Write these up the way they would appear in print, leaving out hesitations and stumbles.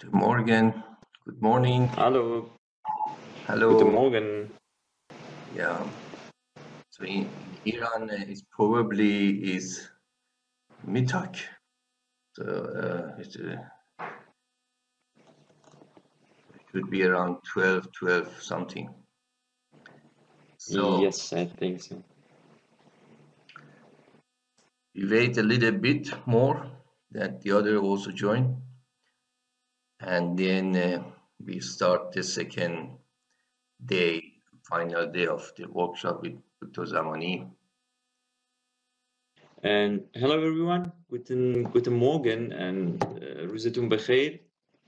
Guten Morgen. Good morning. Hallo, Hello. guten Morgen. Yeah. So in Iran, it's probably is Mittag. So it should be around 12 something. So Yes, I think so. we wait a little bit more that the other also join, and then we start the second day, final day of the workshop with Dr. Zamani. And hello everyone, guten Morgen and Ruzetun Bekhair.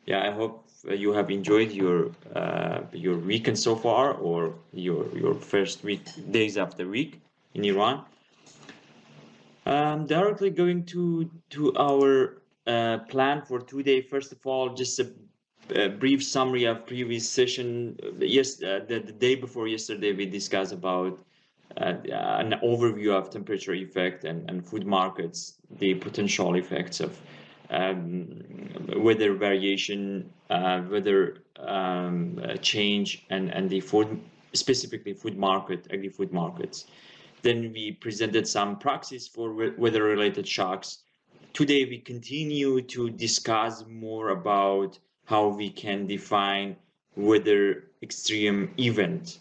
Yeah, I hope you have enjoyed your weekend so far, or your first days of the week in Iran. Directly going to our plan for today. First of all, just a brief summary of previous session. Yes, the day before yesterday we discussed about an overview of temperature effect and food markets, the potential effects of weather variation, weather change, and the food, specifically food market, agri-food markets. Then we presented some proxies for weather-related shocks. Today we continue to discuss more about how we can define weather extreme event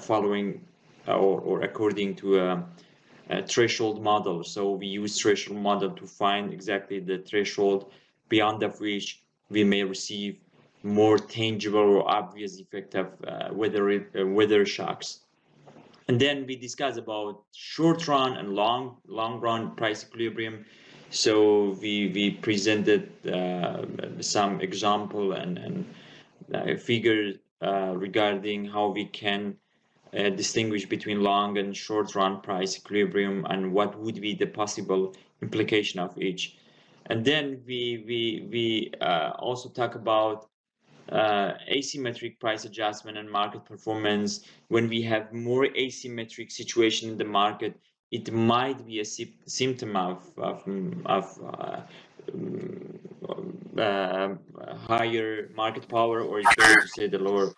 following or according to a threshold model. So we use threshold model to find exactly the threshold beyond of which we may receive more tangible or obvious effect of weather shocks. And then we discuss about short run and long run price equilibrium. So we presented some example and figures regarding how we can distinguish between long and short run price equilibrium and what would be the possible implication of each. And then we also talk about asymmetric price adjustment and market performance. When we have more asymmetric situation in the market, it might be a symptom of higher market power, or it's better to say the lower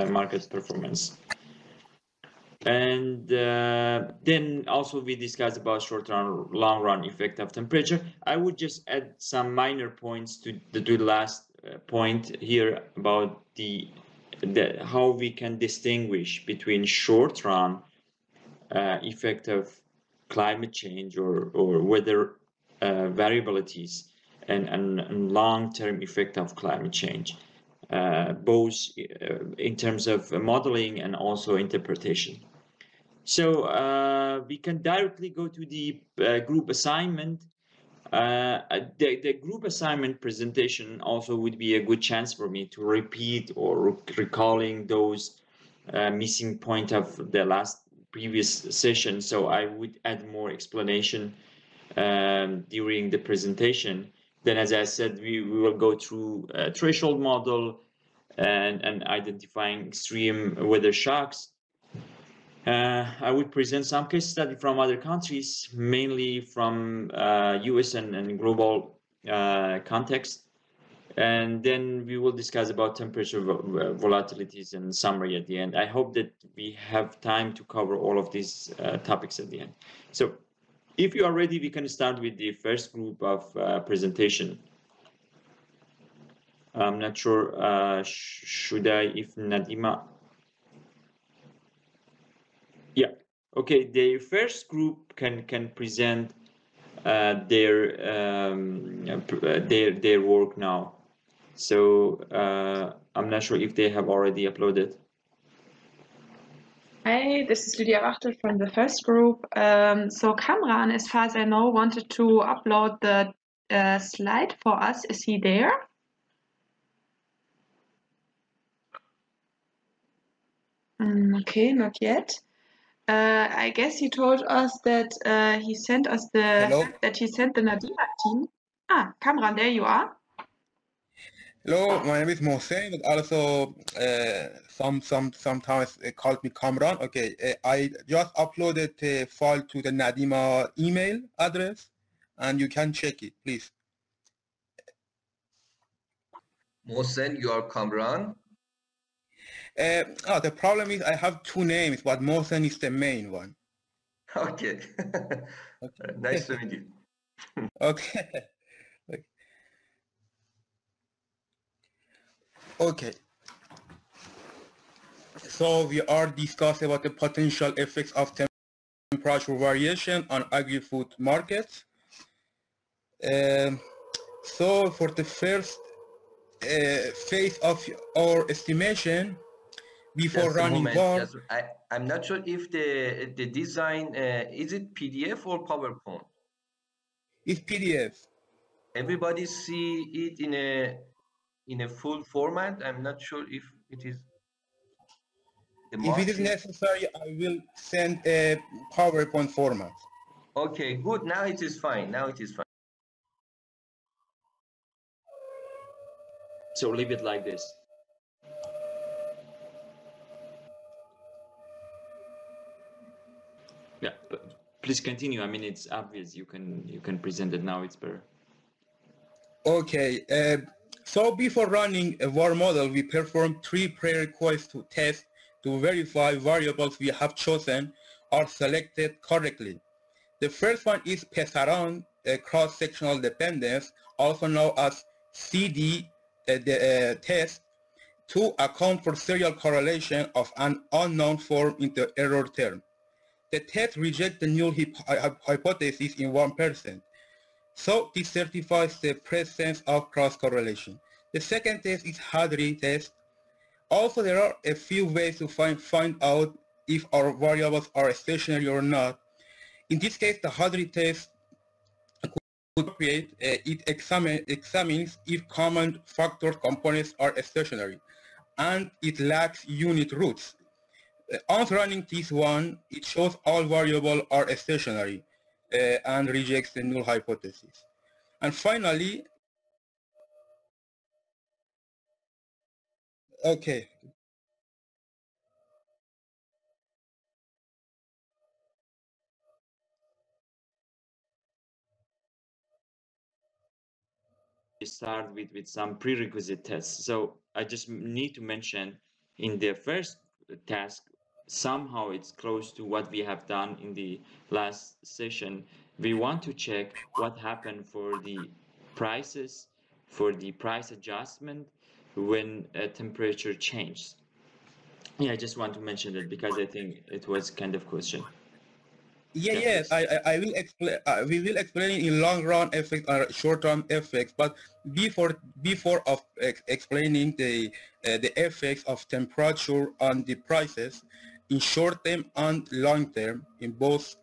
market performance. And then also we discussed about short-run, long-run effect of temperature. I would just add some minor points to the last point here about the how we can distinguish between short-run effect of climate change or weather variabilities and long-term effect of climate change, both in terms of modeling and also interpretation. So we can directly go to the group assignment. The group assignment presentation also would be a good chance for me to repeat or recalling those missing point of the previous session. So I would add more explanation during the presentation. Then, as I said, we will go through a threshold model and identifying extreme weather shocks. I would present some case study from other countries, mainly from US and global context. And then we will discuss about temperature volatilities and summary at the end. I hope that we have time to cover all of these topics at the end. So if you are ready, we can start with the first group of presentation. I'm not sure, should I, if NaDiMa? Yeah, okay, the first group can present their work now. So I'm not sure if they have already uploaded. Hi, this is Lydia Wachtel from the first group. So Kamran, as far as I know, wanted to upload the slide for us. Is he there? Okay, not yet. I guess he told us that he sent us that he sent the NaDiMa team. Ah, Kamran, there you are. Hello, my name is Mohsen, but also sometimes they call me Kamran. Okay, I just uploaded a file to the NaDiMa email address, and you can check it, please. Mohsen, you are Kamran. The problem is I have two names, but Mohsen is the main one. Okay. Nice to meet you. Okay. Okay. So we are discussing about the potential effects of temperature variation on agri-food markets. So for the first phase of our estimation, before Just a running moment. VAR, Just, I'm not sure if the design is it PDF or PowerPoint. is PDF. Everybody see it in a full format. I'm not sure if it is the If it must. is necessary, I will send a PowerPoint format. Okay, good. Now it is fine. Now it is fine. So leave it like this. Yeah, but please continue. I mean, it's obvious. You can present it now. It's better. Okay. So before running a VAR model, we perform three prerequisite tests to verify variables we have chosen are selected correctly. The first one is Pesaran cross-sectional dependence, also known as CD test, to account for serial correlation of an unknown form in the error term. The test rejects the null hypothesis in 1%. So this certifies the presence of cross-correlation. The second test is Hadri test. Also, there are a few ways to find out if our variables are stationary or not. In this case, the Hadri test appropriate, it examines if common factor components are stationary, and it lacks unit roots. On running this one, it shows all variables are stationary and rejects the null hypothesis. And finally, okay, Start with some prerequisite tests. So I just need to mention in the first task, somehow it's close to what we have done in the last session. We want to check what happened for the prices, for the price adjustment when a temperature changes. Yeah, I just want to mention that because I think it was kind of question. Yeah, yes, please. I will explain. We will explain in long run effects or short run effects. But before of explaining the effects of temperature on the prices in short term and long term in both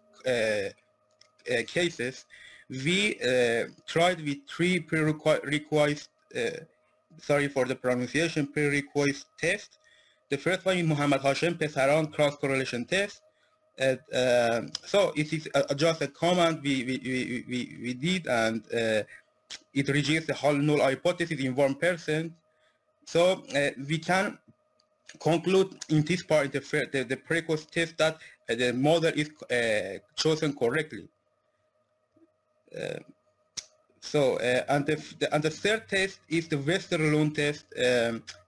cases, we tried with three prerequisite. Sorry for the pronunciation. Prerequisite test. The first one is Muhammad Hashem Pesaran cross correlation test. So it is just a command we did, and it rejects the whole null hypothesis in 1%. So we can conclude in this part, the prerequisite test, that the model is chosen correctly. And the third test is the Westerlund test.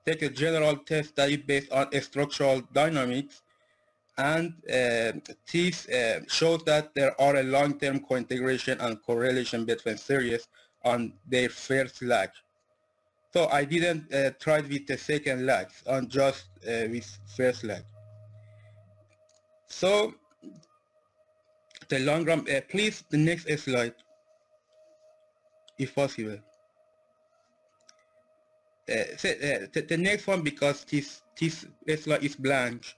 Take a general test study based on structural dynamics, and this shows that there are a long-term cointegration and correlation between series on their first lag. So I didn't try with the second lag, on just with first lag. So the long run, please the next slide, if possible. The next one, because this slide is blank.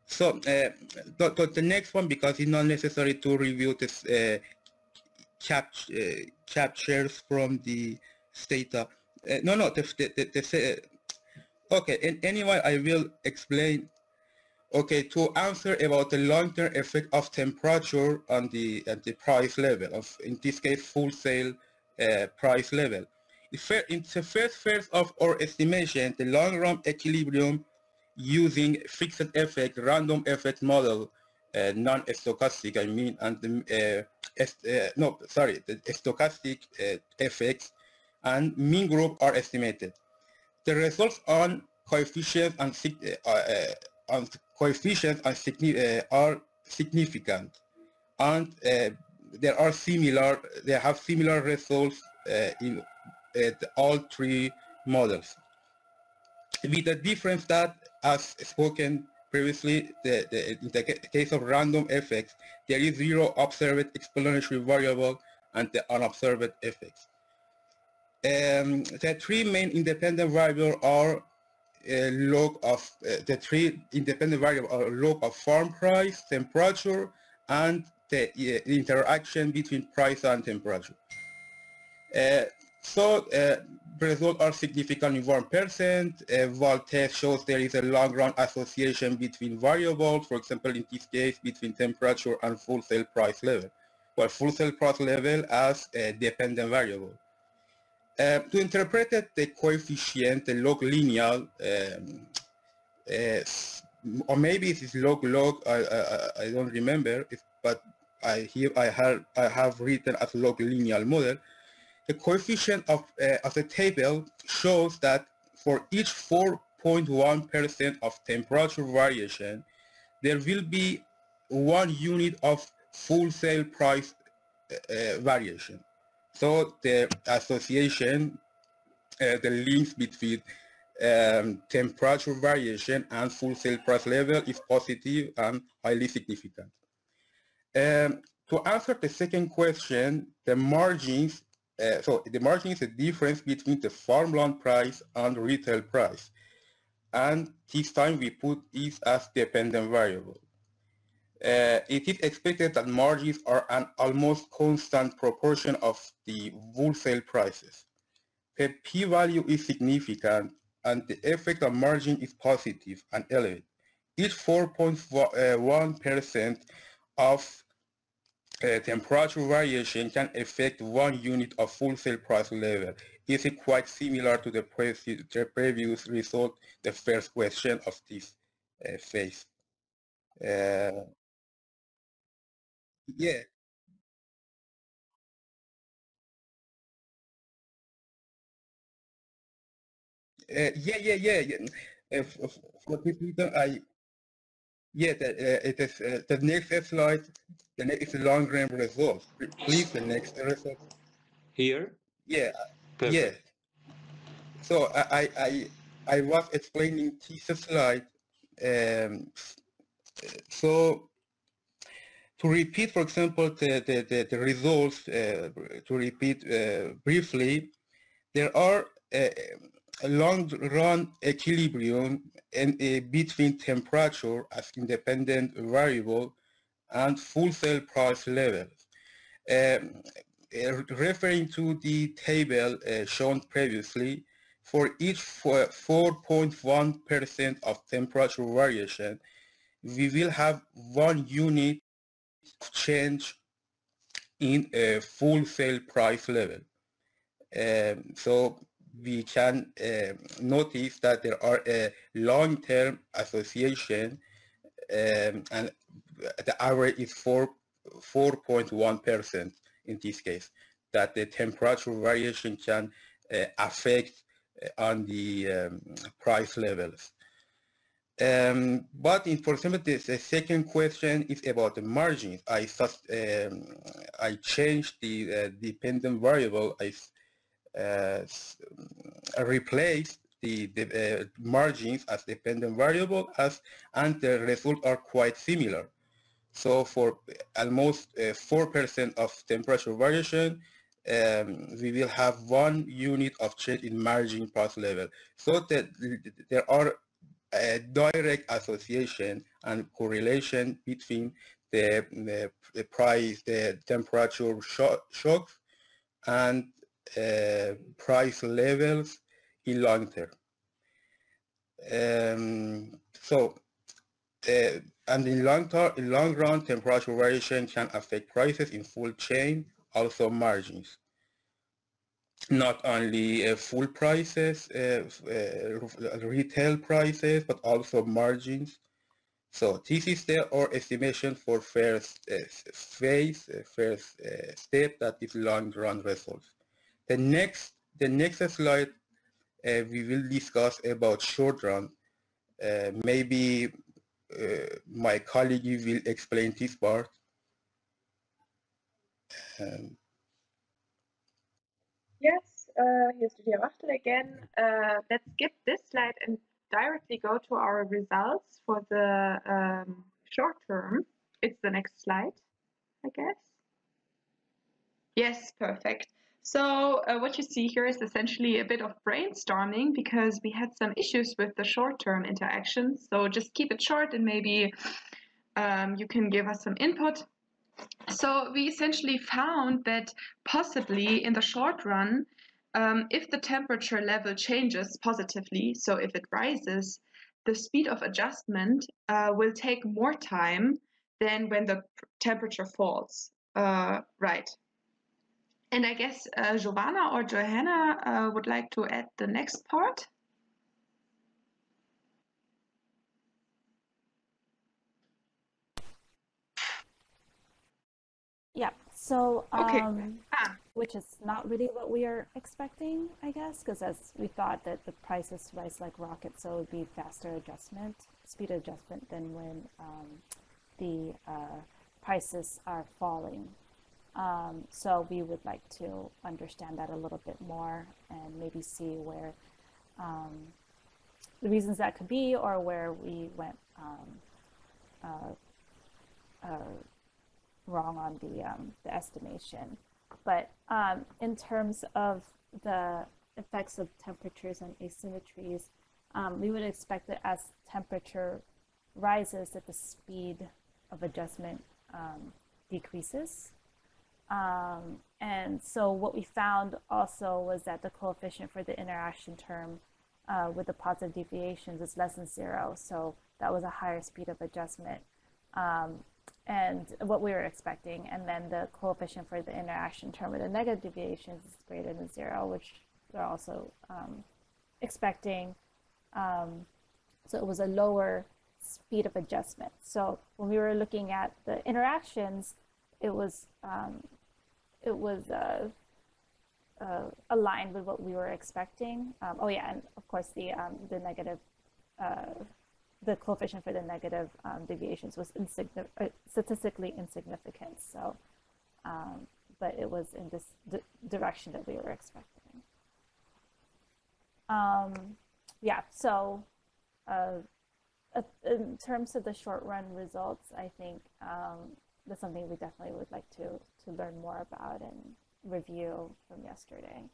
So the next one, because it's not necessary to review this captures from the data. No, okay. And anyway, I will explain. Okay, to answer about the long-term effect of temperature on the price level of, in this case, full sale price level. In the first phase of our estimation, the long-run equilibrium using fixed effect, random effect model, non-stochastic, I mean, and the the stochastic effects and mean group are estimated. the results on coefficients and are significant, and they have similar results in all three models, with the difference that, as spoken previously, in the case of random effects, there is zero observed explanatory variable and the unobserved effects. The three main independent variables are log of farm price, temperature, and the interaction between price and temperature. Results are significant in 1%. Vol test shows there is a long-run association between variables, for example, in this case, between temperature and full sale price level. Well, full sale price level as a dependent variable. To interpret the coefficient, the log lineal, or maybe it is log, I don't remember, but I have written as log lineal model. The coefficient of the table shows that for each 4.1% of temperature variation, there will be 1 unit of full sale price variation. So the association, the links between temperature variation and full sale price level is positive and highly significant. To answer the second question, the margins, the margin is the difference between the farmland price and retail price. And this time we put it as dependent variable. It is expected that margins are an almost constant proportion of the wholesale prices. The p-value is significant and the effect on margin is positive and elevated. Each 4.1% of temperature variation can affect 1 unit of full sale price level. Is it quite similar to the previous result, the first question of this phase? Yeah. Yeah. For this reason, it is the next slide. The next is long range results. Please, the next result. Here? Yeah. Perfect. Yeah. So I was explaining this slide. So to repeat, for example, the results, to repeat briefly, there are a long-run equilibrium between temperature as independent variable and full sale price levels. Referring to the table shown previously, for each 4.1% of temperature variation, we will have 1 unit of change in a full sale price level. So we can notice that there are a long-term association, and the average is 4.1% in this case, that the temperature variation can affect on the price levels. But for example, the second question is about the margins. I changed the dependent variable. I replaced the margins as dependent variable and the results are quite similar. So for almost 4% of temperature variation, we will have 1 unit of change in margin price level. So that there are a direct association and correlation between the price, the temperature shocks, and price levels in long term. And in long run, temperature variation can affect prices in full chain, also margins. Not only full prices, retail prices, but also margins. So this is our estimation for first phase, first step, that is long run results. The next slide we will discuss about short run. Maybe my colleague will explain this part. Yes, here's Julia Wachtel again. Let's skip this slide and directly go to our results for the short term. It's the next slide, I guess. Yes, perfect. So what you see here is essentially a bit of brainstorming because we had some issues with the short-term interactions. So just keep it short and maybe you can give us some input. So we essentially found that possibly in the short run, if the temperature level changes positively, so if it rises, the speed of adjustment will take more time than when the temperature falls. Right. And I guess Giovanna or Johanna would like to add the next part. Yeah, so Okay. which is not really what we are expecting, I guess, because as we thought that the prices rise like rockets, so it would be faster adjustment, speed adjustment than when the prices are falling. So we would like to understand that a little bit more and maybe see where the reasons that could be or where we went wrong on the estimation. But in terms of the effects of temperatures and asymmetries, we would expect that as temperature rises, that the speed of adjustment decreases. And so what we found also was that the coefficient for the interaction term with the positive deviations is less than 0. So that was a higher speed of adjustment. And what we were expecting, and then the coefficient for the interaction term with the negative deviations is greater than 0, which we're also expecting. So it was a lower speed of adjustment. So when we were looking at the interactions, it was aligned with what we were expecting. Oh yeah, and of course the negative. The coefficient for the negative deviations was statistically insignificant. So, but it was in this direction that we were expecting. Yeah, so in terms of the short run results, I think that's something we definitely would like to learn more about and review from yesterday,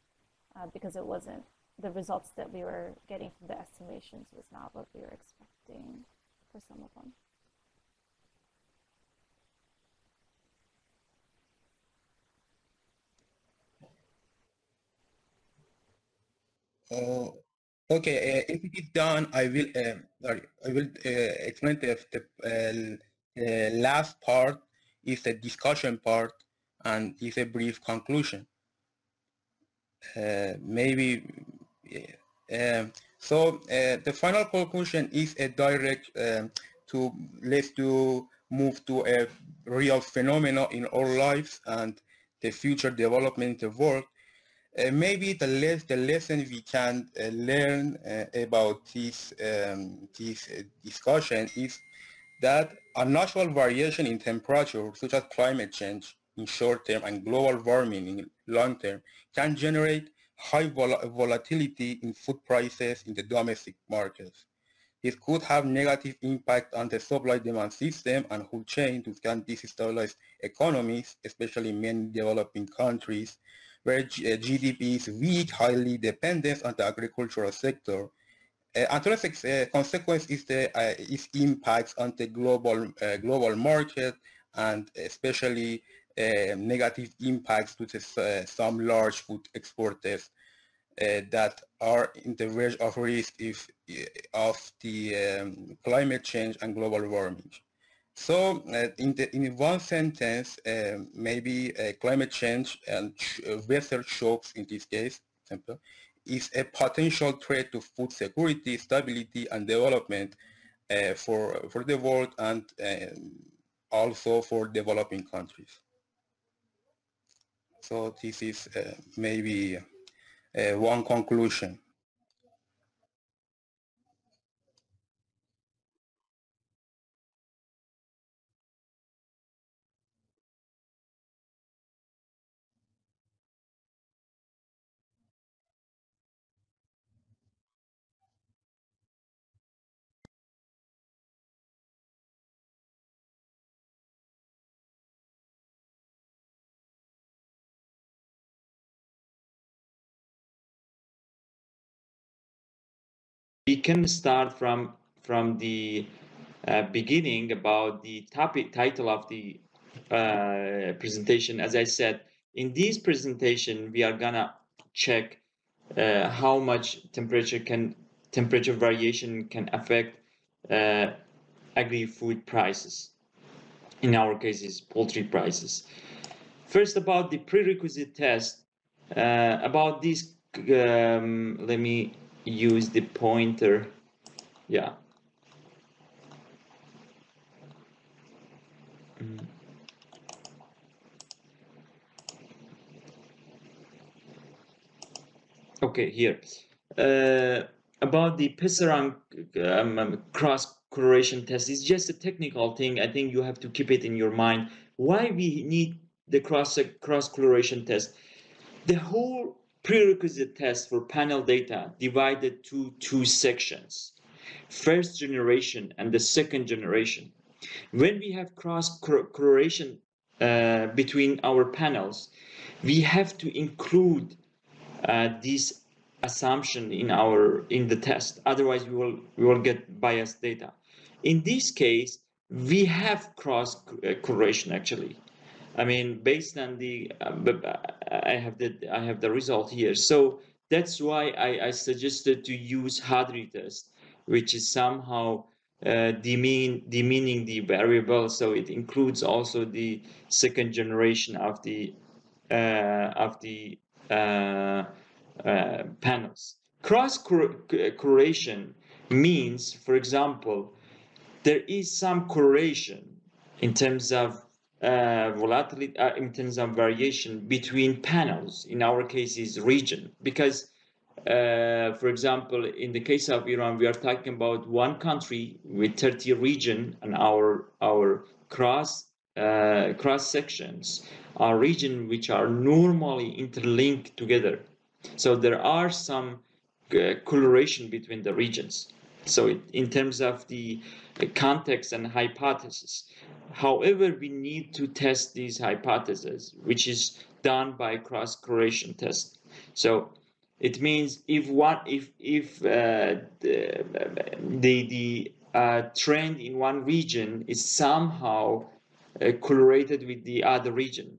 because it wasn't, the results that we were getting from the estimations was not what we were expecting for some of them. Okay, if it is done, I will explain the last part is the discussion part and is a brief conclusion. Maybe. So the final conclusion is a direct to move to a real phenomenon in our lives and the future development of work. Maybe the lesson we can learn about this discussion is that unnatural variation in temperature, such as climate change in short term and global warming in long term, can generate high volatility in food prices in the domestic markets. It could have negative impact on the supply-demand system and whole chain that can destabilize economies, especially in many developing countries, where GDP is weak, highly dependent on the agricultural sector. Another consequence is its impacts on the global market, and especially negative impacts to some large food exporters that are in the verge of risk of the climate change and global warming. So in one sentence, maybe climate change and weather shocks in this case, example, is a potential threat to food security, stability, and development for the world and also for developing countries. So this is maybe one conclusion. we can start from the beginning about the title of the presentation. As I said, in this presentation, we are gonna check how much temperature variation can affect agri-food prices. In our case, is poultry prices. First, about the prerequisite test. About this, let me use the pointer. Yeah. Okay, here. About the Pesarang cross correlation test, it's just a technical thing. I think you have to keep it in your mind. Why we need the cross correlation test? The whole prerequisite test for panel data divided to two sections: first generation and the second generation. When we have cross correlation between our panels, we have to include this assumption in the test. Otherwise, we will get biased data. In this case, we have cross correlation actually. I mean, based on the I have the result here. So that's why I suggested to use Hadri test, which is somehow demeaning the variable, so it includes also the second generation of the panels. Cross correlation means, for example, there is some correlation in terms of volatility, in terms of variation between panels. In our case, is region, because for example, in the case of Iran, we are talking about one country with 30 region, and our cross sections are region which are normally interlinked together. So there are some correlation between the regions. So in terms of the context and hypothesis. However, we need to test these hypotheses, which is done by cross correlation test. So it means if the trend in one region is somehow correlated with the other region,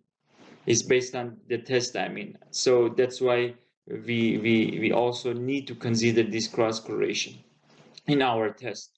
is based on the test, I mean. So that's why we also need to consider this cross correlation in our test.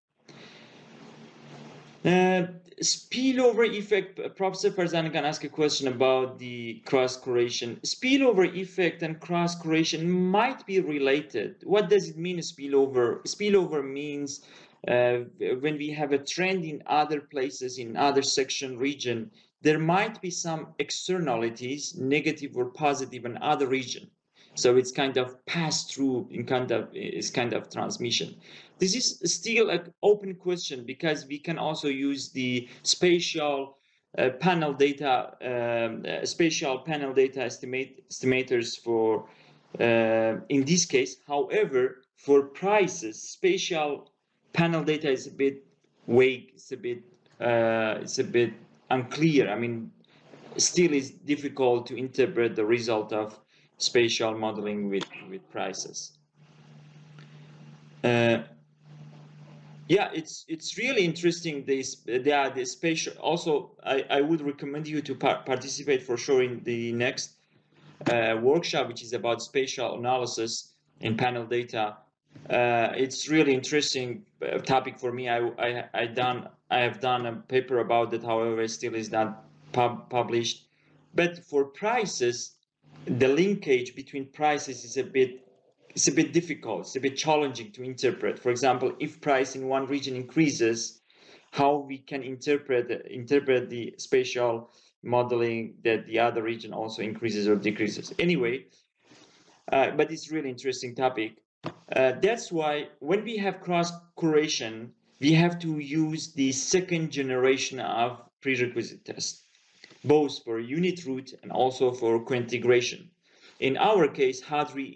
Spillover effect. Professor Farzan can ask a question about the cross correlation. Spillover effect and cross correlation might be related. What does it mean, spillover? Spillover means when we have a trend in other places, in other section region, there might be some externalities, negative or positive, in other region. So it's kind of pass through, it's kind of transmission. This is still an open question, because we can also use the spatial panel data, estimators for in this case. However, for prices, spatial panel data is a bit vague. It's a bit unclear. I mean, still is difficult to interpret the result of spatial modeling with prices. Yeah, it's really interesting. The spatial. Also, I would recommend you to participate for sure in the next workshop, which is about spatial analysis in panel data. It's really interesting topic for me. I have done a paper about it. However, it still is not published. But for prices, the linkage between prices is a bit difficult. It's a bit challenging to interpret. For example, if price in one region increases, how we can interpret the spatial modeling that the other region also increases or decreases. Anyway, but it's really interesting topic. That's why when we have cross correlation, we have to use the second generation of prerequisite test, both for unit root and also for cointegration. In our case, Hadri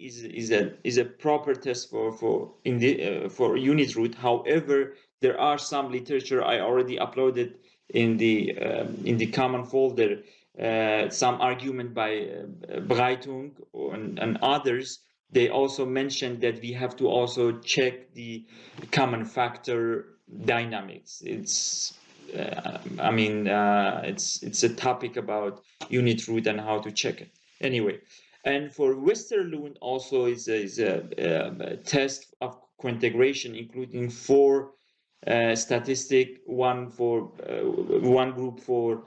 is a proper test for unit root. However, there are some literature I already uploaded in the common folder, some argument by Breitung and others they also mentioned that we have to also check the common factor dynamics. It's it's a topic about unit root and how to check it. Anyway, and for Westerlund also is a test of Cointegration, including 4 statistic, one group for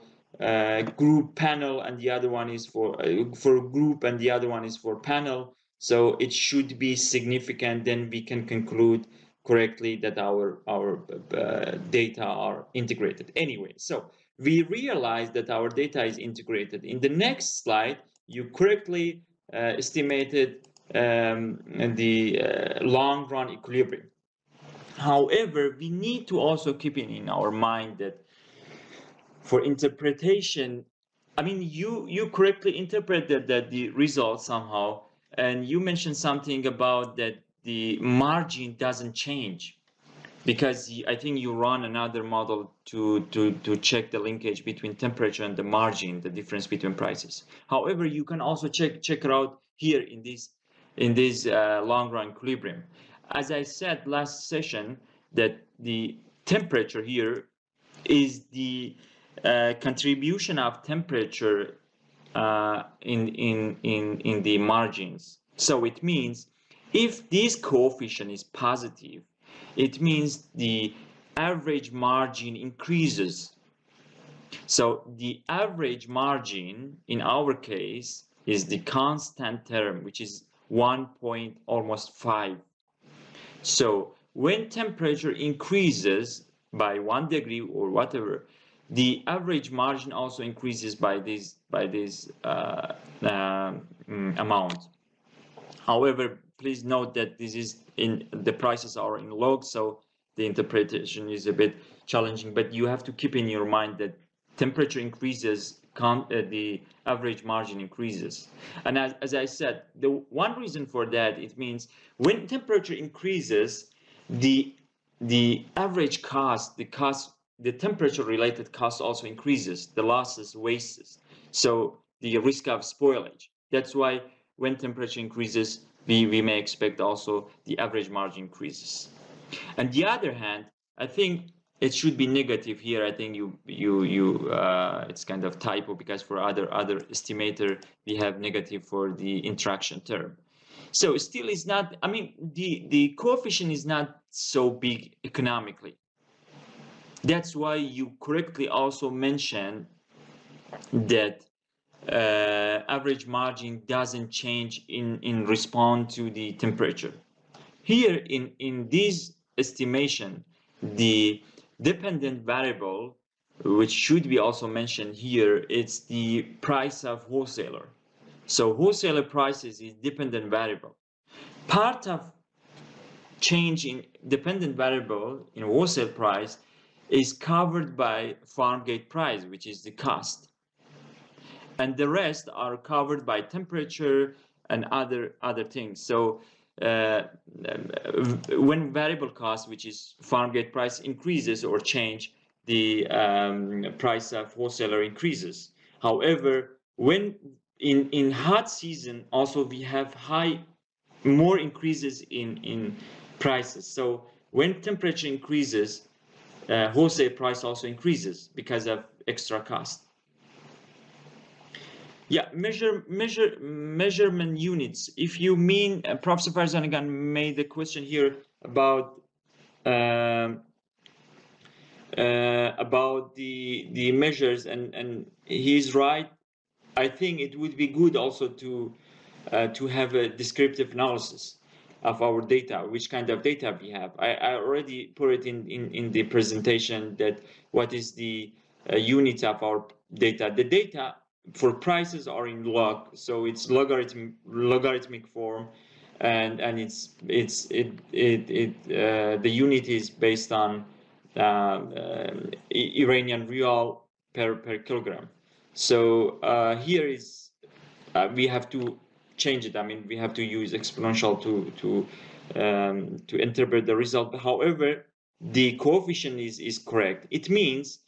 group panel, and the other one is for group, and the other one is for panel. So it should be significant, then we can conclude correctly that our data are integrated. Anyway, so we realize that our data is integrated. In the next slide, you correctly estimated the long run equilibrium. However, we need to also keep in our mind that for interpretation, I mean, you correctly interpreted that the result somehow, and you mentioned something about that the margin doesn't change, because I think you run another model to check the linkage between temperature and the margin, the difference between prices. However, you can also check it out here in this long run equilibrium. As I said last session, that the temperature here is the contribution of temperature in the margins. So it means if this coefficient is positive, it means the average margin increases. So the average margin in our case is the constant term, which is 1.5. So when temperature increases by 1 degree or whatever, the average margin also increases by this amount. However, please note that this is the prices are in log, so the interpretation is a bit challenging. But you have to keep in your mind that temperature increases, the average margin increases. And as I said, the one reason for that, it means when temperature increases, the average cost, the temperature related cost also increases, the losses, wastes. So the risk of spoilage. That's why when temperature increases, we may expect also the average margin increases. On the other hand, I think it should be negative here. I think it's kind of typo, because for other estimator we have negative for the interaction term. So still is not, I mean, the coefficient is not so big economically. That's why you correctly also mentioned that average margin doesn't change in response to the temperature. Here in this estimation, the dependent variable, which should be also mentioned here, it's the price of wholesaler. So wholesaler prices is dependent variable. Part of change in dependent variable in wholesale price is covered by farm gate price, which is the cost. And the rest are covered by temperature and other things. So when variable cost, which is farm gate price, increases or change, the price of wholesaler increases. However, when in hot season also we have more increases in prices. So when temperature increases, wholesale price also increases because of extra cost. Yeah, measurement units. If you mean, Professor Farzan again made the question here about the measures, and he's right. I think it would be good also to have a descriptive analysis of our data, which kind of data we have. I already put it in the presentation that what is the unit of our data. The data for prices are in log, so it's logarithmic form, and the unit is based on Iranian rial per kilogram. So here is we have to change it. I mean, we have to use exponential to interpret the result. However, the coefficient is correct. It means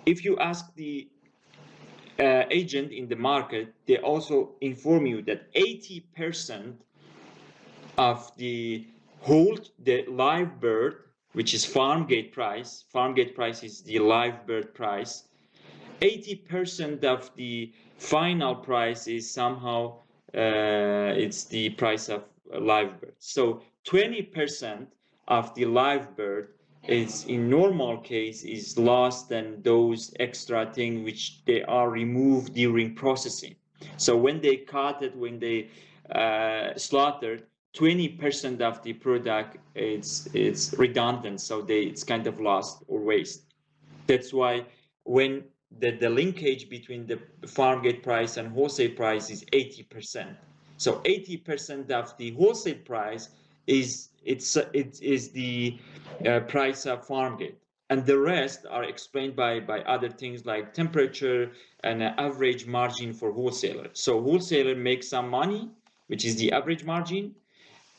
if you ask the agent in the market, they also inform you that 80% of the live bird, which is farm gate price is the live bird price, 80% of the final price is somehow it's the price of live bird. So 20% of the live bird is, in normal case, is lost, and those extra things which they are removed during processing. So when they cut it, when they slaughtered, 20% of the product it's redundant, so it's kind of lost or waste. That's why when the linkage between the farm gate price and wholesale price is 80%. So 80% of the wholesale price is the price of farm gate, and the rest are explained by other things like temperature and average margin for wholesaler. So wholesaler makes some money, which is the average margin,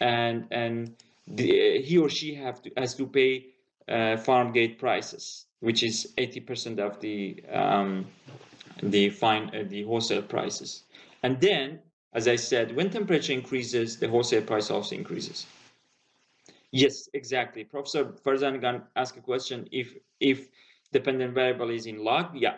and he or she has to pay farm gate prices, which is 80% of the wholesale prices. And then, as I said, when temperature increases, the wholesale price also increases. Yes, exactly. Professor Farzan can ask a question if dependent variable is in log. Yeah,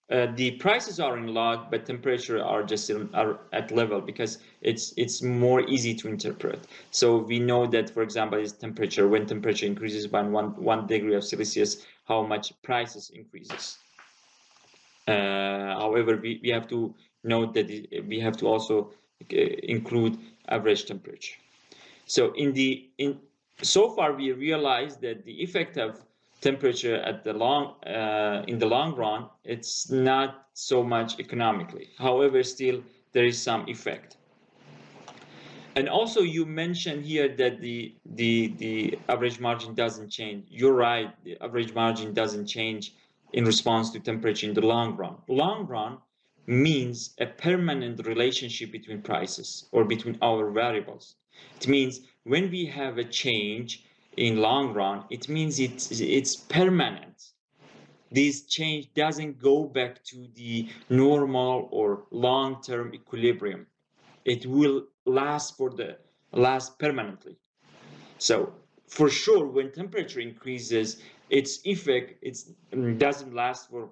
the prices are in log, but temperature are just are at level, because it's more easy to interpret. So we know that, for example, is temperature, when temperature increases by one degree of Celsius, how much prices increases. However, we have to note that we have to also include average temperature. So so far we realized that the effect of temperature at in the long run, it's not so much economically. However, still there is some effect. And also you mentioned here that the average margin doesn't change. You're right, the average margin doesn't change in response to temperature in the long run. Long run means a permanent relationship between prices or between our variables. It means when we have a change in long run, it means it's permanent. This change doesn't go back to the normal or long-term equilibrium. It will last permanently. So for sure, when temperature increases, its effect doesn't last for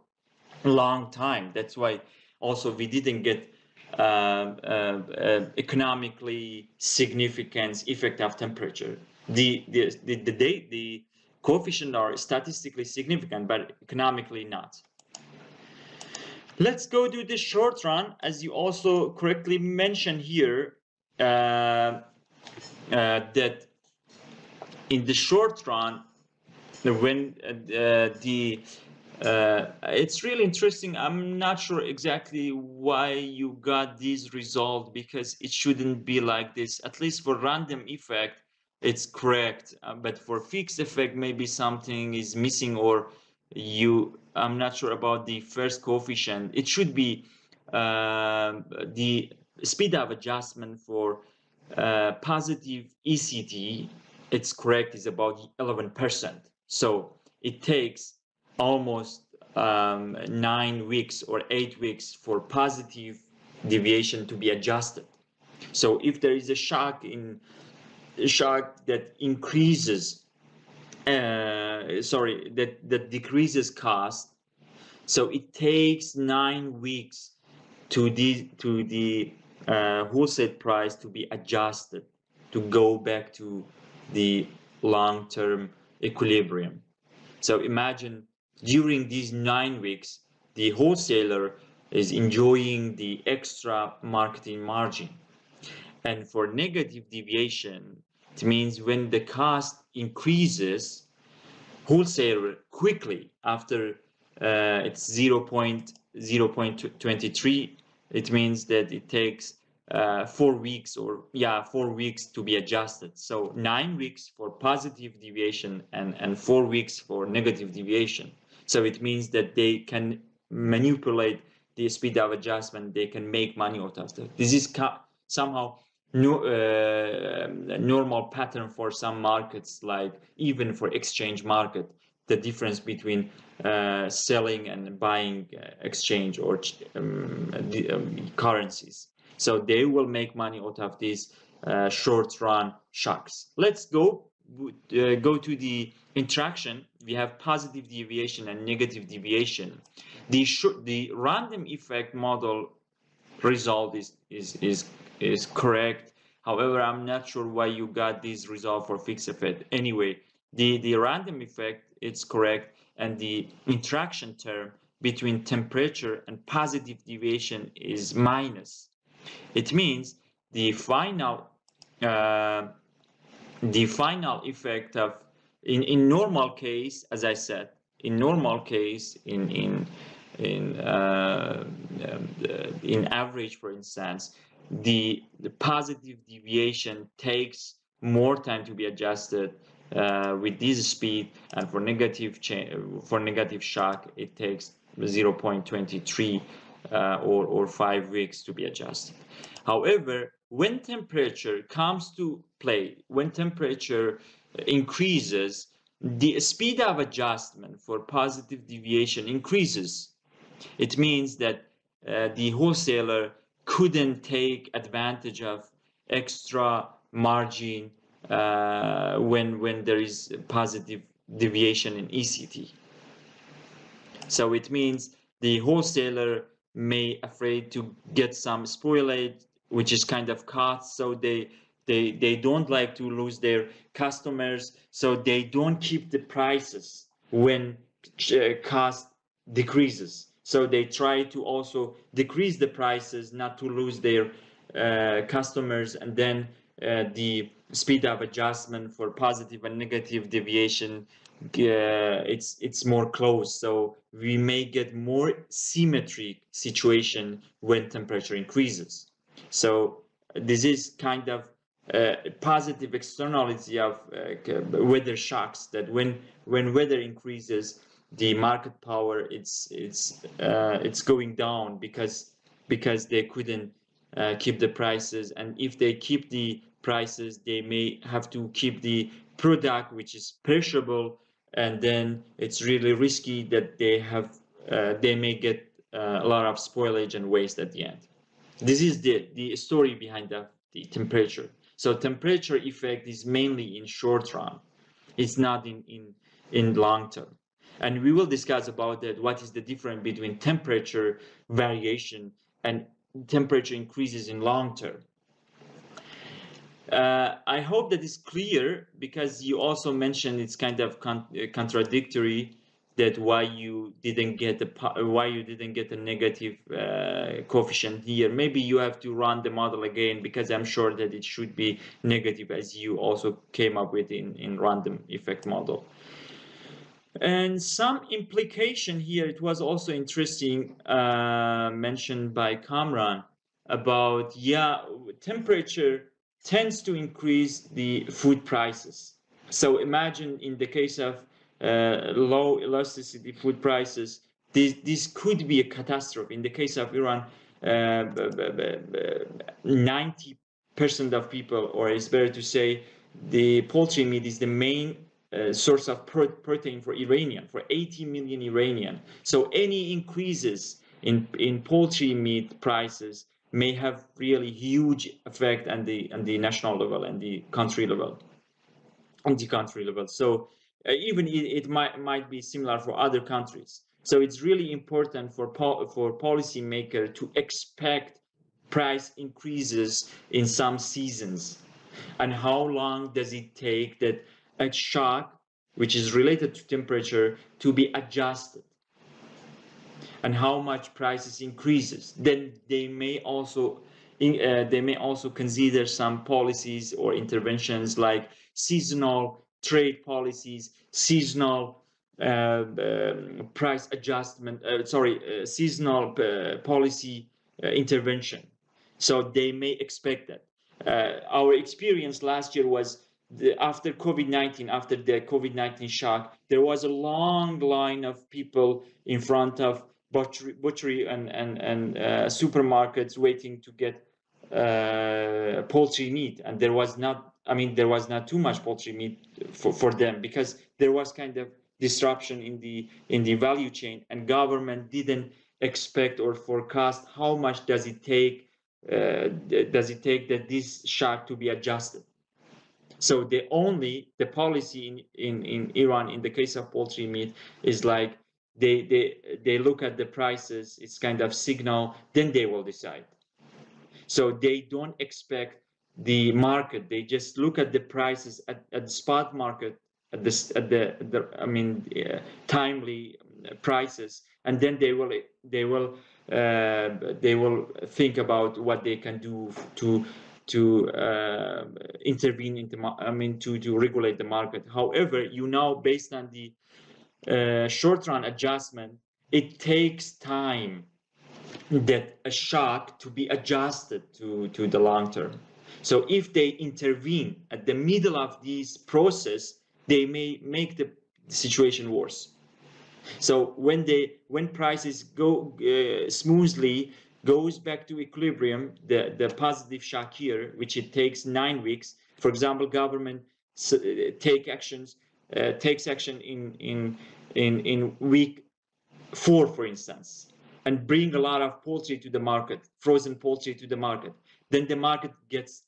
a long time. That's why also we didn't get economically significant effect of temperature. The coefficient are statistically significant, but economically not. Let's go to the short run, as you also correctly mentioned here, that in the short run, when it's really interesting. I'm not sure exactly why you got these results, because it shouldn't be like this. At least for random effect, it's correct. But for fixed effect, maybe something is missing, or I'm not sure about the first coefficient. It should be the speed of adjustment for positive ECT. It's correct, is about 11%. So it takes almost 9 weeks or 8 weeks for positive deviation to be adjusted. So if there is a shock that increases, that decreases cost, so it takes 9 weeks to the wholesale price to be adjusted to go back to the long-term equilibrium. So imagine during these 9 weeks, the wholesaler is enjoying the extra marketing margin. And for negative deviation, it means when the cost increases, wholesaler quickly after it's 0.23, it means that it takes 4 weeks to be adjusted. So 9 weeks for positive deviation and 4 weeks for negative deviation. So it means that they can manipulate the speed of adjustment. They can make money out of that. This is somehow normal pattern for some markets, like even for exchange market. the difference between selling and buying exchange or currencies. So they will make money out of these short-run shocks. Let's go to the interaction. We have positive deviation and negative deviation. The random effect model result is correct. However, I'm not sure why you got this result for fixed effect. Anyway, the random effect, it's correct, and the interaction term between temperature and positive deviation is minus. It means the final effect of in normal case, as I said, in normal case, in average, for instance, the positive deviation takes more time to be adjusted with this speed, and for negative shock, it takes 0.23 or 5 weeks to be adjusted. However, when temperature comes to play, when temperature increases, the speed of adjustment for positive deviation increases. It means that the wholesaler couldn't take advantage of extra margin when there is positive deviation in ECT. So it means the wholesaler may afraid to get some spoilage, which is kind of cost, so they don't like to lose their customers, so they don't keep the prices when cost decreases. So they try to also decrease the prices not to lose their customers, and then the speed of adjustment for positive and negative deviation, it's more close. So we may get more symmetric situation when temperature increases. So this is kind of positive externality of weather shocks, that when weather increases, the market power it's going down because they couldn't keep the prices, and if they keep the prices, they may have to keep the product which is perishable, and then it's really risky that they may get a lot of spoilage and waste at the end. This is the story behind the temperature. So temperature effect is mainly in short run. It's not in long term. And we will discuss about that, what is the difference between temperature variation and temperature increases in long term. I hope that is clear, because you also mentioned it's kind of contradictory, that why you didn't get a negative coefficient here. Maybe you have to run the model again, because I'm sure that it should be negative, as you also came up with in random effect model. And some implication here, it was also interesting, mentioned by Kamran, about temperature tends to increase the food prices. So imagine in the case of low elasticity food prices, this could be a catastrophe. In the case of Iran, 90% of people, or it's better to say, the poultry meat is the main source of protein for Iranian, for 80 million Iranian. So any increases in poultry meat prices may have really huge effect on the national level and the country level, So even it might be similar for other countries. So it's really important for policymaker to expect price increases in some seasons, and how long does it take that a shock, which is related to temperature, to be adjusted, and how much prices increases. Then they may also consider some policies or interventions like seasonal trade policies, seasonal price adjustment, seasonal policy intervention. So they may expect that. Our experience last year was after COVID-19, after the COVID-19 shock, there was a long line of people in front of butchery and supermarkets waiting to get poultry meat, and there was not too much poultry meat for them, because there was kind of disruption in the value chain, and government didn't expect or forecast how much does it take that this shock to be adjusted. So the policy in Iran in the case of poultry meat is like they look at the prices, it's kind of signal, then they will decide. So they don't expect the market, they just look at the prices at the spot market, at the timely prices, and then they will think about what they can do to intervene in to regulate the market. However, based on the short run adjustment, it takes time that a shock to be adjusted to the long term. So if they intervene at the middle of this process, they may make the situation worse. So when prices go smoothly, goes back to equilibrium, the positive shock here, which it takes 9 weeks. For example, government takes action in week 4, for instance, and bring a lot of poultry to the market, frozen poultry to the market. Then the market gets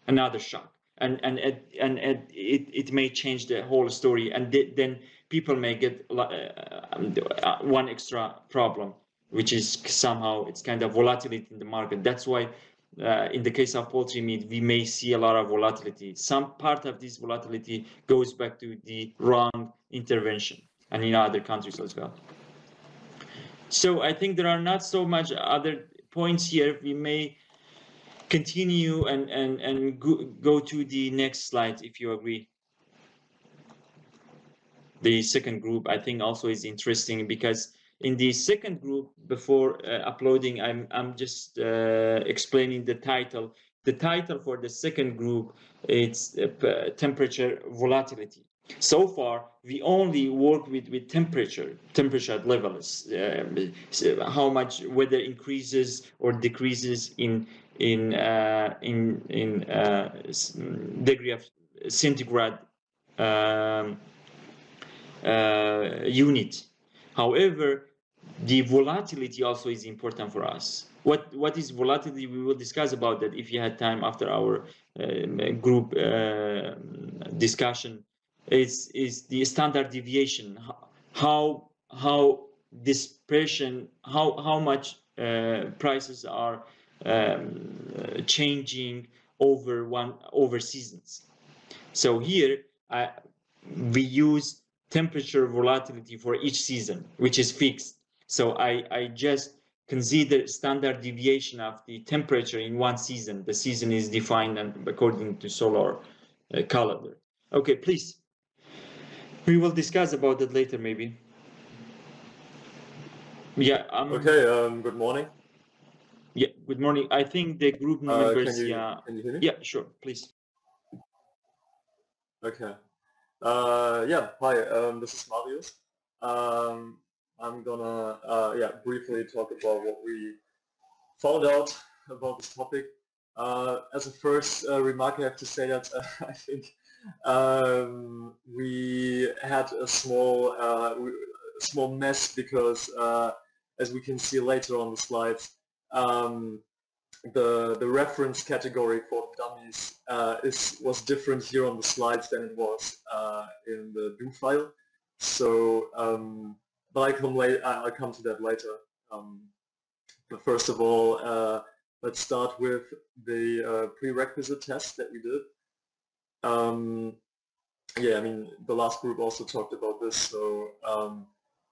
another shock, and it may change the whole story, and then people may get one extra problem, which is somehow it's kind of volatility in the market. That's why in the case of poultry meat, we may see a lot of volatility. Some part of this volatility goes back to the wrong intervention, and in other countries as well. So I think there are not so much other points here. We may continue and go to the next slide if you agree. The second group I think also is interesting, because in the second group, before uploading, I'm just explaining the title. The title for the second group, it's temperature volatility. So far, we only work with temperature levels, how much weather increases or decreases in degree of centigrade unit. However, the volatility also is important for us. What is volatility? We will discuss about that if you had time after our group discussion. Is the standard deviation, how dispersion, how much prices are changing over seasons. So here we use temperature volatility for each season, which is fixed. So I just consider standard deviation of the temperature in one season. The season is defined according to solar calendar. Okay, please. We will discuss about that later, maybe. Yeah. Okay. Good morning. Yeah. Good morning. I think the group members. Can you hear me? Yeah. Sure. Please. Okay. Yeah. Hi. This is Marius. I'm gonna briefly talk about what we found out about this topic. As a first remark, I have to say that I think we had a small mess because, as we can see later on the slides, the reference category for dummies was different here on the slides than it was in the do file. So, but I'll come to that later. But first of all, let's start with the prerequisite test that we did. Yeah, I mean, the last group also talked about this. So,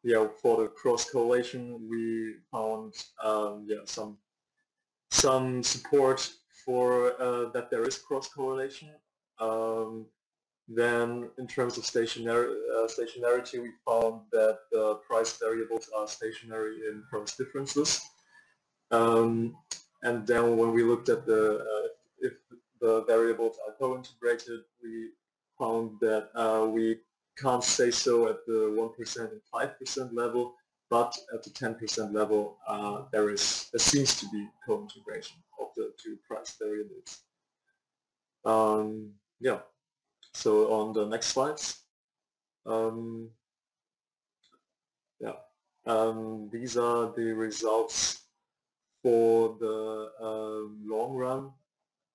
yeah, for the cross correlation, we found some support for that there is cross correlation. Then, in terms of stationarity, we found that the price variables are stationary in price differences. And then, when we looked at if the variables are co-integrated, we found that we can't say so at the 1% and 5% level, but at the 10% level, there seems to be co-integration of the two price variables. Yeah. So on the next slides, Yeah, these are the results for the long run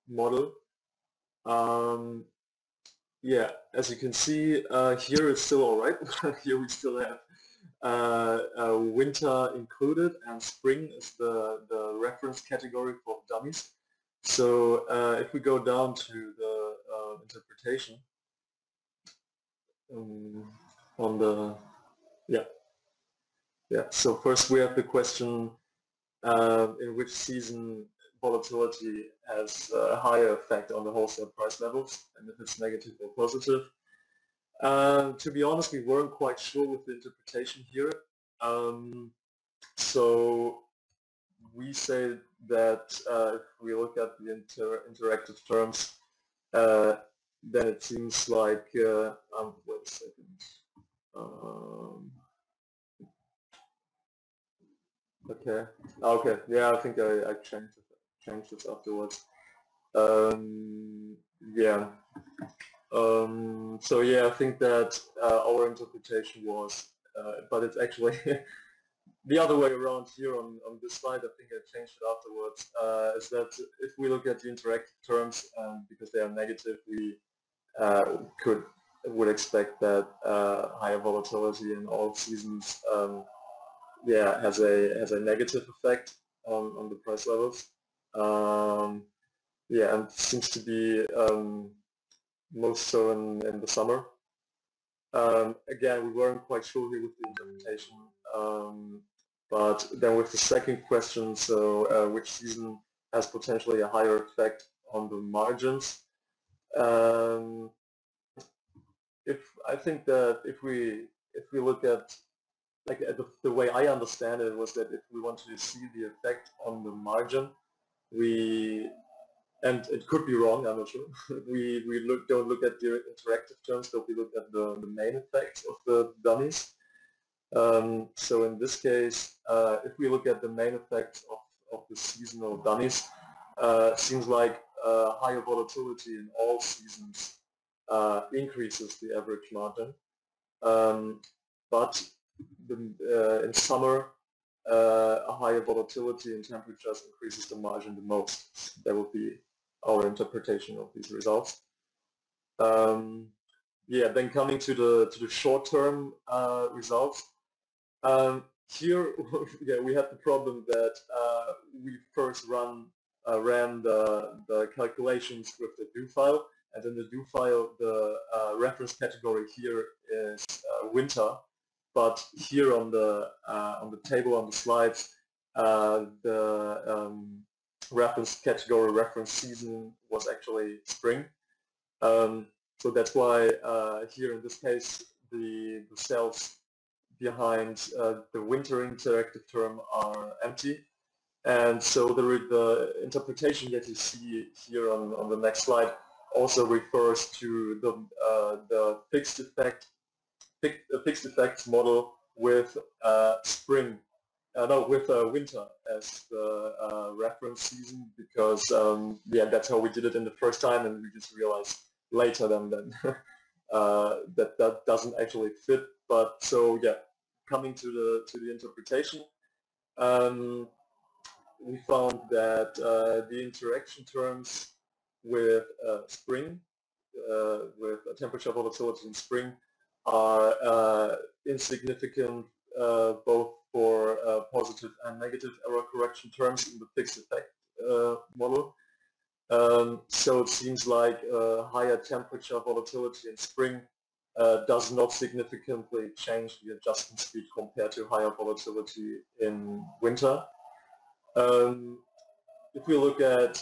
model. Yeah, as you can see, here it's still all right. Here we still have winter included, and spring is the reference category for dummies. So if we go down to the interpretation on the, yeah. So first we have the question, in which season volatility has a higher effect on the wholesale price levels, and if it's negative or positive. To be honest, we weren't quite sure with the interpretation here. So we say that if we look at the interactive terms, then it seems like, wait a second. Okay, yeah, I think I changed it afterwards. Yeah. So yeah, I think that our interpretation was, but it's actually the other way around here on this slide. I think I changed it afterwards. Is that if we look at the interactive terms, because they are negative, we would expect that higher volatility in all seasons, yeah, has a negative effect on the price levels. Yeah, and seems to be most so in the summer. Again, we weren't quite sure here with the interpretation, but then with the second question, so which season has potentially a higher effect on the margins? I think that if we look at, like, the way I understand it was that if we want to see the effect on the margin, and it could be wrong, I'm not sure, we don't look at the interactive terms, but we look at the main effects of the dummies. So in this case, if we look at the main effects of the seasonal dummies, seems like higher volatility in all seasons increases the average margin, but in summer, a higher volatility in temperatures increases the margin the most. That would be our interpretation of these results. Yeah, then coming to the short-term results. Here, yeah, we had the problem that we first ran the calculations with the do file, and in the do file, the reference category here is winter, but here on the table on the slides, the reference category reference season was actually spring. So that's why here in this case the cells behind the winter interactive term are empty, and so the interpretation that you see here on the next slide also refers to the fixed effects model with winter as the reference season, because yeah, that's how we did it in the first time, and we just realized later then that doesn't actually fit. But so yeah, coming to the interpretation, we found that the interaction terms with spring, with temperature volatility in spring, are insignificant both for positive and negative error correction terms in the fixed effect model. So it seems like higher temperature volatility in spring does not significantly change the adjustment speed compared to higher volatility in winter. If we look at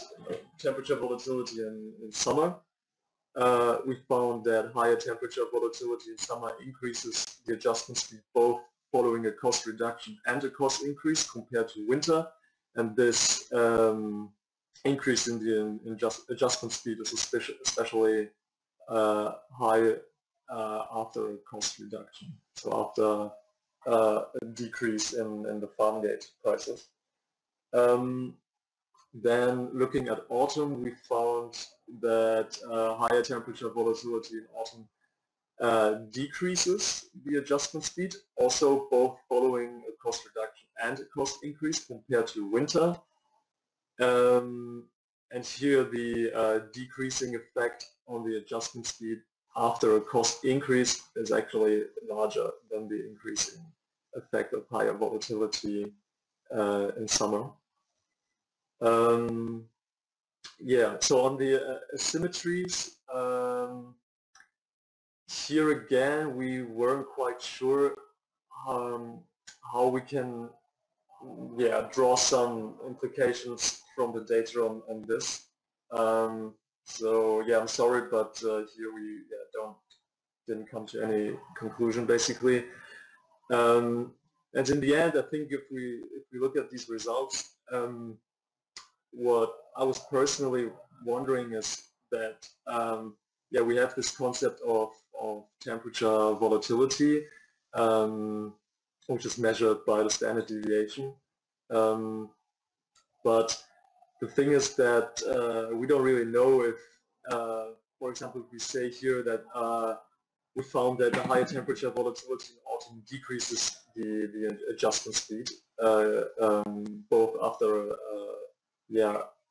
temperature volatility in summer, we found that higher temperature volatility in summer increases the adjustment speed both following a cost reduction and a cost increase compared to winter, and this increase in the adjustment speed is especially high after a cost reduction, so after a decrease in the farm gate prices. Then looking at autumn, we found that higher temperature volatility in autumn decreases the adjustment speed, also both following a cost reduction and a cost increase compared to winter. And here the decreasing effect on the adjustment speed after a cost increase is actually larger than the increasing effect of higher volatility in summer. Yeah, so on the asymmetries, here again we weren't quite sure how we can draw some implications from the data on this. So yeah, I'm sorry, but here we didn't come to any conclusion basically. And in the end, I think if we look at these results, what I was personally wondering is that yeah, we have this concept of temperature volatility, which is measured by the standard deviation. But the thing is that we don't really know if, for example, if we say here that we found that the higher temperature volatility in autumn decreases the adjustment speed, both after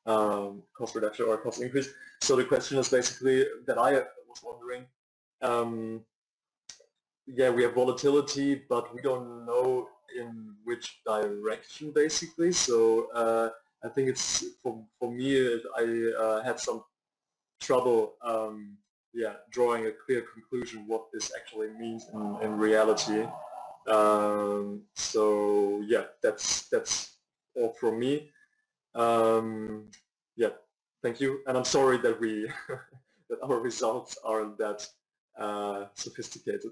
cost reduction or cost increase. So the question is basically that I was wondering, yeah, we have volatility, but we don't know in which direction basically. So I think it's for me, I had some trouble drawing a clear conclusion what this actually means in reality. So yeah, that's all from me. Yeah, thank you, and I'm sorry that we that our results aren't that sophisticated.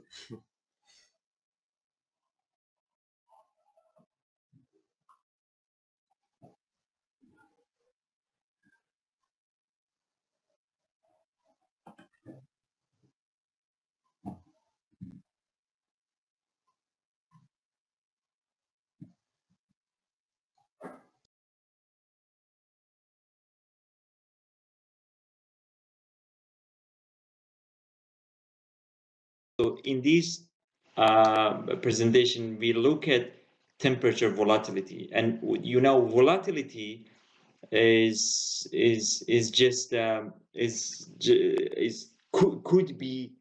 So in this presentation, we look at temperature volatility, and you know, volatility is just could be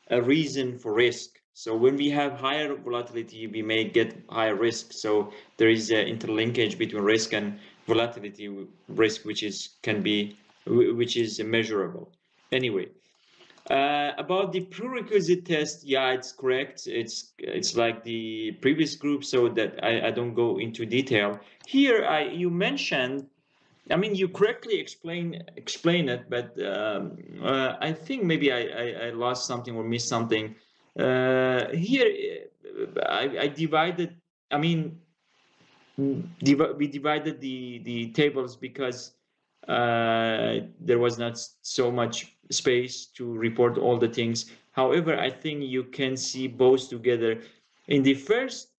a reason for risk. So when we have higher volatility, we may get higher risk. So there is an interlinkage between risk and volatility, risk which is measurable. Anyway. About the prerequisite test, yeah, it's correct. It's like the previous group, so that I don't go into detail. Here, you mentioned, I mean, you correctly explain it, but I think maybe I lost something or missed something. Here, I divided. I mean, we divided the tables because there was not so much space to report all the things. However, I think you can see both together. In the first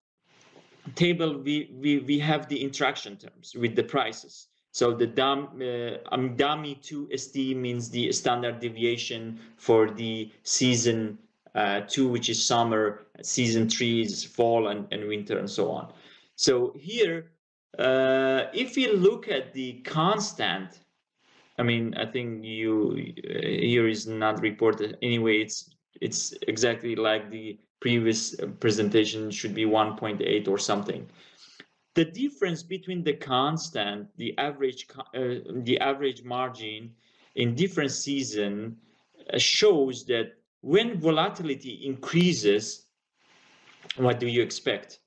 table, we have the interaction terms with the prices. So the dummy 2ST means the standard deviation for the season 2, which is summer, season 3 is fall and winter, and so on. So here, if you look at the constant, I mean, I think here is not reported anyway. It's exactly like the previous presentation, should be 1.8 or something. The difference between the constant, the average margin in different season shows that when volatility increases, what do you expect?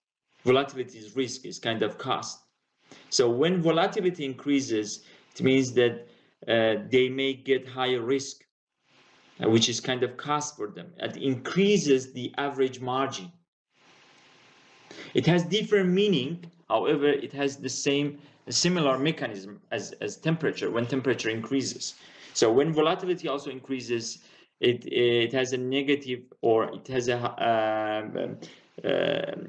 Volatility is risk, is kind of cost. So when volatility increases, it means that they may get higher risk, which is kind of cost for them. It increases the average margin. It has different meaning, however, it has the similar mechanism as temperature, when temperature increases. So when volatility also increases, it has a negative, or it has a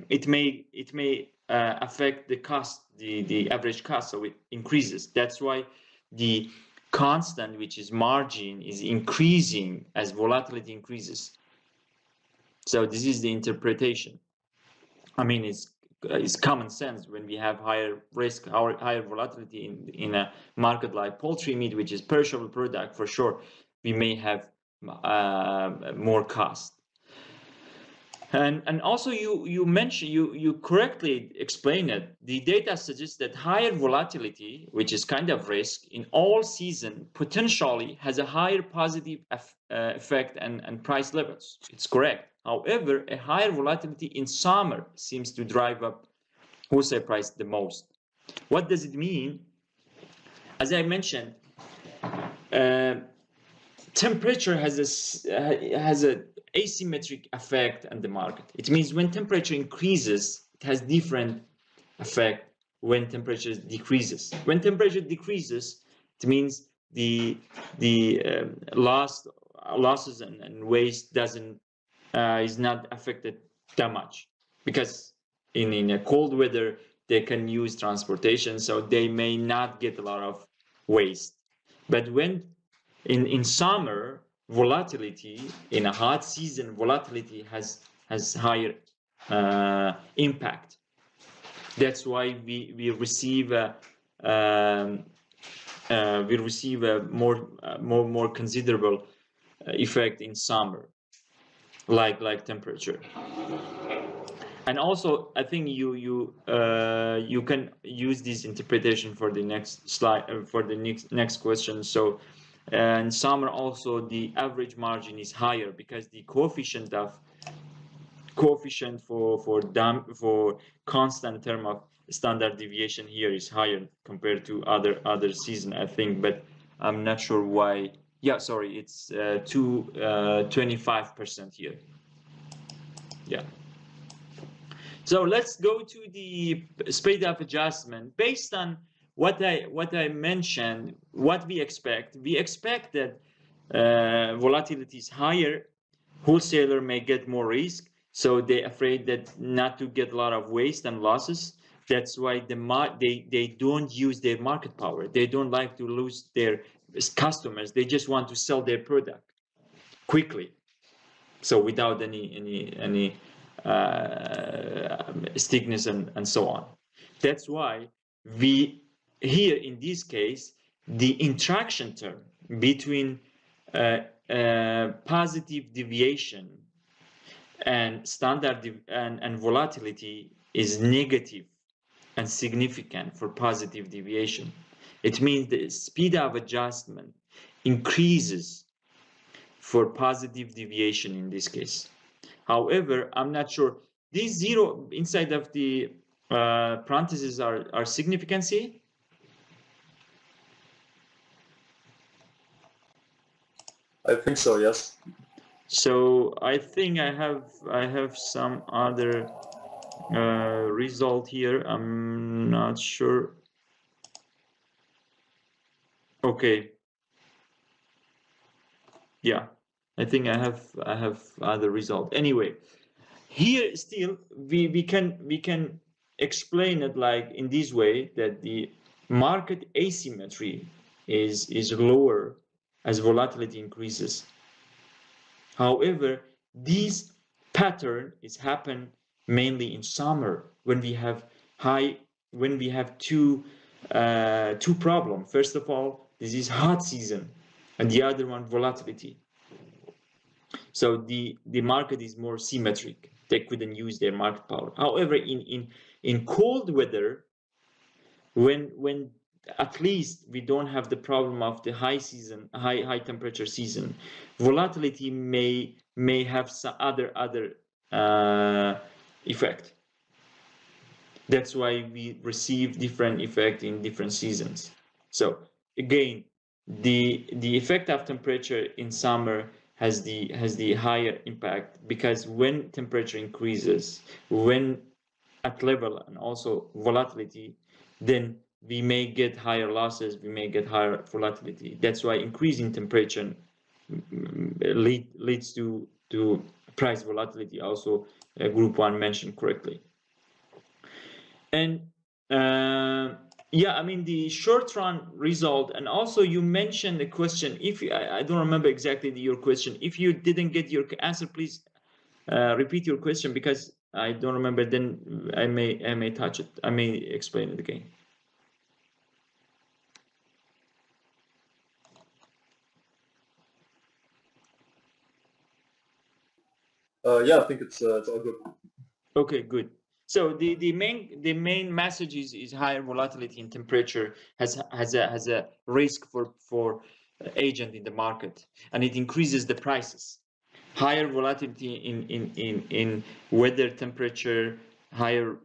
it may affect the cost, the average cost, so it increases. That's why the constant, which is margin, is increasing as volatility increases. So this is the interpretation. I mean, it's common sense when we have higher risk, higher volatility in a market like poultry meat, which is perishable product for sure, we may have more cost. And also you mentioned, you correctly explained it. The data suggests that higher volatility, which is kind of risk, in all season potentially has a higher positive effect and price levels. It's correct. However, a higher volatility in summer seems to drive up wholesale price the most. What does it mean? As I mentioned, temperature has a asymmetric effect on the market. It means when temperature increases, it has different effect when temperature decreases. When temperature decreases, it means the losses and waste is not affected that much, because in a cold weather they can use transportation, so they may not get a lot of waste. But when in summer, volatility, in a hot season, volatility has higher impact. That's why we receive a more considerable effect in summer, like temperature. And also, I think you can use this interpretation for the next slide, for the next question. So, in summer also the average margin is higher because the coefficient for constant term of standard deviation here is higher compared to other season, I think, but I'm not sure why. Yeah, sorry, it's 25% here. Yeah. So let's go to the speed-up adjustment. Based on what I mentioned, what we expect that volatility is higher, wholesaler may get more risk, so they're afraid that not to get a lot of waste and losses. That's why they don't use their market power. They don't like to lose their customers. They just want to sell their product quickly, so without any stickiness and so on. That's why we here in this case, the interaction term between positive deviation and standard and volatility is negative and significant for positive deviation. It means the speed of adjustment increases for positive deviation in this case. However, I'm not sure these zero inside of the parentheses are significancy. I think so, yes. So I think I have some other result here. I'm not sure. Okay. Yeah, I think I have other result. Anyway, here still we can explain it like in this way, that the market asymmetry is lower as volatility increases. However, this pattern is happen mainly in summer when we have two problems. First of all, this is hot season, and the other one volatility. So the market is more symmetric. They couldn't use their market power. However, in cold weather, when at least we don't have the problem of the high temperature season, volatility may have some other effect. That's why we receive different effect in different seasons. So again, the effect of temperature in summer has the higher impact, because when temperature increases, when at level and also volatility, then we may get higher losses, we may get higher volatility. That's why increasing temperature leads to price volatility, also group 1 mentioned correctly. And yeah, I mean the short run result, and also you mentioned the question, if I don't remember exactly your question. If you didn't get your answer, please repeat your question because I don't remember. Then I may touch it. I may explain it again. Yeah, I think it's all good. Okay, good. So the main message is higher volatility in temperature has a risk for agent in the market, and it increases the prices. Higher volatility in weather temperature, higher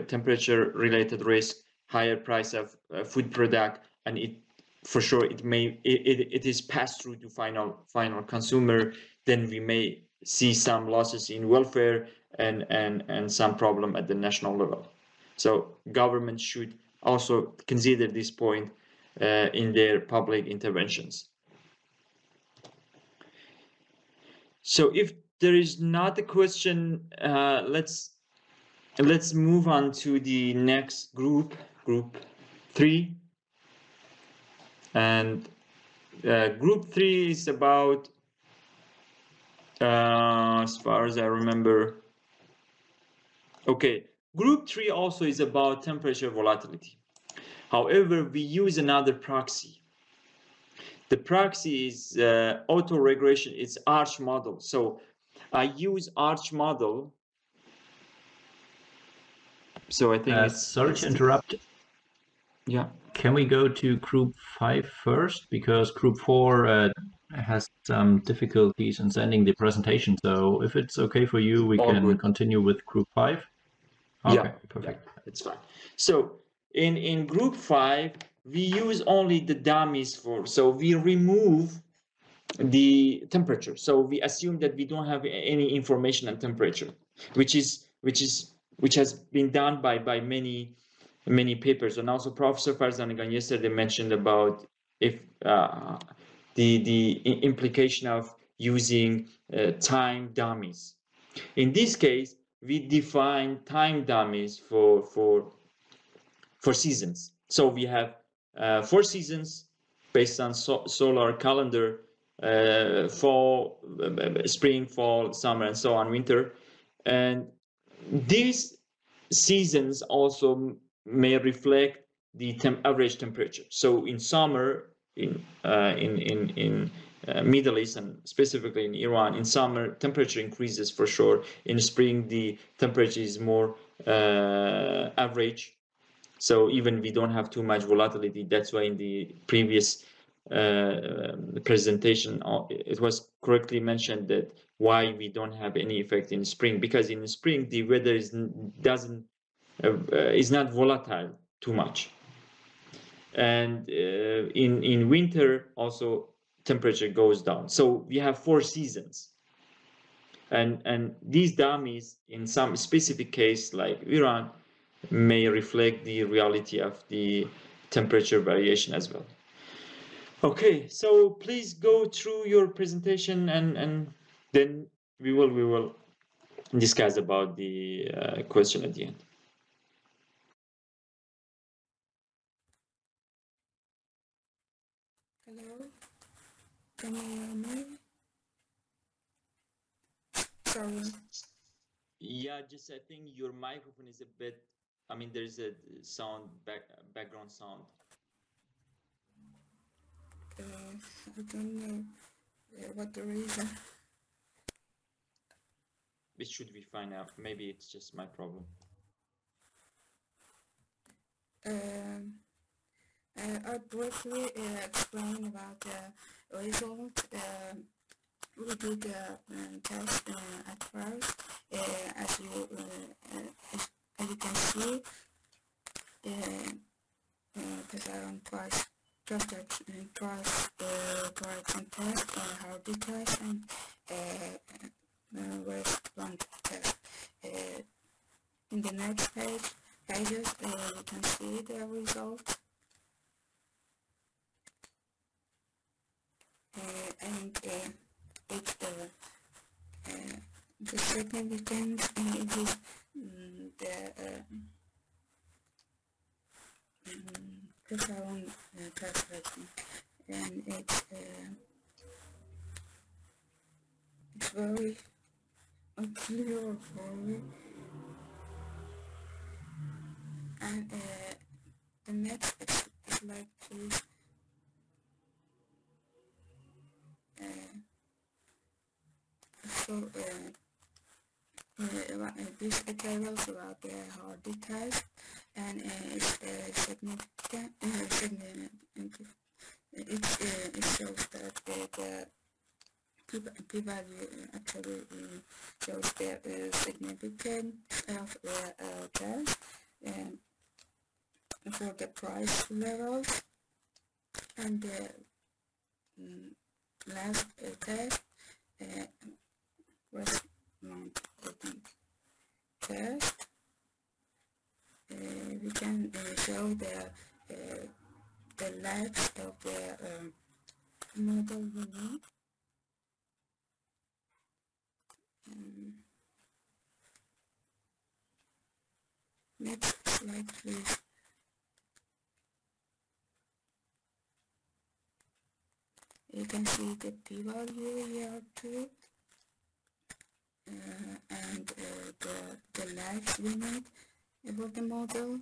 temperature related risk, higher price of food product, and it for sure it is passed through to final consumer. Then we may see some losses in welfare and some problem at the national level. So government should also consider this point in their public interventions. So if there is not a question, let's move on to the next group 3. And group 3 is about, as far as I remember, okay, group 3 also is about temperature volatility. However, we use another proxy. The proxy is auto-regression. It's Arch model. So I use Arch model. So I think sorry to interrupt. Yeah. Can we go to group 5 first? Because group 4 has some difficulties in sending the presentation. So if it's okay for you, we can continue with group 5. Okay, yeah, perfect. Yeah, it's fine. So in group 5, we use only the dummies so we remove the temperature. So we assume that we don't have any information on temperature, which has been done by many papers. And also Professor Farzanagan yesterday mentioned about if the implication of using time dummies. In this case, we define time dummies for seasons. So we have 4 seasons based on solar calendar, fall, spring, fall, summer, and so on, winter. And these seasons also may reflect the average temperature. So in summer, in Middle East and specifically in Iran, in summer temperature increases for sure. In spring, the temperature is more average. So even we don't have too much volatility. That's why in the previous presentation, it was correctly mentioned that why we don't have any effect in spring, because in spring the weather is not volatile too much, and in winter also temperature goes down. So we have 4 seasons, and these dummies in some specific case like Iran may reflect the reality of the temperature variation as well. Okay, so please go through your presentation and then we will discuss about the question at the end. Hello, can you hear me? Sorry. Yeah, just I think your microphone is a bit, I mean, there's a sound, background sound. I don't know what the reason. It should be fine now. Maybe it's just my problem. I briefly explain about the result. We did the test at first, as you can see, the twice correction test, hardy test, and respond test. In the next pages, you can see the result. And it's the significance is the sound translation, and it's very unclear for me. And the next slide, please. So this table is about the Hardy test, and it's significant. It shows that the p-value actually shows the significance of the test for the price levels, and the last test was test. We can show the legs of the model we need. Next slide, please. You can see the p-value here too, and the legs we need for the model.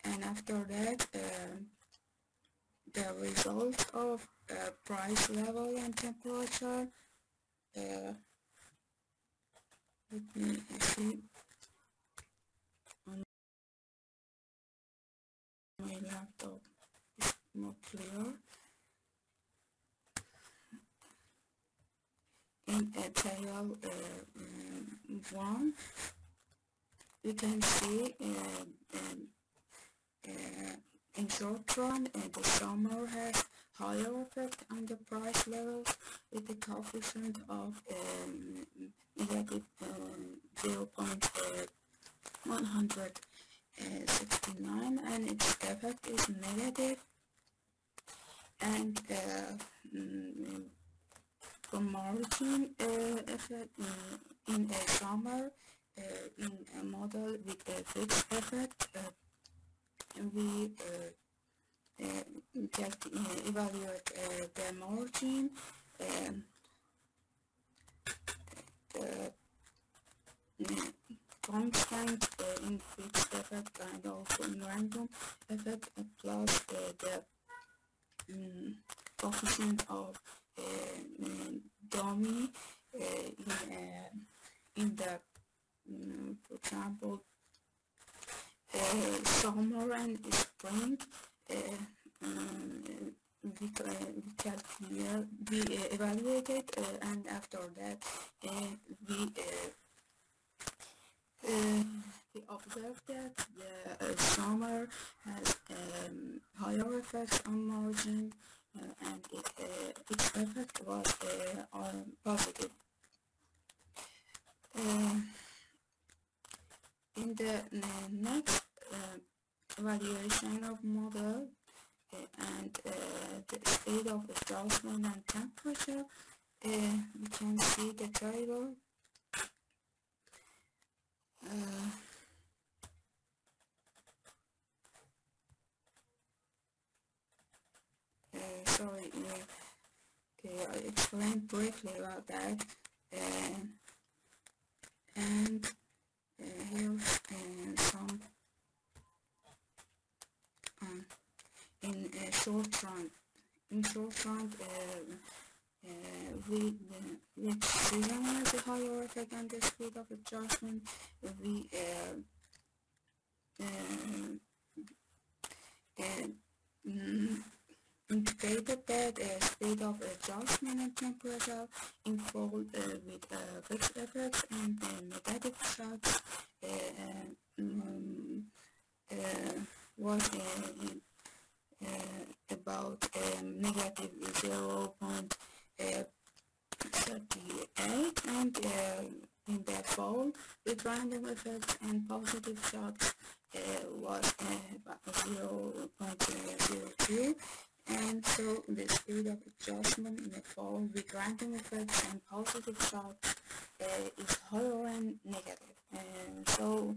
And after that, the result of price level and temperature. Let me see on my laptop. It's more clear. In table 1, you can see in short run the summer has higher effect on the price levels with a coefficient of negative 0.169, and its effect is negative, and for margin effect in a summer in a model with a fixed effect, we evaluate the margin, the constant in fixed effect and also in random effect, plus the coefficient of dummy in the for example summer and spring. We evaluated, and after that we observed that the summer has higher effects on margin, and its effect was positive. In the next evaluation of model and the state of adjustment and temperature, we can see the table. Sorry, okay, I explained briefly about that, and here's some in short run. In short run, which season has a higher effect on the speed of adjustment, we indicated that speed of adjustment and temperature involved with fixed effects and negative shocks was about negative 0.38, and in the fall with random effects and positive shocks was about 0.02, and so the speed of adjustment in the fall with random effects and positive shocks is higher and negative, and so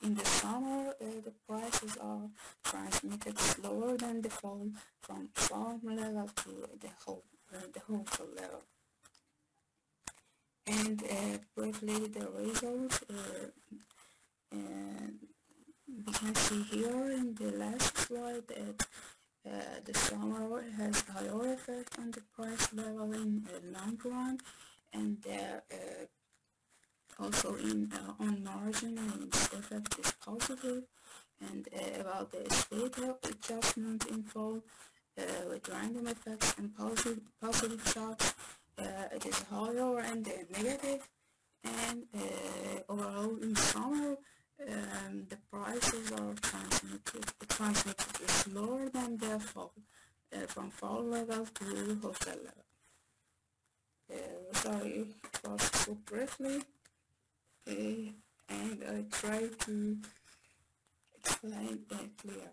in the summer, the prices are transmitted slower than the fall from farm level to the wholesale level. And briefly, the results we can see here in the last slide that the summer has higher effect on the price level in the long run, and also on margin, and its effect is positive. And about the state adjustment in fall with random effects and positive shocks, it is higher and negative. And overall in summer, the prices are transmitted slower than the fall, from fall level to wholesale level. Sorry, it was so briefly, and I try to explain clear.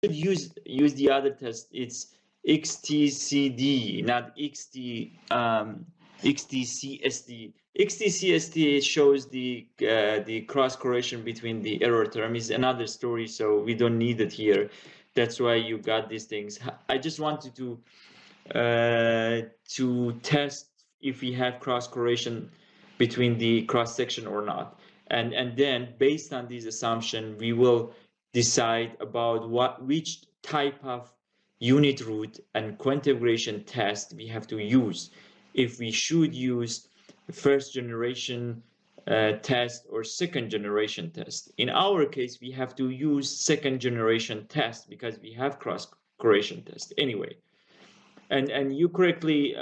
Use the other test. It's XTCD, not XTCSD. XTCSD shows the cross correlation between the error term. Is another story, so we don't need it here. That's why you got these things. I just wanted to test if we have cross correlation between the cross section or not, and then based on this assumption, we will decide about which type of unit root and cointegration test we have to use. If we should use first generation test or second generation test. In our case, we have to use second generation test because we have cross correlation test anyway. And you correctly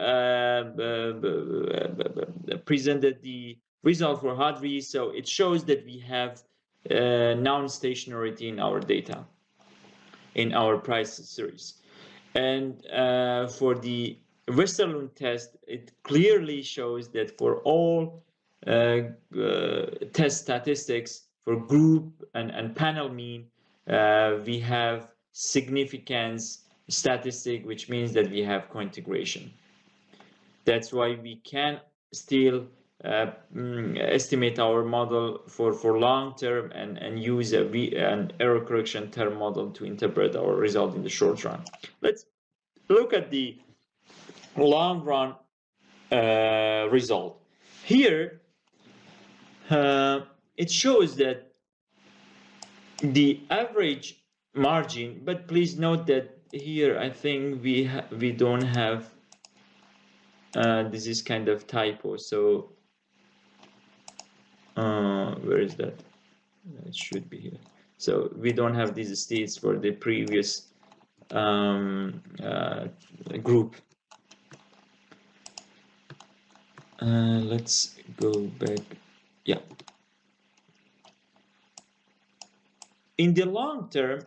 presented the result for Hadri, so it shows that we have non-stationarity in our data, in our price series. And for the Westerlund test, it clearly shows that for all test statistics for group and panel mean, we have significance statistic, which means that we have cointegration. That's why we can still estimate our model for long term and use an error correction term model to interpret our result in the short run. Let's look at the long run result. Here, it shows that the average margin, but please note that here I think we don't have this is kind of typo, so where is that? It should be here. So we don't have these states for the previous group. Let's go back. Yeah. In the long term,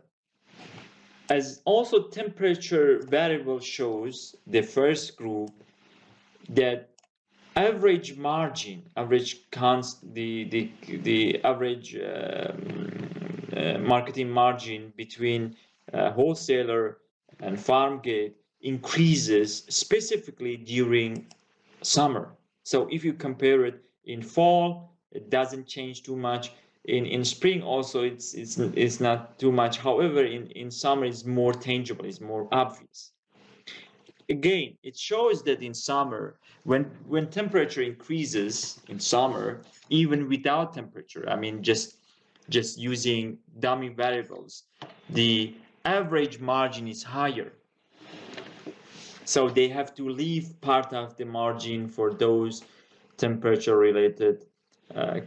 as also temperature variable shows, the first group, that average margin, average the average marketing margin between wholesaler and farm gate increases specifically during summer. So if you compare it in fall, it doesn't change too much. In spring also it's not too much. However, in summer it's more tangible, it's more obvious. Again, it shows that in summer, when temperature increases in summer, even without temperature, I mean just using dummy variables, the average margin is higher. So they have to leave part of the margin for those temperature related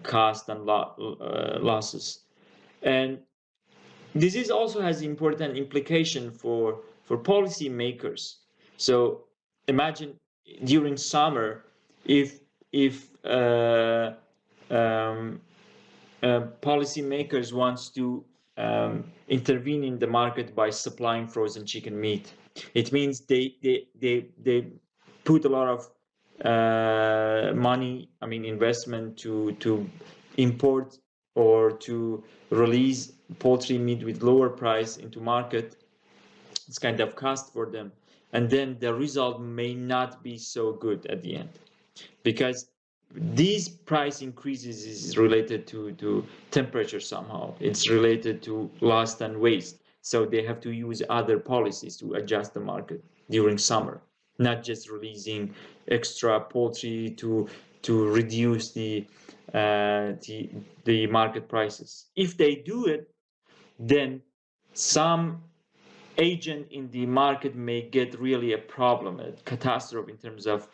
cost and losses. And this is also has important implication for policy makers. So imagine during summer, if policymakers wants to intervene in the market by supplying frozen chicken meat, it means they put a lot of money, I mean investment to import or to release poultry meat with lower price into market. it's kind of cost for them, and then the result may not be so good at the end, because these price increases is related to temperature somehow. It's related to loss and waste. So they have to use other policies to adjust the market during summer, not just releasing extra poultry to reduce the market prices. If they do it, then some agent in the market may get really a problem, a catastrophe in terms of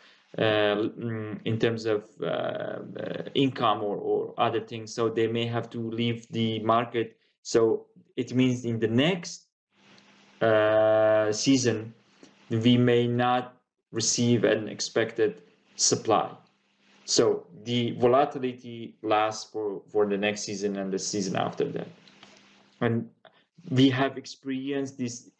income or other things. So they may have to leave the market. So it means in the next season, we may not receive an expected supply. So the volatility lasts for the next season and the season after that. And we have experienced this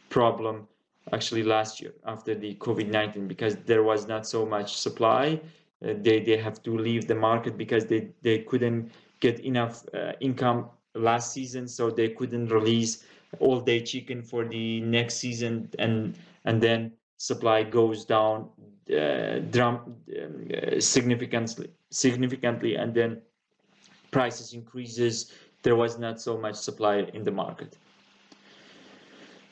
problem actually last year after the COVID-19, because there was not so much supply. They have to leave the market because they couldn't get enough income last season, so they couldn't release all-day chicken for the next season, and then supply goes down significantly, and then prices increases. There was not so much supply in the market.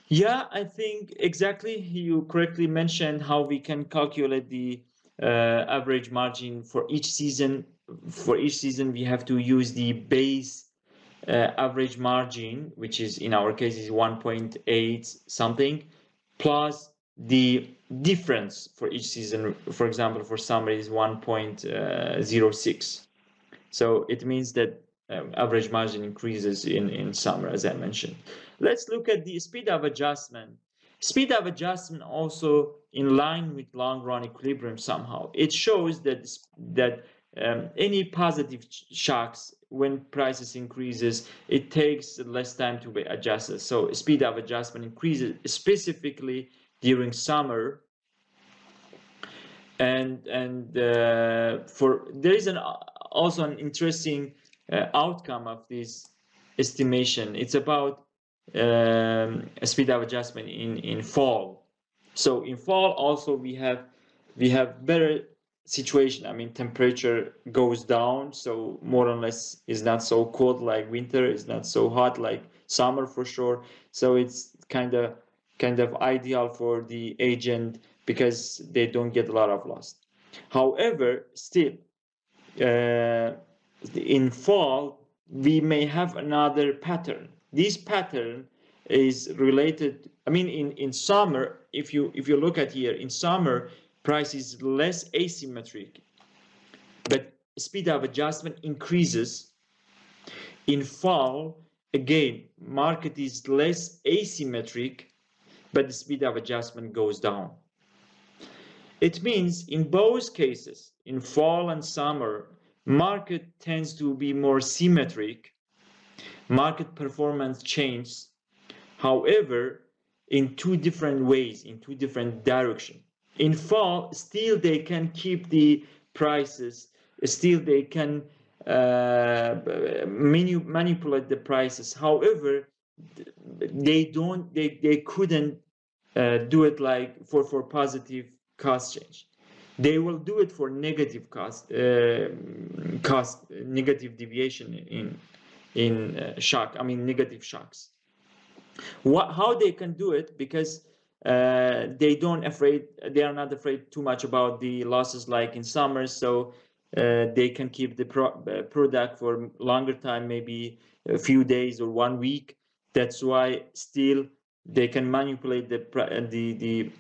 Yeah, I think exactly. You correctly mentioned how we can calculate the average margin for each season. For each season, we have to use the base average margin, which is in our case is 1.8 something, plus the difference for each season. For example, for summer is 1.06. So it means that average margin increases in summer, as I mentioned. Let's look at the speed of adjustment. Speed of adjustment also in line with long-run equilibrium somehow. It shows that any positive shocks when prices increases, it takes less time to be adjusted. So speed of adjustment increases specifically during summer. And there is also an interesting outcome of this estimation. It's about a speed of adjustment in fall. So in fall also we have better situation. I mean, temperature goes down, so more or less is not so cold like winter, is not so hot like summer for sure. So it's kind of ideal for the agent because they don't get a lot of loss. However, still in fall we may have another pattern. This pattern is related, I mean, in summer, if you look at here, in summer price is less asymmetric, but speed of adjustment increases. In fall, again, market is less asymmetric, but the speed of adjustment goes down. It means in both cases, in fall and summer, market tends to be more symmetric, market performance changes, however, in two different ways, in two different directions. In fall, still they can keep the prices, still they can manipulate the prices. However, they couldn't do it like for positive cost change. They will do it for negative negative deviation in shock. I mean negative shocks. How they can do it? Because they are not afraid too much about the losses like in summer, so they can keep the product for longer time, maybe a few days or 1 week. That's why still they can manipulate the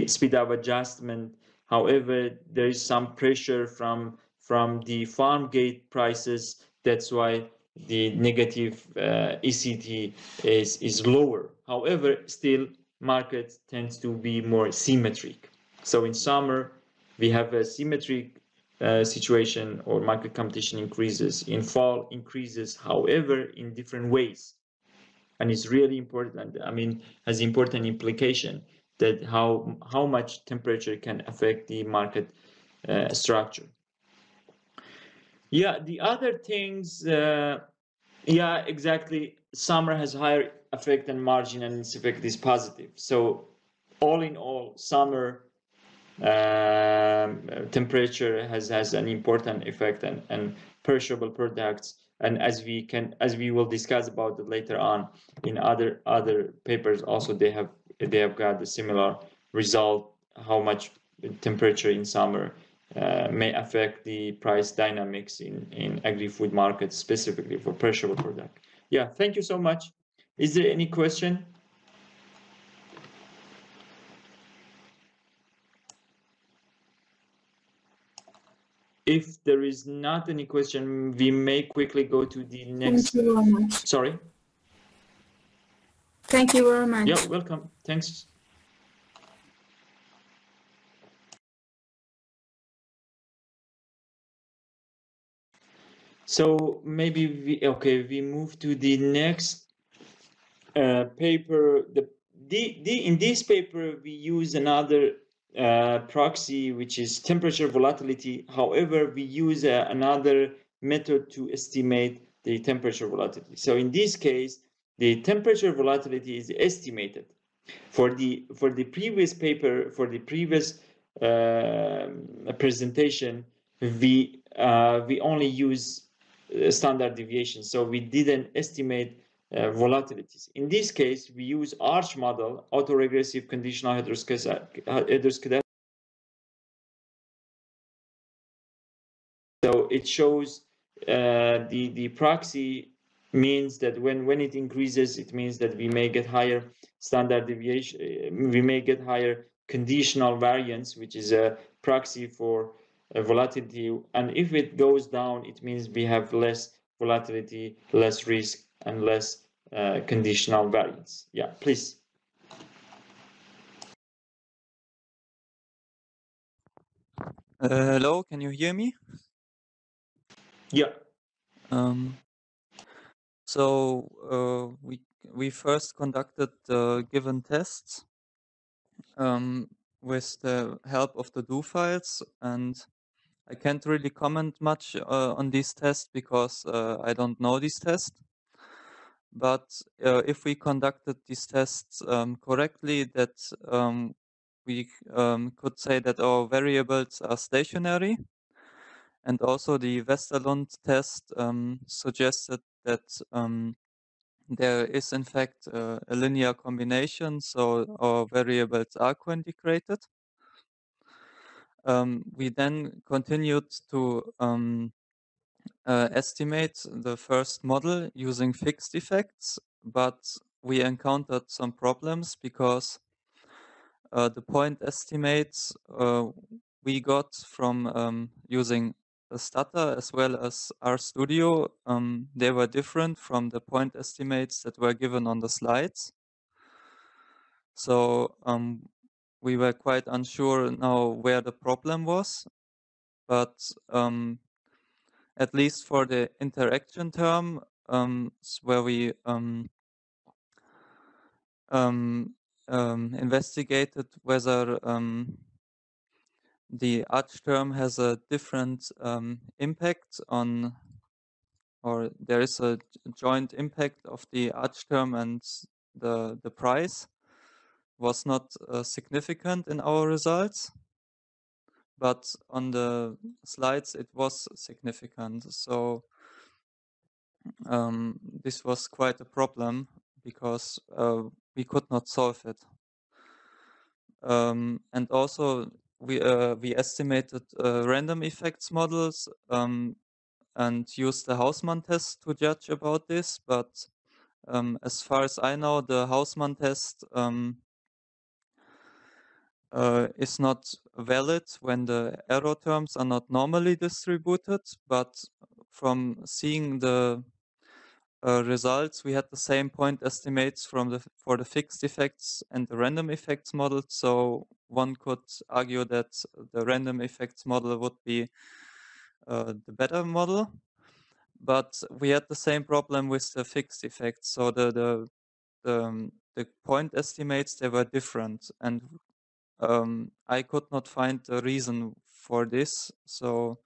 speed of adjustment. However, there is some pressure from the farm gate prices. That's why the negative ECT is lower. However, still market tends to be more symmetric. So in summer we have a symmetric situation, or market competition increases. In fall increases, however, in different ways. And it's really important, I mean, has important implication that how much temperature can affect the market structure. Yeah, the other things, yeah, exactly. Summer has higher effect and margin and its effect is positive. So all in all, summer temperature has an important effect, and perishable products, and as we will discuss about it later on in other papers also, they have got a similar result, how much temperature in summer may affect the price dynamics in agri-food markets, specifically for perishable product. Yeah, thank you so much. Is there any question? If there is not any question, we may quickly go to the next. Thank you very much. Sorry? Thank you very much. Yeah, welcome. Thanks. So maybe we move to the next paper. In this paper, we use another proxy, which is temperature volatility. However, we use another method to estimate the temperature volatility. So in this case, the temperature volatility is estimated. For the previous paper, for the previous presentation, we only use standard deviation, so we didn't estimate volatilities. In this case, we use ARCH model, autoregressive conditional heteroscedastic. So it shows the proxy means that when it increases, it means that we may get higher standard deviation, we may get higher conditional variance, which is a proxy for volatility. And if it goes down, it means we have less volatility, less risk, and less conditional variance. Yeah, please. Hello, can you hear me? Yeah. So we first conducted the given tests with the help of the do files, and I can't really comment much on these tests because I don't know these tests. But if we conducted these tests correctly, that we could say that our variables are stationary. And also the Westerlund test suggested that there is in fact a linear combination, so our variables are cointegrated. We then continued to estimate the first model using fixed effects, but we encountered some problems because the point estimates we got from using a Stutter as well as RStudio, they were different from the point estimates that were given on the slides. So we were quite unsure now where the problem was, but at least for the interaction term, where we investigated whether the arch term has a different impact on, or there is a joint impact of the arch term and the price, was not significant in our results. But on the slides, it was significant. So this was quite a problem because we could not solve it. And also, we estimated random effects models and used the Hausmann test to judge about this. But as far as I know, the Hausmann test is not valid when the error terms are not normally distributed. But from seeing the results, we had the same point estimates for the fixed effects and the random effects model. So one could argue that the random effects model would be the better model. But we had the same problem with the fixed effects. So the point estimates, they were different, and I could not find the reason for this. So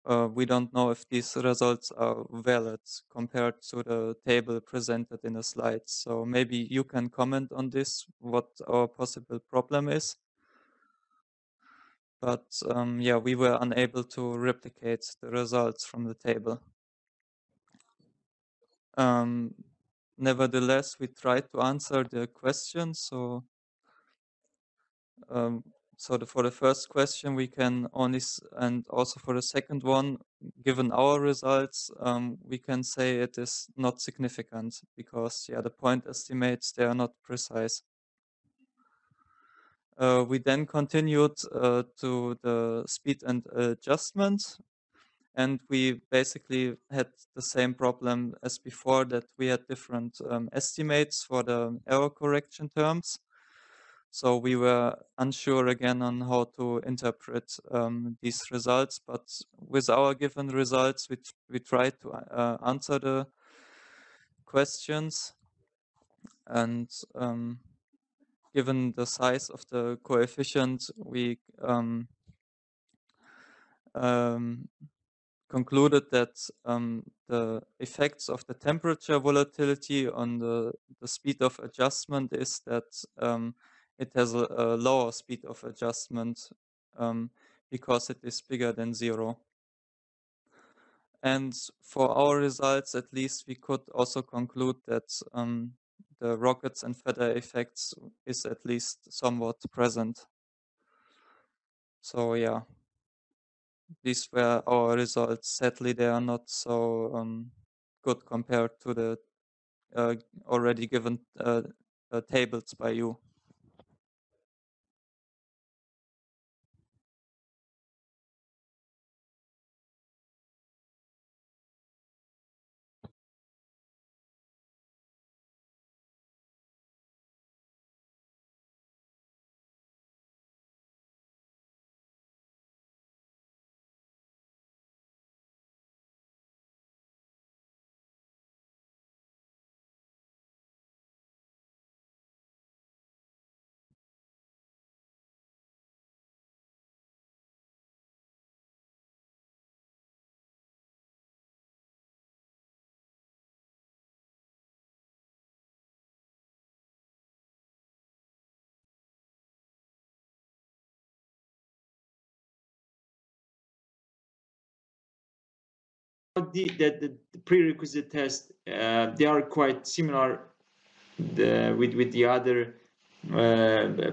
we don't know if these results are valid compared to the table presented in the slides. So maybe you can comment on this, what our possible problem is. But yeah, we were unable to replicate the results from the table. Nevertheless, we tried to answer the question. So for the first question, we can only, and also for the second one, given our results, we can say it is not significant because, yeah, the point estimates, they are not precise. We then continued to the speed and adjustment, and we basically had the same problem as before, that we had different estimates for the error correction terms. So we were unsure again on how to interpret these results, but with our given results, we tried to answer the questions, and given the size of the coefficient, we concluded that the effects of the temperature volatility on the speed of adjustment is that it has a lower speed of adjustment because it is bigger than 0. And for our results, at least, we could also conclude that the rockets and feather effects is at least somewhat present. So yeah, these were our results. Sadly, they are not so good compared to the already given tables by you. The prerequisite test, they are quite similar with the other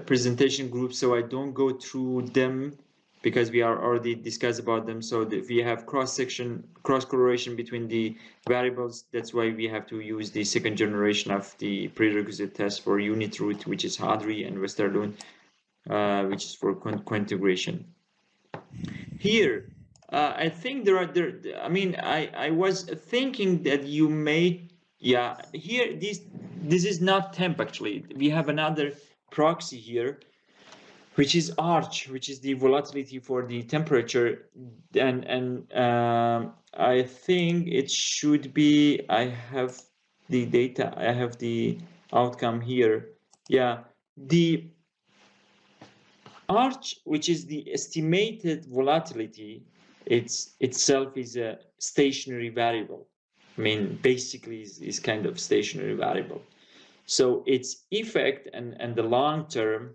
presentation groups, so I don't go through them because we are already discussed about them. So we have cross correlation between the variables. That's why we have to use the second generation of the prerequisite test for unit root, which is Hadri, and Westerlund, which is for Cointegration. Here, I think I mean, I was thinking that you may, yeah, here this is not temp actually. We have another proxy here, which is arch, which is the volatility for the temperature, and I think it should be. I have the data. I have the outcome here. Yeah, the arch, which is the estimated volatility, itself is a stationary variable. I mean, basically is kind of stationary variable. So its effect and the long term,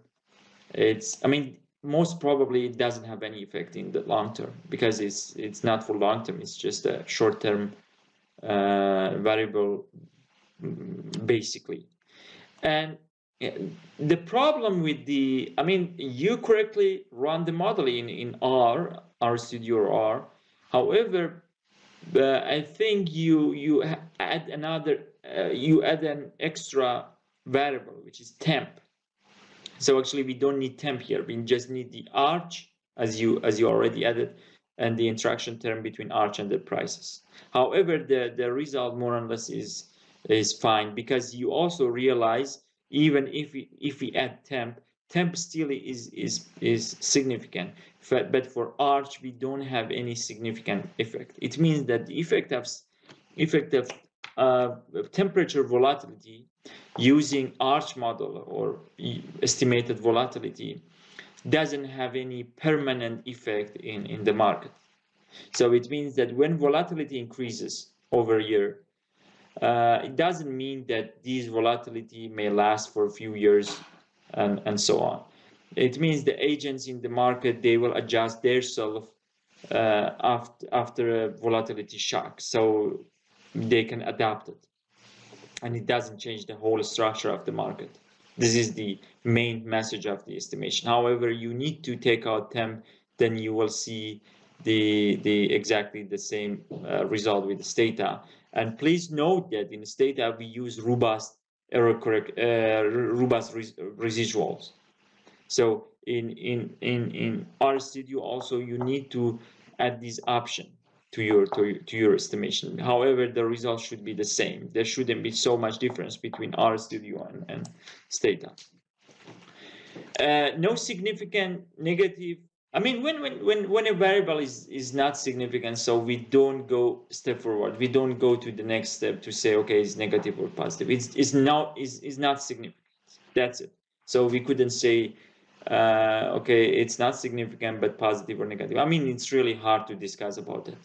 I mean, most probably it doesn't have any effect in the long term because it's not for long term. It's just a short term variable, basically. And the problem with I mean, you correctly run the model in R Studio or R. However, I think you add an extra variable, which is temp. So actually, we don't need temp here. We just need the arch, as you already added, and the interaction term between arch and the prices. However, the result more or less is fine because you also realize even if we add temp still is significant. But for arch, we don't have any significant effect. It means that the effect of temperature volatility using arch model or estimated volatility doesn't have any permanent effect in the market. So it means that when volatility increases over a year, it doesn't mean that this volatility may last for a few years and so on. It means the agents in the market, they will adjust themselves after a volatility shock, so they can adapt it. And it doesn't change the whole structure of the market. This is the main message of the estimation. However, you need to take out temp, then you will see the exactly the same result with the Stata. And please note that in Stata we use robust robust residuals. So in RStudio also you need to add this option to your estimation. However, the results should be the same. There shouldn't be so much difference between RStudio and Stata. No significant negative. I mean, when a variable is not significant, so we don't go step forward. We don't go to the next step to say, okay, it's negative or positive. It's not significant. That's it. So we couldn't say, okay, it's not significant, but positive or negative. I mean, it's really hard to discuss about it.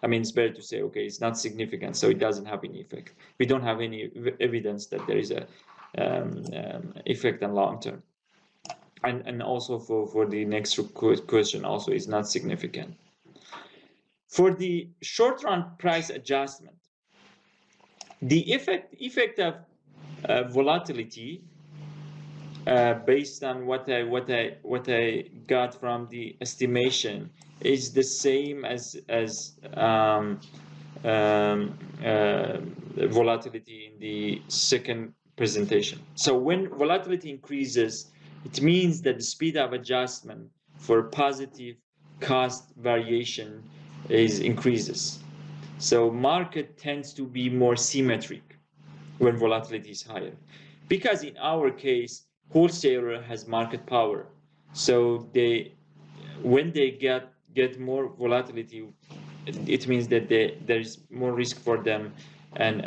I mean, it's better to say, okay, it's not significant, so it doesn't have any effect. We don't have any evidence that there is a effect on long term. And also for the next question, also is not significant. For the short run price adjustment, the effect of volatility based on what I got from the estimation is the same as volatility in the second presentation. So when volatility increases, it means that the speed of adjustment for positive cost variation increases. So market tends to be more symmetric when volatility is higher, because in our case, wholesaler has market power. So when they get more volatility, it means that there is more risk for them, and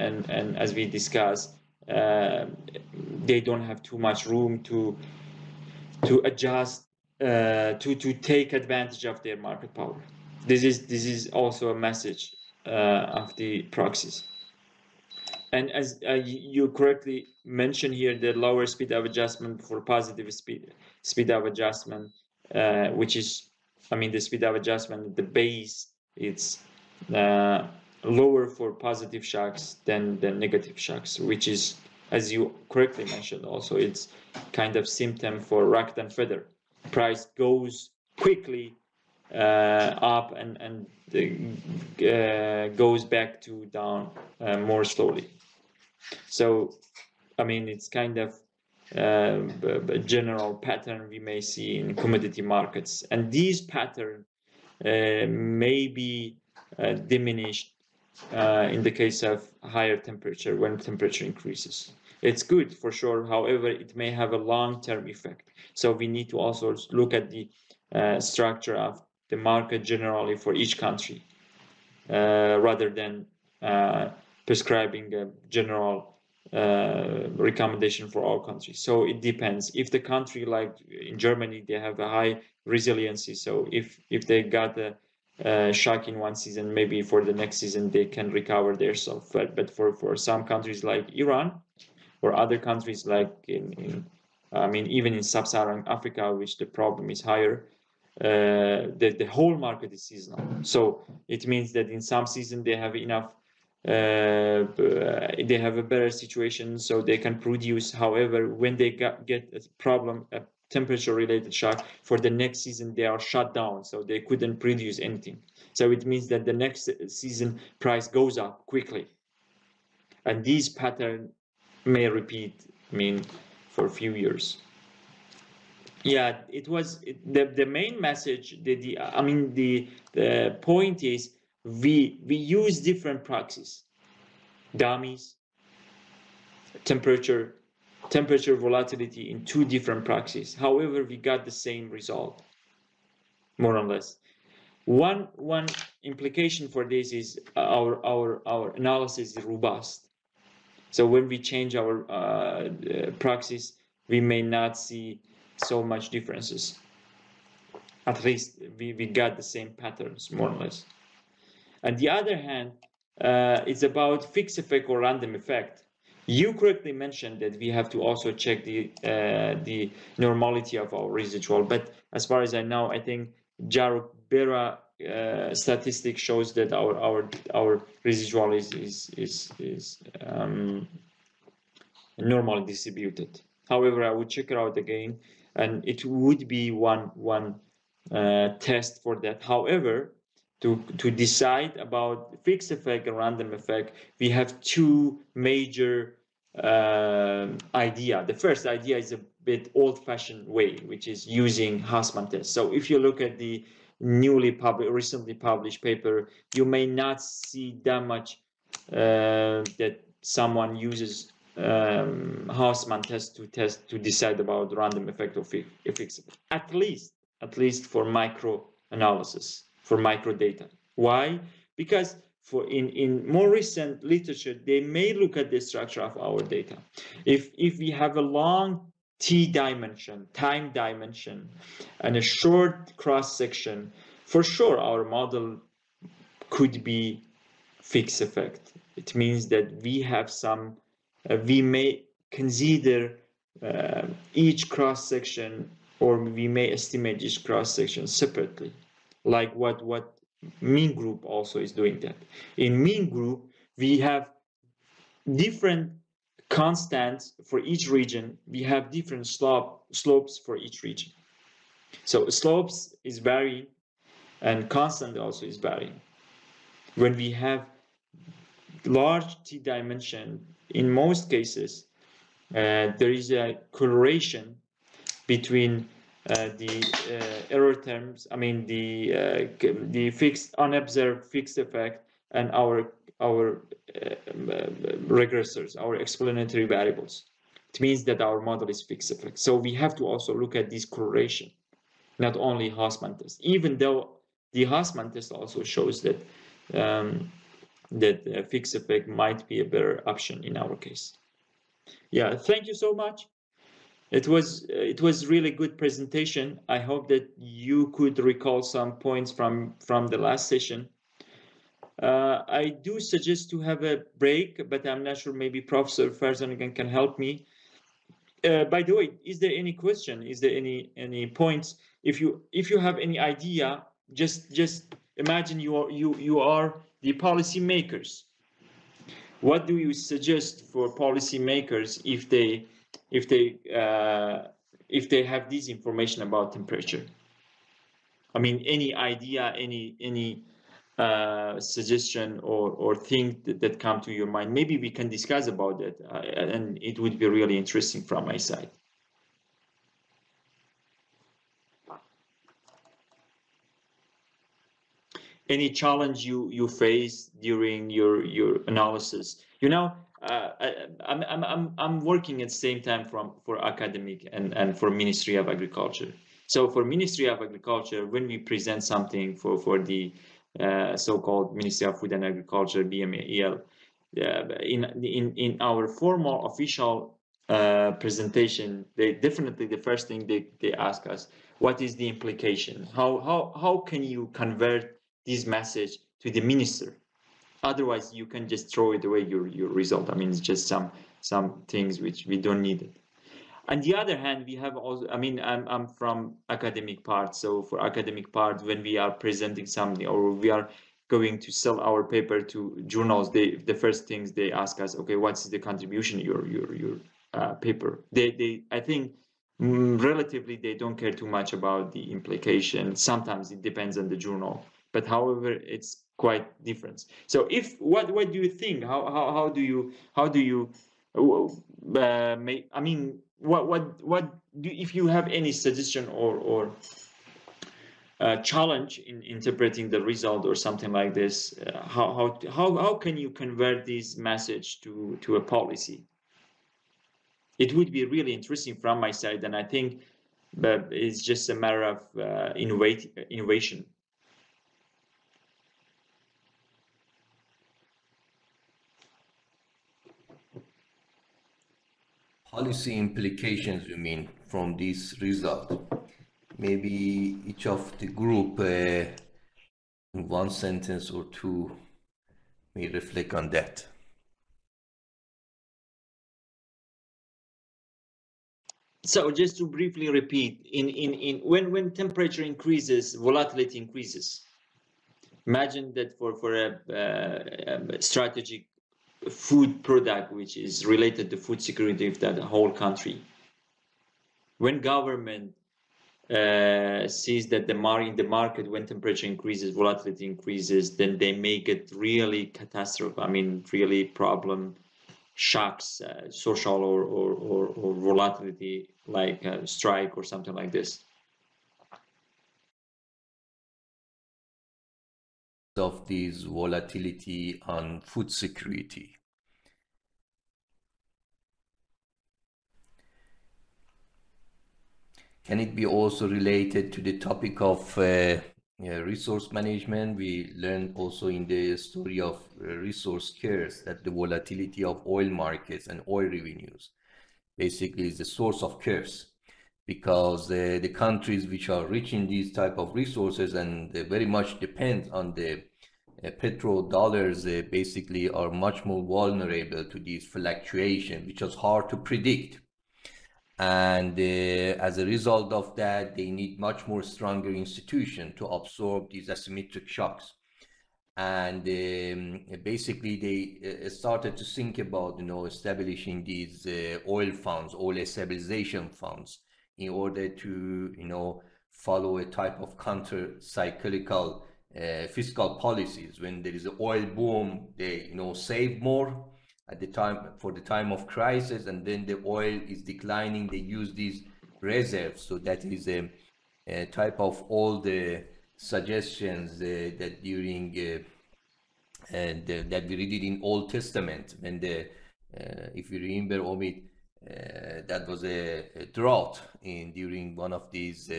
as we discussed, they don't have too much room to adjust to take advantage of their market power. This is also a message of the proxies. And as you correctly mentioned here, the lower speed of adjustment for positive speed of adjustment, which is, I mean, the speed of adjustment, the base, it's lower for positive shocks than negative shocks, which is, as you correctly mentioned, also it's kind of symptom for racket and feather. Price goes quickly up and goes back to down more slowly. So, I mean, it's kind of a general pattern we may see in commodity markets, and these patterns may be diminished in the case of higher temperature, when temperature increases. It's good for sure, however, it may have a long-term effect. So we need to also look at the structure of the market generally for each country, rather than prescribing a general recommendation for all countries. So it depends. If the country, like in Germany, they have a high resiliency, so if they got a shock in one season, maybe for the next season they can recover themselves. But for some countries like Iran or other countries like I mean, even in sub-Saharan Africa, which the problem is higher, the whole market is seasonal. So it means that in some season they have enough, they have a better situation, so they can produce. However, when they get a problem, a temperature-related shock, for the next season they are shut down, so they couldn't produce anything. So it means that the next season price goes up quickly, and this pattern may repeat, I mean, for a few years. Yeah, it was the main message. I mean, the point is we use different proxies, dummies, temperature volatility in two different proxies. However, we got the same result, more or less. One implication for this is our analysis is robust. So when we change our proxies, we may not see so much differences. At least we got the same patterns, more or less. On the other hand, it's about fixed effect or random effect. You correctly mentioned that we have to also check the normality of our residual, but as far as I know, I think Jarubera statistic shows that our residual is normally distributed. However, I would check it out again, and it would be one test for that. However, to decide about fixed effect and random effect, we have two major idea. The first idea is a bit old-fashioned way, which is using Hassman test. So if you look at the recently published paper, you may not see that much that someone uses Hausmann test to decide about random effect or fixed effect. At least for micro analysis, for micro data. Why? Because in more recent literature, they may look at the structure of our data. If we have a long t dimension, time dimension, and a short cross section, for sure our model could be fixed effect. It means that we have some, we may consider each cross section, or we may estimate each cross section separately, like what mean group also is doing that. In mean group, we have different constants for each region. We have different slopes for each region. So slopes is varying, and constant also is varying. When we have large t dimension, in most cases, there is a correlation between the error terms, I mean the fixed unobserved fixed effect, and our regressors, our explanatory variables. It means that our model is fixed effect. So we have to also look at this correlation, not only Hausmann test, even though the Hausmann test also shows that that fixed effect might be a better option in our case. Yeah, thank you so much. It was really good presentation. I hope that you could recall some points from the last session. I do suggest to have a break, but I'm not sure, maybe Professor Farzan again can help me. By the way, is there any question? Is there any points? If you have any idea, just imagine you are the policy makers. What do you suggest for policy makers if they have this information about temperature? I mean, any idea, any suggestion or thing that come to your mind? Maybe we can discuss about that, and it would be really interesting from my side. Any challenge you face during your analysis? You know, I'm working at the same time for academic and for Ministry of Agriculture. So for Ministry of Agriculture, when we present something for the so-called Ministry of Food and Agriculture, BMAEL, in our formal official presentation, they definitely, the first thing they ask us, what is the implication? How can you convert this message to the minister? Otherwise, you can just throw it away, your result. I mean, it's just some things which we don't need it. On the other hand, we have also, I mean, I'm from academic part. So for academic part, when we are presenting something or we are going to sell our paper to journals, the first things they ask us, okay, what's the contribution your paper? I think relatively they don't care too much about the implication. Sometimes it depends on the journal, but however, it's quite different. So what do you think? How do you I mean, if you have any suggestion or challenge in interpreting the result or something like this, how can you convert this message to a policy? It would be really interesting from my side, and I think that it's just a matter of innovation. Policy implications, you mean, from this result? Maybe each of the group one sentence or two may reflect on that. So just to briefly repeat, when temperature increases, volatility increases. Imagine that for a strategic food product which is related to food security of that whole country. When government sees that in the market, when temperature increases, volatility increases, then they make it really catastrophe. I mean, really problem, shocks, social or volatility, like a strike or something like this. Of this volatility on food security. Can it be also related to the topic of resource management? We learned also in the story of resource curves that the volatility of oil markets and oil revenues basically is the source of curves, because the countries which are rich in these type of resources and they very much depend on the petrodollars basically are much more vulnerable to these fluctuations, which is hard to predict. And as a result of that, they need much more stronger institution to absorb these asymmetric shocks. And basically they started to think about, establishing these oil funds, oil stabilization funds, in order to, follow a type of counter-cyclical fiscal policies. When there is an oil boom, they, save more at the time for the time of crisis, and then the oil is declining, they use these reserves. So that is a type of all the suggestions that during that we read it in Old Testament, when if you remember, Omid, that was a drought during one of these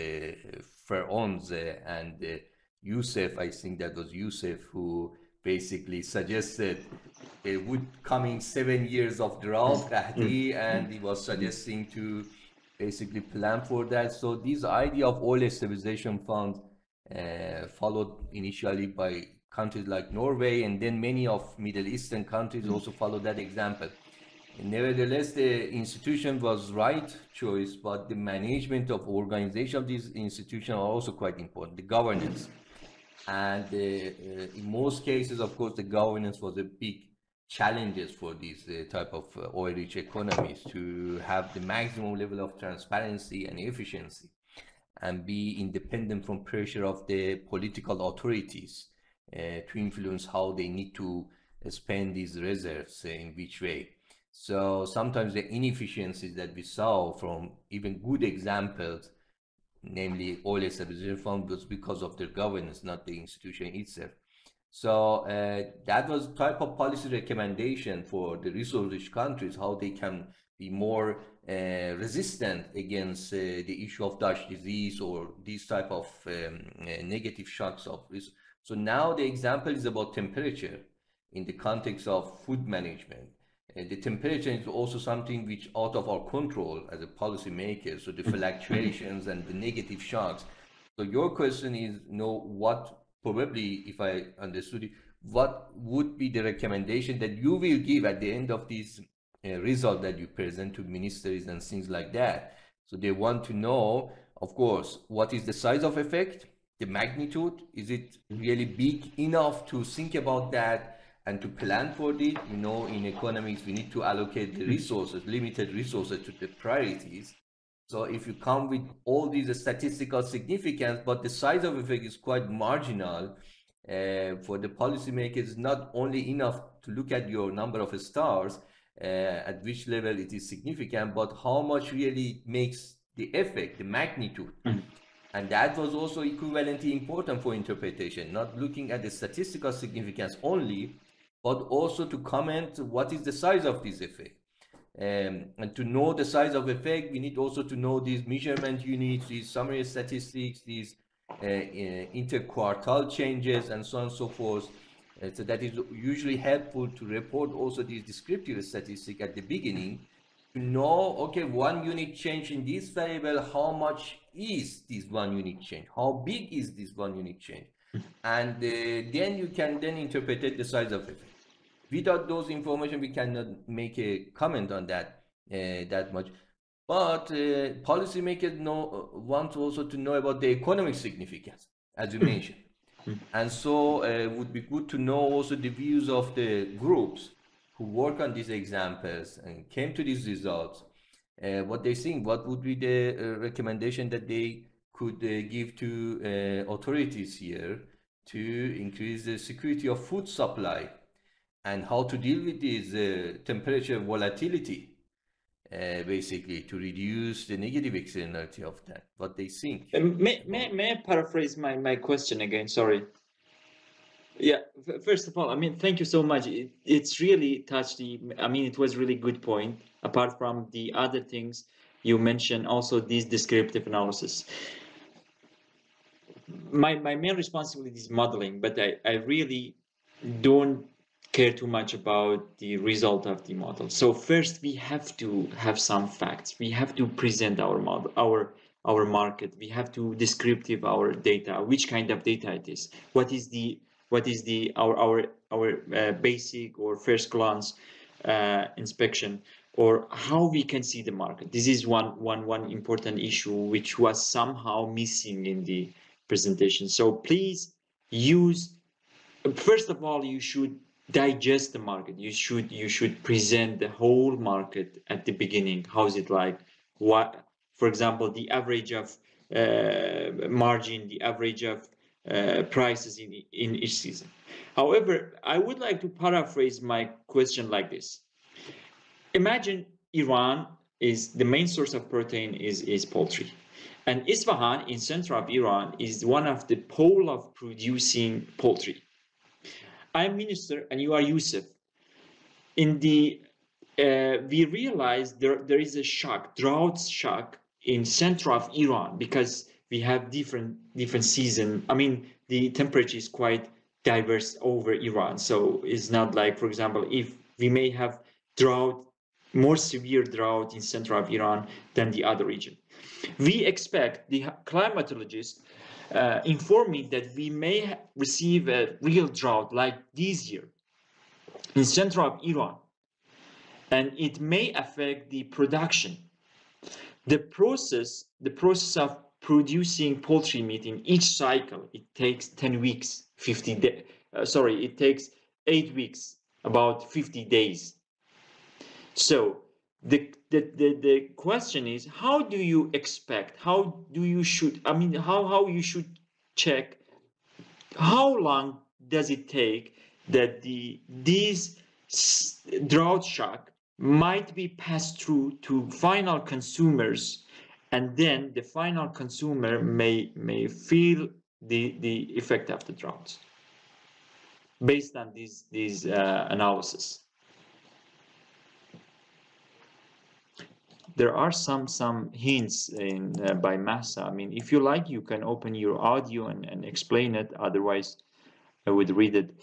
pharaohs, and Yusuf, I think that was Yusuf, who basically suggested it would coming 7 years of drought, Qahdi, and he was suggesting to basically plan for that. So this idea of oil stabilization fund followed initially by countries like Norway, and then many of Middle Eastern countries also followed that example. And nevertheless, the institution was right choice, but the management of organization of these institutions are also quite important, the governance. And in most cases, of course, the governance was a big challenges for these type of oil-rich economies to have the maximum level of transparency and efficiency and be independent from pressure of the political authorities to influence how they need to spend these reserves in which way. So sometimes the inefficiencies that we saw from even good examples, namely oil stabilization fund, was because of their governance, not the institution itself. So that was type of policy recommendation for the resource-rich countries, how they can be more resistant against the issue of Dutch disease or these type of negative shocks of this. So now the example is about temperature in the context of food management. The temperature is also something which out of our control as a policy maker. So the fluctuations and the negative shocks. So your question is, what probably, if I understood it, what would be the recommendation that you will give at the end of this result that you present to ministers and things like that? So they want to know, of course, what is the size of effect, the magnitude? Is it really big enough to think about that and to plan for it? In economics, we need to allocate the resources, limited resources, to the priorities. So if you come with all these statistical significance, but the size of effect is quite marginal, for the policymakers, not only enough to look at your number of stars, at which level it is significant, but how much really makes the effect, the magnitude. And that was also equivalently important for interpretation, not looking at the statistical significance only, but also to comment what is the size of this effect. And to know the size of effect, we need also to know these measurement units, these summary statistics, these interquartile changes, and so on and so forth. So that is usually helpful to report also these descriptive statistics at the beginning, to know, okay, 1 unit change in this variable, how much is this 1 unit change? How big is this 1 unit change? and then you can then interpret the size of effect. Without those information, we cannot make a comment on that that much. But policymakers want also to know about the economic significance, as you mentioned. And so it would be good to know also the views of the groups who work on these examples and came to these results, what they think, what would be the recommendation that they could give to authorities here to increase the security of food supply and how to deal with this temperature volatility, basically to reduce the negative externality of that, what they think. May I paraphrase my question again? Sorry. Yeah, first of all, I mean, thank you so much. It's really touched the, I mean, it was really good point. Apart from the other things you mentioned, also this descriptive analysis. My main responsibility is modeling, but I really don't care too much about the result of the model. So first we have to have some facts. We have to present our model, our market. We have to descriptive our data, which kind of data it is. What is our basic or first glance inspection, or how we can see the market. This is one important issue which was somehow missing in the presentation. So please use, first of all, you should digest the market. You should present the whole market at the beginning. How is it like? What, for example, the average of margin, the average of prices in each season. However, I would like to paraphrase my question like this. Imagine Iran is the main source of protein is poultry. And Isfahan in center of Iran is one of the pole of producing poultry. I am minister and you are Yusuf. In the we realize there is a shock, drought shock in center of Iran because we have different season. I mean, the temperature is quite diverse over Iran. So it's not like, for example, if we may have drought, more severe drought in center of Iran than the other region. We expect the climatologists inform me that we may receive a real drought like this year in center of Iran, and it may affect the production. The process of producing poultry meat in each cycle, it takes 10 weeks, 50 days. It takes 8 weeks, about 50 days. So the question is, how do you expect, how you should check how long does it take that these drought shock might be passed through to final consumers, and then the final consumer may feel the effect of the drought based on these analysis. There are some hints in by Massa. I mean, if you like, you can open your audio and explain it. Otherwise, I would read it.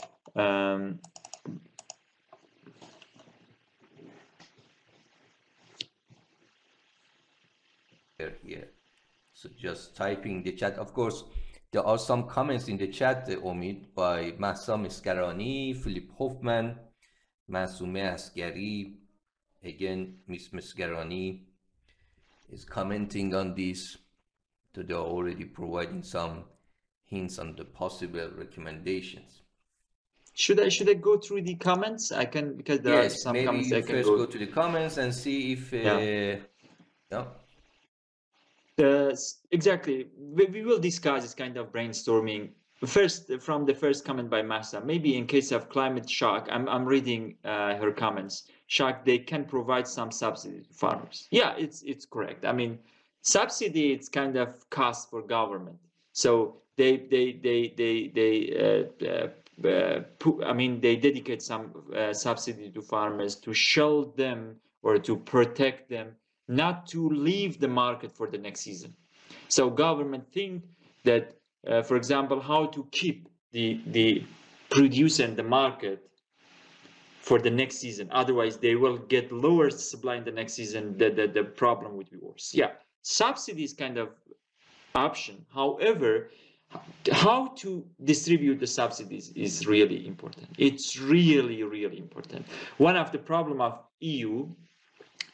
Here. So just typing the chat. Of course, there are some comments in the chat, Omid, by Mahsa Miskarani, Philip Hoffman, Masume Asgari. Again, Miss Miskarani is commenting on this. So they're already providing some hints on the possible recommendations. Should I go through the comments? I can, because there are some comments I can first go to the comments and see if exactly. We will discuss this kind of brainstorming. First, from the first comment by Massa, maybe in case of climate shock, I'm reading her comments. Shock, they can provide some subsidy to farmers. Yeah, it's correct. I mean, subsidy, it's kind of cost for government. So they dedicate some subsidy to farmers to shield them or to protect them, not to leave the market for the next season. So government think that, for example, how to keep the producer in the market for the next season. Otherwise, they will get lower supply in the next season. The problem would be worse. Yeah, subsidy is kind of option. However, how to distribute the subsidies is really important. It's really, really important. One of the problem of EU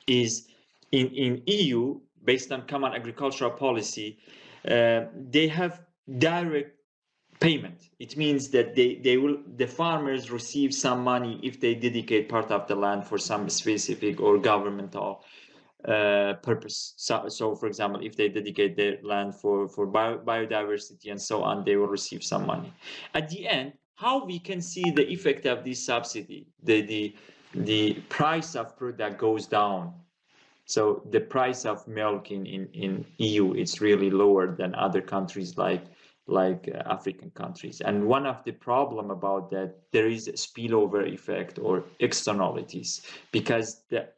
is in EU, based on common agricultural policy, they have direct payment. It means that the farmers receive some money if they dedicate part of the land for some specific or governmental purpose. So for example, if they dedicate their land for biodiversity and so on, they will receive some money. At the end, how we can see the effect of this subsidy, the price of product goes down. So the price of milk in EU is really lower than other countries like African countries. And one of the problem about that, there is a spillover effect or externalities, because the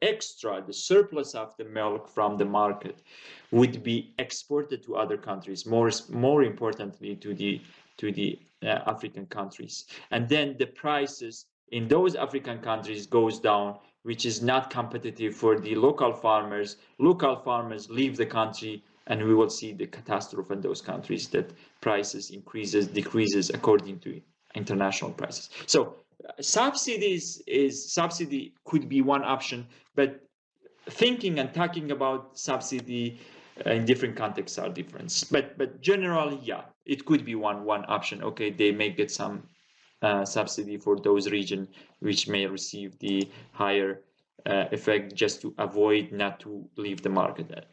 surplus of the milk from the market would be exported to other countries, more importantly to the African countries. And then the prices in those African countries goes down, which is not competitive for the local farmers. Local farmers leave the country, and we will see the catastrophe in those countries, that prices decreases according to international prices. So subsidy could be one option, but thinking and talking about subsidy in different contexts are different. But generally, yeah, it could be one option. Okay, they may get some subsidy for those regions which may receive the higher effect, just to avoid not to leave the market.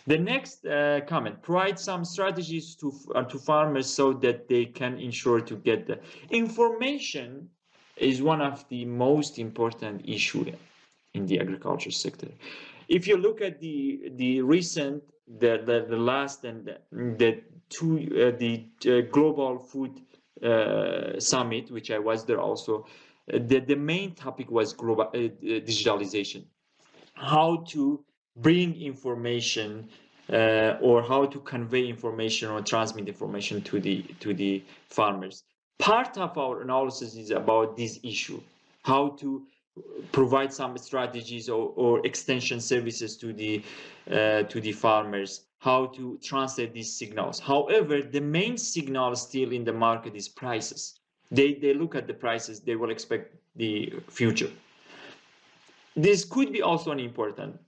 The next comment: provide some strategies to farmers so that they can ensure to get the information. Is one of the most important issue in the agriculture sector. If you look at the recent, the last and the global food summit, which I was there also, the main topic was global digitalization. How to bring information or how to convey information or transmit information to the farmers. Part of our analysis is about this issue: how to provide some strategies or extension services to the farmers, how to translate these signals. However, the main signal still in the market is prices. They look at the prices, they will expect the future. This could be also an important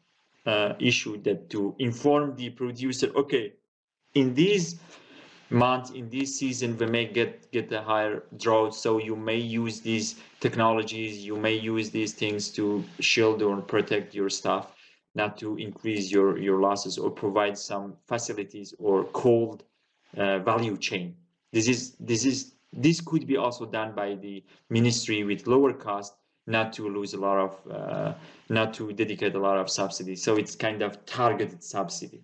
issue, that to inform the producer, okay, in these months, in this season, we may get a higher drought, so you may use these technologies, you may use these things to shield or protect your stuff, not to increase your losses, or provide some facilities or cold value chain. This could be also done by the ministry with lower cost, not to lose a lot of not to dedicate a lot of subsidies. So it's kind of targeted subsidy.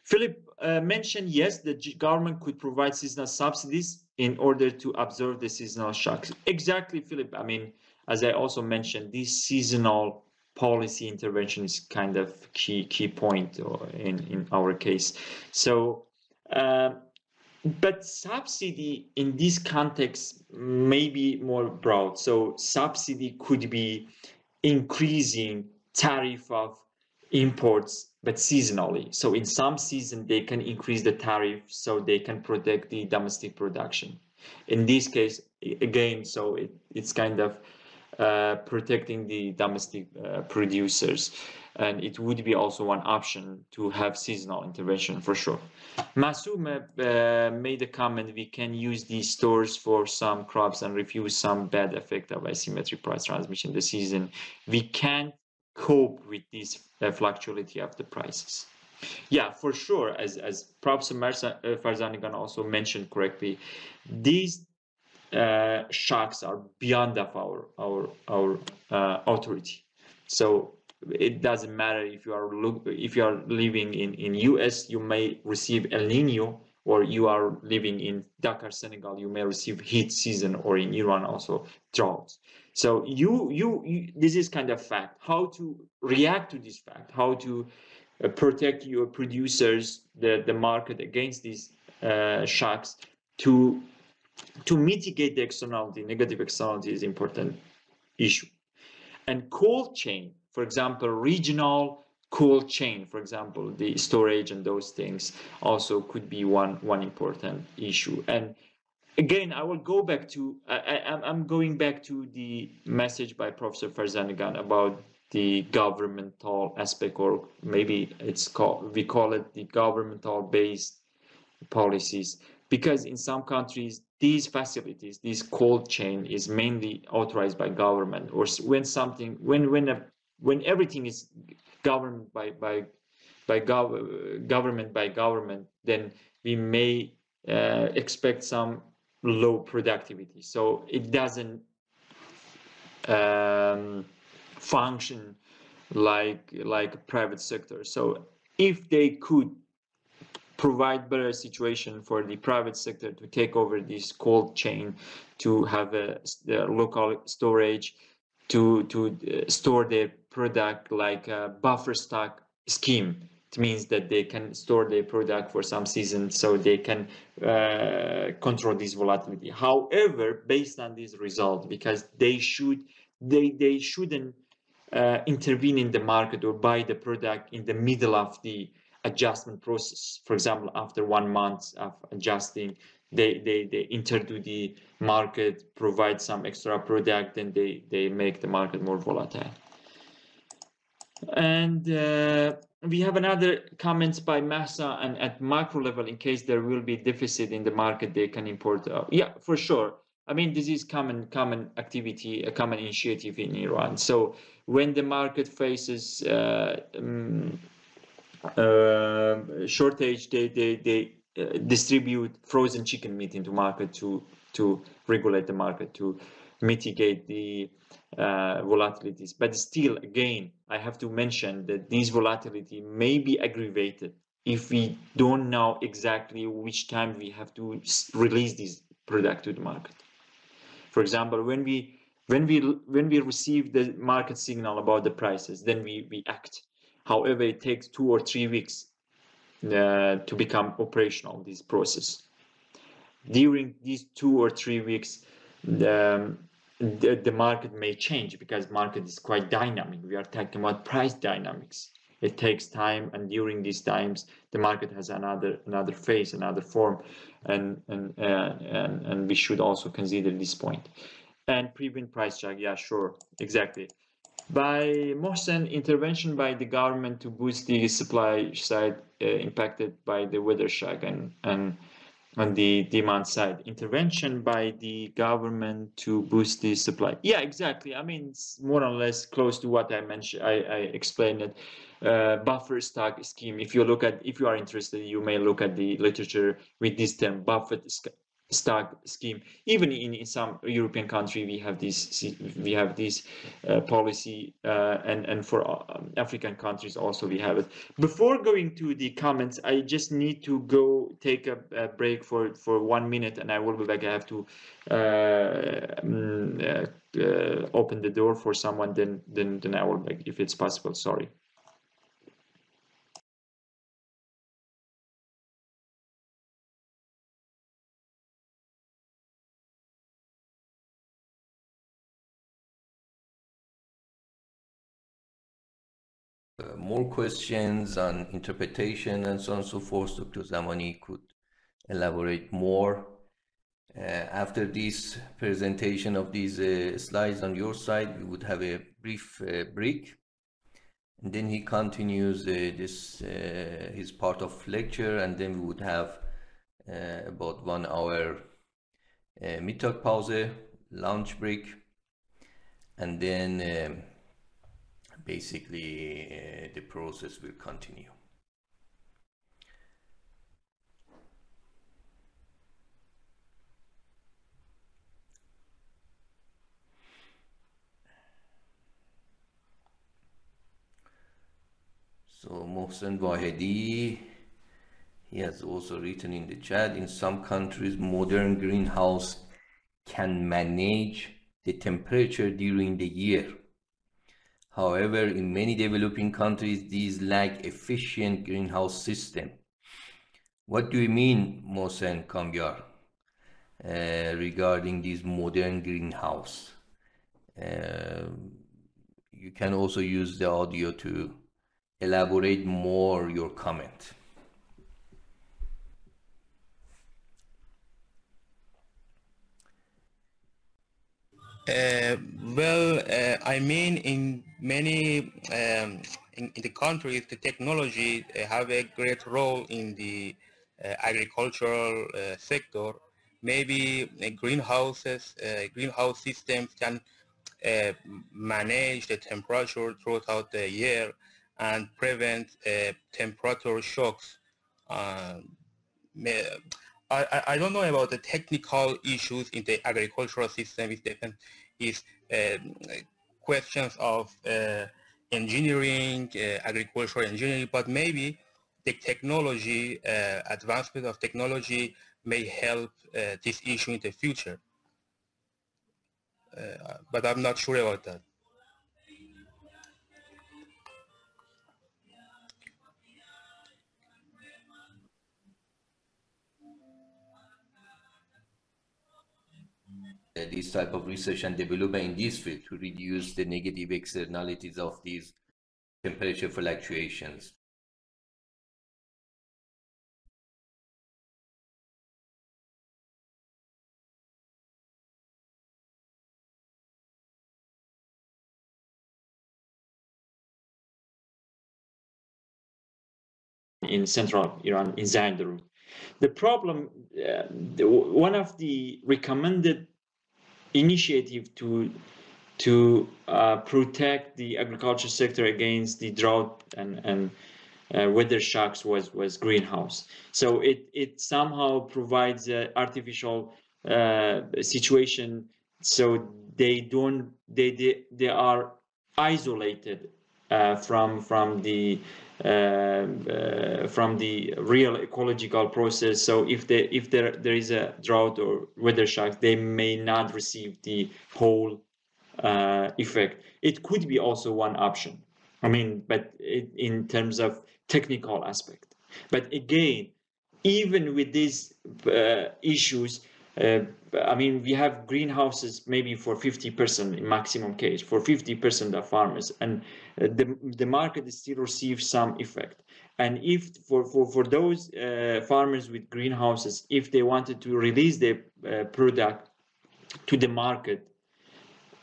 Philip mentioned, yes, the government could provide seasonal subsidies in order to absorb the seasonal shocks. Exactly, Philip. I mean, as I also mentioned, this seasonal policy intervention is kind of key point in our case. So, but subsidy in this context may be more broad. So subsidy could be increasing tariff of imports, but seasonally. So in some season, they can increase the tariff so they can protect the domestic production. In this case, again, so it's kind of protecting the domestic producers. And it would be also one option to have seasonal intervention for sure. Masoum made a comment: we can use these stores for some crops and refuse some bad effect of asymmetric price transmission this season. We can't cope with this fluctuation of the prices. Yeah, for sure. As Professor Farzanigan also mentioned correctly, these shocks are beyond of our authority. So it doesn't matter if you are living in US, you may receive El Nino, or you are living in Dakar, Senegal, you may receive heat season, or in Iran also drought. So this is kind of fact. How to react to this fact? How to protect your producers, the market against these shocks, to mitigate the externality, negative externality is important issue. And cold chain, for example, regional cold chain, for example, the storage and those things also could be one important issue. And again, I will go back to I'm going back to the message by Professor Farzanagan about the governmental aspect, or maybe we call it the governmental based policies, because in some countries these facilities, this cold chain is mainly authorized by government, or when everything is governed by government, then we may expect some low productivity, so it doesn't function like private sector. So if they could provide better situation for the private sector to take over this cold chain, to have a local storage, to store their product like a buffer stock scheme. It means that they can store their product for some season, so they can control this volatility. However, based on these results, because they shouldn't intervene in the market or buy the product in the middle of the adjustment process. For example, after 1 month of adjusting, they enter to the market, provide some extra product, and they make the market more volatile. And we have another comments by Massa, and at macro level, in case there will be deficit in the market, they can import. Yeah, for sure. I mean, this is common activity, a common initiative in Iran. So when the market faces shortage, they distribute frozen chicken meat into market to regulate the market, to mitigate the volatilities. But still, again, I have to mention that this volatility may be aggravated if we don't know exactly which time we have to release this product to the market. For example, when we receive the market signal about the prices, then we act. However, it takes 2 or 3 weeks to become operational, this process. During these 2 or 3 weeks, the market may change, because market is quite dynamic. We are talking about price dynamics. It takes time, and during these times, the market has another phase, another form, and we should also consider this point. And prevent price shock. Yeah, sure, exactly. By Mohsen, intervention by the government to boost the supply side impacted by the weather shock, and on the demand side, intervention by the government to boost the supply. Yeah, exactly. I mean, it's more or less close to what I mentioned. I explained it. Buffer stock scheme. If you are interested, you may look at the literature with this term, buffer stock scheme. Even in some European country, we have this policy, and for African countries also we have it. Before going to the comments, I just need to go take a break for 1 minute, and I will be back. I have to open the door for someone, then I will be back, if it's possible. Sorry. More questions on interpretation and so on and so forth, Dr. Zamani could elaborate more. After this presentation of these slides on your side, we would have a brief break, and then he continues his part of lecture, and then we would have about 1 hour Mittag Pause, lunch break, and then basically the process will continue. So Mohsen Wahedi, he has also written in the chat, in some countries modern greenhouse can manage the temperature during the year. However, in many developing countries, these lack efficient greenhouse system. What do you mean, Mohsen Kamyar, regarding this modern greenhouse? You can also use the audio to elaborate more your comment. I mean, in many in the countries, the technology have a great role in the agricultural sector. Maybe greenhouse systems can uh, manage the temperature throughout the year and prevent temperature shocks. Uh, I don't know about the technical issues in the agricultural system. It depends. Is questions of engineering, agricultural engineering, but maybe the technology, advancement of technology may help this issue in the future. But I'm not sure about that. This type of research and development in this field to reduce the negative externalities of these temperature fluctuations. In central Iran, in Zaindarud. The problem, one of the recommended initiative to protect the agriculture sector against the drought and weather shocks was greenhouse. So it somehow provides an artificial situation, so they are isolated from the real ecological process. So if there is a drought or weather shock, they may not receive the whole effect. It could be also one option. I mean, but in terms of technical aspect. But again, even with these issues, I mean, we have greenhouses maybe for 50% in maximum case, for 50% of farmers, and the market still receives some effect. And if for those farmers with greenhouses, if they wanted to release their product to the market,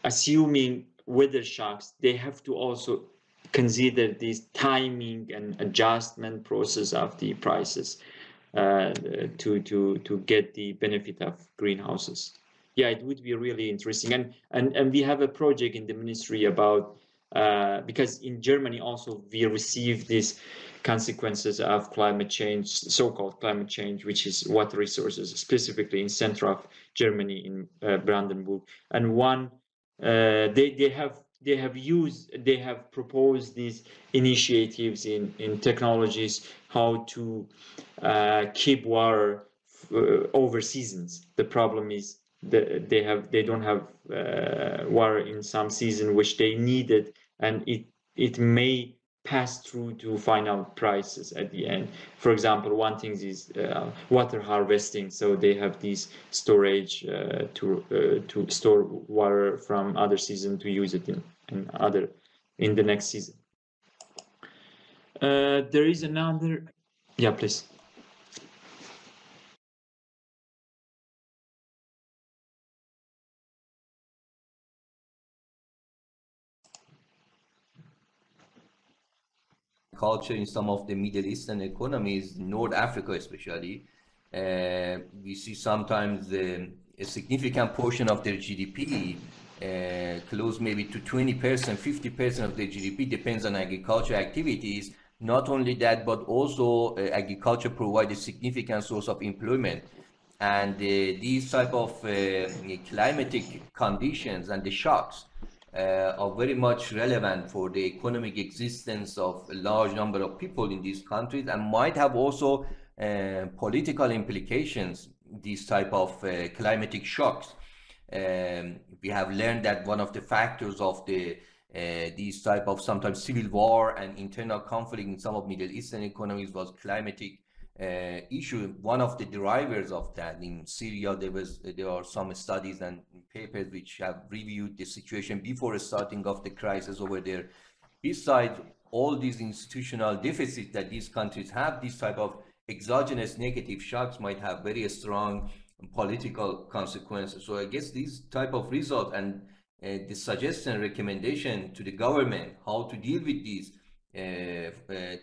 assuming weather shocks, they have to also consider this timing and adjustment process of the prices to get the benefit of greenhouses. Yeah, it would be really interesting. And we have a project in the ministry about because in Germany also we receive these consequences of climate change, so-called climate change, which is water resources, specifically in center of Germany in Brandenburg. And one they have proposed these initiatives in technologies how to keep water over seasons. The problem is that they don't have water in some season which they needed, and it may pass through to final prices at the end. For example, one thing is water harvesting. So they have these storage to store water from other season to use it in the next season. There is another. Yeah, please. Culture in some of the Middle Eastern economies, North Africa especially, we see sometimes a significant portion of their GDP, close maybe to 20%, 50% of their GDP depends on agriculture activities. Not only that, but also agriculture provides a significant source of employment. And these type of climatic conditions and the shocks are very much relevant for the economic existence of a large number of people in these countries, and might have also political implications, these type of climatic shocks. We have learned that one of the factors of these type of sometimes civil war and internal conflict in some of Middle Eastern economies was climatic issue. One of the drivers of that in Syria, there are some studies and papers which have reviewed the situation before starting of the crisis over there. Besides all these institutional deficits that these countries have, these type of exogenous negative shocks might have very strong political consequences. So I guess these type of results and the suggestion, recommendation to the government how to deal with these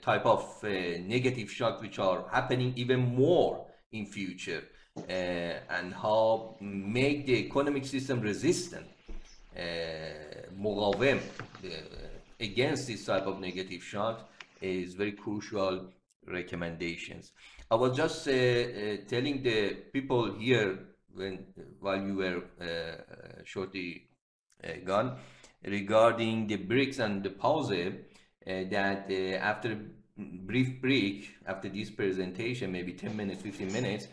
type of negative shocks which are happening even more in future, and how make the economic system resistant, مقاوم against this type of negative shocks, is very crucial recommendations. I was just telling the people here while you were shortly gone regarding the BRICS and the pause, that after a brief break, after this presentation, maybe 10 minutes, 15 minutes,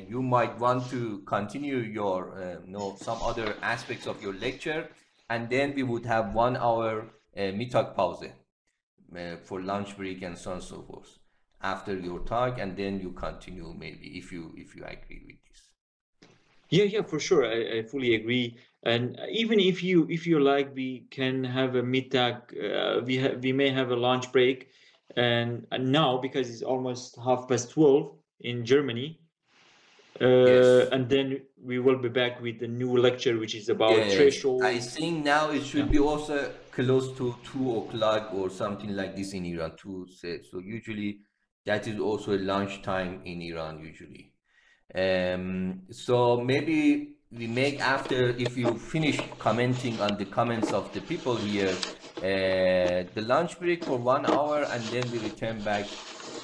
you might want to continue your some other aspects of your lecture, and then we would have 1 hour mittag pause for lunch break and so on and so forth after your talk, and then you continue, maybe, if you agree with this. Yeah, for sure. I fully agree. And even if you like, we can have a mittag. We may have a lunch break, and now because it's almost 12:30 in Germany. Yes. And then we will be back with a new lecture, which is about Yes, threshold. I think now it should be also close to 2 o'clock or something like this in Iran, so usually that is also a lunch time in Iran usually. So maybe we make, after, if you finish commenting on the comments of the people here, the lunch break for 1 hour, and then we return back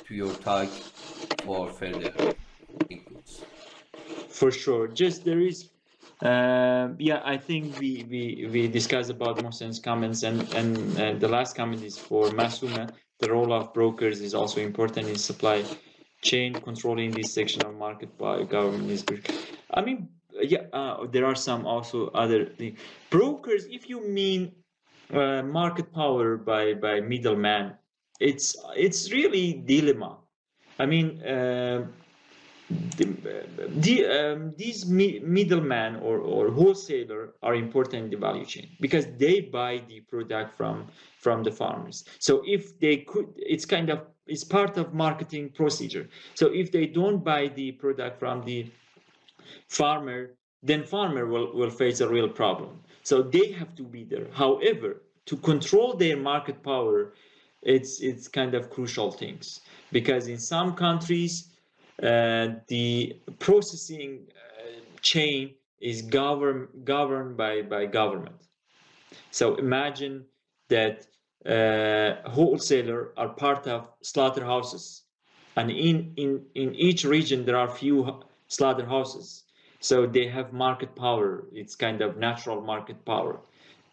to your talk for further inputs. For sure. Just there is, I think we discussed about Mohsen's comments, and the last comment is for Masuma. The role of brokers is also important in supply chain. Controlling this section of market by government is good. I mean, there are some also other things. Brokers, if you mean market power by middleman, it's really dilemma. I mean, these middlemen or wholesaler are important in the value chain because they buy the product from the farmers. So if they could, it's part of marketing procedure. So if they don't buy the product from the farmer, then farmer will face a real problem. So they have to be there. However, to control their market power, it's kind of crucial things, because in some countries the processing chain is governed by government. So imagine that wholesaler are part of slaughterhouses, and in each region there are few slaughterhouses, so they have market power. It's kind of natural market power,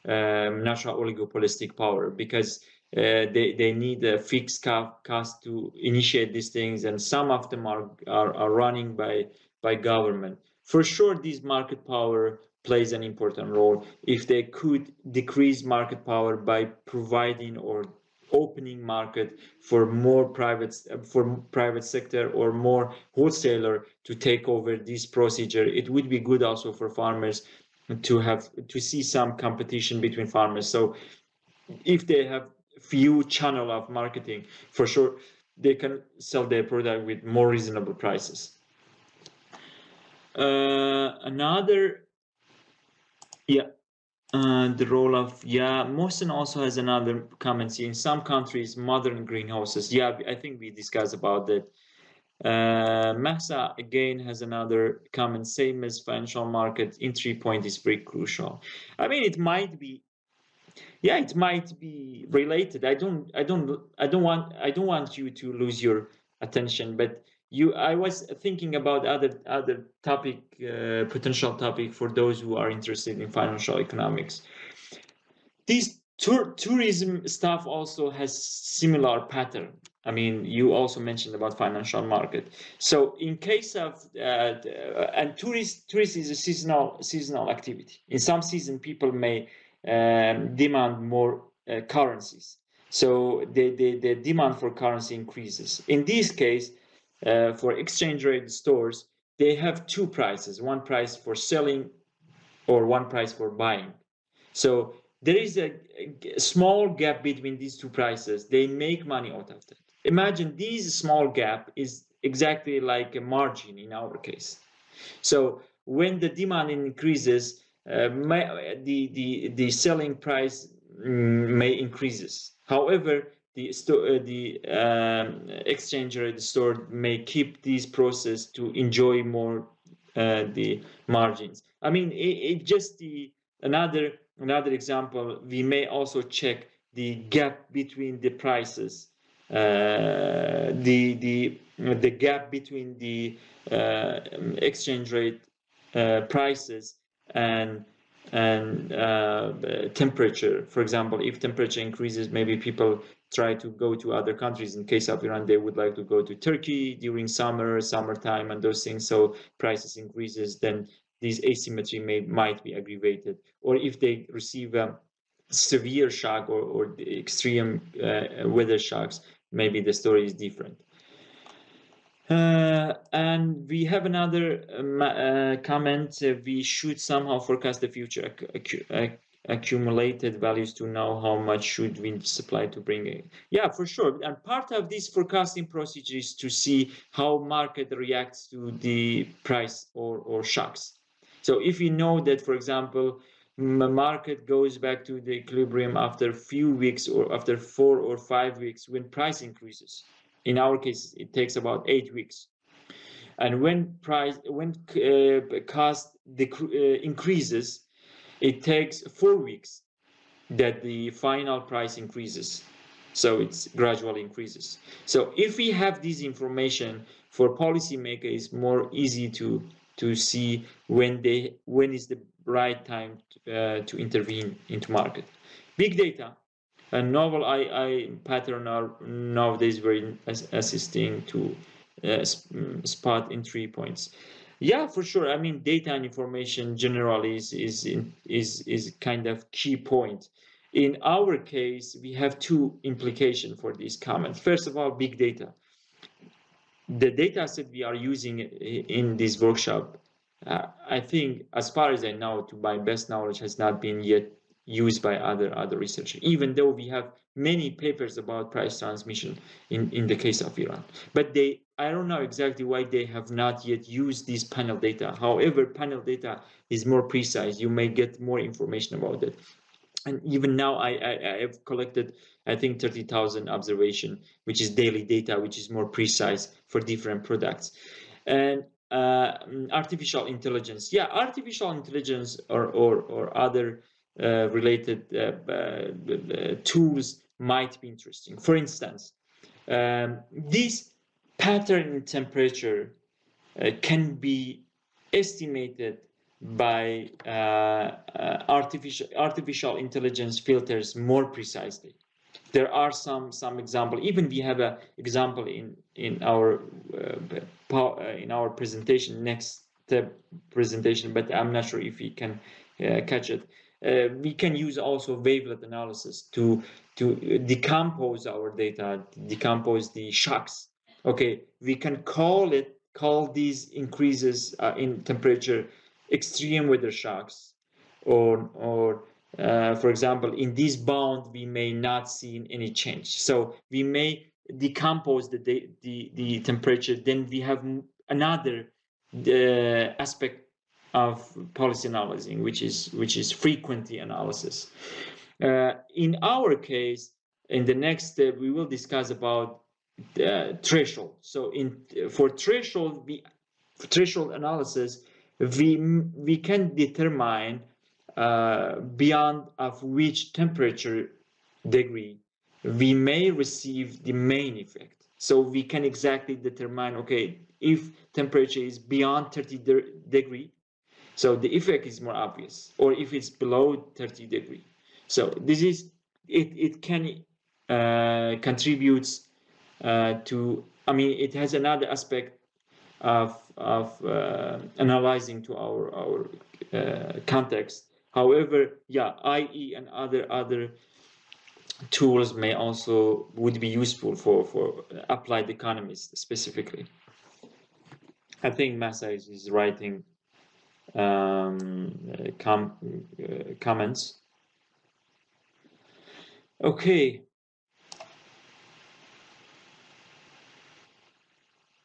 natural oligopolistic power, because they need a fixed cost to initiate these things, and some of them are running by government. For sure, this market power plays an important role. If they could decrease market power by providing or opening market for more private sector or more wholesaler to take over this procedure, it would be good also for farmers to see some competition between farmers. So if they have few channel of marketing, for sure they can sell their product with more reasonable prices. Another, the role of, Mohsen also has another comment. In some countries, modern greenhouses. I think we discussed about that. Mahsa again has another comment. Same as financial market, entry point is pretty crucial. I mean, it might be, it might be related. I don't want you to lose your attention, but I was thinking about other topic, potential topic for those who are interested in financial economics. This tourism stuff also has similar pattern. I mean, you also mentioned about financial market. So in case of and tourist is a seasonal activity. In some season, people may demand more currencies. So the demand for currency increases. In this case, for exchange rate stores, they have two prices: one price for selling or one price for buying. So there is a small gap between these two prices. They make money out of that. Imagine this small gap is exactly like a margin in our case. So when the demand increases, the selling price may increases. However, the exchange rate store may keep this process to enjoy more the margins. I mean, it just another example. We may also check the gap between the prices, the gap between the exchange rate prices and temperature. For example, if temperature increases, maybe people try to go to other countries. In case of Iran, they would like to go to Turkey during summertime, and those things. So prices increases, then this asymmetry might be aggravated. Or if they receive a severe shock or the extreme weather shocks, maybe the story is different. And we have another comment. We should somehow forecast the future accumulated values to know how much should we supply to bring it. Yeah, for sure. And part of this forecasting procedure is to see how market reacts to the price or shocks. So if you know that, for example, the market goes back to the equilibrium after a few weeks or after 4 or 5 weeks when price increases. In our case, it takes about 8 weeks. And when cost increases, it takes 4 weeks that the final price increases. So it's gradually increases. So if we have this information for policymakers, it's more easy to see when is the right time to intervene into market. Big data. A novel AI pattern are nowadays very assisting to spot entry points. Yeah, for sure. I mean, data and information generally is kind of key point. In our case, we have two implications for this comment. First of all, big data. The data set we are using in this workshop, I think, as far as I know, to my best knowledge, has not been yet used by other researchers, even though we have many papers about price transmission in the case of Iran. But I don't know exactly why they have not yet used this panel data. However, panel data is more precise. You may get more information about it. And even now, I have collected, I think, 30,000 observation, which is daily data, which is more precise for different products. And artificial intelligence. Yeah, artificial intelligence or other related tools might be interesting. For instance, this pattern in temperature can be estimated by artificial intelligence filters more precisely. There are some example. Even we have an example in our presentation, next presentation, but I'm not sure if we can catch it. We can use also wavelet analysis to decompose our data, decompose the shocks. Okay, we can call these increases in temperature extreme weather shocks, or for example, in this bound we may not see any change. So we may decompose the temperature. Then we have another aspect of policy analyzing, which is frequency analysis. In our case, in the next step, we will discuss about threshold. So for threshold analysis, we can determine beyond of which temperature degree we may receive the main effect. So we can exactly determine, okay, if temperature is beyond 30 degree, so the effect is more obvious, or if it's below 30 degree. So this is it can contributes to, I mean, it has another aspect of analyzing to our context. However, yeah, IE and other tools would be useful for applied economists specifically. I think Masa is writing comments. Okay.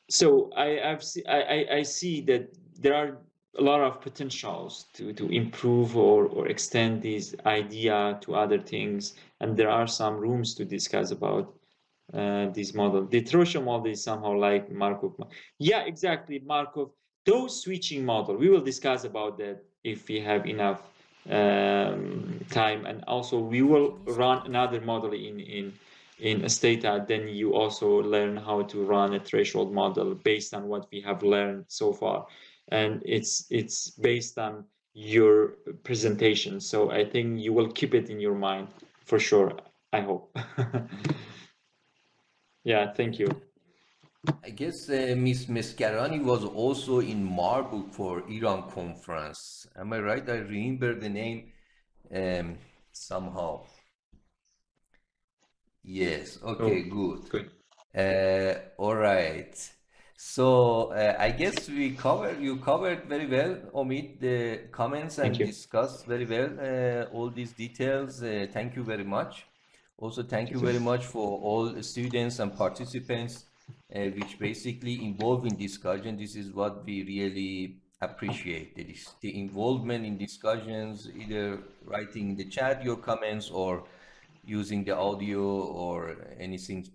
So I see that there are a lot of potentials to improve or extend this idea to other things, and there are some rooms to discuss about this model. The Trojan model is somehow like Markov. Yeah, exactly, Markov. Those switching model, we will discuss about that if we have enough time, and also we will run another model in Stata. Then you also learn how to run a threshold model based on what we have learned so far, and it's based on your presentation. So I think you will keep it in your mind for sure. I hope. Yeah, thank you. I guess Miss Mescarani was also in Marburg for Iran conference. Am I right? I remember the name somehow. Yes. Okay. Good. Good. All right. So I guess you covered very well, Omid, the comments Thank and you. discussed very well all these details. Thank you very much. Also, thank you very much for all the students and participants which basically involve in discussion. This is what we really appreciate. That is the involvement in discussions, either writing in the chat your comments or using the audio or anything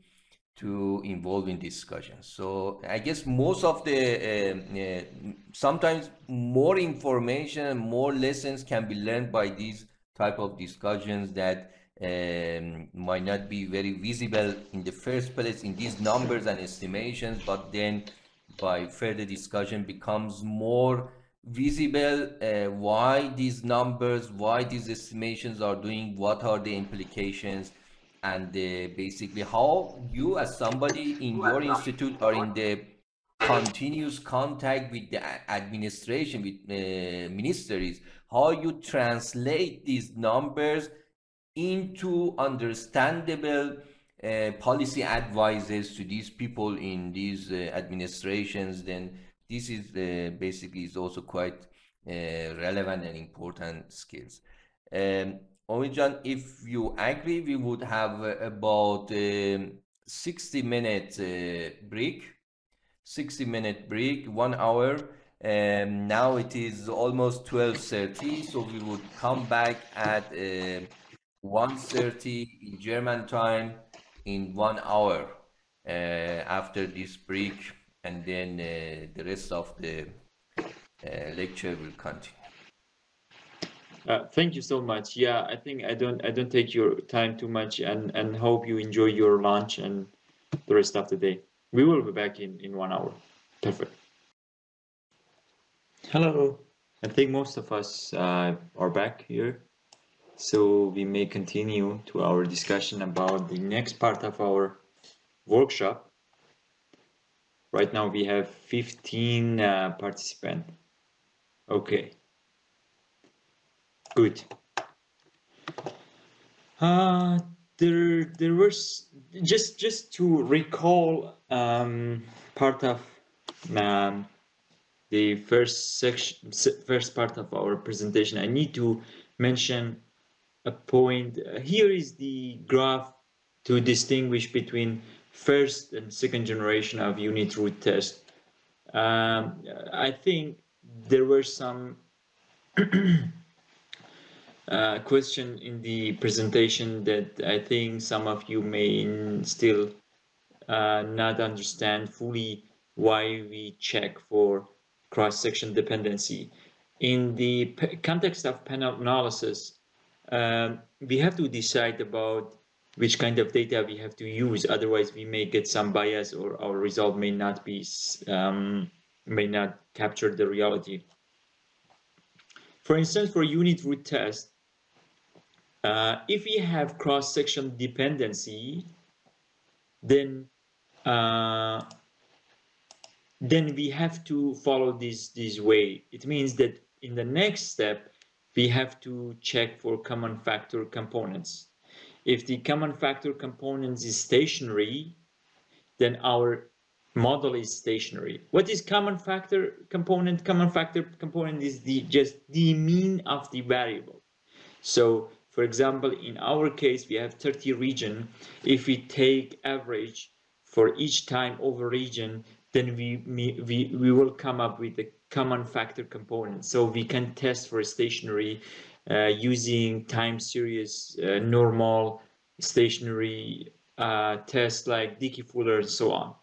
to involve in discussions. So I guess most of the sometimes more information, more lessons can be learned by these type of discussions that might not be very visible in the first place in these numbers and estimations, but then by further discussion becomes more visible why these numbers, why these estimations are doing, what are the implications, and basically how you as somebody in your institute are in the continuous contact with the administration, with ministries, how you translate these numbers into understandable policy advices to these people in these administrations. Then this is basically is also quite relevant and important skills. Omijan, if you agree, we would have about 60-minute break. 60-minute break, 1 hour. Now it is almost 12:30, so we would come back at 1:30 in German time in 1 hour after this break, and then the rest of the lecture will continue. Thank you so much. Yeah, I think I don't take your time too much, and hope you enjoy your lunch and the rest of the day. We will be back in 1 hour. Perfect. Hello. I think most of us are back here, so we may continue to our discussion about the next part of our workshop. Right now we have 15 participants. Okay. Good. There was just to recall part of the first part of our presentation. I need to mention a point. Here is the graph to distinguish between first and second generation of unit root test. I think there were some question in the presentation that I think some of you may still not understand fully why we check for cross-section dependency. In the context of panel analysis, we have to decide about which kind of data we have to use. Otherwise, we may get some bias, or our result may not be may not capture the reality. For instance, for unit root test, if we have cross-section dependency, then we have to follow this way. It means that in the next step, we have to check for common factor components. If the common factor components is stationary, then our model is stationary. What is common factor component? Common factor component is just the mean of the variable. So For example, in our case, we have 30 regions. If we take average for each time over region, then we will come up with the common factor component. So we can test for stationary using time series, normal, stationary tests like Dickey-Fuller and so on.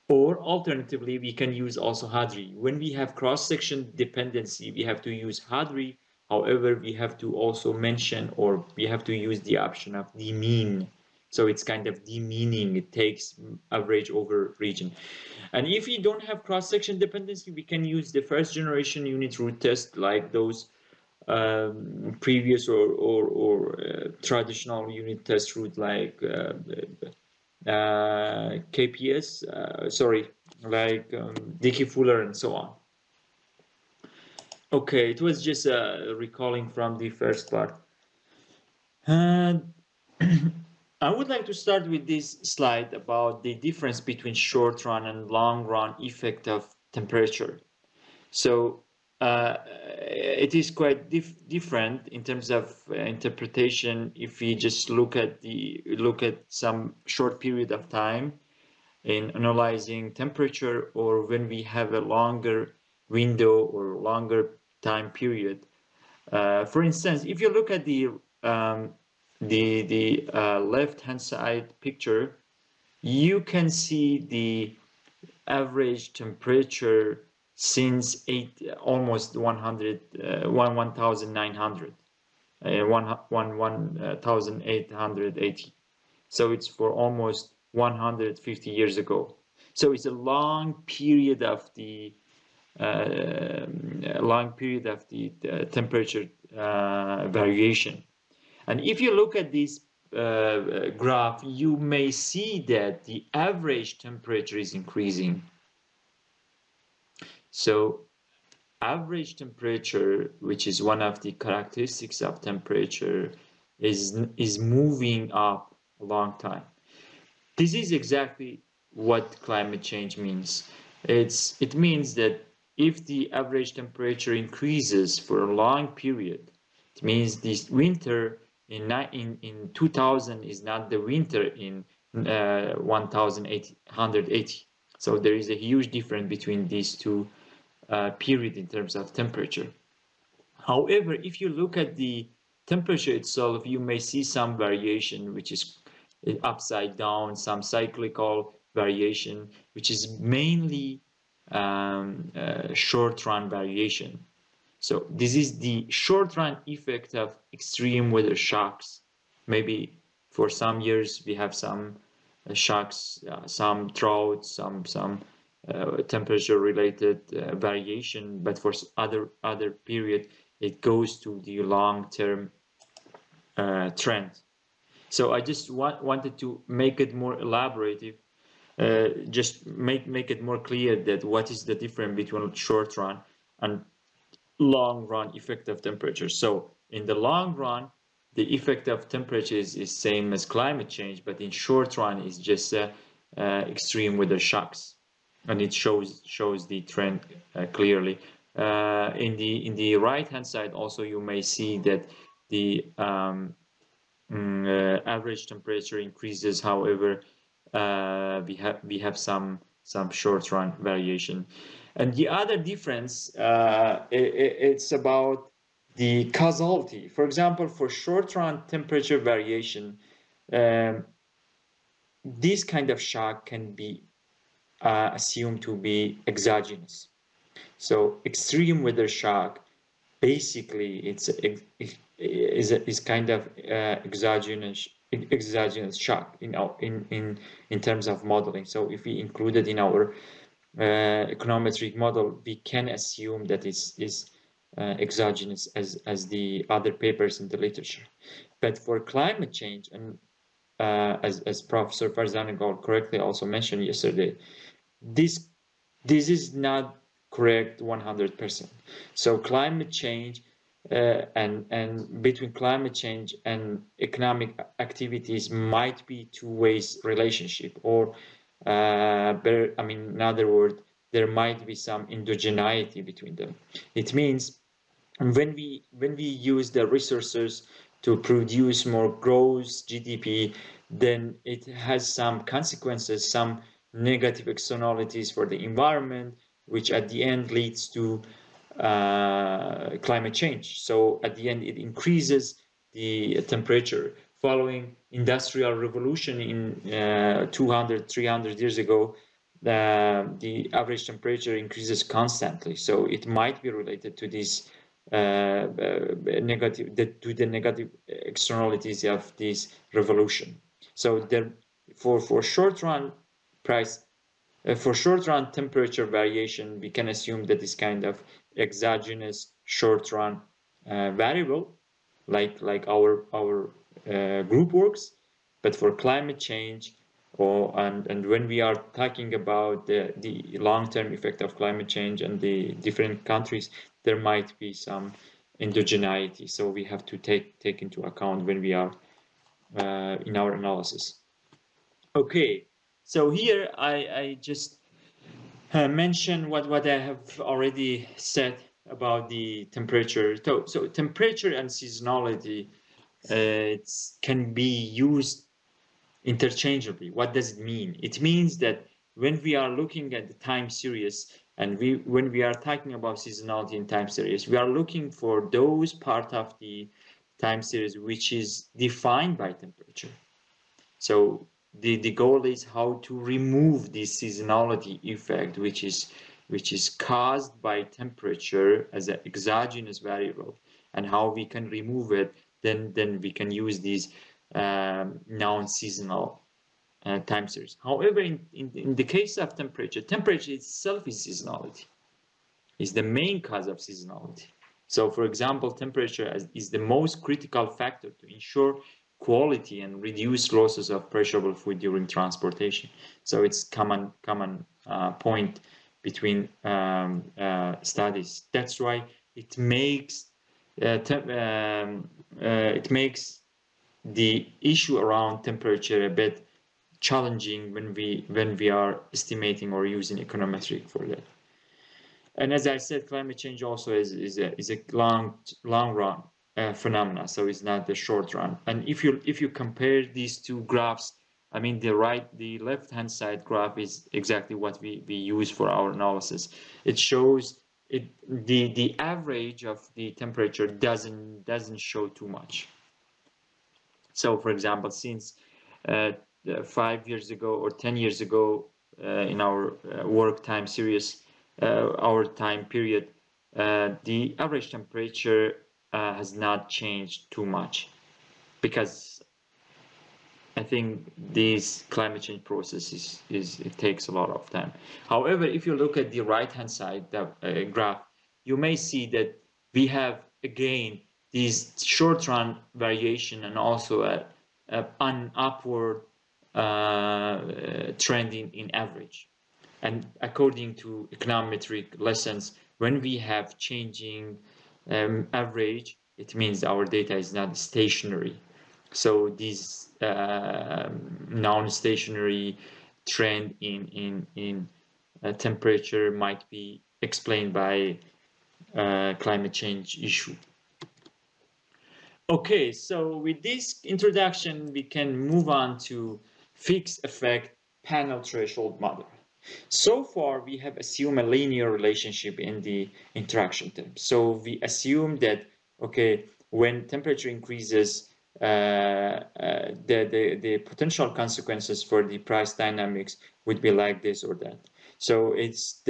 Or alternatively, we can use also Hadri. When we have cross-section dependency, we have to use Hadri. However, we have to also mention, or we have to use the option of demean. So it's kind of demeaning. It takes average over region. And if we don't have cross-section dependency, we can use the first generation unit root test like those previous or traditional unit test route like KPS, like Dickey-Fuller and so on. Okay, it was just recalling from the first part. And I would like to start with this slide about the difference between short run and long run effect of temperature. So it is quite different in terms of interpretation if we just look at some short period of time in analyzing temperature, or when we have a longer window or longer time period. For instance, if you look at the left-hand side picture, you can see the average temperature since almost 1900, 1880. So it's for almost 150 years ago. So it's a long period of the temperature variation. And if you look at this graph, you may see that the average temperature is increasing. So average temperature, which is one of the characteristics of temperature, is moving up a long time. This is exactly what climate change means. It means that if the average temperature increases for a long period, it means this winter in 2000 is not the winter in 1880. So there is a huge difference between these two period in terms of temperature. However, if you look at the temperature itself, you may see some variation, which is upside down, some cyclical variation, which is mainly short run variation. So this is the short run effect of extreme weather shocks. Maybe for some years we have some shocks, some droughts, some temperature related variation, but for other period it goes to the long-term trend. So I just wanted to make it more elaborative, just make it more clear that what is the difference between short run and long run effect of temperature. So in the long run, the effect of temperature is same as climate change, but in short run is just extreme weather shocks. And it shows the trend clearly. In the right hand side also you may see that the average temperature increases. However, we have some short run variation. And the other difference, it's about the causality. For example, for short run temperature variation, this kind of shock can be assumed to be exogenous. So extreme weather shock, basically, is kind of exogenous shock in terms of modeling. So if we include it in our econometric model, we can assume that is exogenous as the other papers in the literature. But for climate change, and as Professor Farzanagol correctly also mentioned yesterday, this is not correct 100%. So climate change and between climate change and economic activities might be two-ways relationship, or in other words, there might be some endogeneity between them. It means And when we use the resources to produce more gross GDP, then it has some consequences, some negative externalities for the environment, which at the end leads to climate change. So at the end, it increases the temperature. Following industrial revolution in 200, 300 years ago, the average temperature increases constantly. So it might be related to this negative externalities of this revolution. So there, for short run price, for short run temperature variation, we can assume that this kind of exogenous short run variable, like our group works. But for climate change, and when we are talking about the long-term effect of climate change and the different countries, there might be some endogeneity. So we have to take into account when we are in our analysis. Okay, so here I just mention what I have already said about the temperature. So temperature and seasonality can be used interchangeably. What does it mean? It means that when we are looking at the time series and when we are talking about seasonality in time series, we are looking for those part of the time series which is defined by temperature. So the goal is how to remove this seasonality effect, which is caused by temperature as an exogenous variable, and how we can remove it. Then we can use these non-seasonal time series. However, in the case of temperature itself is seasonality, is the main cause of seasonality. So, for example, temperature is the most critical factor to ensure quality and reduce losses of perishable food during transportation. So it's common point between studies. That's why it makes the issue around temperature a bit challenging when we are estimating or using econometric for that. And as I said, climate change also is a long run phenomena, so it's not the short run. And if you compare these two graphs, I mean the left hand side graph is exactly what we use for our analysis. It shows the average of the temperature doesn't show too much. So, for example, since 5 years ago or 10 years ago in our work time series, our time period, the average temperature has not changed too much, because I think this climate change process it takes a lot of time. However, if you look at the right hand side the graph, you may see that we have again these short run variation and also an upward trending in average. And according to econometric lessons, when we have changing average, it means our data is not stationary. So this non-stationary trend in temperature might be explained by climate change issue. Okay, so with this introduction, we can move on to fixed effect panel threshold model. So far, we have assumed a linear relationship in the interaction terms. So we assume that, okay, when temperature increases, the potential consequences for the price dynamics would be like this or that. So it's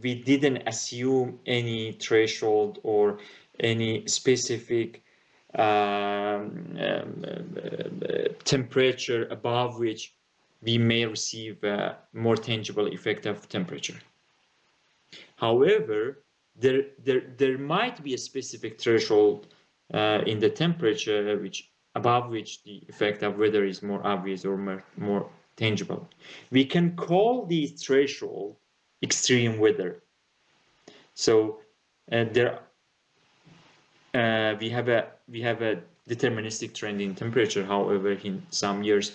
we didn't assume any threshold or any specific temperature above which we may receive a more tangible effect of temperature. However, there might be a specific threshold in the temperature above which the effect of weather is more obvious or more tangible. We can call this threshold extreme weather. So we have a deterministic trend in temperature. However, in some years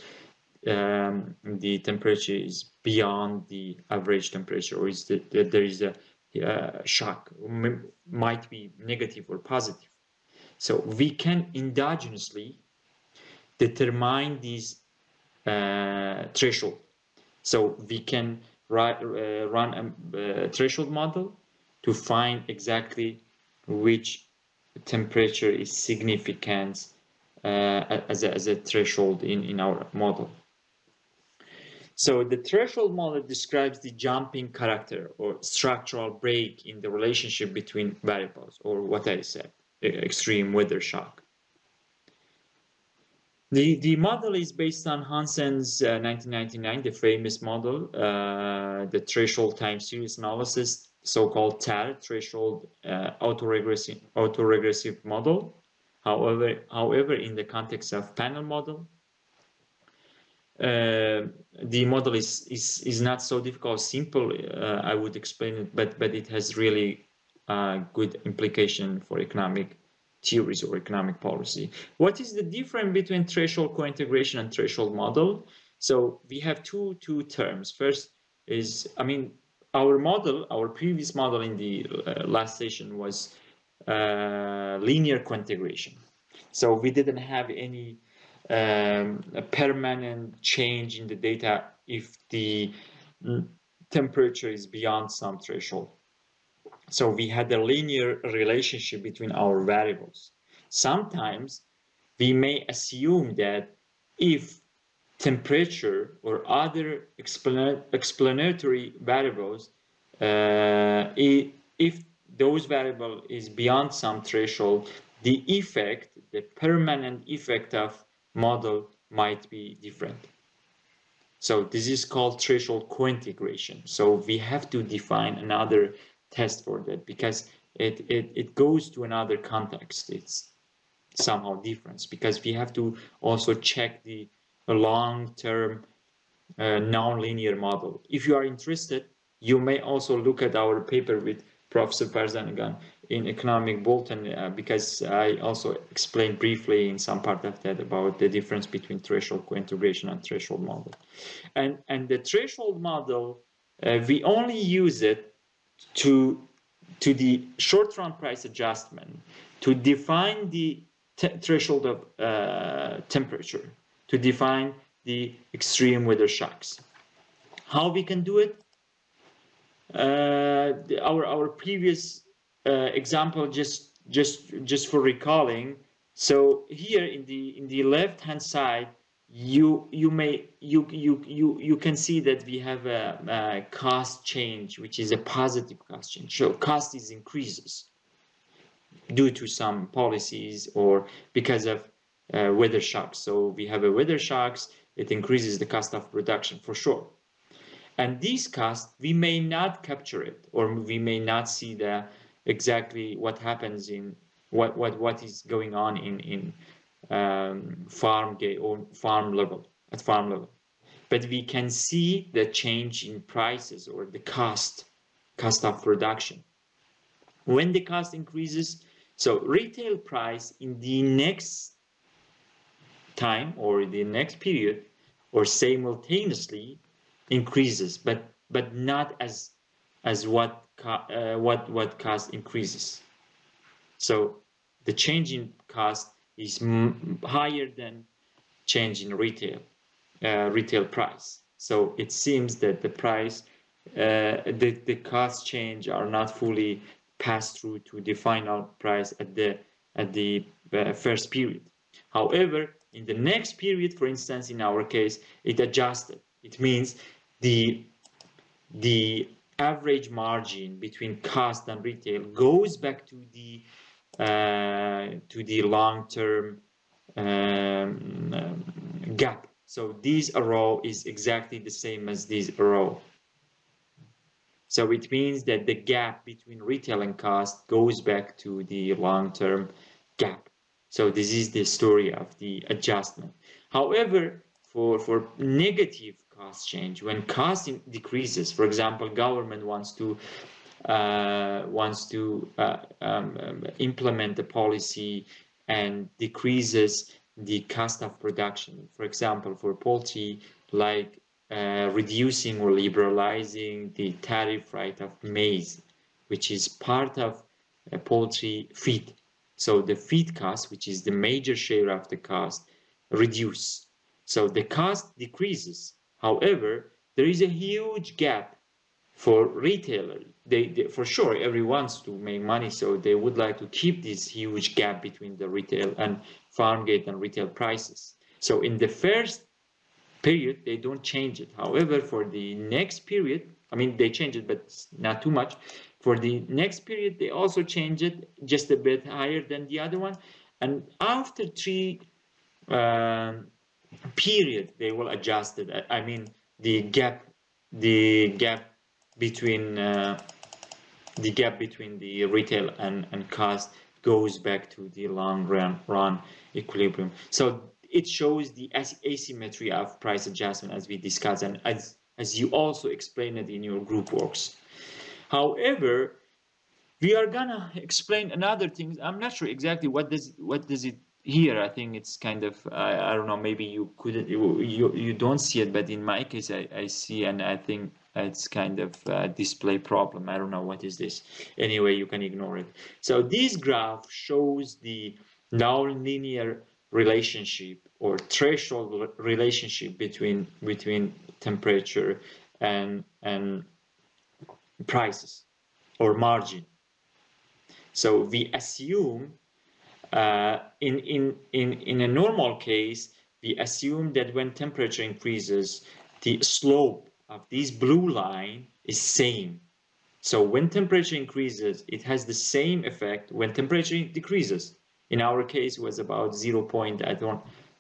the temperature is beyond the average temperature, or there is a shock, might be negative or positive. So we can endogenously determine these threshold. So we can run a threshold model to find exactly which temperature is significant as a threshold in our model. So the threshold model describes the jumping character or structural break in the relationship between variables, or what I said, extreme weather shock. The model is based on Hansen's 1999, the famous model, the threshold time series analysis, so-called TAR, threshold autoregressive model. However, in the context of panel model, the model is not so difficult, simple. I would explain it, but it has really good implication for economic theories or economic policy. What is the difference between threshold cointegration and threshold model? So we have two terms. First is, our previous model in the last session was linear cointegration. So we didn't have any a permanent change in the data if the temperature is beyond some threshold. So we had a linear relationship between our variables. Sometimes we may assume that if temperature or other explanatory variables, if those variable is beyond some threshold, the effect, the permanent effect of model might be different. So this is called threshold cointegration. So we have to define another test for that because it goes to another context. It's somehow different because we have to also check the long-term non-linear model. If you are interested, you may also look at our paper with Professor Farzanagan in Economic Bulletin because I also explained briefly in some part of that about the difference between threshold cointegration and threshold model. And the threshold model, we only use it to the short-run price adjustment to define the threshold of temperature, to define the extreme weather shocks. How we can do it? Our previous example, just for recalling. So here in the left hand side, you can see that we have a cost change, which is a positive cost change. So cost is increases due to some policies or because of weather shocks. So we have a weather shocks, it increases the cost of production for sure. And these costs, we may not capture it, or we may not see the exactly what happens in what is going on in farm level, at farm level. But we can see the change in prices or the cost of production. When the cost increases, so retail price in the next time or the next period or simultaneously increases, but not as what cost increases. So the change in cost is higher than change in retail price. So it seems that the price, the cost change are not fully passed through to the final price at the first period. However, in the next period, for instance, in our case, it adjusted. It means the average margin between cost and retail goes back to the long-term gap. So this arrow is exactly the same as this arrow. So it means that the gap between retail and cost goes back to the long-term gap. So this is the story of the adjustment. However, for negative cost change, when cost decreases, for example, government wants to implement a policy and decreases the cost of production. For example, for poultry, reducing or liberalizing the tariff rate of maize, which is part of poultry feed. So the feed cost, which is the major share of the cost, reduce. So the cost decreases. However, there is a huge gap for retailers. They for sure, everyone wants to make money, so they would like to keep this huge gap between the retail and farm gate and retail prices. So in the first period, they don't change it. However, for the next period, I mean, they change it, but not too much. For the next period, they also change it just a bit higher than the other one. And after 3 period, they will adjust it. I mean, the gap between the retail and cost goes back to the long run equilibrium. So it shows the asymmetry of price adjustment, as we discussed, and as you also explained it in your group works. However, we are gonna explain another thing. I'm not sure exactly what does it here. I think it's kind of I don't know. Maybe you couldn't you don't see it, but in my case I see, and I think it's kind of a display problem. I don't know what is this. Anyway, you can ignore it. So this graph shows the nonlinear relationship or threshold relationship between temperature and prices or margin. So we assume in a normal case, we assume that when temperature increases, the slope of this blue line is same. So when temperature increases, it has the same effect when temperature decreases. In our case, it was about 0.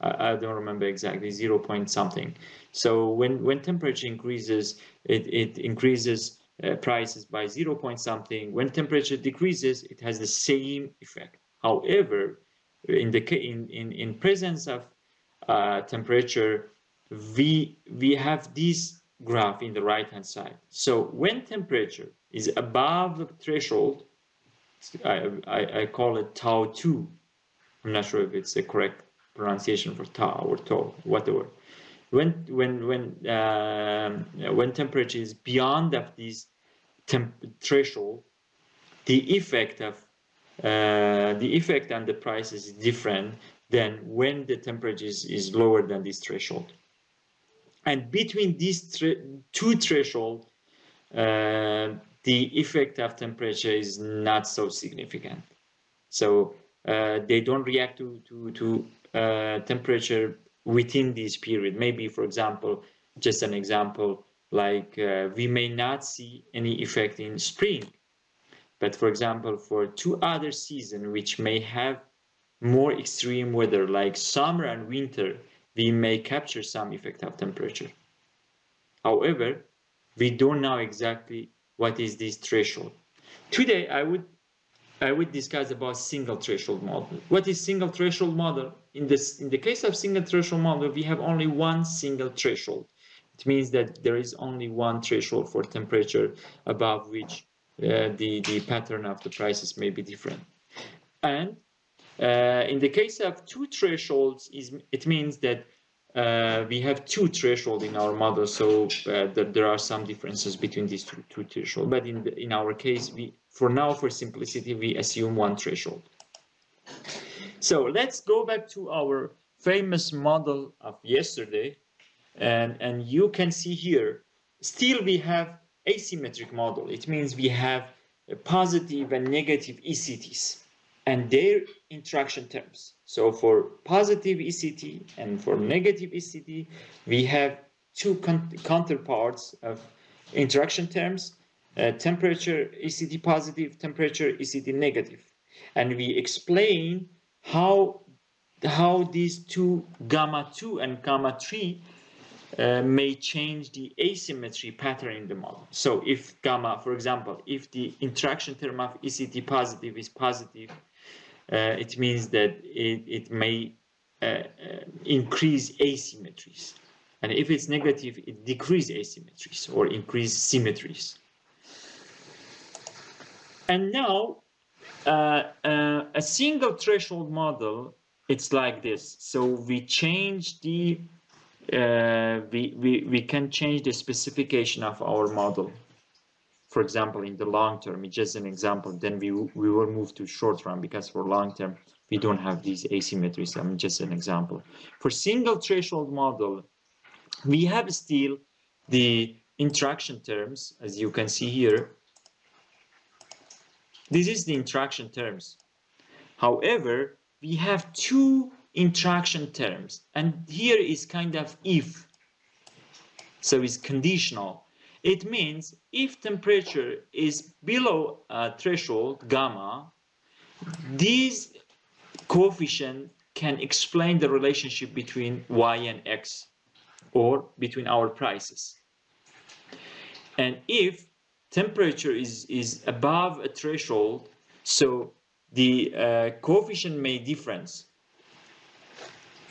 I don't remember exactly, 0 point something. So when temperature increases, it increases prices by 0 point something. When temperature decreases, it has the same effect. However, in presence of temperature, we have this graph in the right hand side. So when temperature is above the threshold, I call it tau 2. I'm not sure if it's the correct pronunciation for tau or tau, whatever. When temperature is beyond of this threshold, the effect on the price is different than when the temperature is lower than this threshold. And between these two thresholds, the effect of temperature is not so significant. So they don't react to temperature within this period. Maybe, for example, just an example, like we may not see any effect in spring, but for example, for 2 other seasons which may have more extreme weather, like summer and winter, we may capture some effect of temperature. However, we don't know exactly what is this threshold. Today, I would discuss about single threshold model. What is single threshold model? In the case of single threshold model, we have only one single threshold. It means that there is only one threshold for temperature above which the pattern of the prices may be different. And in the case of 2 thresholds, it means that we have 2 thresholds in our model, so there are some differences between these two thresholds. But in our case, for simplicity, we assume 1 threshold. So let's go back to our famous model of yesterday, and you can see here, still we have asymmetric model. It means we have positive and negative ECTs and their interaction terms. So for positive ECT and for negative ECT, we have 2 counterparts of interaction terms, temperature ECT positive, temperature ECT negative. And we explain how these 2 gamma 2 and gamma 3 may change the asymmetry pattern in the model. So if gamma, for example, if the interaction term of ECT positive is positive, it means that it may increase asymmetries. And if it's negative, it decreases asymmetries or increase symmetries. And now, a single threshold model, it's like this. So we change the we can change the specification of our model. for example, in the long term, it's just an example, then we will move to short run, because for long term, we don't have these asymmetries. I mean, just an example. For single threshold model, we have still the interaction terms, as you can see here. This is the interaction terms. However, we have two interaction terms, and here is kind of if. So it's conditional. It means if temperature is below a threshold, gamma, these coefficient can explain the relationship between y and x, or between our prices. And if temperature is above a threshold, so the coefficient may difference.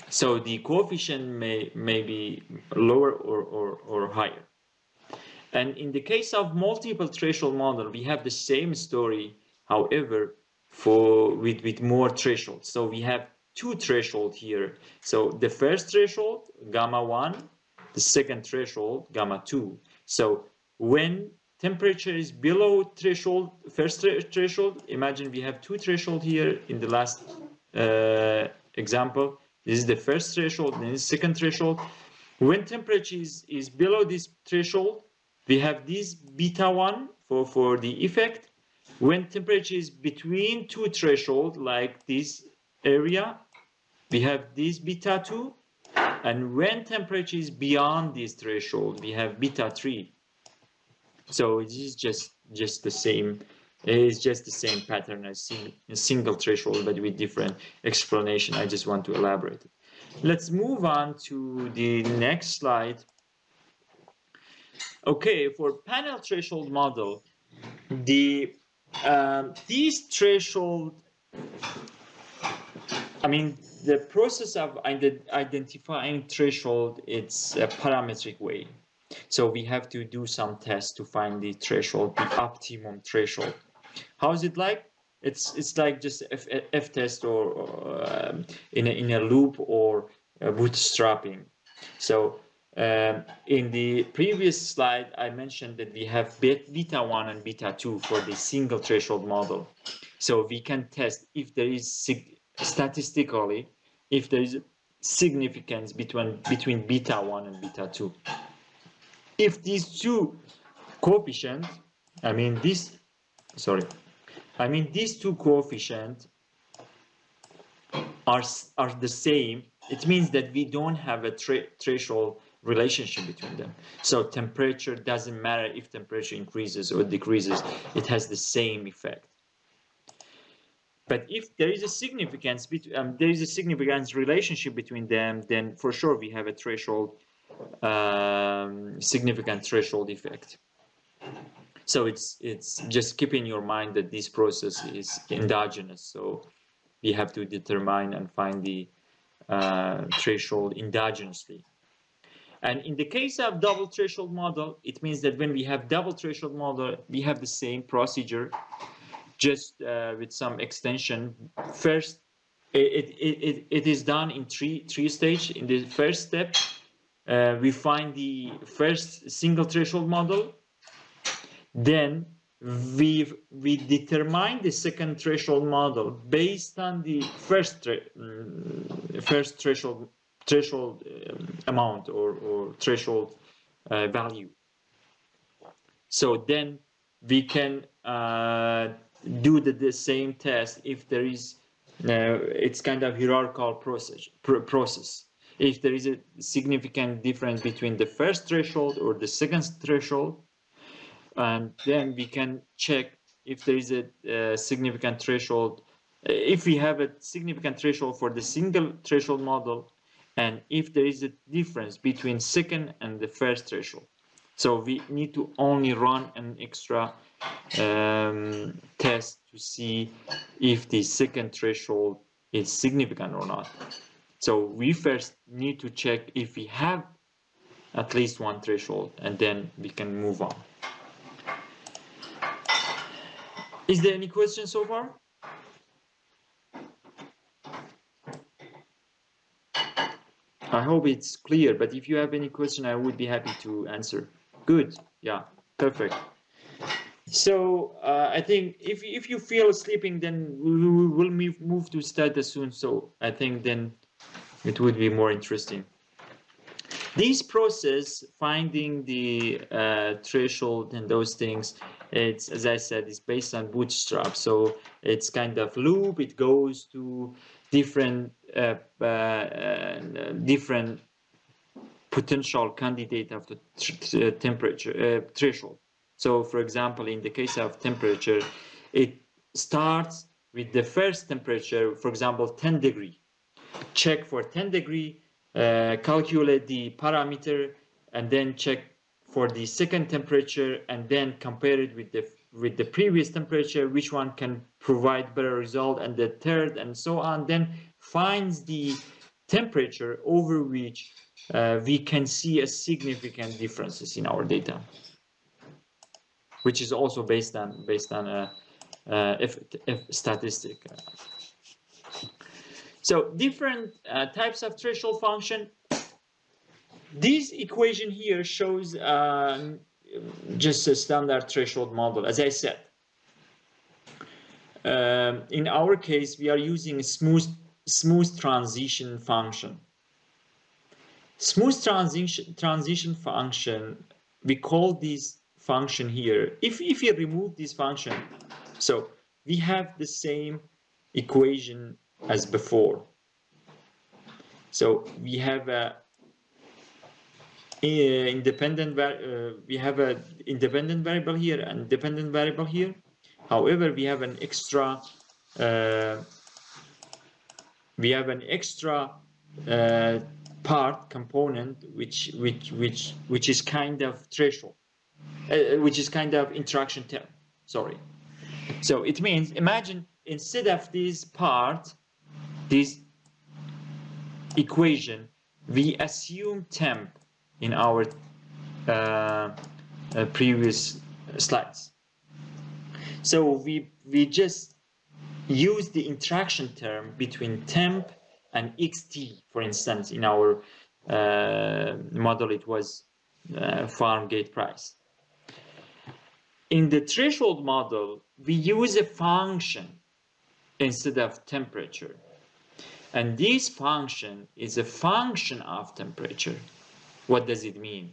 So the coefficient may be lower or higher. And in the case of multiple threshold model, we have the same story, however, with more thresholds. So we have two thresholds here. So the first threshold, gamma 1, the second threshold, gamma 2. So when temperature is below threshold, first threshold, imagine we have two thresholds here in the last example. This is the first threshold, then the second threshold. When temperature is below this threshold, we have this beta 1 for the effect. When temperature is between two thresholds, like this area, we have this beta 2. And when temperature is beyond this threshold, we have beta 3. So it is just the same. It's just the same pattern as a single threshold, but with different explanation. I just want to elaborate. Let's move on to the next slide. Okay, for panel threshold model, these threshold, I mean, the process of identifying threshold, it's a parametric way. So we have to do some tests to find the threshold, the optimum threshold. How is it like? It's like just F test or in a loop or bootstrapping. So in the previous slide, I mentioned that we have beta 1 and beta 2 for the single threshold model. So we can test if there is statistically, if there is significance between beta 1 and beta 2. If these two coefficients, these two coefficients are the same, it means that we don't have a threshold relationship between them. So temperature doesn't matter if temperature increases or decreases, it has the same effect. But if there is a significance relationship between them, then for sure we have a threshold, significant threshold effect. So it's just keep in your mind that this process is endogenous. So we have to determine and find the threshold endogenously. And in the case of double threshold model, it means that when we have double threshold model, we have the same procedure, just with some extension. First, it is done in three stages. In the first step, we find the first single threshold model. Then we determine the second threshold model based on the first threshold amount or threshold value. So then we can do the same test if there is it's kind of hierarchical process. If there is a significant difference between the first threshold or the second threshold, and then we can check if there is a significant threshold, if we have a significant threshold for the single threshold model, and if there is a difference between second and the first threshold. So we need to only run an extra test to see if the second threshold is significant or not. So we first need to check if we have at least one threshold, and then we can move on. Is there any question so far? I hope it's clear, but if you have any question, I would be happy to answer. Good, yeah, perfect. So I think if you feel sleeping, then we will move to status soon. So I think then it would be more interesting. This process, finding the threshold and those things, it's, as I said, it's based on Bootstrap. So it's kind of loop. It goes to different different potential candidate of the temperature threshold. So, for example, in the case of temperature, it starts with the first temperature, for example, 10 degree. Check for 10 degree, calculate the parameter, and then check for the second temperature, and then compare it with the previous temperature, which one can provide better result, and the third, and so on. Then finds the temperature over which we can see a significant differences in our data, which is also based on if statistic. So different types of threshold function. This equation here shows just a standard threshold model. As I said, in our case, we are using a smooth transition function. Smooth transition function, we call this function here. If you remove this function, so we have the same equation as before. So we have a independent independent variable here and dependent variable here. However, we have an extra part component which is kind of threshold, which is kind of interaction term. Sorry. So it means, imagine instead of this part, this equation, we assume temp in our previous slides. So we just use the interaction term between temp and xt. For instance, in our model, it was farm gate price. In the threshold model, we use a function instead of temperature. And this function is a function of temperature. What does it mean?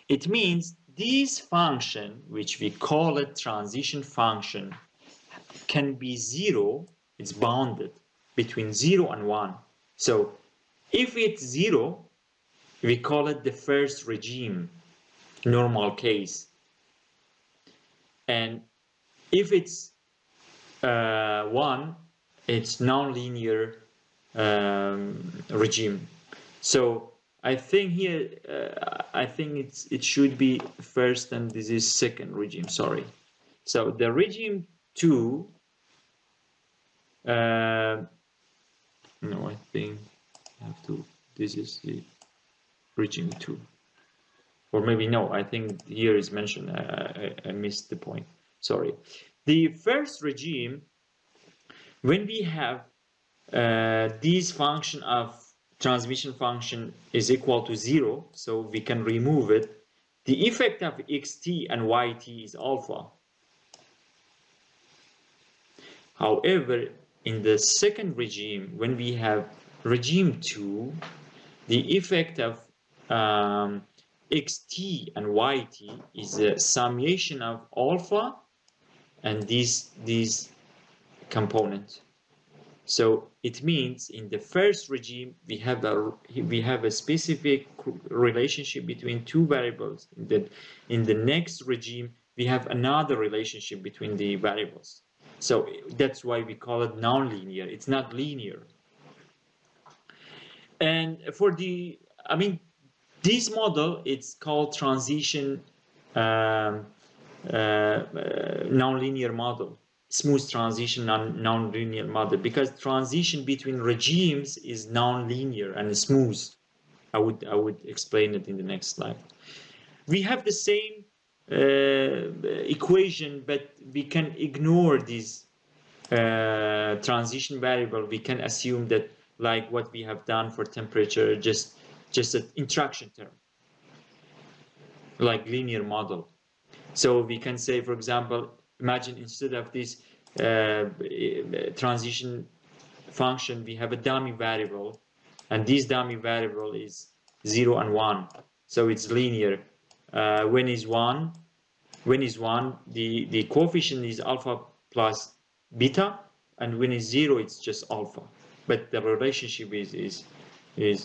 It means this function, which we call a transition function, can be zero. It's bounded between 0 and 1. So if it's 0, we call it the first regime, normal case. And if it's 1, it's nonlinear regime. So I think here, I think it should be first and this is second regime, sorry. So the regime 2, no, I think I have to, this is the regime 2. Or maybe no, I think here is mentioned, I missed the point, sorry. The first regime, when we have this function of transmission function is equal to 0, so we can remove it. The effect of xt and yt is alpha. However, in the second regime, when we have regime 2, the effect of xt and yt is a summation of alpha and this component. So it means in the first regime we have a specific relationship between two variables. In the next regime we have another relationship between the variables. So that's why we call it nonlinear. It's not linear. And for the, I mean, this model, it's called transition nonlinear model. Smooth transition non-linear model, because transition between regimes is non-linear and smooth. I would explain it in the next slide. We have the same equation, but we can ignore this transition variable. We can assume that, like what we have done for temperature, just an interaction term, like linear model. So we can say, for example, imagine instead of this transition function, we have a dummy variable, and this dummy variable is 0 and 1. So it's linear. When is 1, the coefficient is alpha plus beta, and when is 0, it's just alpha. But the relationship is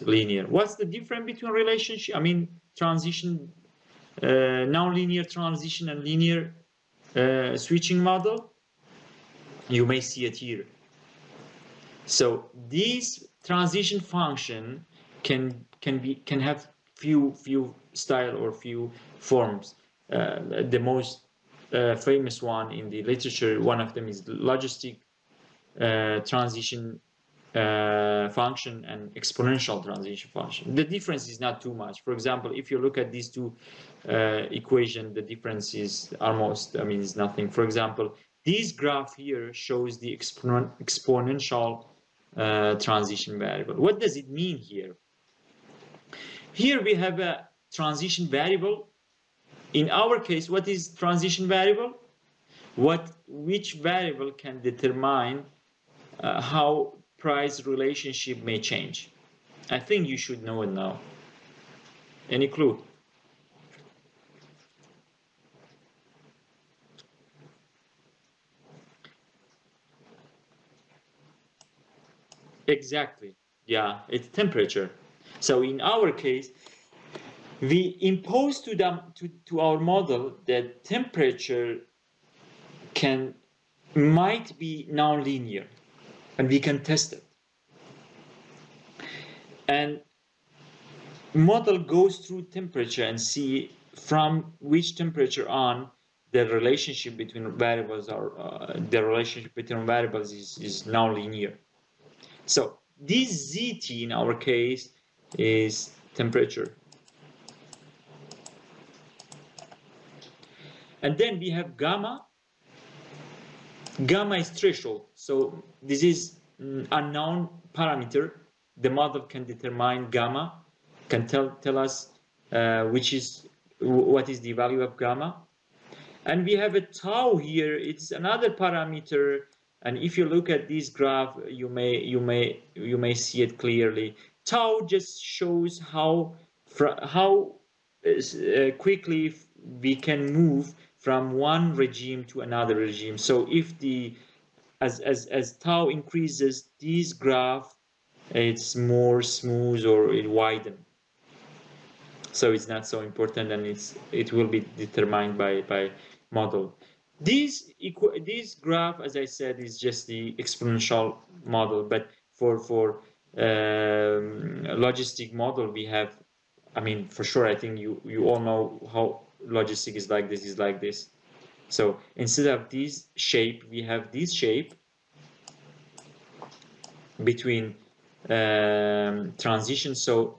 linear. What's the difference between relationship? I mean, transition, non-linear transition and linear switching model. You may see it here. So this transition function can have few style or few forms. The most famous one in the literature, one of them is logistic transition function and exponential transition function. The difference is not too much. For example, if you look at these two equations, the difference is almost, I mean, it's nothing. For example, this graph here shows the exponential transition variable. What does it mean here? Here we have a transition variable. In our case, what is transition variable? Which variable can determine how price relationship may change? I think you should know it now. Any clue? Exactly. Yeah, it's temperature. So in our case, we impose to our model that temperature might be nonlinear, and we can test it. And model goes through temperature and see from which temperature on the relationship between variables is nonlinear. So this ZT in our case is temperature. And then we have gamma. Gamma is threshold. So this is an unknown parameter. The model can determine gamma, can tell us what is the value of gamma. And we have a tau here. It's another parameter. And if you look at this graph, you may see it clearly. Tau just shows how quickly we can move from one regime to another regime. So if as tau increases, this graph, it's more smooth or it widens. So it's not so important, and it will be determined by model. This graph, as I said, is just the exponential model, but for logistic model we have, I mean, for sure, I think you all know how logistic is like this. So instead of this shape, we have this shape between transition. So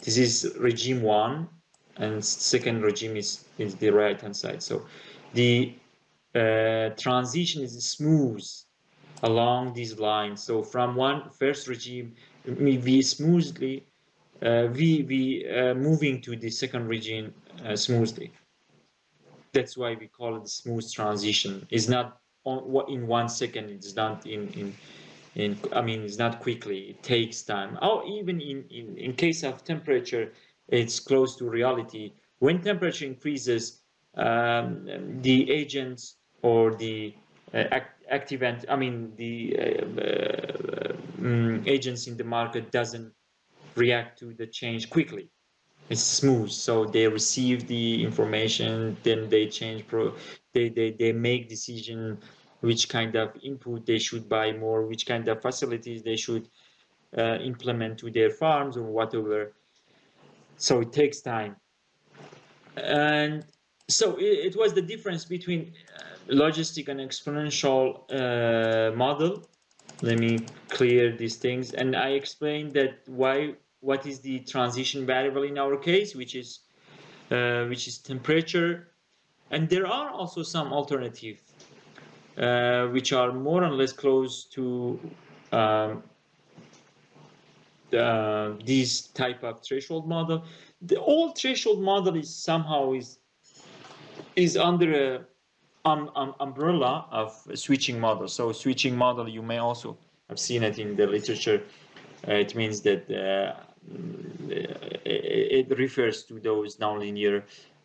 this is regime 1, and second regime is the right hand side. So the transition is smooth along these lines. So from first regime, we smoothly moving to the second regime smoothly. That's why we call it smooth transition. It's not in 1 second. It's not I mean, it's not quickly. It takes time. Or even in case of temperature, it's close to reality. When temperature increases, the agents or the agents in the market doesn't react to the change quickly. It's smooth, so they receive the information, then they change. They make decision which kind of input they should buy more, which kind of facilities they should implement to their farms or whatever. So it takes time. And so it was the difference between logistic and exponential model. Let me clear these things. And I explained that what is the transition variable in our case, which is temperature. And there are also some alternatives which are more or less close to this type of threshold model. The old threshold model is somehow is under a umbrella of a switching model. So switching model, you may also have seen it in the literature. It means that it refers to those nonlinear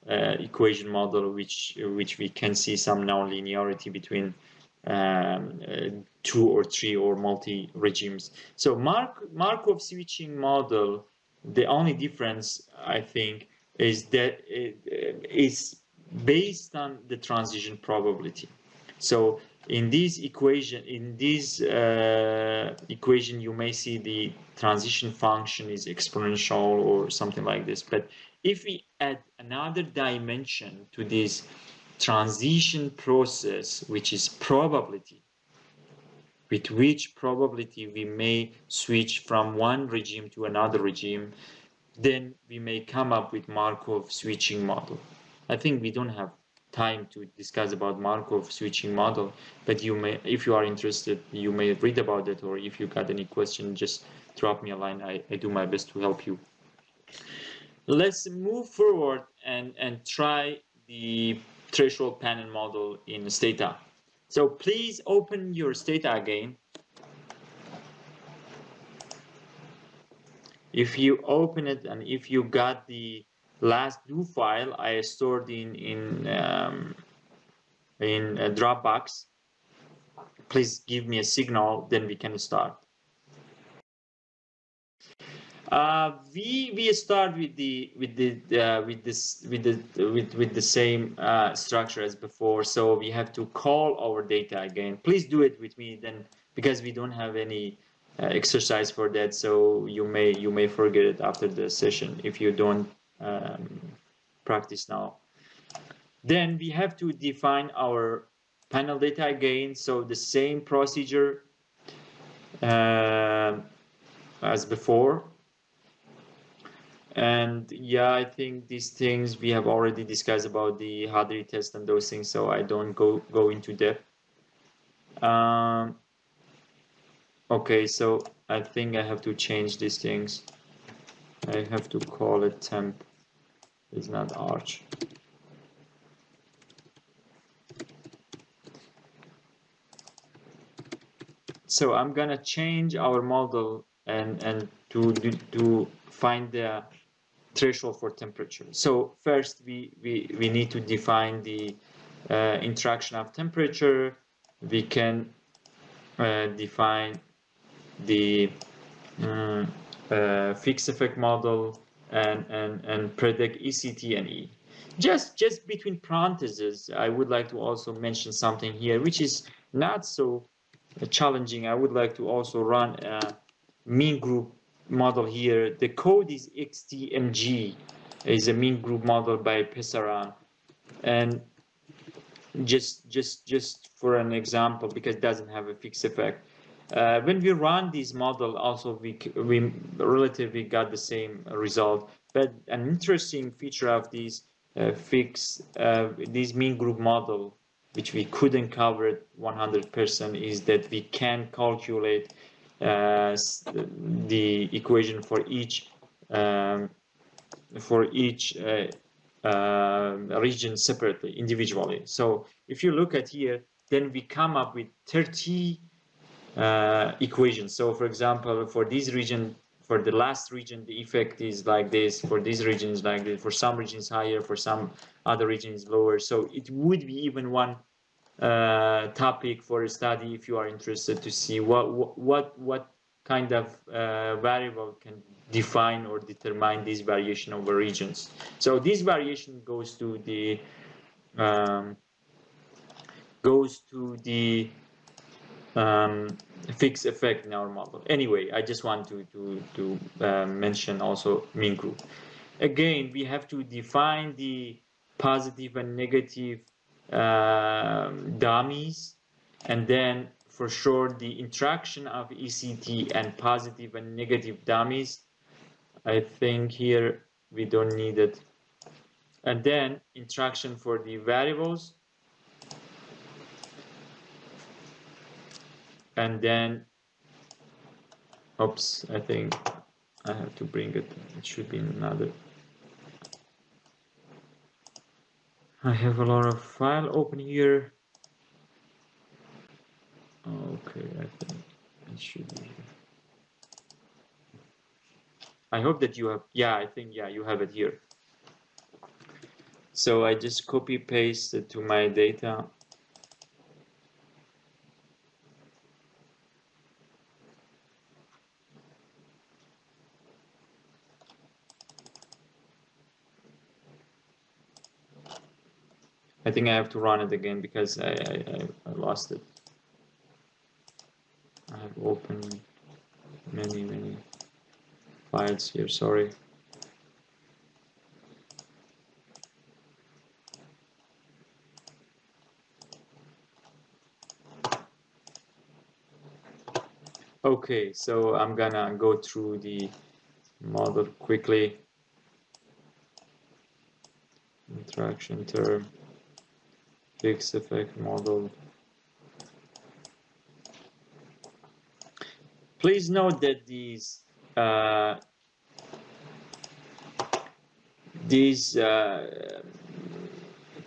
equation model, which we can see some nonlinearity between two or three or multi regimes. So Markov switching model, the only difference I think is that it is based on the transition probability. So in this equation, you may see the transition function is exponential or something like this. But if we add another dimension to this transition process, which is probability, with which probability we may switch from one regime to another regime, then we may come up with Markov switching model. I think we don't have time to discuss about Markov switching model, but you may, if you are interested, you may read about it, or if you got any question, just drop me a line. I do my best to help you. Let's move forward and try the threshold panel model in Stata. So please open your Stata again. If you open it and if you got the last do file I stored in Dropbox, please give me a signal, then we can start. We start with the same structure as before. So we have to call our data again. Please do it with me then, because we don't have any exercise for that. So you may forget it after the session if you don't practice now. Then we have to define our panel data again. So the same procedure as before. And yeah, I think these things we have already discussed about the Hadri test and those things, so I don't go into depth. Okay, so I think I have to change these things. I have to call it temp. It's not arch. So I'm gonna change our model and to find the threshold for temperature. So first we need to define the interaction of temperature. We can define the fixed effect model and predict ECT and E. Just between parentheses, I would like to also mention something here, which is not so challenging. I would like to also run a mean group model here. The code is XTMG, is a mean group model by Pesaran, and just for an example, because it doesn't have a fixed effect. When we run this model, also we relatively got the same result. But an interesting feature of this this mean group model, which we couldn't cover 100%, is that we can calculate the equation for each region separately, individually. So if you look at here, then we come up with 30 equations. So for example, for this region, for the last region, the effect is like this. For this region is like this. For some regions higher, for some other regions lower. So it would be even one topic for a study if you are interested to see what kind of variable can define or determine this variation over regions. So this variation goes to the fixed effect in our model. Anyway, I just want to mention also mean group. Again, we have to define the positive and negative dummies, and then for sure the interaction of ECT and positive and negative dummies. I think here we don't need it. And then interaction for the variables. And then, oops, I think I have to bring it. It should be another. I have a lot of file open here. Okay, I think it should be here. I hope that you have, yeah, I think, yeah, you have it here. So I just copy paste it to my data. I think I have to run it again because I lost it. I have opened many files here, sorry. Okay, so I'm gonna go through the model quickly. Interaction term, fixed effect model. Please note that these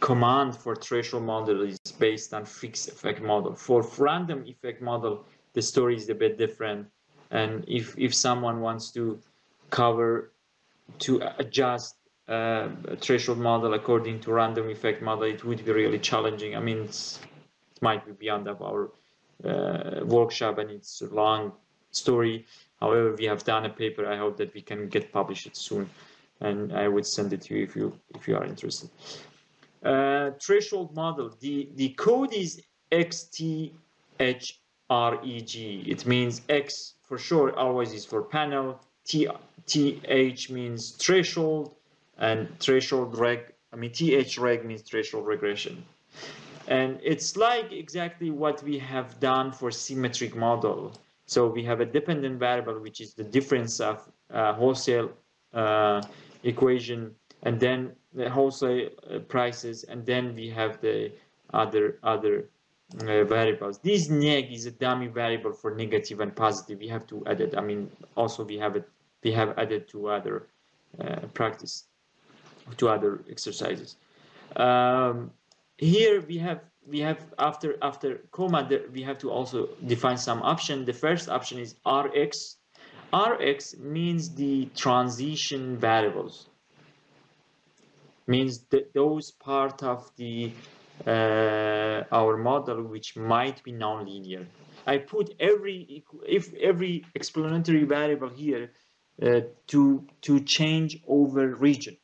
command for threshold model is based on fixed effect model. For random effect model, the story is a bit different. And if someone wants to adjust threshold model according to random effect model, it would be really challenging. I mean, it might be beyond of our workshop, and it's a long story. However, we have done a paper. I hope that we can get published soon, and I would send it to you if you are interested. Threshold model. The code is XTHREG. It means X for sure always is for panel. TH means threshold, and threshold reg. I mean TH reg means threshold regression. And it's like exactly what we have done for symmetric model. So we have a dependent variable, which is the difference of wholesale equation, and then the wholesale prices, and then we have the other variables. This neg is a dummy variable for negative and positive. We have to add it. I mean, also we have added to other practice, to other exercises. Here we have after comma we have to also define some option. The first option is Rx. Rx means the transition variables. Means that those part of the our model which might be nonlinear. I put every explanatory variable here to change over region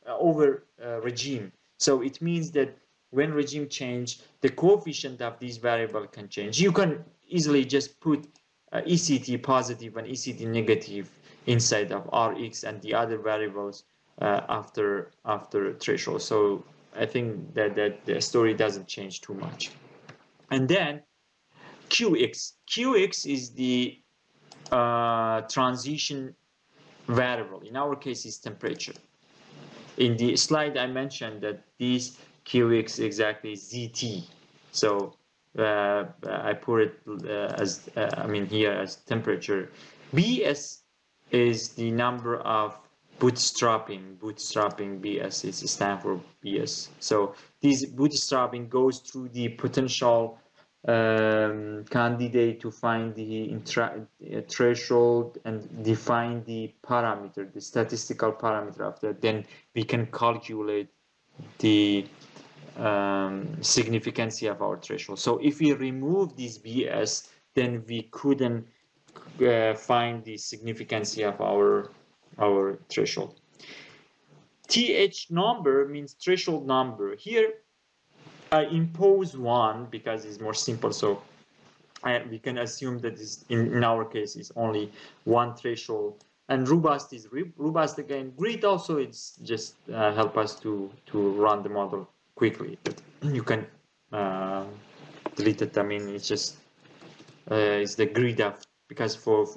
regime. So it means that when regime change, the coefficient of these variable can change. You can easily just put ECT positive and ECT negative inside of Rx and the other variables after threshold. So I think that the story doesn't change too much. And then Qx. Qx is the transition variable. In our case, is temperature. In the slide, I mentioned that this Qx exactly is ZT. So I put it as here as temperature. Bs is the number of bootstrapping. Bs is stand for Bs. So this bootstrapping goes through the potential candidate to find the threshold and define the parameter, the statistical parameter of that. Then we can calculate the significance of our threshold. So if we remove this Bs, then we couldn't find the significance of our threshold. TH number means threshold number. Here I impose 1 because it's more simple, so we can assume that in our case is only one threshold. And robust is robust again. Grid also, it's just help us to run the model quickly. But you can delete it. I mean, it's just it's the grid of, because for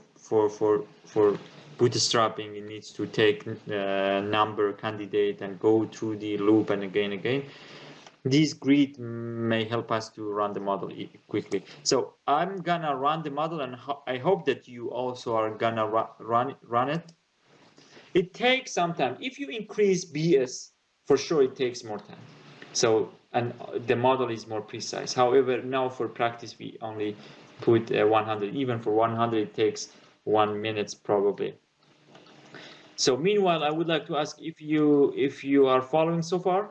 bootstrapping it needs to take number candidate and go through the loop and again. This grid may help us to run the model quickly. So I'm gonna run the model, and I hope that you also are gonna run it. It takes some time. If you increase BS, for sure it takes more time. So, and the model is more precise. However, now for practice, we only put 100. Even for 100, it takes 1 minute probably. So meanwhile, I would like to ask if you are following so far.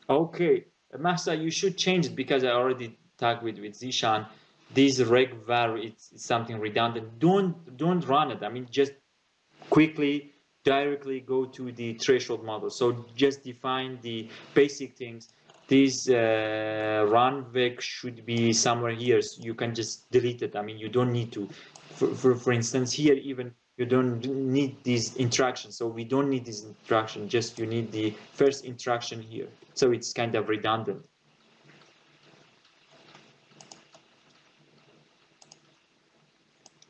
Okay, Mahsa, you should change it because I already talked with Zishan. This reg var, it's something redundant. Don't run it. I mean, just quickly directly go to the threshold model. So just define the basic things. This run vec should be somewhere here. So you can just delete it. I mean, you don't need to. For instance, here even you don't need these instructions. So we don't need this instruction. Just you need the first instruction here. So it's kind of redundant.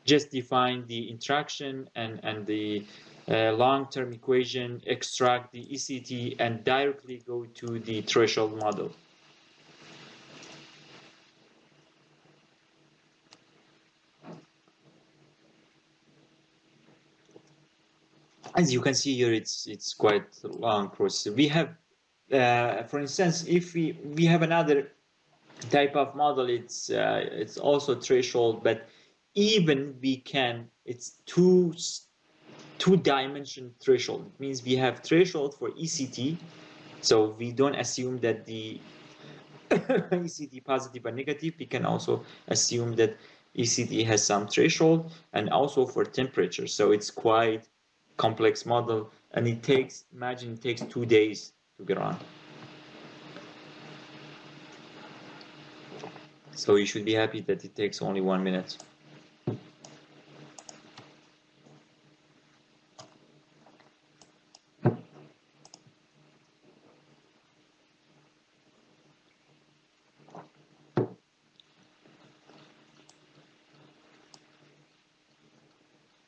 Just define the interaction and the long-term equation, extract the ECT, and directly go to the threshold model. As you can see here, it's quite a long process. We have, for instance, if we have another type of model, it's also threshold, but even we can, it's two-dimension threshold. It means we have threshold for ECT, so we don't assume that the ECT positive or negative. We can also assume that ECT has some threshold, and also for temperature. So it's quite complex model, and it takes, imagine it takes 2 days to get on. So you should be happy that it takes only 1 minute.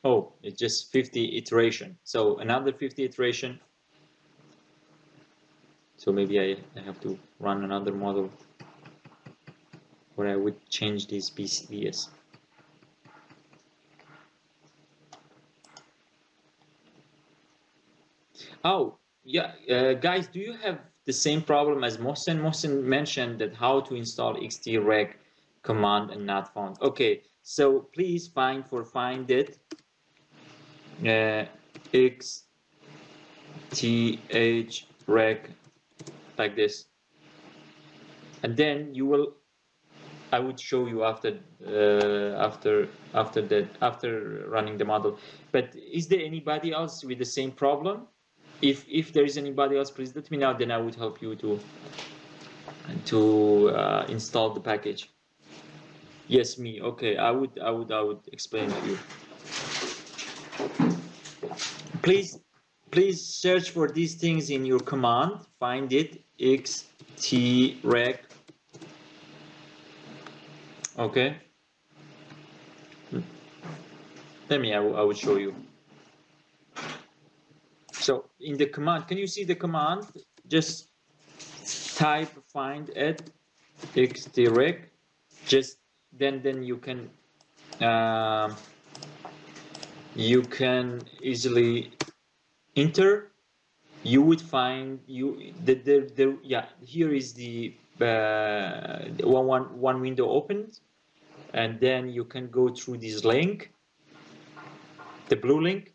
Oh, it's just 50 iteration. So another 50 iteration. So maybe I have to run another model where I would change these BCDS. Oh, yeah, guys, do you have the same problem as Mohsen? Mohsen mentioned that how to install xtreg command and not found. Okay, so please find it xthreg like this, and then you will. I would show you after running the model. But is there anybody else with the same problem? If there is anybody else, please let me know. Then I would help you to install the package. Yes, me. Okay, I would explain to you. Please search for these things in your command. Find it xtreg. Okay. Let me. I will show you. So in the command, can you see the command? Just type find it xtreg. Just then you can easily enter. You would find yeah, here is the one window opened, and then you can go through this link, the blue link,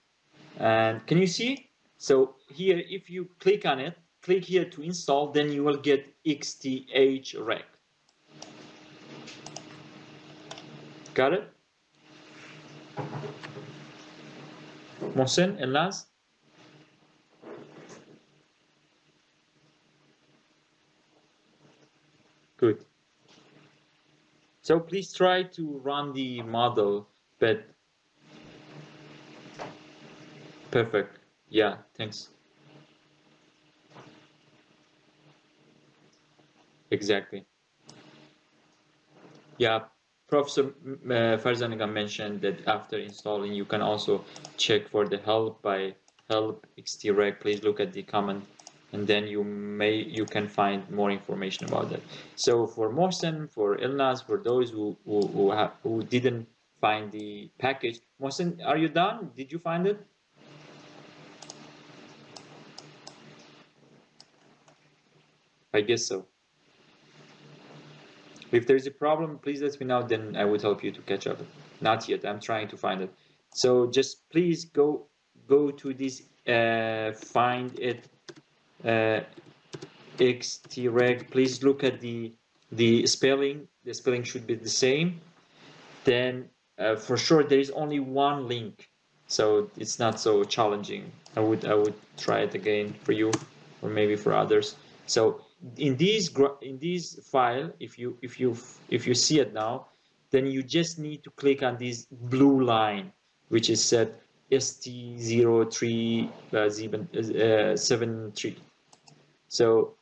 and can you see? So here, if you click on it, click here to install, then you will get xthreg. Got it? Mohsen, Elas? Good. So please try to run the model, but perfect. Yeah, thanks. Exactly. Yeah, Professor Farzanaga mentioned that after installing, you can also check for the help by help xtreg. Please look at the comment and then you can find more information about that. So for Mohsen, for Ilnaz, for those who didn't find the package, Mohsen, are you done? Did you find it? I guess so. If there's a problem, please let me know, then I would help you to catch up. Not yet, I'm trying to find it. So just please go to this find it xtreg. Please look at the spelling. The spelling should be the same. Then for sure there is only one link, so it's not so challenging. I would try it again for you, or maybe for others. So in this file, if you see it now, then you just need to click on this blue line, which is set st0373. So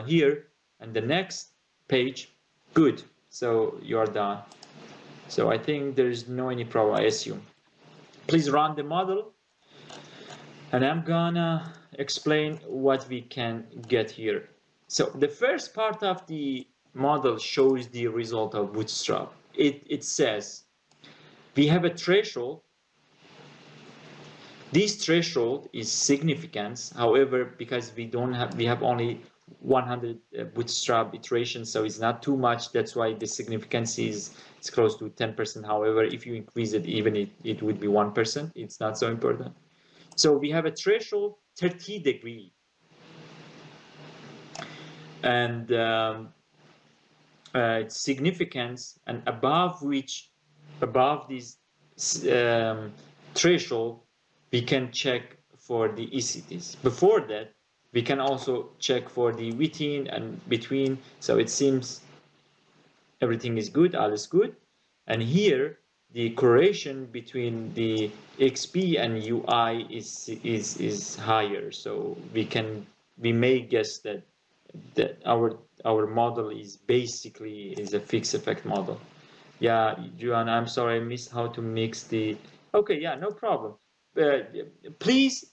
here and the next page, good. So you are done. So I think there is no any problem, I assume. Please run the model, and I'm gonna explain what we can get here. So the first part of the model shows the result of Bootstrap. It says we have a threshold. This threshold is significance. However, because we have only 100 Bootstrap iterations, so it's not too much. That's why the significance is close to 10%. However, if you increase it, even it would be 1%. It's not so important. So we have a threshold 30 degree, and it's significance, and above this threshold, we can check for the ECTs. Before that, we can also check for the within and between. So it seems everything is good, all is good. And here, the correlation between the XP and UI is higher. So we may guess that our model is basically a fixed effect model. Yeah, Joanna, I'm sorry, I missed how to mix the. Okay, yeah, no problem. Please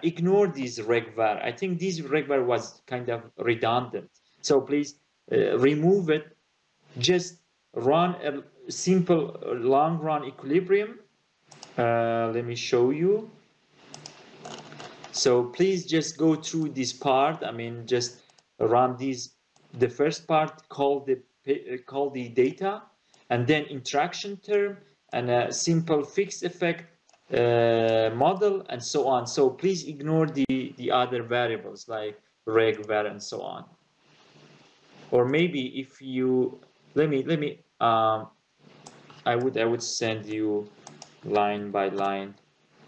ignore this regvar. I think this regvar was kind of redundant. So please remove it. Just run a simple long run equilibrium. Let me show you. So please just go through this part. I mean, just run the first part, call the data, and then interaction term, and a simple fixed effect model, and so on. So please ignore the other variables like regvar and so on. Or maybe if you let me I would send you line by line.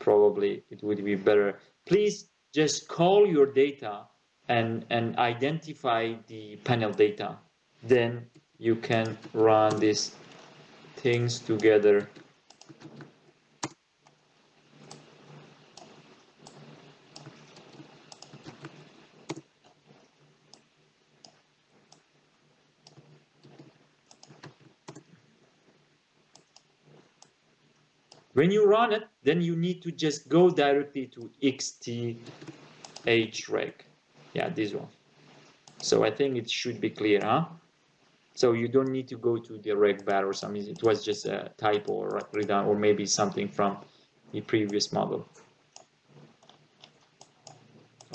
Probably it would be better. Please just call your data and identify the panel data. Then you can run these things together. When you run it, then you need to just go directly to xthreg. Yeah, this one. So I think it should be clear, huh? So you don't need to go to the regvar or something. It was just a typo or redundant, or maybe something from the previous model.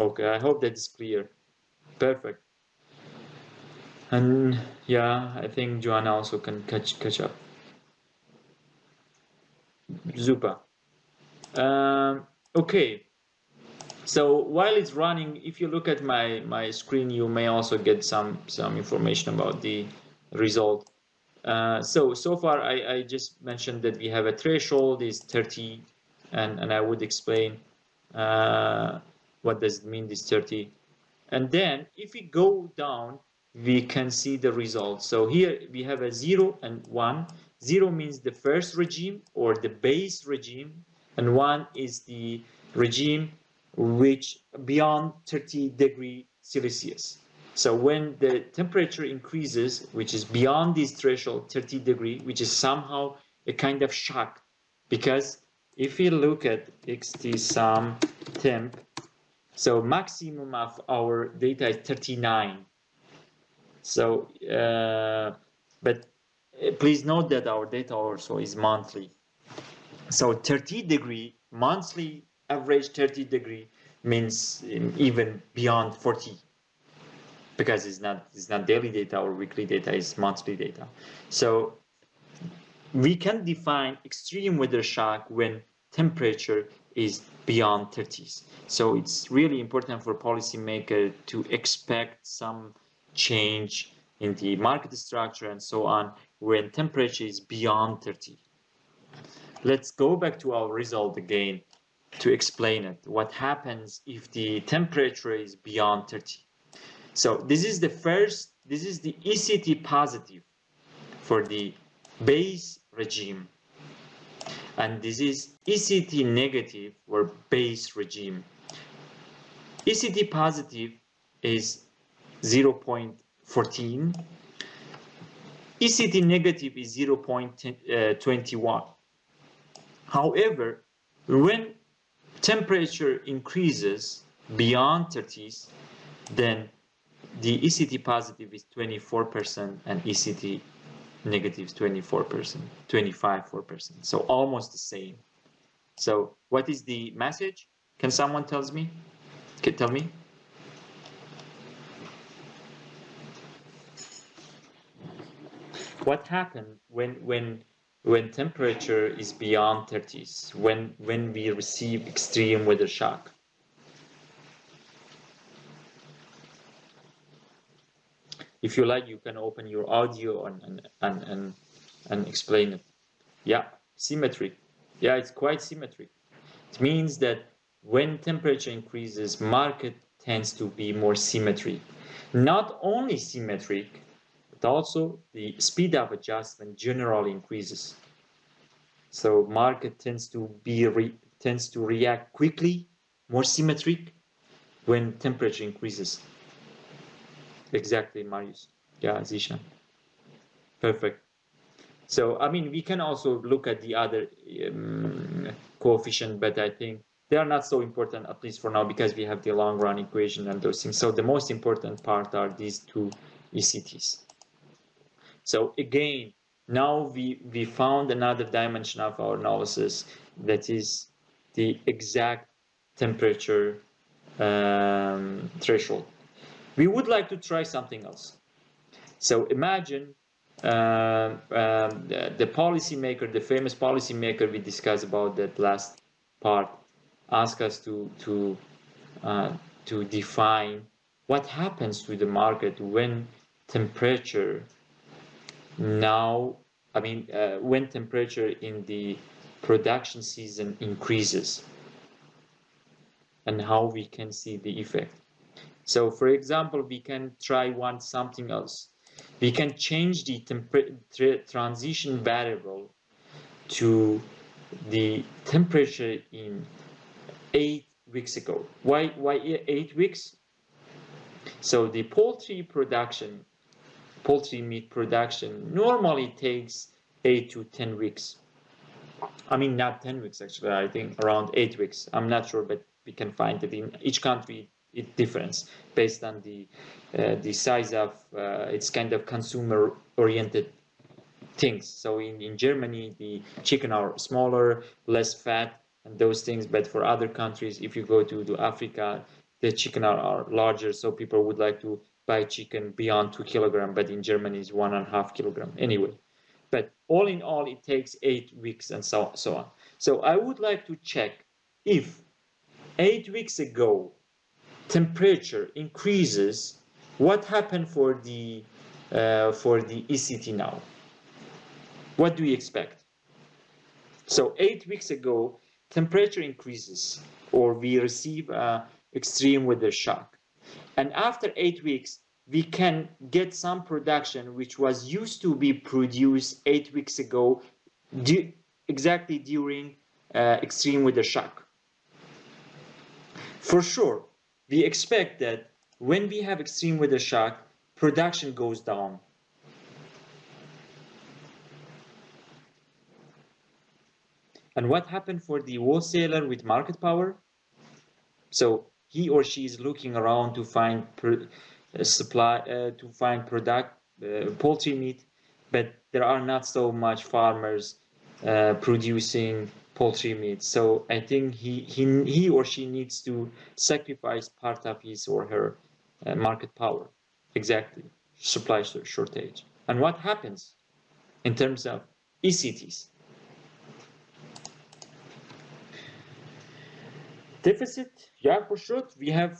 Okay, I hope that is clear. Perfect. And yeah, I think Joanna also can catch up. Super. Okay. So while it's running, if you look at my screen, you may also get some information about the result. So far, I just mentioned that we have a threshold is 30, and I would explain what does it mean, this 30. And then if we go down, we can see the results. So here we have a 0 and 1. 0 means the first regime or the base regime, and 1 is the regime which beyond 30 degrees Celsius. So when the temperature increases, which is beyond this threshold 30 degrees, which is somehow a kind of shock, because if you look at xt sum temp, So maximum of our data is 39. So, but please note that our data also is monthly. So 30-degree, monthly average 30-degree means even beyond 40, because it's not daily data or weekly data, it's monthly data. So we can define extreme weather shock when temperature is beyond 30s. So it's really important for policymakers to expect some change in the market structure and so on when temperature is beyond 30. Let's go back to our result again to explain it. What happens if the temperature is beyond 30? So this is the ECT positive for the base regime, and this is ECT negative or base regime. ECT positive is 0.14, ECT negative is 0.21. However, when temperature increases beyond 30s, then the ECT positive is 24% and ECT negative is 24%, 25%. So almost the same. So what is the message? Can someone tell me? Can tell me? What happened when temperature is beyond 30s? When we receive extreme weather shock? If you like, you can open your audio and explain it. Yeah, symmetry. Yeah, it's quite symmetric. It means that when temperature increases, market tends to be more symmetric. Not only symmetric, but also the speed of adjustment generally increases. So market tends to react quickly, more symmetric when temperature increases. Exactly, Marius. Yeah, Zishan. Perfect. So, I mean, we can also look at the other coefficient, but I think they are not so important, at least for now, because we have the long run equation and those things. So the most important part are these two ECTs. So again, now we found another dimension of our analysis, that is the exact temperature threshold. We would like to try something else. So imagine the policymaker, the famous policymaker we discussed about that last part, ask us to define what happens to the market when temperature when temperature in the production season increases, and how we can see the effect. So, for example, we can try something else. We can change the transition variable to the temperature in 8 weeks ago. Why 8 weeks? So the poultry meat production normally takes 8 to 10 weeks. I mean, not 10 weeks actually, I think around 8 weeks. I'm not sure, but we can find that in each country it differs based on the size of its kind of consumer oriented things. So in Germany, the chicken are smaller, less fat, and those things. But for other countries, if you go to Africa, the chicken are larger. So people would like to buy chicken beyond 2 kilograms, but in Germany it's 1.5 kilograms anyway. But all in all, it takes 8 weeks and so on. So I would like to check if 8 weeks ago temperature increases, what happened for the ECT now? What do we expect? So 8 weeks ago, temperature increases, or we receive extreme weather shock. And after 8 weeks, we can get some production which was used to be produced 8 weeks ago, exactly during extreme weather shock. For sure, we expect that when we have extreme weather shock, production goes down. And what happened for the wholesaler with market power? So he or she is looking around to find poultry meat, but there are not so much farmers producing poultry meat. So I think he or she needs to sacrifice part of his or her market power. Exactly, supply shortage. And what happens in terms of ECTs? Deficit, yeah, for sure. We have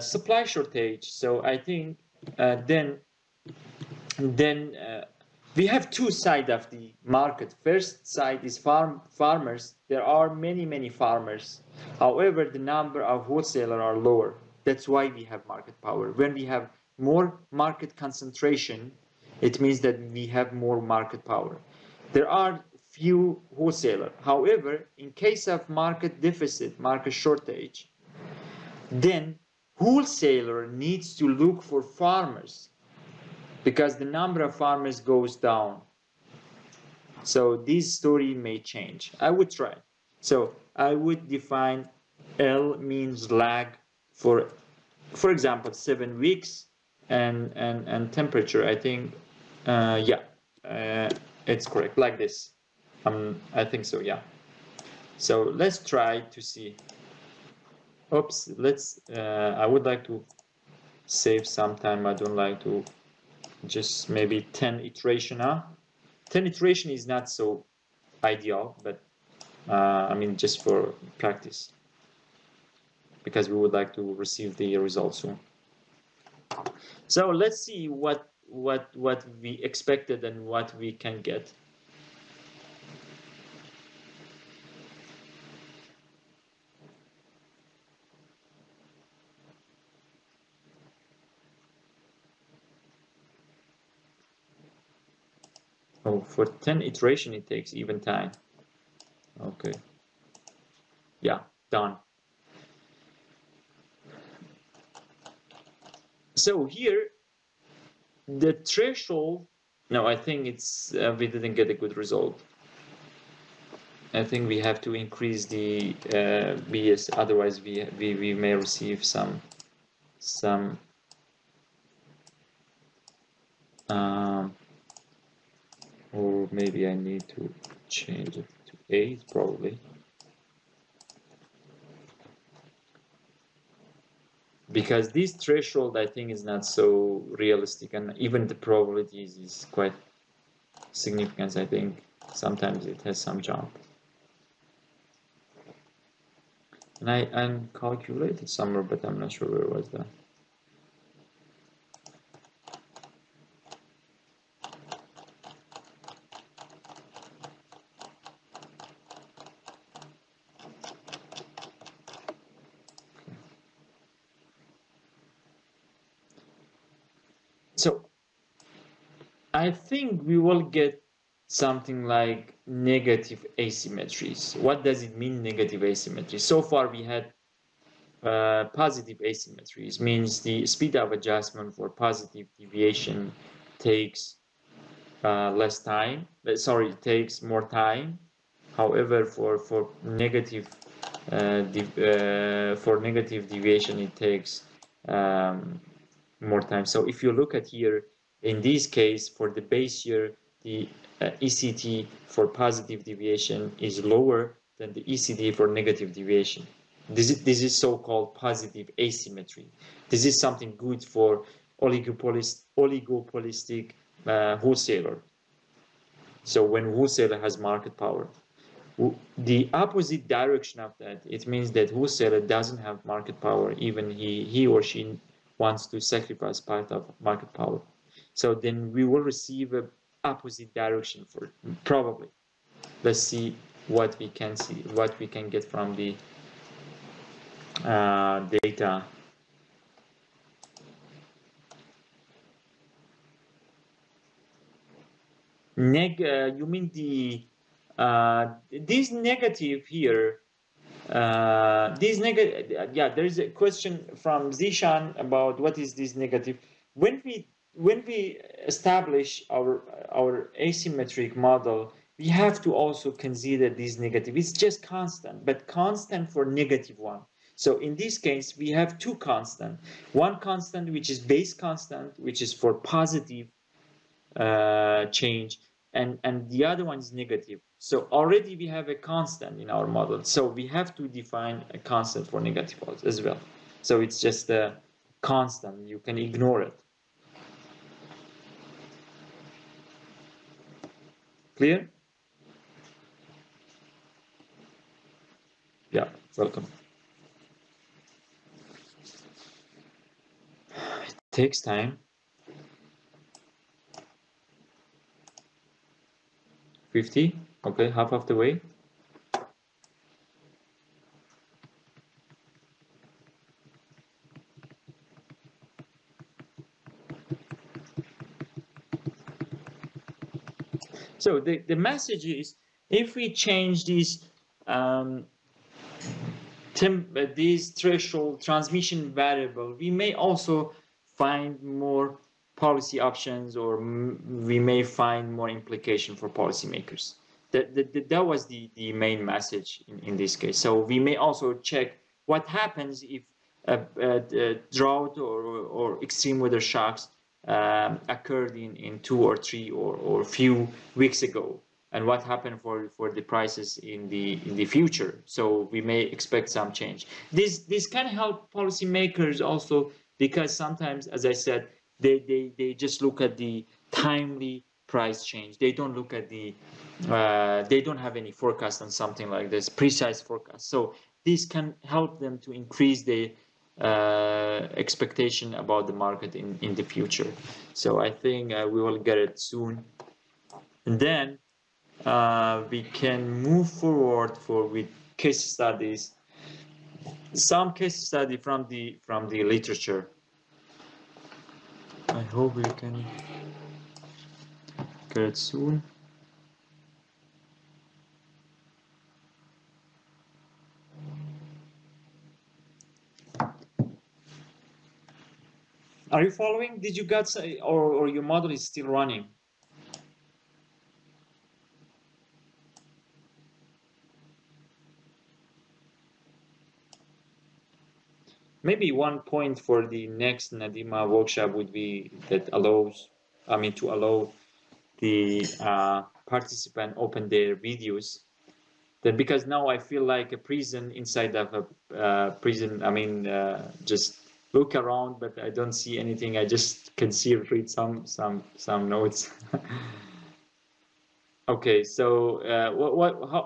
supply shortage. So I think then we have two sides of the market. First side is farmers. There are many farmers. However, the number of wholesalers are lower. That's why we have market power. When we have more market concentration, it means that we have more market power. There are few wholesalers. However, in case of market deficit, market shortage, then wholesaler needs to look for farmers because the number of farmers goes down. So this story may change. I would try. So I would define L means lag for example, 7 weeks, and temperature. I think, it's correct. Like this. I think so. Yeah. So let's try to see. Oops. Let's. I would like to save some time. I don't like to. Just maybe 10 iteration. 10 iteration is not so ideal, but I mean just for practice, because we would like to receive the results soon. So let's see what we expected and what we can get. Oh, for 10 iteration it takes even time. Okay. Yeah, done. So here, the threshold, no, I think it's, we didn't get a good result. I think we have to increase the BS, otherwise we may receive some or maybe I need to change it to 8 probably. Because this threshold, I think, is not so realistic, and even the probabilities is quite significant. I think sometimes it has some jump. And I calculated somewhere, but I'm not sure where was that. So I think we will get something like negative asymmetries. What does it mean, negative asymmetry? So far we had positive asymmetries, means the speed of adjustment for positive deviation takes less time. Sorry, it takes more time. However, for negative deviation, it takes more time. So if you look at here, in this case, for the base year, the ECT for positive deviation is lower than the ECT for negative deviation. This is so-called positive asymmetry. This is something good for oligopolistic wholesaler. So when wholesaler has market power, the opposite direction of that, it means that wholesaler doesn't have market power, even he or she wants to sacrifice part of market power. So then we will receive a opposite direction for it, probably. Let's see what we can get from the data. You mean the this negative here? This negative, yeah. There is a question from Zishan about what is this negative. When we establish our asymmetric model, we have to also consider this negative. It's just constant, but constant for -1. So in this case, we have two constants. One constant, which is base constant, which is for positive change, and the other one is negative. So already we have a constant in our model. So we have to define a constant for negative odds as well. So it's just a constant. You can ignore it. Clear? Yeah, welcome. It takes time. 50, okay, half of the way. So the message is, if we change these threshold transmission variable, we may also find more policy options, or we may find more implication for policymakers. That was the main message in this case. So we may also check what happens if a drought or extreme weather shocks occurred in 2 or 3 or few weeks ago, and what happened for the prices in the future. So we may expect some change. This can help policymakers also, because sometimes, as I said, they just look at the timely price change. They don't look at the they don't have any forecast on something like this, precise forecast. So this can help them to increase the expectation about the market in the future. So I think we will get it soon. And then we can move forward with case studies. Some case study from the literature. I hope we can get it soon. Are you following? Did you get, or your model is still running? Maybe one point for the next NaDiMa workshop would be that allows, to allow the participant open their videos. That, because now I feel like a prison inside of a prison. Just look around, but I don't see anything. I just can read some notes. Okay, so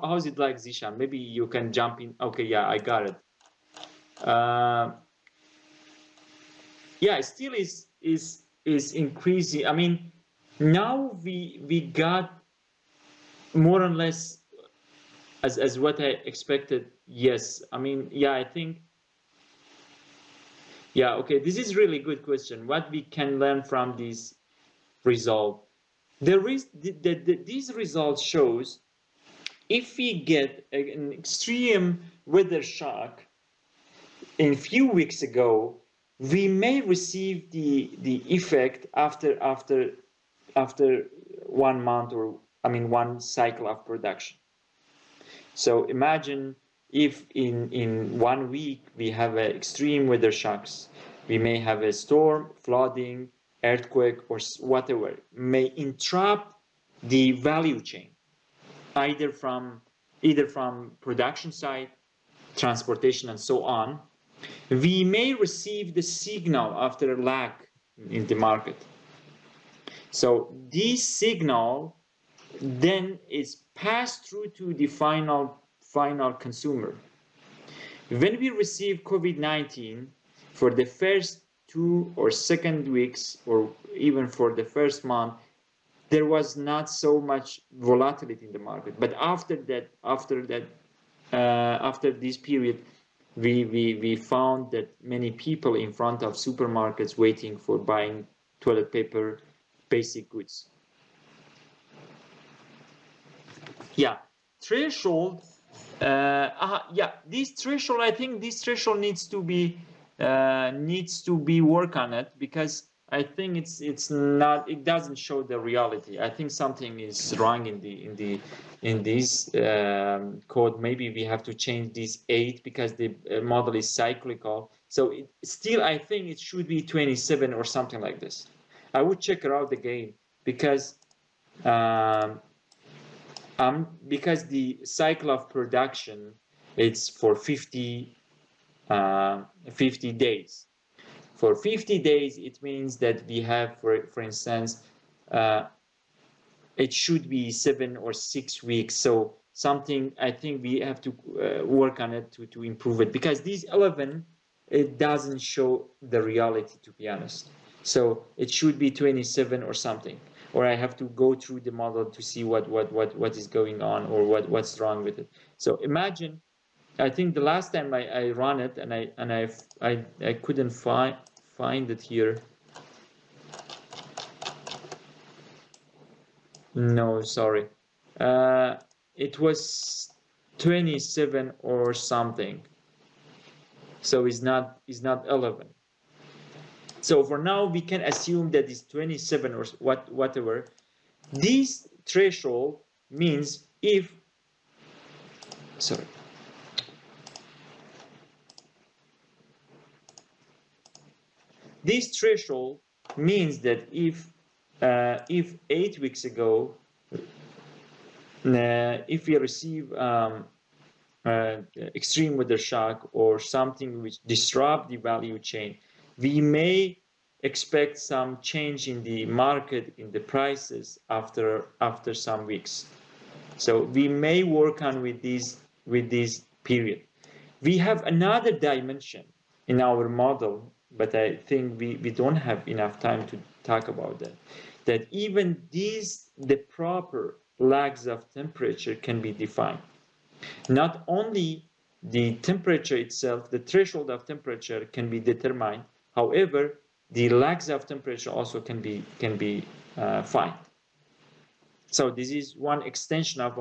how is it like, Zishan? Maybe you can jump in. Okay, yeah, I got it. Yeah, it still is increasing. Now we got more or less as what I expected. Yes, yeah, I think. Yeah, okay, this is really good question. What we can learn from this result? These results shows, if we get an extreme weather shock a few weeks ago, we may receive the effect after 1 month, or one cycle of production. So imagine if in 1 week we have extreme weather shocks, we may have a storm, flooding, earthquake, or whatever, may interrupt the value chain, either from production side, transportation, and so on. We may receive the signal after a lag in the market. So this signal then is passed through to the final consumer. When we receive COVID-19, for the first 2 or second weeks, or even for the first month, there was not so much volatility in the market. But after this period, we found that many people in front of supermarkets waiting for buying toilet paper, basic goods. Yeah, threshold. Yeah, this threshold. I think this threshold needs to be work on it, because I think it's not. It doesn't show the reality. I think something is wrong in this code. Maybe we have to change this 8 because the model is cyclical. So still, I think it should be 27 or something like this. I would check it out again because because the cycle of production it's for 50 days. For 50 days, it means that we have, for instance, it should be 7 or 6 weeks. So something, I think we have to work on it to improve it, because these 11, it doesn't show the reality, to be honest. So it should be 27 or something, or I have to go through the model to see what is going on or what's wrong with it. So imagine, I think the last time I ran it and I couldn't find it here. No, sorry. It was 27 or something. So it's not 11. So for now we can assume that it's 27 or whatever. This threshold means if, sorry. This threshold means that if 8 weeks ago, if we receive extreme weather shock or something which disrupt the value chain, we may expect some change in the market, in the prices after some weeks. So we may work on with this period. We have another dimension in our model, but I think we don't have enough time to talk about that. That even the proper lags of temperature can be defined. Not only the temperature itself, the threshold of temperature can be determined. However, the lags of temperature also can be found. So this is one extension of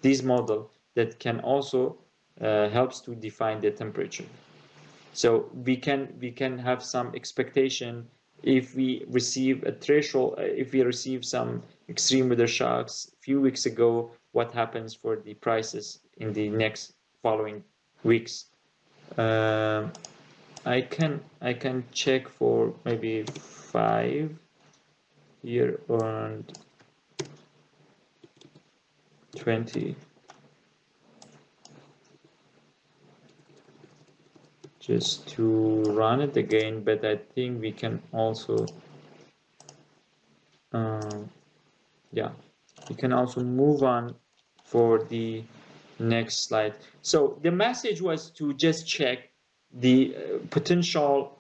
this model that can also helps to define the temperature. So we can have some expectation if we receive a threshold, if we receive some extreme weather shocks a few weeks ago, what happens for the prices in the next following weeks. I can check for maybe 5 here on 20. Just to run it again, but I think we can also yeah, we can also move on for the next slide. So the message was to just check the potential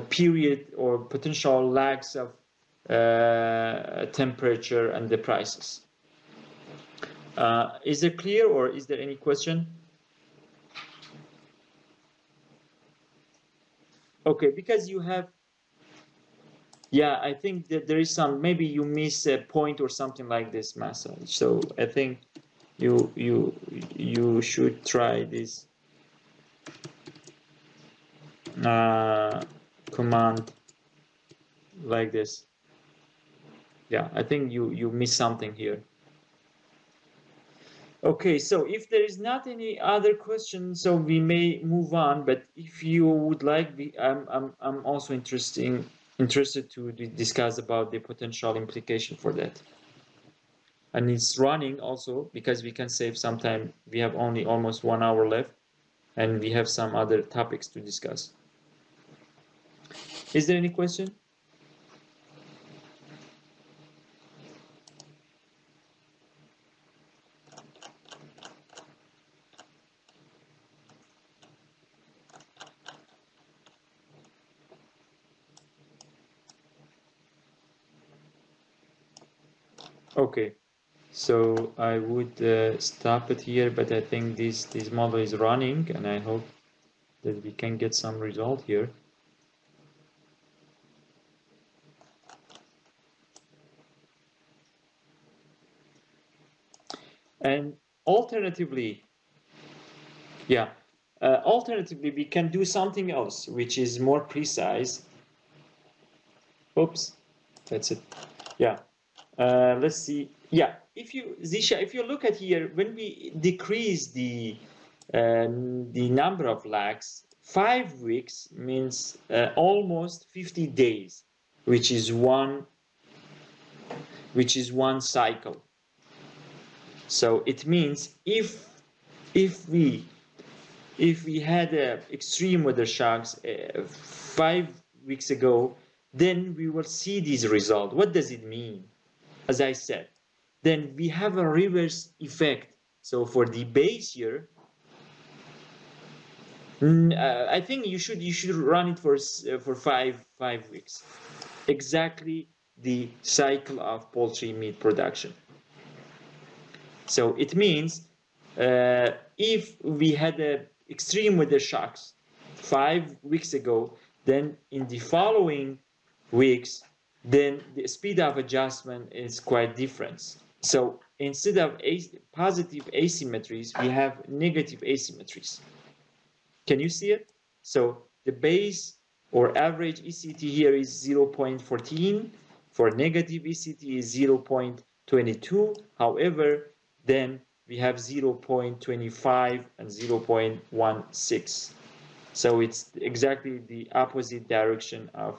period or potential lags of temperature and the prices. Is it clear, or is there any question? Okay, because you have, yeah, I think that there is some, maybe you miss a point or something like this message. So I think you should try this command like this. Yeah, I think you miss something here. Okay, so if there is not any other questions, so we may move on. But if you would like, I'm also interested to discuss about the potential implication for that. And it's running also because we can save some time. We have only almost 1 hour left, and we have some other topics to discuss. Is there any question? Okay, so I would stop it here, but I think this model is running, and I hope that we can get some result here. And alternatively, alternatively, we can do something else, which is more precise. Oops, that's it. Yeah. Let's see. Yeah, if you Zisha, if you look at here, when we decrease the number of lags, 5 weeks means almost 50 days, which is one cycle. So it means if we had extreme weather shocks 5 weeks ago, then we will see these results. What does it mean? As I said, then we have a reverse effect. So for the base year, I think you should run it for 5 weeks, exactly the cycle of poultry meat production. So it means if we had extreme weather shocks 5 weeks ago, then in the following weeks, then the speed of adjustment is quite different. So instead of positive asymmetries, we have negative asymmetries. Can you see it? So the base or average ECT here is 0.14. For negative ECT is 0.22. However, then we have 0.25 and 0.16. So it's exactly the opposite direction of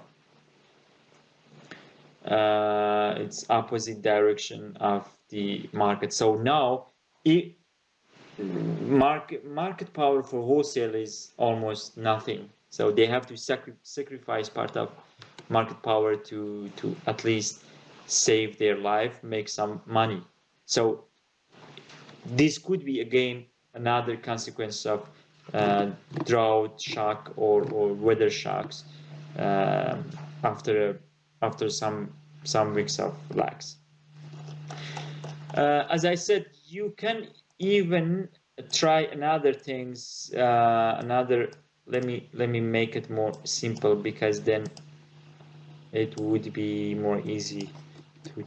the market. So now market power for wholesale is almost nothing. So they have to sacrifice part of market power to at least save their life, make some money. So this could be again another consequence of drought shock or weather shocks after some weeks of lags. As I said, you can even try another things. Let me make it more simple, because then it would be more easy to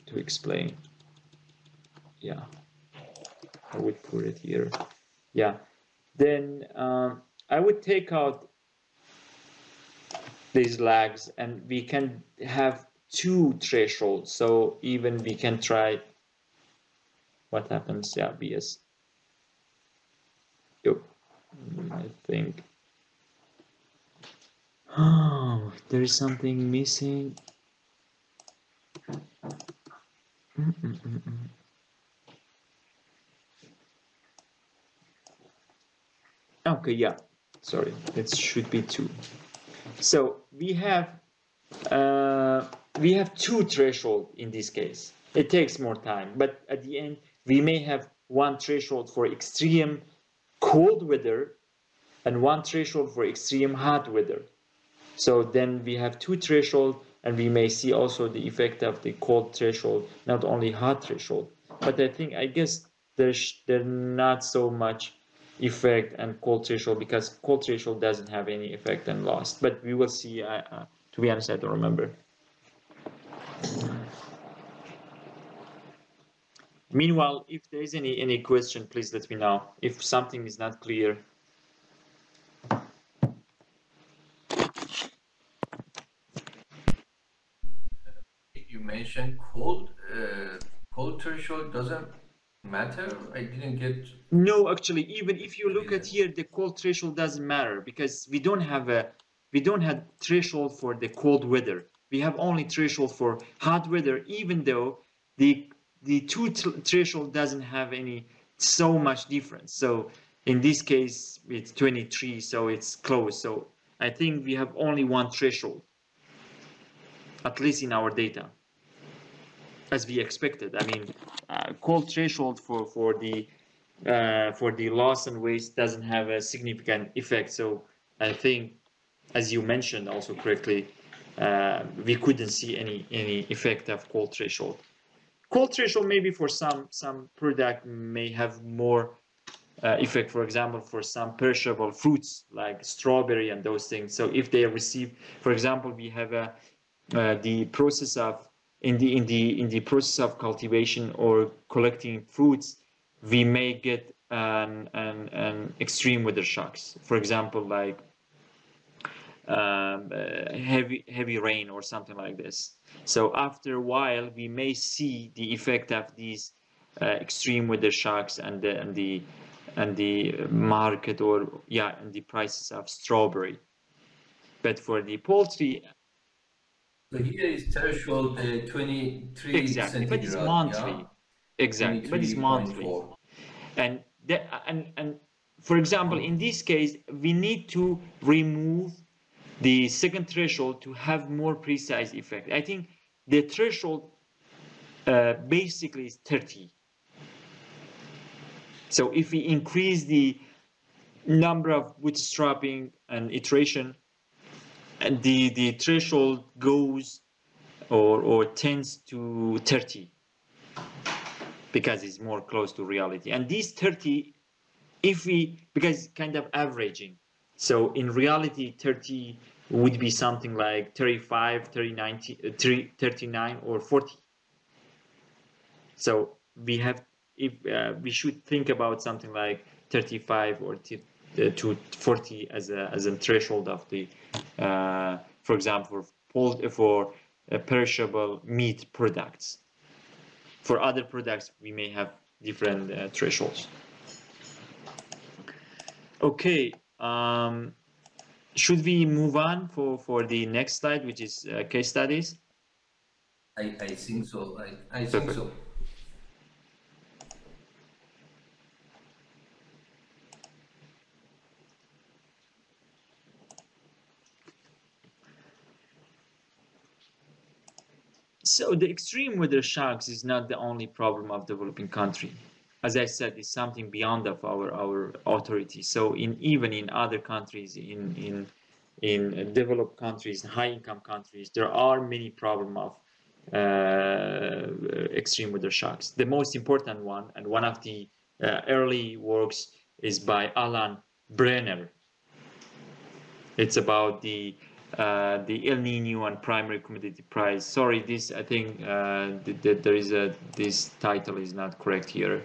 to explain. Yeah, I would put it here. Yeah, then I would take out these lags, and we can have 2 thresholds. So even we can try what happens. Yeah, BS. Yep. I think. Oh, there is something missing. Okay, yeah. Sorry, it should be 2. So we have 2 thresholds in this case. It takes more time, but at the end we may have 1 threshold for extreme cold weather and 1 threshold for extreme hot weather. So then we have 2 thresholds, and we may see also the effect of the cold threshold, not only hot threshold. But I guess there's not so much effect and cold threshold, because cold threshold doesn't have any effect and loss. But we will see. To be honest, I don't remember. Meanwhile, if there is any question, please let me know. If something is not clear. You mentioned cold threshold doesn't matter. I didn't get. No, actually, even if you look at here, the cold threshold doesn't matter, because we don't have threshold for the cold weather. We have only threshold for hot weather, even though the 2 threshold doesn't have so much difference. So in this case, it's 23, so it's close. So I think we have only 1 threshold, at least in our data, as we expected. I mean, cold threshold for the loss and waste doesn't have a significant effect. So I think, as you mentioned also correctly, we couldn't see any effect of cold threshold. Cold threshold maybe for some product may have more effect, for example, for some perishable fruits like strawberry and those things. So if they receive, for example, we have the process of in the process of cultivation or collecting fruits, we may get an extreme weather shocks. For example, like heavy rain or something like this. So after a while, we may see the effect of these extreme weather shocks and the market and the prices of strawberry. But for the poultry, so here is threshold 23 exactly, but it's centigrade, monthly. yeah? Exactly, but it's monthly. 23.4. And for example, in this case, we need to remove the second threshold to have more precise effect. I think the threshold basically is 30. So if we increase the number of bootstrapping and iteration, and the threshold goes or tends to 30 because it's more close to reality. And these 30, because it's kind of averaging. So in reality, 30 would be something like 35, 39, or 40. So we should think about something like 35 or to 40 as a threshold of the, for example, for perishable meat products. For other products, we may have different thresholds. Okay, should we move on for the next slide, which is case studies? I think so. I think so. So the extreme weather shocks is not the only problem of developing country. As I said, it's something beyond of our authority. So even in other countries, in developed countries, high income countries, there are many problems of extreme weather shocks. The most important one, and one of the early works, is by Alan Brenner. It's about the El Nino and primary commodity price. Sorry, this I think this title is not correct here.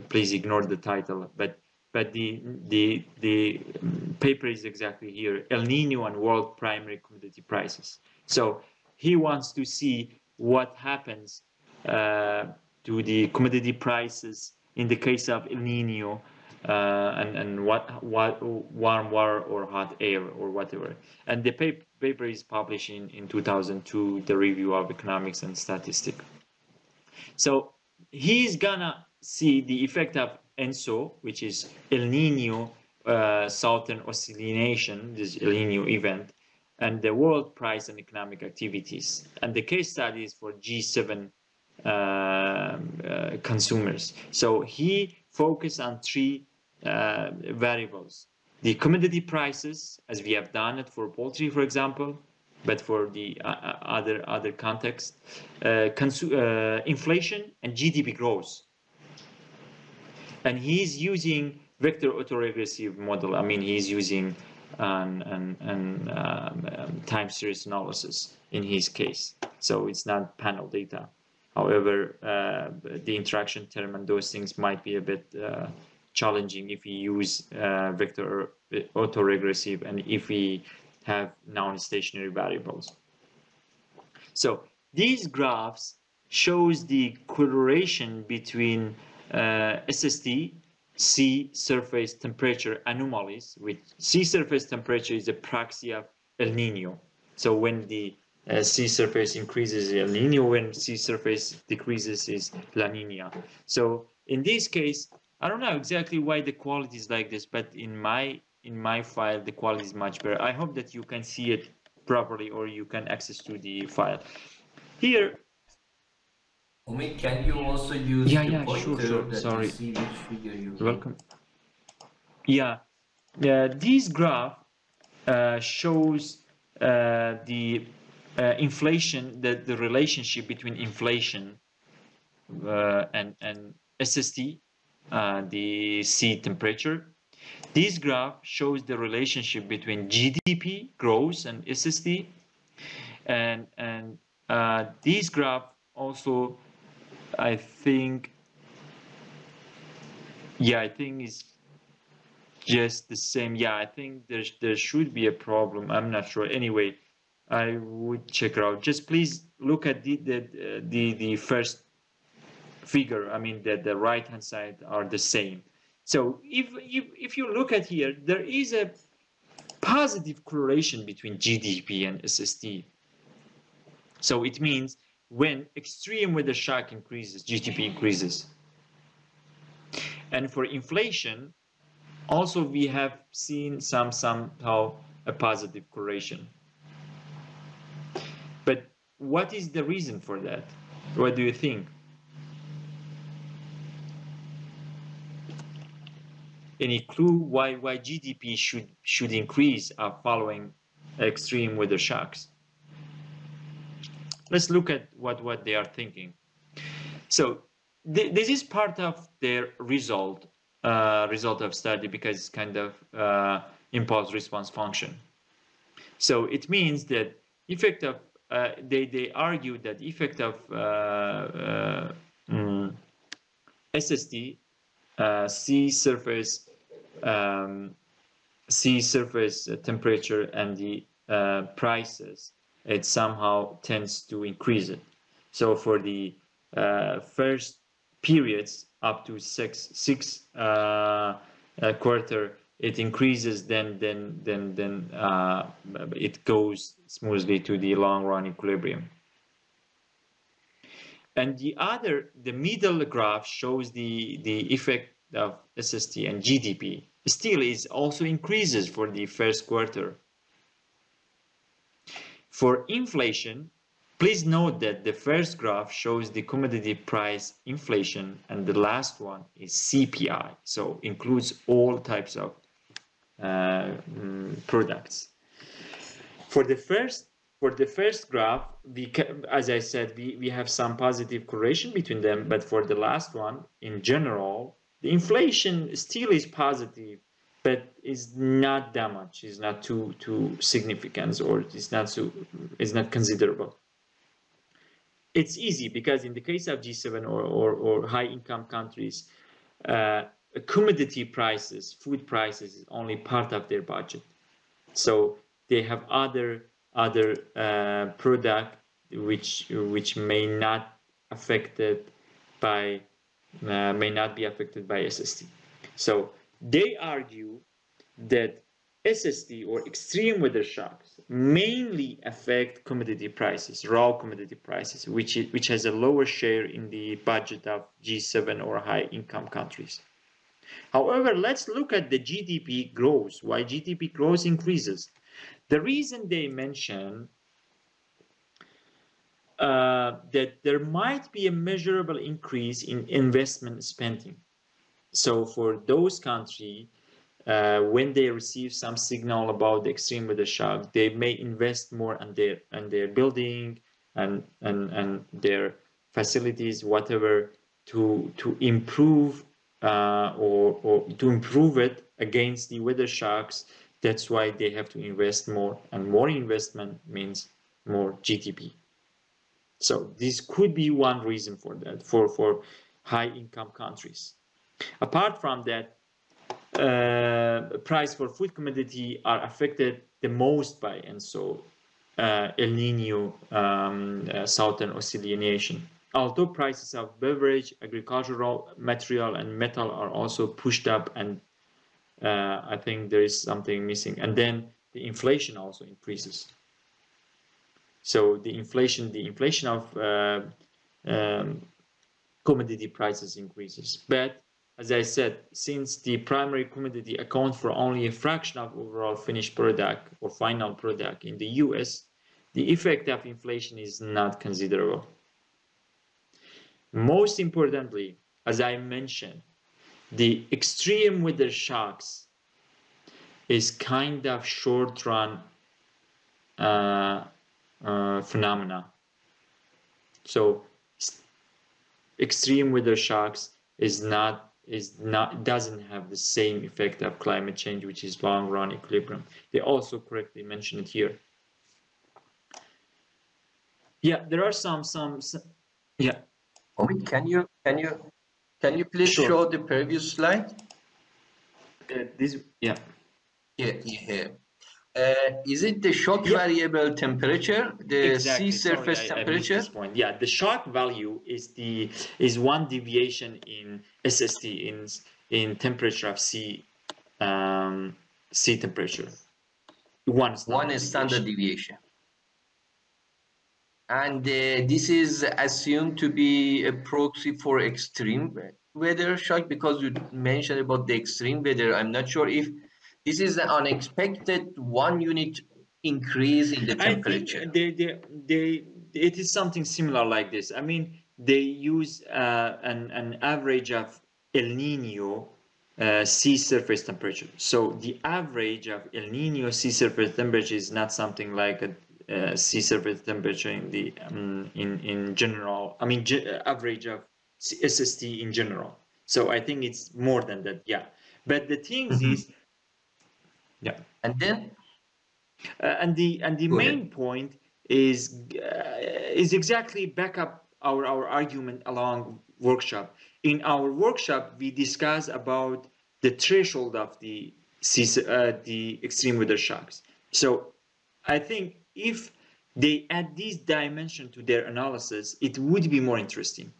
Please ignore the title. But the paper is exactly here: El Nino and world primary commodity prices. So he wants to see what happens to the commodity prices in the case of El Nino. And what warm water or hot air or whatever. And the paper is published in 2002, the Review of Economics and Statistics. So he's gonna see the effect of ENSO, which is El Nino Southern Oscillation, this El Nino event, and the world price and economic activities. And the case study is for G7 consumers. So he focused on three variables: the commodity prices, as we have done it for poultry, for example, but for the other context, inflation and GDP growth. And he's using vector autoregressive model. I mean, he's using time series analysis in his case. So it's not panel data. However, the interaction term and those things might be a bit challenging if we use vector autoregressive and if we have non-stationary variables. So these graphs shows the correlation between SST, sea surface temperature anomalies, which sea surface temperature is a proxy of El Nino. So when the sea surface increases, El Nino; when sea surface decreases, is La Nina. So in this case, I don't know exactly why the quality is like this, but in my file the quality is much better. I hope that you can see it properly, or you can access to the file. Here, Omid, can you also use the pointer sure. that Sorry. you see which figure you welcome. This graph shows the inflation, the relationship between inflation and SST, the sea temperature. This graph shows the relationship between GDP growth and SST, and this graph also, I think is just the same. Yeah, I think there should be a problem. I'm not sure. Anyway, I would check it out. Just please look at the first figure. I mean that the right hand side are the same. So if you look at here, there is a positive correlation between GDP and SST. So it means when extreme weather shock increases, GDP increases. And for inflation, also we have seen somehow a positive correlation. But what is the reason for that? What do you think? Any clue why GDP should increase following extreme weather shocks? Let's look at what they are thinking. So this is part of their result of study, because it's kind of impulse response function. So it means that effect of they argue that effect of SST, sea surface temperature, and the prices, it somehow tends to increase it. So for the first periods up to six quarter, it increases, then it goes smoothly to the long run equilibrium. And the middle graph shows the effect of SST and GDP. Still, is also increases for the first quarter. For inflation, please note that the first graph shows the commodity price inflation, and the last one is CPI, so includes all types of products. For the first graph, as I said, we have some positive correlation between them, but for the last one, in general, the inflation still is positive, but is not that much. It's not too significant, or it's not considerable. It's easy because in the case of G7 or high income countries, commodity prices, food prices, is only part of their budget. So they have other product which may not be affected by SST. So they argue that SST, or extreme weather shocks, mainly affect commodity prices, raw commodity prices, which has a lower share in the budget of G7 or high income countries. However, let's look at the GDP growth. Why GDP growth increases? The reason they mention that there might be a measurable increase in investment spending. So for those countries, when they receive some signal about the extreme weather shock, they may invest more on their building and their facilities, whatever, to improve or to improve it against the weather shocks. That's why they have to invest more, and more investment means more GDP. So this could be one reason for that, for high income countries. Apart from that, price for food commodity are affected the most by, and so El Nino Southern Oscillation. Although prices of beverage, agricultural material, and metal are also pushed up, and I think there is something missing, and then the inflation also increases. So the inflation of commodity prices increases. But as I said, since the primary commodity accounts for only a fraction of overall finished product or final product in the US, the effect of inflation is not considerable. Most importantly, as I mentioned, the extreme weather shocks is kind of short-run phenomena. So extreme weather shocks doesn't have the same effect of climate change, which is long-run equilibrium. They also correctly mention it here. Yeah, there are some yeah. Omid, can you please show the previous slide? this, yeah. Yeah. Is it the shock variable temperature, the Exactly. sea surface Sorry, I missed temperature? this point. Yeah, the shock value is one deviation in SST in temperature of sea sea temperature. One Standard deviation. And this is assumed to be a proxy for extreme weather shock, because you mentioned about the extreme weather. I'm not sure if this is an unexpected 1 unit increase in the temperature. I think it is something similar like this. I mean, they use an average of El Nino sea surface temperature. So the average of El Nino sea surface temperature is not something like a sea surface temperature in the in general. I mean, average of SST in general. So I think it's more than that. Yeah, but the thing is, yeah. And then And the main point is exactly back up our argument along workshop. In our workshop, we discuss about the threshold of the extreme weather shocks. So I think if they add this dimension to their analysis, it would be more interesting.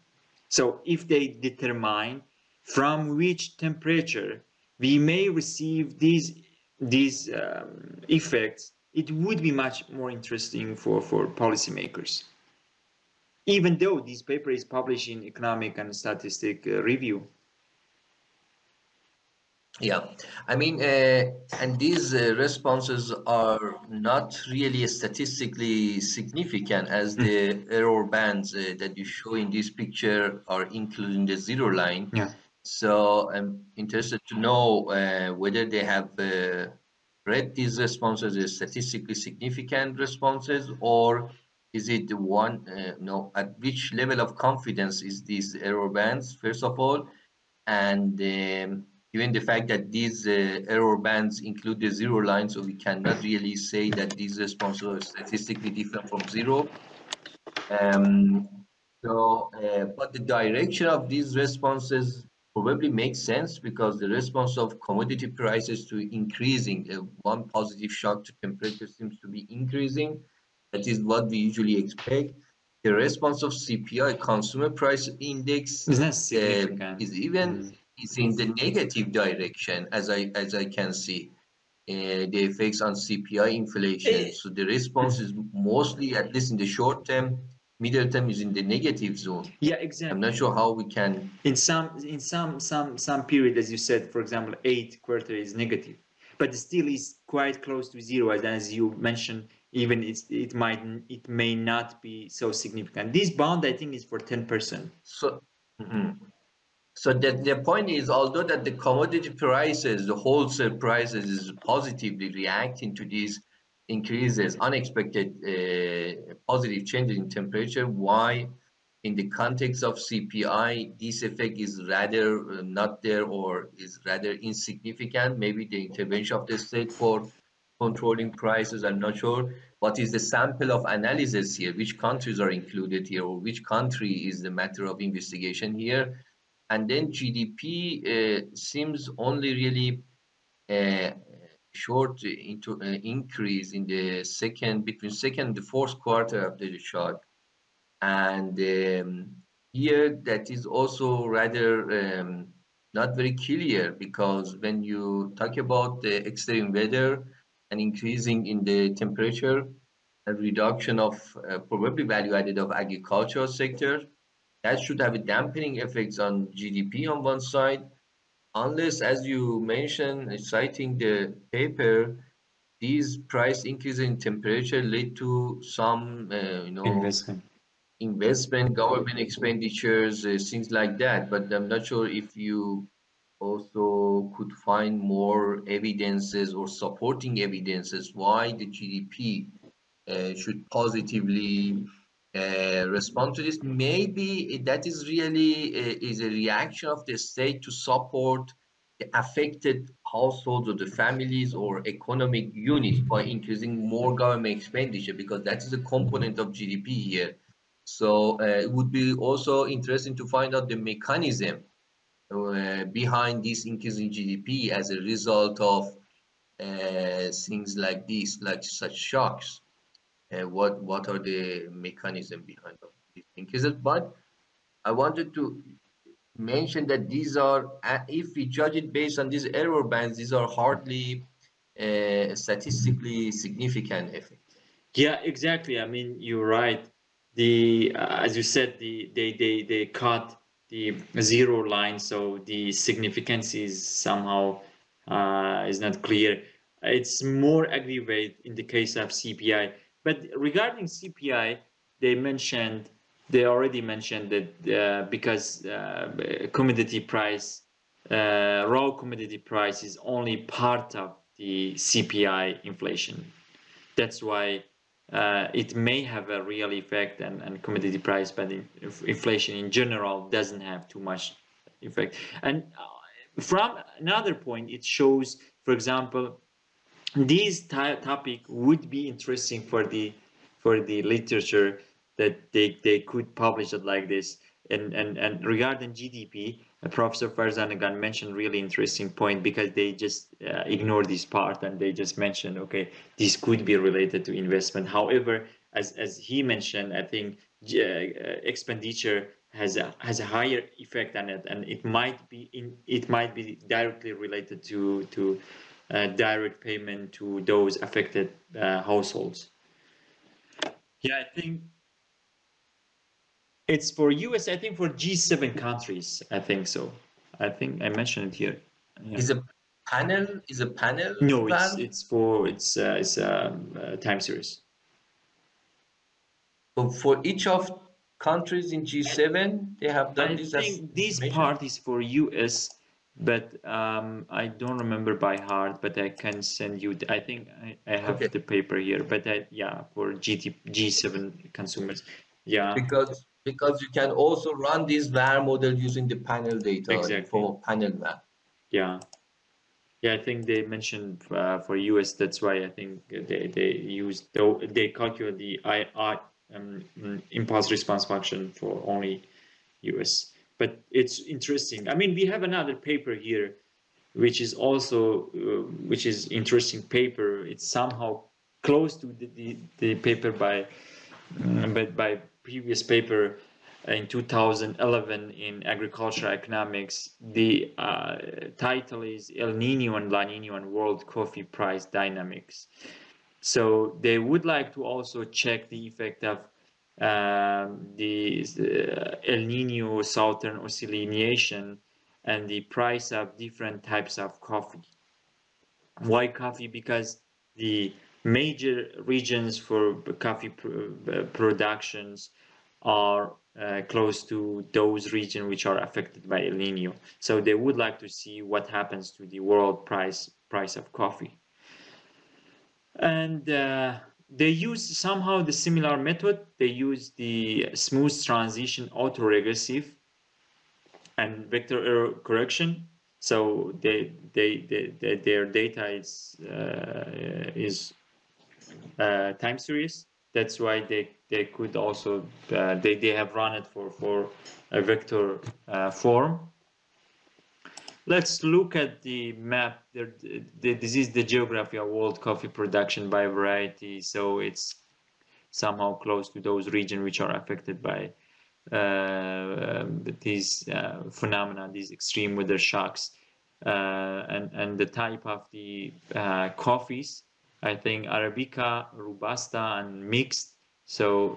So if they determine from which temperature we may receive these effects, it would be much more interesting for policymakers. Even though this paper is published in Economic and Statistic Review. Yeah, I mean, and these responses are not really statistically significant, as the error bands that you show in this picture are including the zero line. Yeah. So I'm interested to know whether they have read these responses as statistically significant responses, or is it one, no, at which level of confidence is these error bands, first of all, and given the fact that these error bands include the zero line, so we cannot really say that these responses are statistically different from zero. But the direction of these responses probably makes sense, because the response of commodity prices to increasing, one positive shock to temperature seems to be increasing. That is what we usually expect. The response of CPI, Consumer Price Index, Is not significant. is in the negative direction, as I can see. The effects on CPI inflation. So the response is mostly, at least in the short term, middle term, is in the negative zone. Yeah, exactly. I'm not sure how we can. In some period, as you said, for example, 8 quarter is negative, but still is quite close to zero. As you mentioned, even it may not be so significant. This bound, I think, is for 10%. So. So that the point is, although that the commodity prices, the wholesale prices, is positively reacting to these increases, unexpected positive changes in temperature, why in the context of CPI, this effect is rather not there, or is rather insignificant? Maybe the intervention of the state for controlling prices, I'm not sure. What is the sample of analysis here? Which countries are included here, or which country is the matter of investigation here? And then GDP seems only really short into increase in the between second and the fourth quarter of the shock. And here that is also rather not very clear, because when you talk about the extreme weather and increasing in the temperature, a reduction of probably value added of agricultural sector, that should have a dampening effects on GDP on one side, unless, as you mentioned, citing the paper, these price increases in temperature lead to some, investment, government expenditures, things like that. But I'm not sure if you also could find more evidences or supporting evidences why the GDP should positively respond to this. Maybe that is really is a reaction of the state to support the affected households or the families or economic units by increasing more government expenditure, because that is a component of GDP here. So it would be also interesting to find out the mechanism behind this increase in GDP as a result of things like this, like such shocks? What are the mechanism behind of these increases? But I wanted to mention that these are, if we judge it based on these error bands, these are hardly statistically significant effects. Yeah, exactly. I mean, you're right. The as you said, they cut the zero line, so the significance is somehow is not clear. It's more aggravate in the case of CPI. But regarding CPI, they already mentioned that because commodity price, raw commodity price is only part of the CPI inflation. That's why it may have a real effect and commodity price, but inflation in general doesn't have too much effect. And from another point, it shows, for example, this topic would be interesting for the literature that they could publish it like this. And regarding GDP, Professor Farzanagan mentioned really interesting point, because they just ignore this part and they just mentioned, okay, this could be related to investment. However, as he mentioned, I think expenditure has a higher effect on it, and it might be directly related to direct payment to those affected households. Yeah, I think it's for US. I think for G7 countries. I think so. I think I mentioned it here. Yeah. Is a panel No, value? it's time series. So for each of countries in G7, they have done I this as think this estimation? part is for US, but I don't remember by heart. But I can send you. I think I have Okay. the paper here. But yeah, for G7 consumers. Yeah, Because you can also run this VAR model using the panel data in exactly. form of panel VAR. Yeah. Yeah, I think they mentioned for US. That's why I think they use they calculate the impulse response function for only US. But it's interesting. I mean, we have another paper here, which is also which is interesting paper. It's somehow close to the paper by previous paper in 2011 in agricultural economics. The title is El Nino and La Nino and World Coffee Price Dynamics. So they would like to also check the effect of the El Nino Southern Oscillation and the price of different types of coffee. Why coffee? Because the major regions for coffee productions are close to those regions which are affected by El Nino. So they would like to see what happens to the world price of coffee. And they use somehow the similar method. They use the smooth transition autoregressive and vector error correction. So their data is time series. That's why they could also they have run it for a vector form. Let's look at the map. This is the geography of world coffee production by variety. So it's somehow close to those regions which are affected by these phenomena, these extreme weather shocks, and the type of the coffees. I think Arabica, Robusta, and mixed. So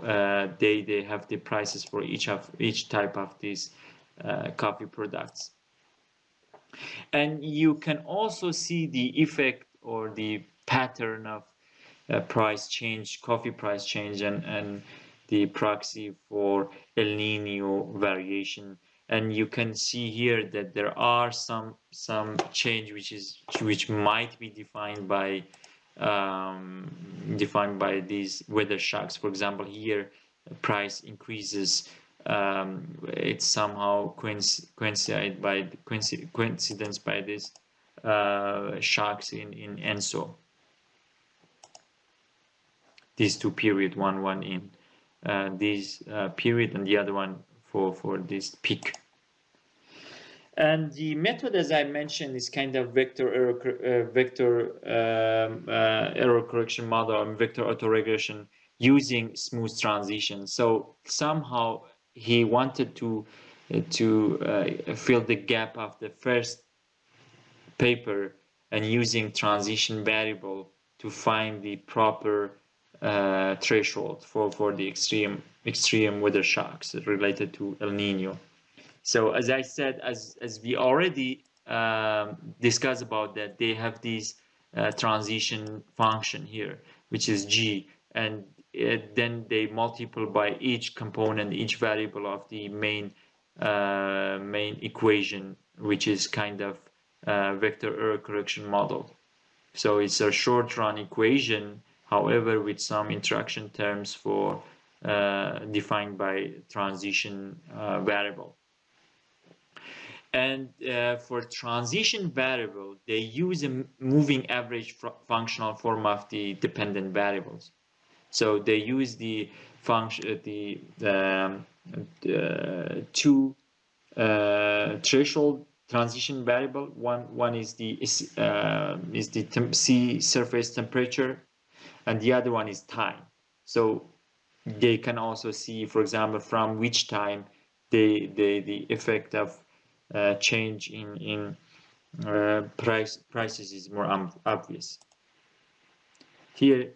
they have the prices for each type of these coffee products. And you can also see the effect or the pattern of price change, coffee price change, and the proxy for El Nino variation. And you can see here that there are some change which might be defined by these weather shocks. For example, here price increases. It's somehow coincidence by this shocks in ENSO. These two period, one in this period and the other one for this peak. And the method, as I mentioned, is kind of vector error correction model and vector autoregression using smooth transition. So somehow he wanted to fill the gap of the first paper and using transition variable to find the proper threshold for the extreme weather shocks related to El Nino. So as I said, as we already discussed about that, they have this transition function here, which is G, and then they multiply by each component, each variable of the main equation, which is kind of vector error correction model. So it's a short run equation, however, with some interaction terms for defined by transition variable. And for transition variable, they use a moving average functional form of the dependent variables. So they use the function, two threshold transition variable. One is the sea surface temperature, and the other one is time. So they can also see, for example, from which time the effect of change in prices is more obvious. Here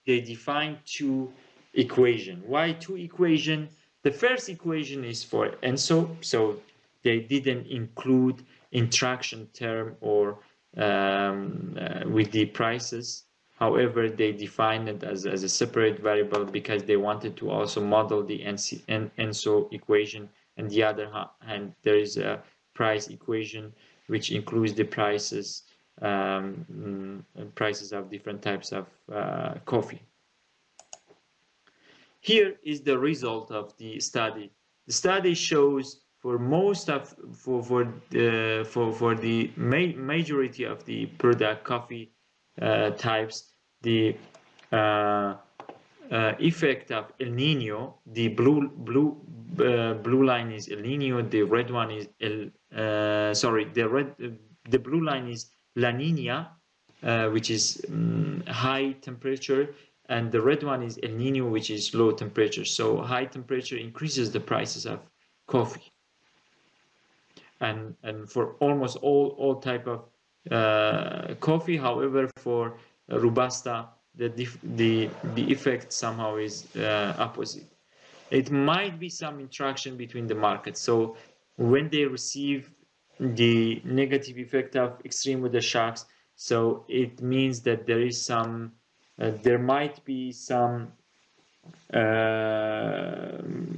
they define two equation. Why two equation? The first equation is for ENSO, so they didn't include interaction term or with the prices. However, they defined it as a separate variable because they wanted to also model the ENSO equation. And the other hand, there is a price equation which includes the prices prices of different types of coffee. Here is the result of the study. The study shows for most of for the majority of the product coffee types, the effect of El Nino, the blue line is El Nino, the red one is the blue line is La Nina, which is high temperature, and the red one is El Nino, which is low temperature. So high temperature increases the prices of coffee, and for almost all type of coffee. However, for Robusta, the effect somehow is opposite. It might be some interaction between the markets. So when they receive the negative effect of extreme weather shocks, so it means that there is some there might be some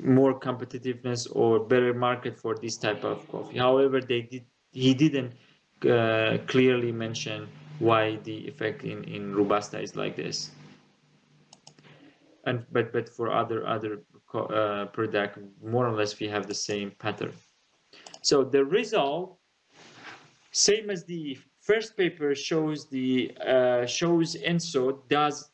more competitiveness or better market for this type of coffee. However, he didn't clearly mention why the effect in Robusta is like this. And but for other product, more or less we have the same pattern. So the result, same as the first paper, shows the shows ENSO does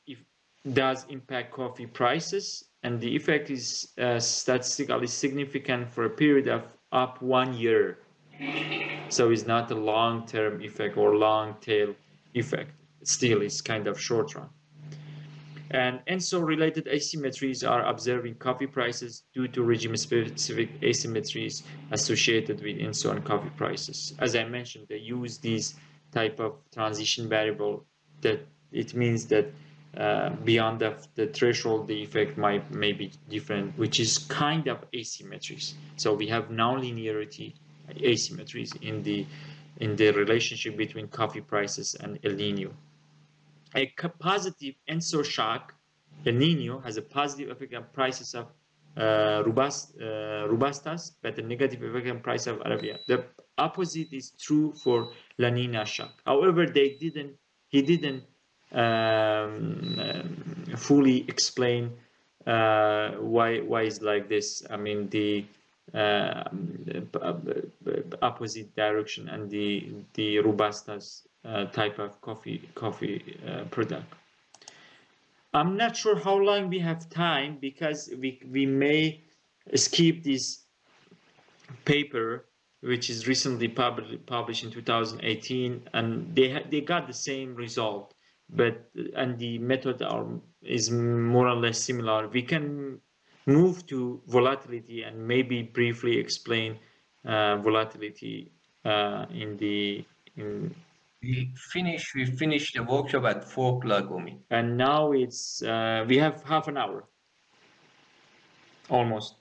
impact coffee prices, and the effect is statistically significant for a period of up 1 year. So it's not a long-term effect or long-tail effect. Still, it's kind of short run. And ENSO-related asymmetries are observed in coffee prices due to regime-specific asymmetries associated with ENSO and coffee prices. As I mentioned, they use these type of transition variable that it means that beyond the threshold, the effect may be different, which is kind of asymmetries. So we have nonlinearity asymmetries in the relationship between coffee prices and El Nino. A positive ENSO shock, El Nino, has a positive effect on prices of Robustas, but a negative effect on price of Arabia. The opposite is true for La Nina shock. However, he didn't fully explain why it's like this. I mean, the opposite direction and the Robustas type of coffee product. I'm not sure how long we have time, because we may skip this paper which is recently published in 2018, and they got the same result, but and the method is more or less similar. We can move to volatility and maybe briefly explain volatility We finished the workshop at 4 o'clock, Umi. and now it's we have half an hour almost.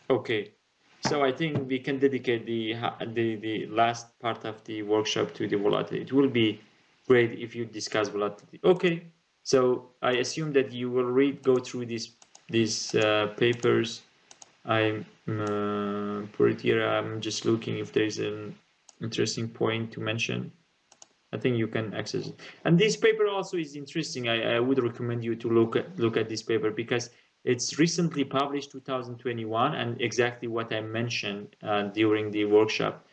Okay, so I think we can dedicate the last part of the workshop to the volatility. It will be great if you discuss volatility. Okay, so I assume that you will go through these papers. I'm I'm just looking if there's an interesting point to mention. I think you can access it. And this paper also is interesting. I would recommend you to look at this paper because it's recently published 2021, and exactly what I mentioned during the workshop,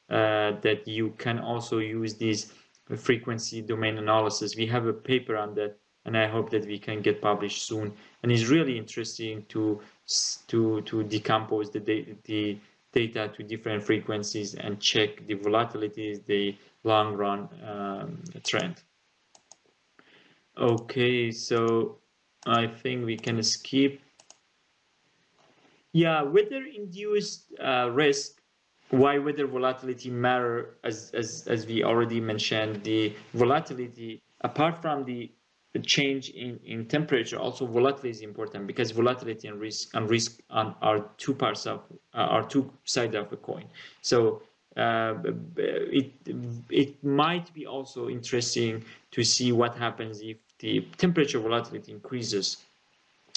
that you can also use this frequency domain analysis. We have a paper on that, and I hope that we can get published soon. And it's really interesting to decompose the data to different frequencies and check the volatilities, the long run trend. Okay, so I think we can skip. Yeah, weather induced risk. Why weather volatility matter? As we already mentioned, the volatility, apart from the change in temperature, also volatility is important because volatility and risk are two parts of are two sides of a coin. So it might be also interesting to see what happens if the temperature volatility increases,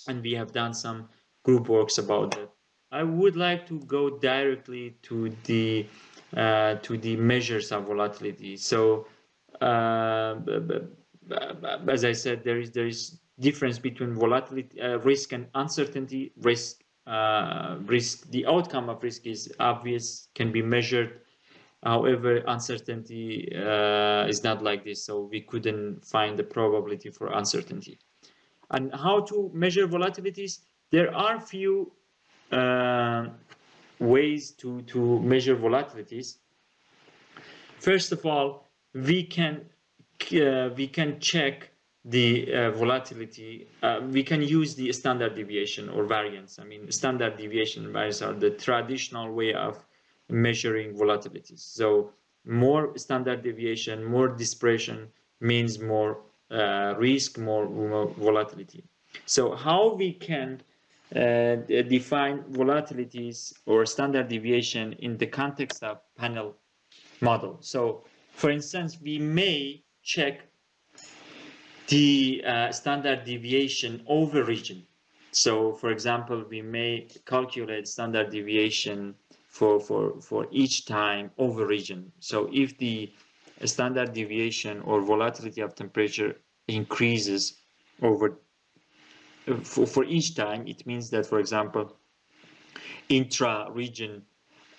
and we have done some group works about that. I would like to go directly to the measures of volatility. So as I said, there is difference between volatility, risk, and uncertainty. Risk, the outcome of risk is obvious, can be measured. However, uncertainty is not like this, so we couldn't find the probability for uncertainty. And how to measure volatilities? There are few ways to measure volatilities. First of all, we can check the volatility. We can use the standard deviation or variance. I mean, standard deviation and variance are the traditional way of measuring volatilities. So more standard deviation, more dispersion means more risk, more volatility. So how we can define volatilities or standard deviation in the context of panel model. So for instance, we may check the standard deviation over region. So for example, we may calculate standard deviation for each time over region. So if the standard deviation or volatility of temperature increases over for each time, it means that, for example, intra-region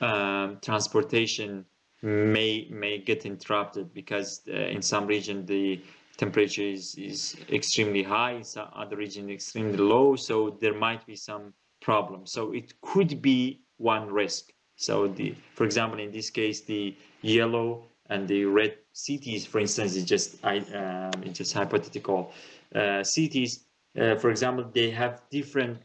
transportation may get interrupted because in some region the temperature is extremely high, in some other region extremely low, so there might be some problem. So it could be one risk. So for example, in this case, the yellow and the red cities, for instance, is just hypothetical cities. For example, they have different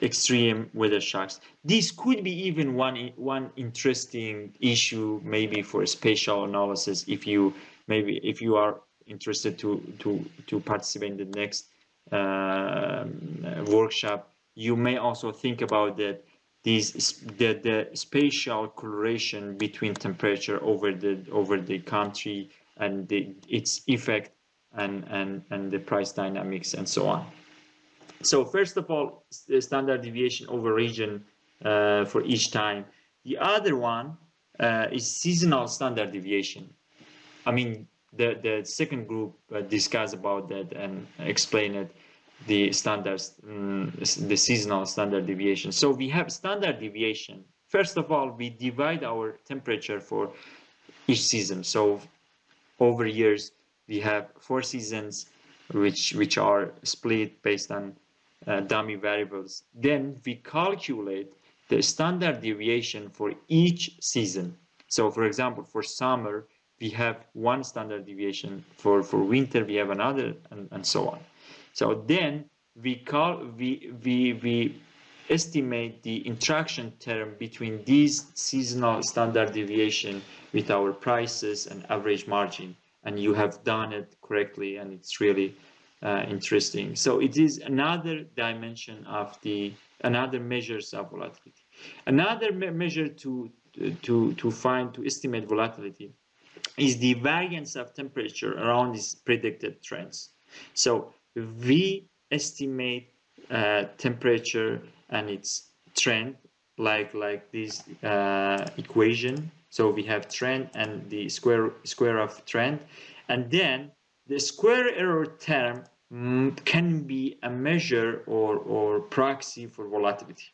extreme weather shocks. This could be even one interesting issue, maybe for spatial analysis. If you are interested to participate in the next workshop, you may also think about that. The spatial correlation between temperature over the country and its effect and the price dynamics and so on. So first of all, the standard deviation over region for each time. The other one is seasonal standard deviation. I mean, the second group discussed about that and explained the standards, the seasonal standard deviation. So we have standard deviation. First of all, we divide our temperature for each season. So over years, we have 4 seasons, which are split based on dummy variables. Then we calculate the standard deviation for each season. So for example, for summer, we have one standard deviation, for winter we have another, and so on. So then we estimate the interaction term between these seasonal standard deviation with our prices and average margin, and you have done it correctly, and it's really interesting. So it is another dimension of another measures of volatility. Another measure to estimate volatility is the variance of temperature around these predicted trends. So we estimate temperature and its trend like this equation. So we have trend and the square of trend, and then the square error term can be a measure or proxy for volatility.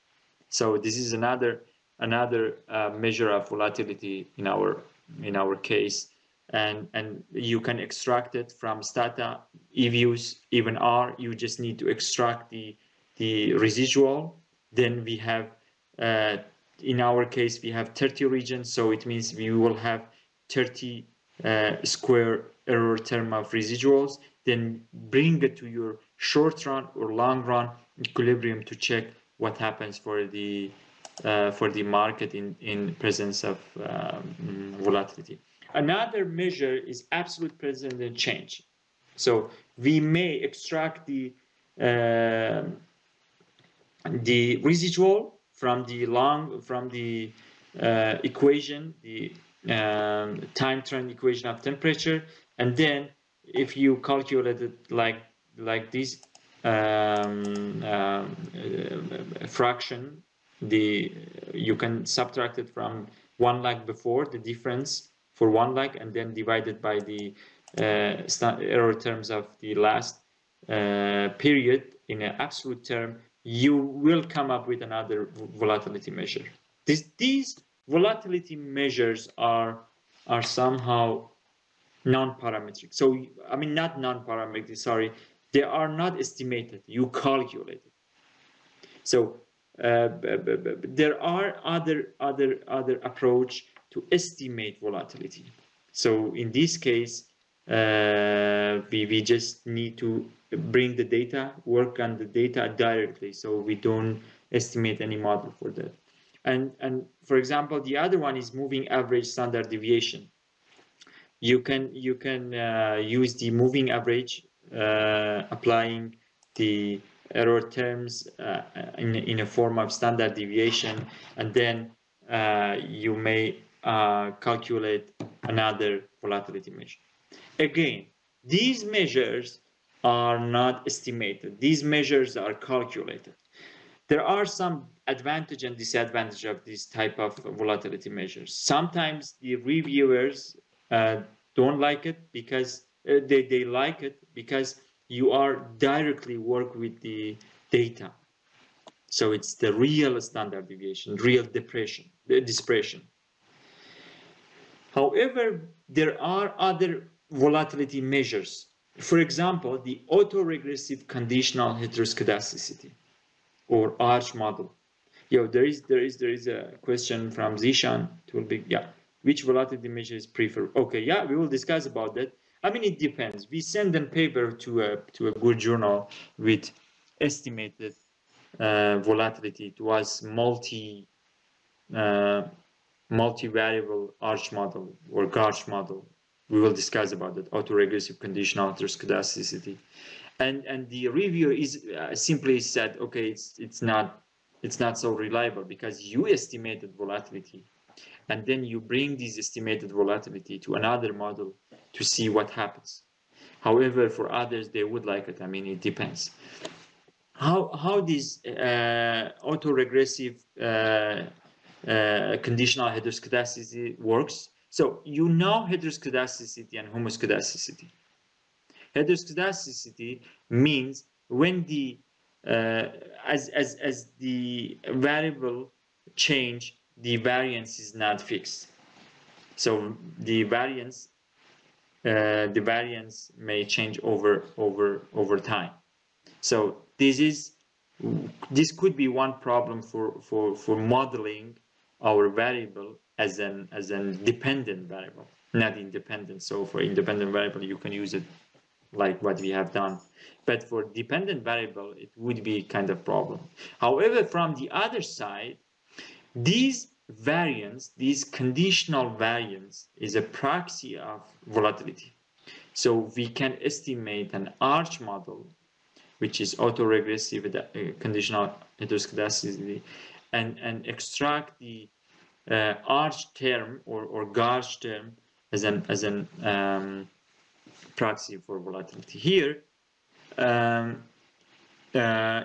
So this is another measure of volatility in our case, and you can extract it from stata, EViews, even R. You just need to extract the residual. Then we have in our case we have 30 regions, so it means we will have 30 square error term of residuals. Then bring it to your short run or long run equilibrium to check what happens for the market in presence of volatility. Another measure is absolute precedent change. So we may extract the residual from the equation, the time trend equation of temperature, and then if you calculate it like this fraction, you can subtract it from 1 lakh before, the difference for 1 lakh, and then divide it by the error terms of the last period in an absolute term. You will come up with another volatility measure. These volatility measures are somehow non-parametric. So I mean, not non-parametric, sorry, they are not estimated, you calculate it. So there are other approach to estimate volatility. So in this case, we just need to bring the data, work on the data directly, so we don't estimate any model for that. And for example, the other one is moving average standard deviation. You can use the moving average, applying the error terms in a form of standard deviation, and then you may calculate another volatility measure. Again, these measures are not estimated. These measures are calculated. There are some advantage and disadvantage of this type of volatility measures. Sometimes the reviewers don't like it because they like it because you are directly work with the data. So it's the real standard deviation, real dispersion. However, there are other volatility measures. For example, the autoregressive conditional heteroscedasticity or arch model. There is a question from Zishan. It will be, which volatility measure is preferred? Okay, we will discuss about that. I mean, it depends. We send a paper to a good journal with estimated volatility. It was multi-variable arch model or Garch model. We will discuss about that, autoregressive conditional heteroscedasticity. And the reviewer is simply said, okay, it's not so reliable because you estimated volatility, and then you bring this estimated volatility to another model to see what happens. However, for others, they would like it. I mean, it depends. How this autoregressive conditional heteroscedasticity works. So you know heteroscedasticity and homoscedasticity. Heteroscedasticity means when the as the variable change, the variance is not fixed. So the variance may change over time. So this is this could be one problem for modeling our variable as an dependent variable, not independent. So for independent variable, you can use it like what we have done. But for dependent variable, it would be kind of problem. However, from the other side, these variance, these conditional variance, is a proxy of volatility. So we can estimate an arch model, which is autoregressive conditional heteroscedasticity, and extract the arch term or gauge term as an proxy for volatility. Here,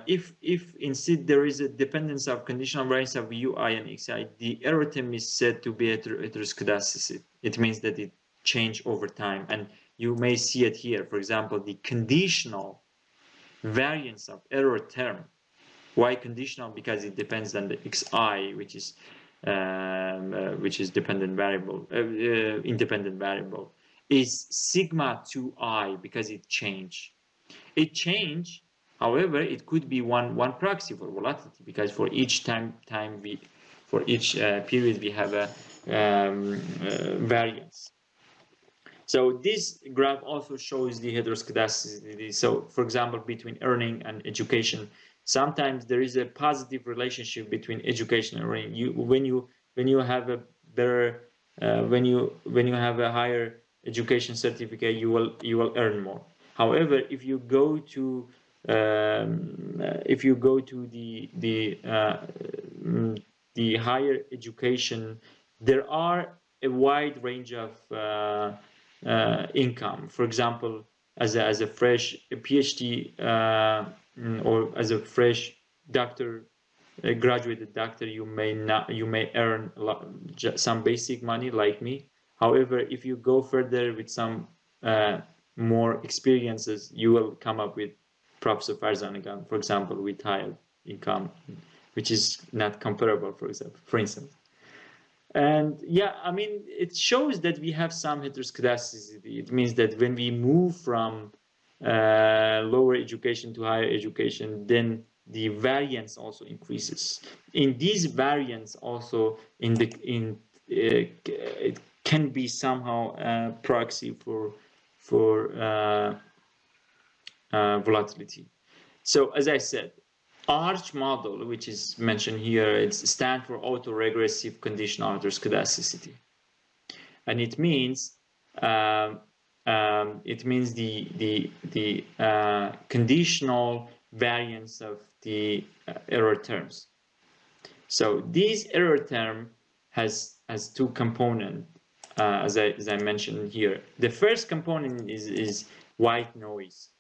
if instead there is a dependence of conditional variance of ui and xi, the error term is said to be heteroscedasticity. It means that it changes over time, and you may see it here. For example, the conditional variance of error term. Why conditional? Because it depends on the xi, which is dependent variable, independent variable, is sigma 2i because it changed. It changed. However, it could be one proxy for volatility, because for each for each period we have a variance. So this graph also shows the heteroscedasticity. So, for example, between earning and education, sometimes there is a positive relationship between education and earning. When you have a better, when you have a higher education certificate, you will earn more. However, if you go to the higher education, there are a wide range of income. For example, as a fresh PhD or as a fresh doctor, a graduated doctor, you may earn some basic money like me. However, if you go further with some more experiences, you will come up with Professor Farzan income, for example, with higher income, which is not comparable, for instance. And yeah, I mean, it shows that we have some heteroscedasticity. It means that when we move from lower education to higher education, then the variance also increases. In these variance also it can be somehow a proxy for volatility. So as I said, arch model, which is mentioned here, it stands for autoregressive conditional heteroscedasticity, and it means the conditional variance of the error terms. So this error term has two components, as I mentioned here. The first component is white noise.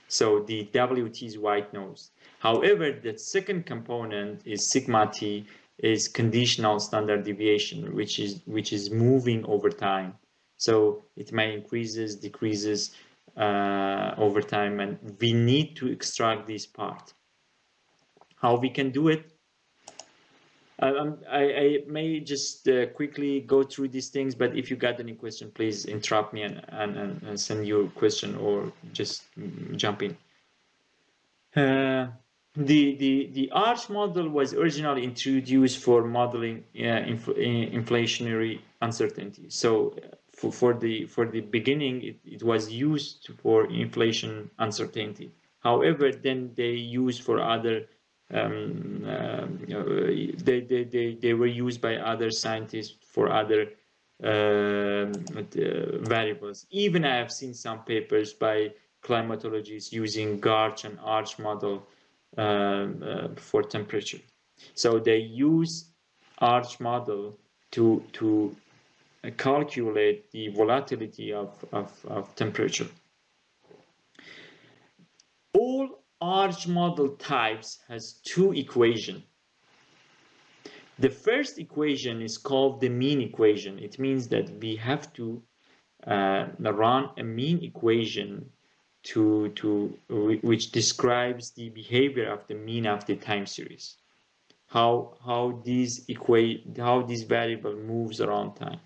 So the WT is white noise. However, the second component is sigma t, is conditional standard deviation, which is moving over time. So it may increases, decreases over time, and we need to extract this part. How we can do it? I may just quickly go through these things, but if you got any question, please interrupt me and send your question or just jump in. The arch model was originally introduced for modeling inflationary uncertainty. So for the beginning, it was used for inflation uncertainty. However, then they used for other they were used by other scientists for other variables. Even I have seen some papers by climatologists using gauge and arch model for temperature. So they use arch model to calculate the volatility of temperature. All arch model types has two equations. The first equation is called the mean equation. It means that we have to run a mean equation which describes the behavior of the mean of the time series. How this variable moves around time.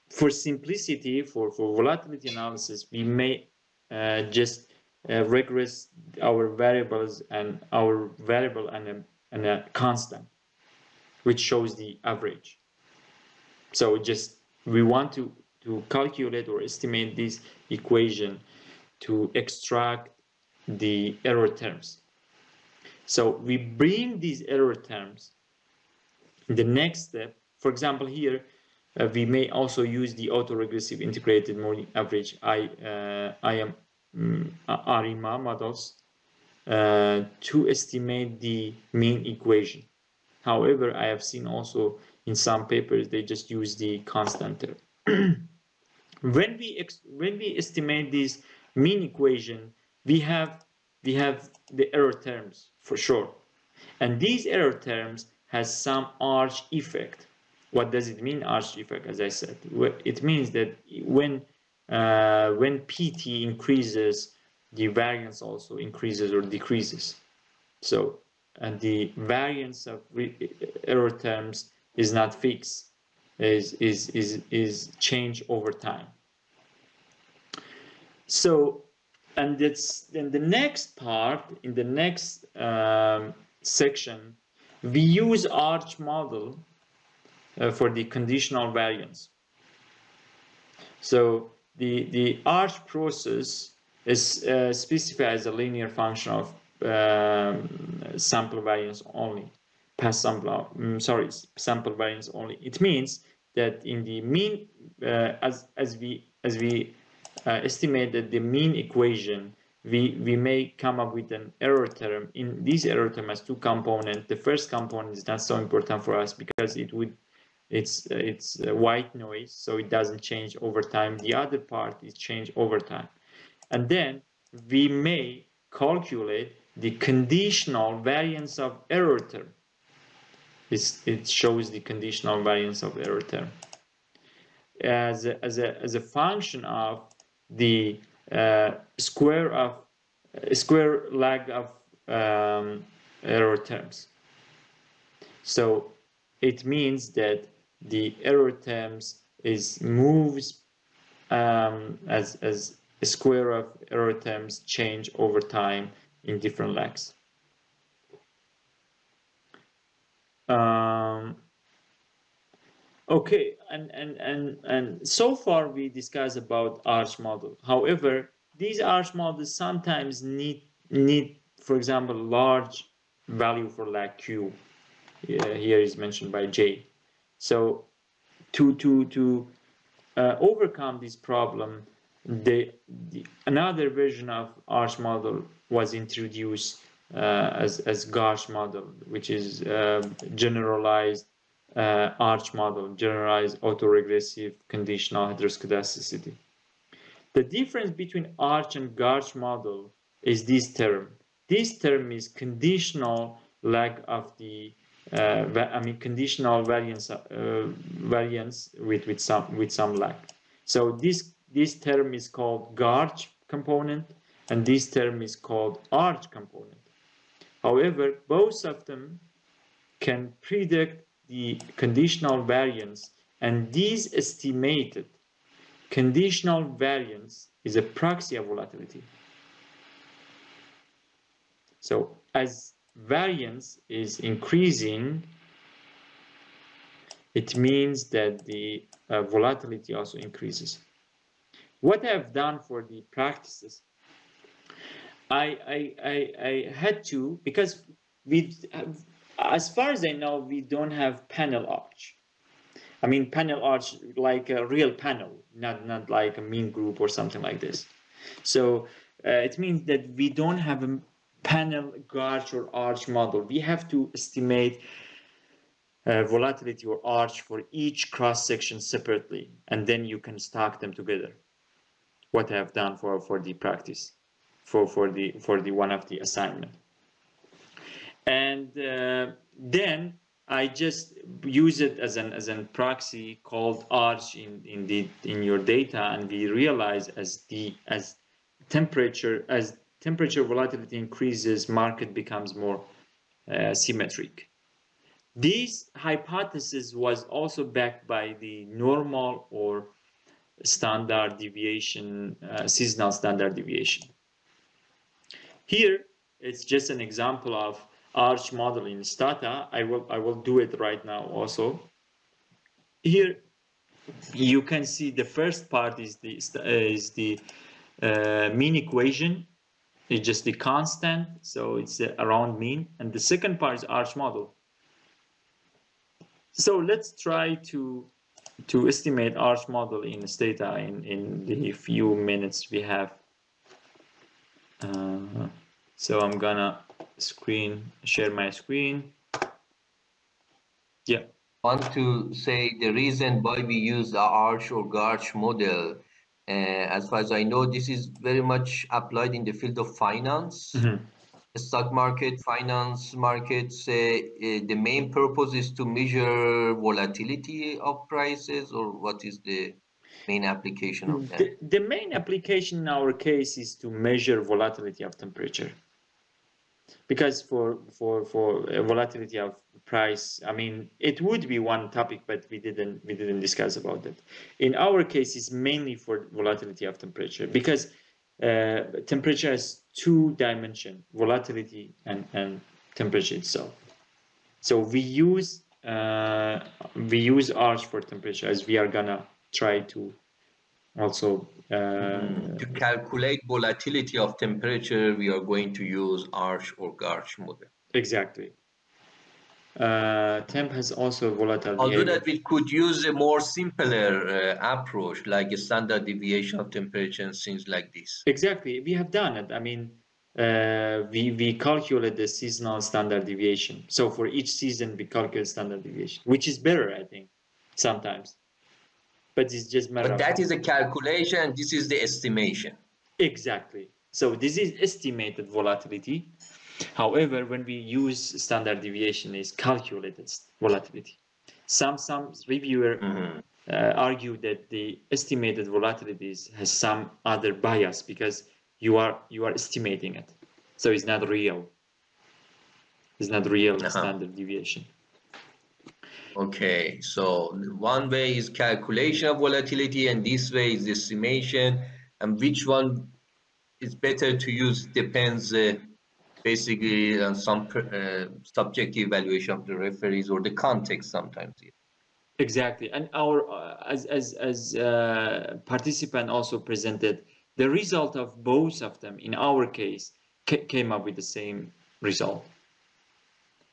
For simplicity, for volatility analysis, we may just regress our variables and our variable and a constant, which shows the average. So just we want to calculate or estimate this equation to extract the error terms. So we bring these error terms in the next step. For example, here we may also use the autoregressive integrated moving average NaDiMa models to estimate the mean equation. However, I have seen also in some papers they just use the constant term. When we estimate this mean equation, we have the error terms for sure, and these error terms has some arch effect. What does it mean, arch effect? As I said, it means that when PT increases, the variance also increases or decreases. So, and the variance of error terms is not fixed, is change over time. So, and that's then the next part, in the next section, we use arch model for the conditional variance. So the arch process is specified as a linear function of sample variance only, sample variance only. It means that in the mean, as we estimate that the mean equation, we may come up with an error term. In this error term has two components. The first component is not so important for us because it's white noise, so it doesn't change over time. The other part is change over time. And then we may calculate the conditional variance of error term. It shows the conditional variance of error term as a function of the square lag of error terms. So it means that the error terms moves as a square of error terms change over time in different lags. Okay, and so far we discussed about arch model. However, these arch models sometimes need, for example, large value for lag Q. Here is mentioned by J. So to overcome this problem, another version of arch model was introduced as GARCH model, which is generalized arch model, generalized autoregressive conditional heteroscedasticity. The difference between arch and GARCH model is this term. This term is conditional lag of the conditional variance with some lag. So this term is called GARCH component, and this term is called arch component. However, both of them can predict the conditional variance, and this estimated conditional variance is a proxy of volatility. So as variance is increasing, it means that the volatility also increases. What I've done for the practices, I had to, because as far as I know, we don't have panel arch. I mean panel arch like a real panel, not like a mean group or something like this. So it means that we don't have a panel GARCH or arch model. We have to estimate volatility or arch for each cross section separately, and then you can stack them together. What I have done for the practice, for the one of the assignment, and then I just use it as an proxy called arch in your data, and we realize as temperature volatility increases, market becomes more symmetric. This hypothesis was also backed by the normal or standard deviation, seasonal standard deviation. Here, it's just an example of arch model in Stata. I will do it right now also. Here, you can see the first part is the mean equation. It's just the constant, so it's around mean. And the second part is arch model. So let's try to estimate arch model in Stata in the few minutes we have. So I'm gonna share my screen. Yeah. I want to say the reason why we use the arch or gauge model, as far as I know, this is very much applied in the field of finance. Mm-hmm. Stock market, finance markets, the main purpose is to measure volatility of prices, or what is the main application of that? The main application in our case is to measure volatility of temperature. Because for volatility of price, I mean, it would be one topic, but we didn't discuss about that. In our case, it's mainly for volatility of temperature, because temperature has two dimensions: volatility and temperature itself. So we use arch for temperature, as we are gonna try to also To calculate volatility of temperature, we are going to use arch or gauge model. exactly. Temp has also volatile Although behavior. that we could use a more simpler approach, like a standard deviation of temperature and things like this. Exactly, we have done it. I mean, we calculate the seasonal standard deviation. So for each season, we calculate standard deviation, which is better, I think, sometimes. But it's just matter But of that is a calculation, this is the estimation. exactly. So this is estimated volatility. However, when we use standard deviation, is calculated volatility. Some reviewer argue that the estimated volatility has some other bias because you are estimating it, so it's not real. It's not real standard deviation. Okay, so one way is calculation of volatility, and this way is estimation. And which one is better to use depends basically on some subjective evaluation of the referees or the context sometimes. Exactly, and our as participant also presented, the result of both of them in our case came up with the same result.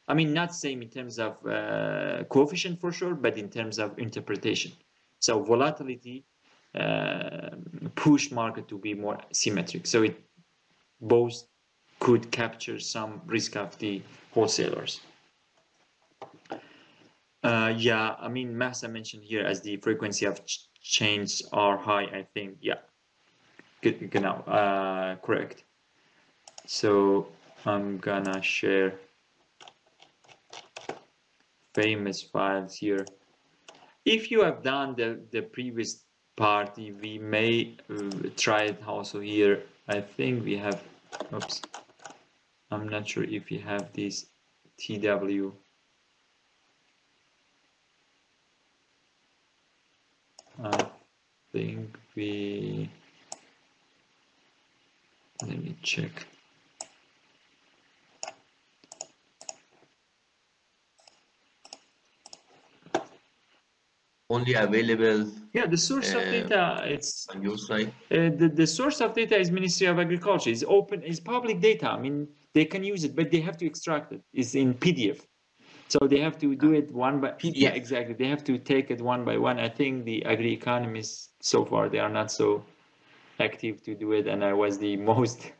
I mean, not same in terms of coefficient for sure, but in terms of interpretation. So volatility push market to be more symmetric. So it both could capture some risk of the wholesalers. Yeah, I mean, Massa mentioned here as the frequency of change are high, I think. Yeah, genau, correct. So I'm gonna share famous files here. If you have done the previous part, we may try it also here. I think we have, oops, I'm not sure if we have this TW. I think we, let me check. Only available. Yeah, the source of data, it's on your side. The source of data is Ministry of Agriculture. It's open, it's public data. I mean, they can use it, but they have to extract it. It's in PDF. So they have to do it one by PDF. Yeah, exactly. They have to take it one by one. I think the agri economists so far they are not so active to do it, and I was the most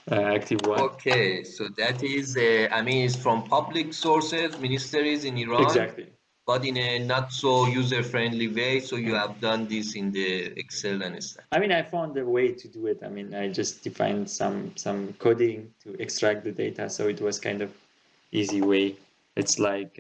active one. Okay, so that is, I mean, it's from public sources, ministries in Iran. Exactly. But in a not so user-friendly way, so you have done this in the Excel and stuff. I mean, I found a way to do it. I mean, I just defined some coding to extract the data, so it was kind of easy way. It's like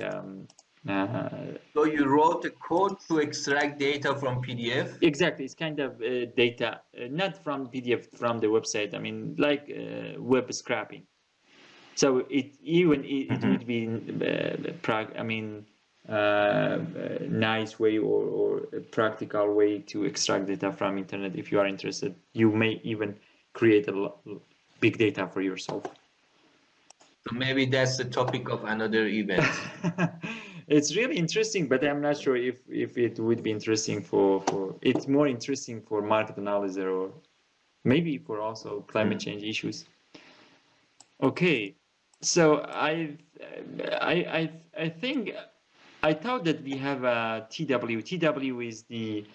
so you wrote a code to extract data from PDF? Exactly, it's kind of data, not from PDF, from the website. I mean, like web scraping. So it would be nice way or a practical way to extract data from internet. If you are interested, you may even create big data for yourself. So maybe that's the topic of another event. It's really interesting, but I'm not sure if it would be interesting for it's more interesting for market analysis or maybe for also climate change issues. Okay, so I think I thought that we have a TW. TW is the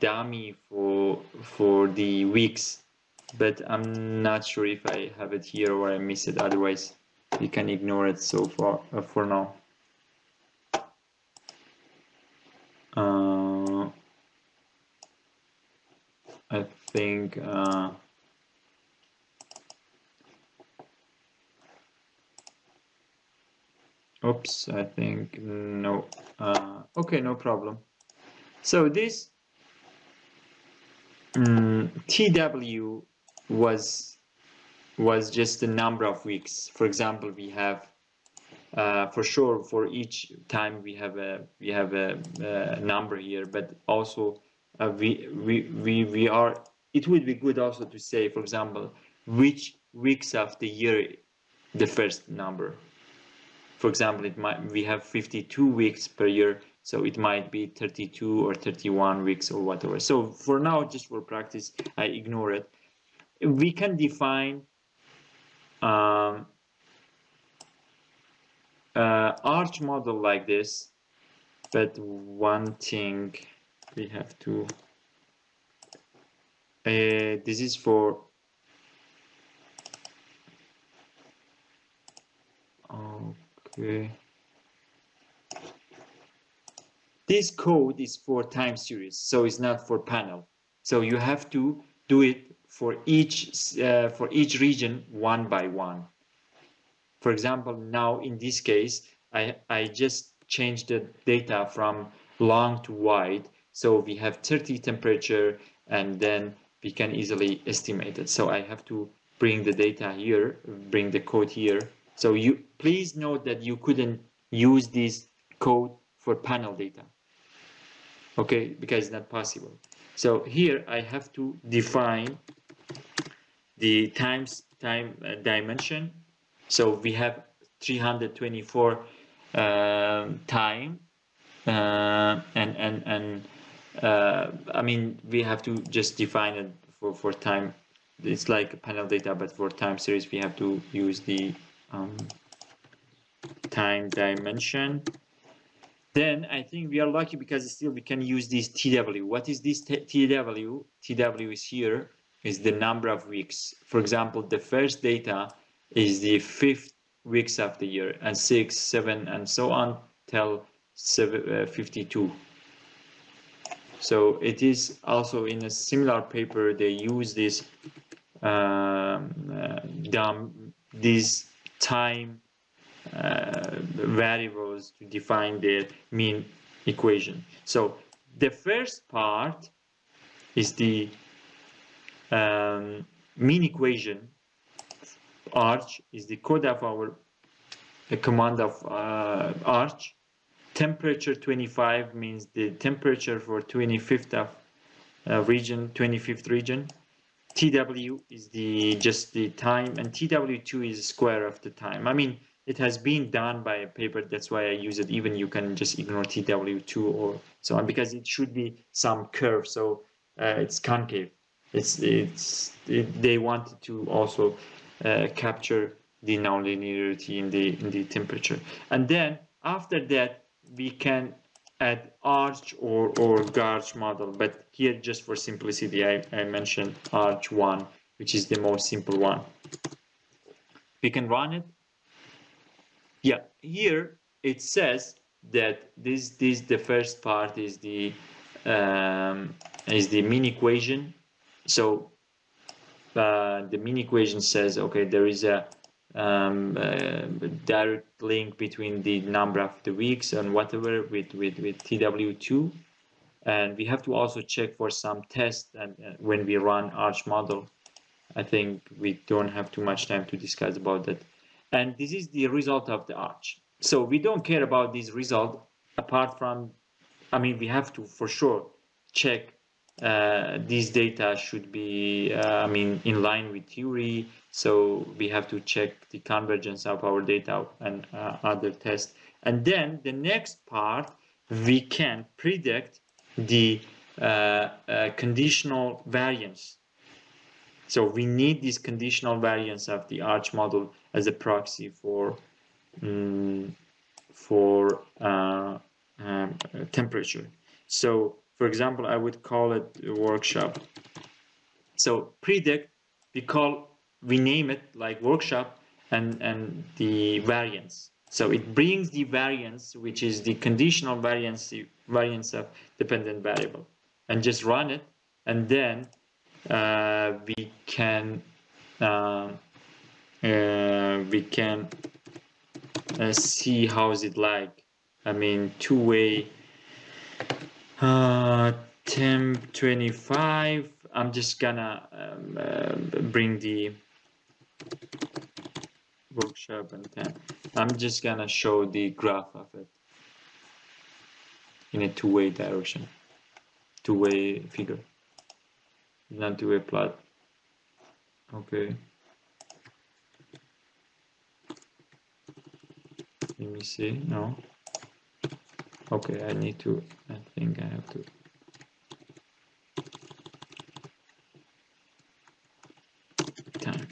dummy for the weeks, but I'm not sure if I have it here or I miss it. Otherwise, we can ignore it so far for now. I think. Oops, I think no. Okay, no problem. So this TW was just the number of weeks. For example, we have for sure for each time we have a number here, but also we are. It would be good also to say, for example, which weeks of the year the first number. For example, we have 52 weeks per year, so it might be 32 or 31 weeks or whatever. So for now, just for practice, I ignore it. We can define arch model like this, but one thing we have to this is for okay. This code is for time series, so it's not for panel. So you have to do it for each region one by one. For example, now in this case, I just changed the data from long to wide. So we have 30 temperature, and then we can easily estimate it. So I have to bring the data here, bring the code here. So you please note that you couldn't use this code for panel data. Okay, because it's not possible. So here I have to define the time dimension. So we have 324 time, and I mean we have to just define it for time. It's like panel data, but for time series we have to use the time dimension. Then I think we are lucky because still we can use this TW. What is this TW? TW is here, is the number of weeks. For example, the first data is the 5th weeks of the year, and 6, 7, and so on till 52. So it is also in a similar paper they use this these time variables to define the mean equation. So the first part is the mean equation. Arch is the code of our command of arch. Temperature 25 means the temperature for 25th of region, 25th region. TW is just the time, and TW2 is square of the time. I mean, it has been done by a paper, that's why I use it. Even you can just ignore TW2 or so on, because it should be some curve, so it's concave. They wanted to also capture the nonlinearity in the temperature. And then after that, we can add arch or gauge model, but here just for simplicity I mentioned arch 1, which is the most simple one. We can run it. Yeah, here it says that the first part is the mean equation. So the mean equation says, okay, there is a direct link between the number of the weeks and whatever with TW2, and we have to also check for some tests. And when we run arch model, I think we don't have too much time to discuss about that. And this is the result of the arch. So we don't care about this result apart from, I mean, we have to for sure check these data should be, I mean, in line with theory. So we have to check the convergence of our data and other tests. And then the next part, we can predict the conditional variance. So we need this conditional variance of the arch model as a proxy for temperature. So, for example, I would call it a workshop. So predict, we name it like workshop, and the variance. So it brings the variance, which is the conditional variance of dependent variable, and just run it, and then we can see how is it like. I mean, two-way temp 25. I'm just gonna bring the workshop and I'm just gonna show the graph of it in a two-way direction, two-way figure, not two-way plot. Okay. Let me see. No. Okay, I think I have to. Time.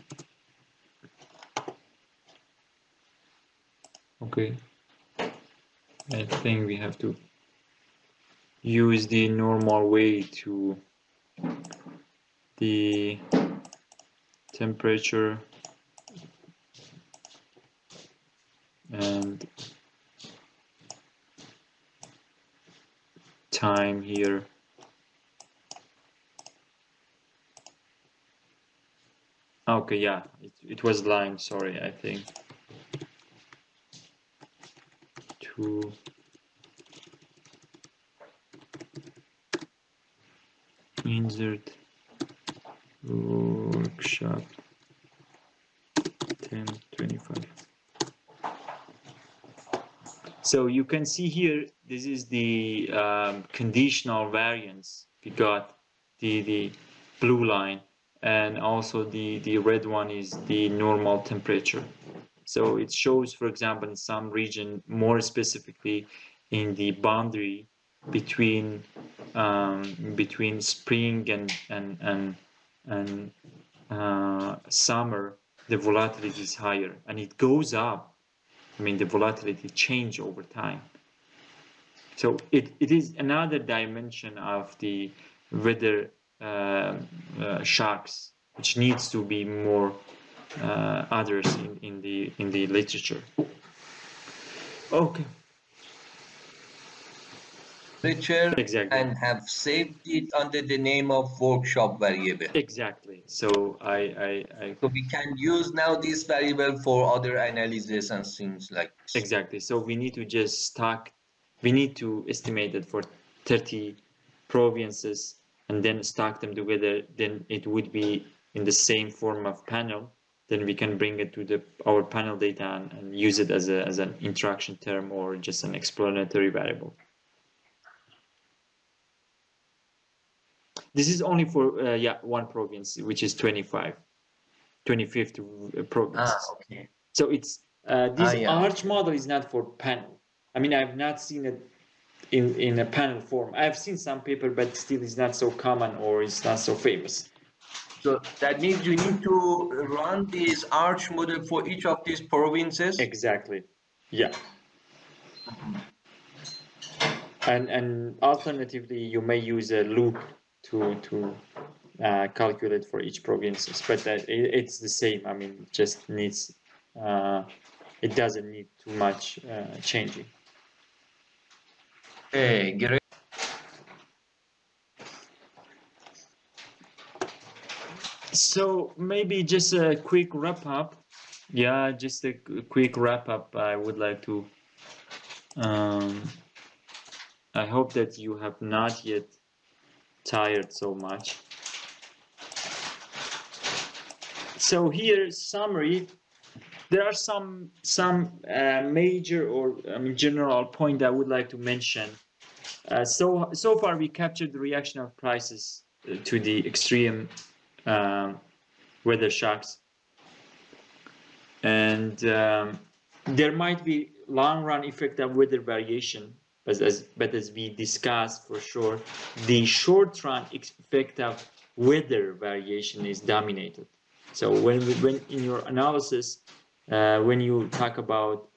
Okay. I think we have to use the normal way to the temperature and time here. Okay, yeah, it was line, sorry, I think. To insert workshop 1025. So you can see here, this is the conditional variance. We got the blue line, and also the red one is the normal temperature. So it shows, for example, in some region, more specifically in the boundary between spring and summer, the volatility is higher, and it goes up. I mean, the volatility change over time. So it is another dimension of the weather shocks, which needs to be more addressed in the literature. Okay. Exactly. And have saved it under the name of workshop variable. Exactly. So so we can use now this variable for other analysis and things like this. Exactly. So we need to just we need to estimate it for 30 provinces and then stack them together. Then it would be in the same form of panel. Then we can bring it to our panel data and use it as an interaction term or just an explanatory variable. This is only for one province, which is 25, 25th province. Okay. So it's this arch model is not for panel. I mean, I've not seen it in a panel form. I've seen some paper, but still it's not so common or it's not so famous. So that means you need to run this arch model for each of these provinces? Exactly. Yeah. And alternatively, you may use a loop to calculate for each province, but it's the same. I mean, it just needs it doesn't need too much changing. Hey, great. So maybe just a quick wrap up. Yeah, just a quick wrap up. I would like to. I hope that you have not yet tired so much. So here, summary. There are some major or general point I would like to mention So far we captured the reaction of prices to the extreme weather shocks, and there might be long-run effect of weather variation, but as we discussed, for sure, the short-run effect of weather variation is dominated. So when in your analysis, when you talk about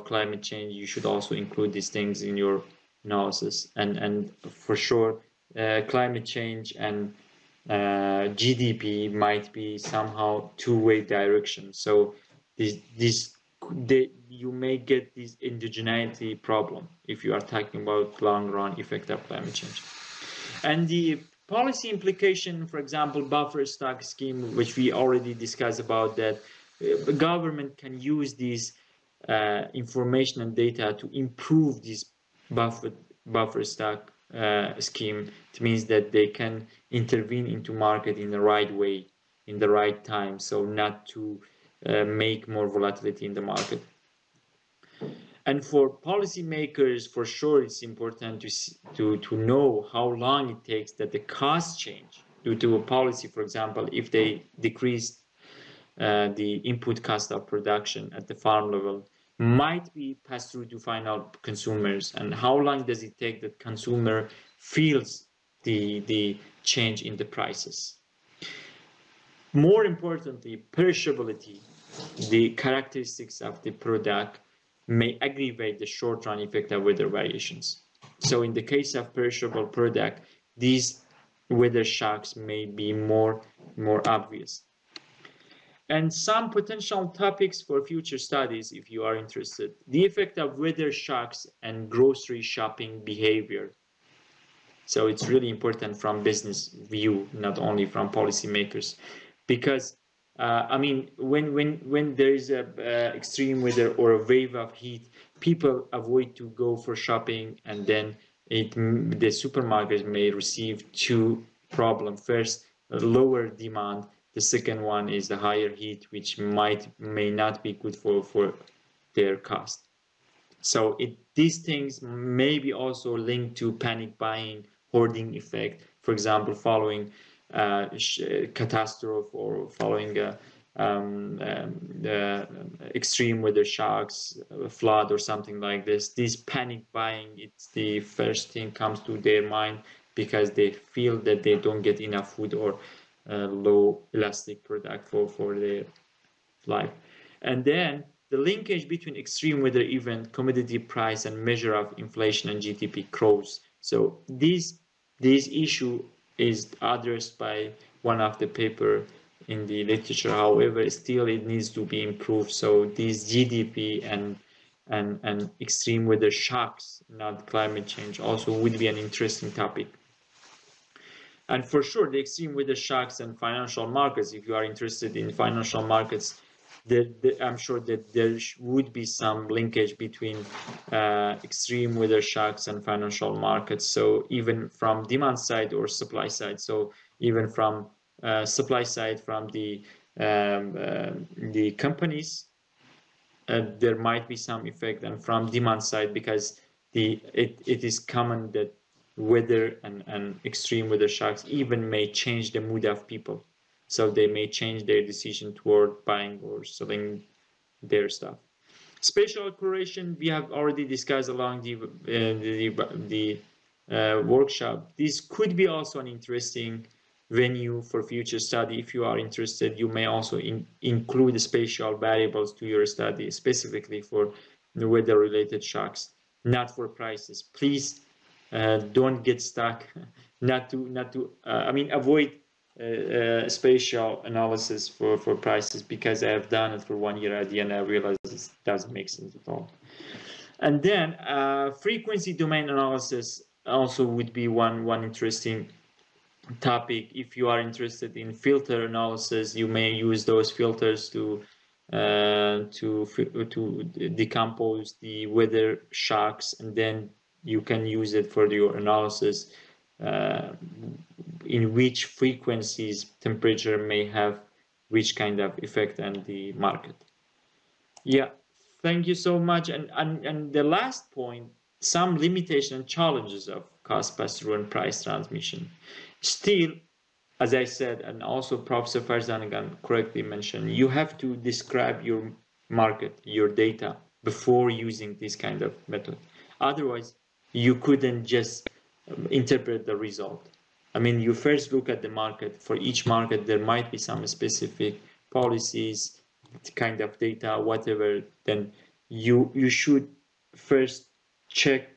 climate change, you should also include these things in your analysis. And for sure, climate change and GDP might be somehow two-way direction. So you may get this indigeneity problem if you are talking about long-run effect of climate change. And the policy implication, for example, buffer stock scheme, which we already discussed about, that the government can use these information and data to improve this buffer stock scheme. It means that they can intervene into market in the right way, in the right time, so not to make more volatility in the market. And for policymakers, for sure, it's important to know how long it takes that the cost change due to a policy. For example, if they decrease the input cost of production at the farm level, might be passed through to final consumers, and how long does it take that consumer feels the change in the prices. More importantly, perishability, the characteristics of the product, may aggravate the short-run effect of weather variations. So in the case of perishable product, these weather shocks may be more obvious. And some potential topics for future studies, if you are interested: the effect of weather shocks and grocery shopping behavior. So it's really important from business view, not only from policymakers, because I mean, when there is a extreme weather or a wave of heat, people avoid to go for shopping, and then the supermarkets may receive two problems. First, lower demand. The second one is the higher heat, which may not be good for their cost. So these things may be also linked to panic buying, hoarding effect. For example, following catastrophe or following extreme weather shocks, flood or something like this. This panic buying, it's the first thing comes to their mind because they feel that they don't get enough food or low elastic product for their life. And then the linkage between extreme weather event, commodity price, and measure of inflation and GDP grows. So this issue is addressed by one of the paper in the literature. However, still it needs to be improved. So these GDP and extreme weather shocks, not climate change, also would be an interesting topic. And for sure, the extreme weather shocks and financial markets, if you are interested in financial markets, I'm sure that there would be some linkage between extreme weather shocks and financial markets. So even from demand side or supply side, so even from supply side, from the companies, there might be some effect, and from demand side, because it is common that weather and extreme weather shocks even may change the mood of people. So they may change their decision toward buying or selling their stuff. Spatial correlation, we have already discussed along the workshop. This could be also an interesting venue for future study. If you are interested, you may also include the spatial variables to your study, specifically for the weather-related shocks, not for prices. Please don't get stuck. Avoid spatial analysis for prices, because I have done it for 1 year. At the end, I realized it doesn't make sense at all. And then frequency domain analysis also would be one interesting topic. If you are interested in filter analysis, you may use those filters to decompose the weather shocks, and then you can use it for your analysis, in which frequencies temperature may have which kind of effect on the market. Yeah, thank you so much. And the last point some limitation and challenges of cost pass-through and price transmission. Still, as I said, and also Professor Farzanagan correctly mentioned, you have to describe your market, your data, before using this kind of method. Otherwise, you couldn't just interpret the result. I mean, you first look at the market. For each market, there might be some specific policies, kind of data, whatever. Then you should first check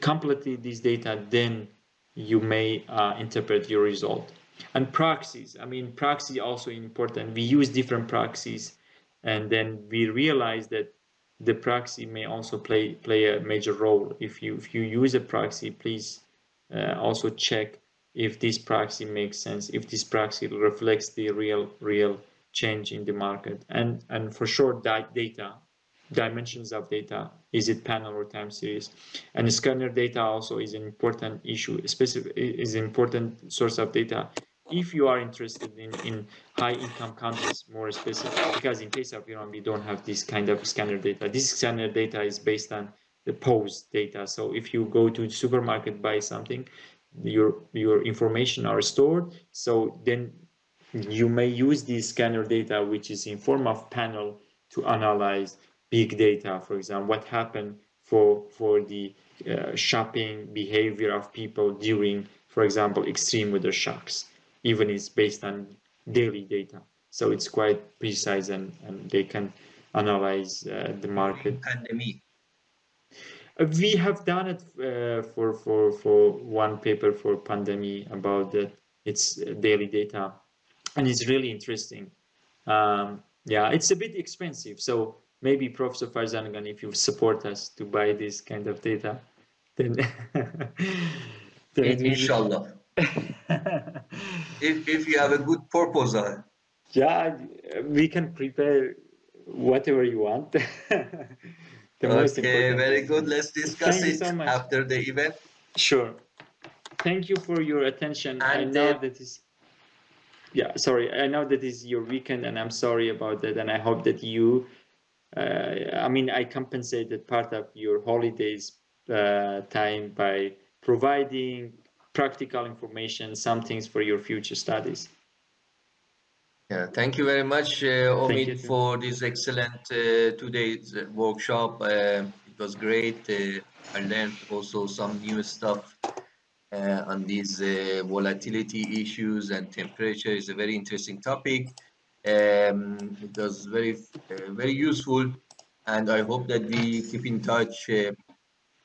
completely this data, then you may interpret your result. And proxies, I mean, proxy also important. We use different proxies, and then we realize that the proxy may also play a major role. If you use a proxy, please also check if this proxy makes sense, if this proxy reflects the real change in the market, and for sure that data, dimensions of data, is it panel or time series, and scanner data also is an important issue, is an important source of data if you are interested in high income countries more specific, because in case of Iran we don't have this kind of scanner data. This scanner data is based on the POS data, so if you go to the supermarket buy something, your information are stored, so then you may use this scanner data, which is in form of panel, to analyze big data. For example, what happened for the shopping behavior of people during, for example, extreme weather shocks. Even it's based on daily data, so it's quite precise, and they can analyze the market. Pandemic. We have done it for one paper for pandemic about that. It's daily data, and it's really interesting. Yeah, it's a bit expensive, so maybe Professor Farzanagan, if you support us to buy this kind of data, then Inshallah. if you have a good proposal. Yeah, we can prepare whatever you want. Okay, very good. Let's discuss it so after the event. Sure. Thank you for your attention. I know that is, sorry, I know that is your weekend, and I'm sorry about that. And I hope that you, I mean, I compensated part of your holidays time by providing practical information, some things for your future studies. Yeah, thank you very much, Omid, for this excellent 2 days workshop. It was great. I learned also some new stuff on these volatility issues, and temperature is a very interesting topic. It was very useful, and I hope that we keep in touch.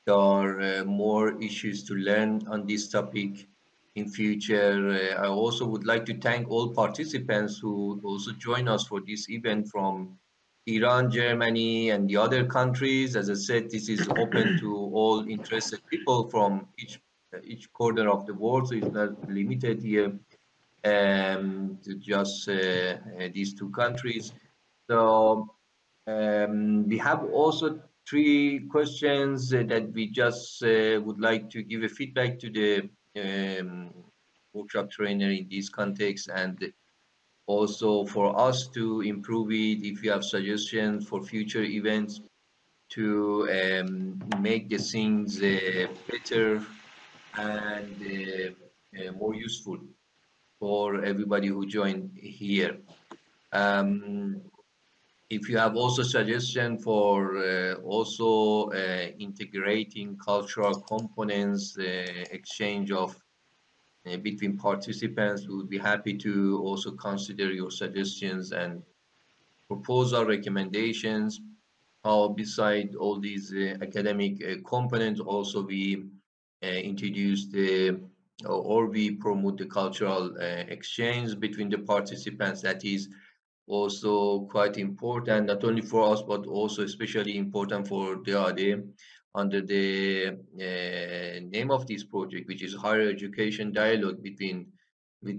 There are more issues to learn on this topic in future. I also would like to thank all participants who also join us for this event from Iran, Germany, and the other countries. As I said, this is open to all interested people from each corner of the world, so it's not limited here to just these two countries. So we have also 3 questions that we just would like to give a feedback to the workshop trainer in this context, and also for us to improve it. If you have suggestions for future events to make the things better and more useful for everybody who joined here. If you have also suggestion for also integrating cultural components, exchange of between participants, we would be happy to also consider your suggestions and proposal recommendations. How beside all these academic components, also we introduce the or we promote the cultural exchange between the participants. That is also quite important, not only for us, but also especially important for the other under the name of this project, which is higher education dialogue with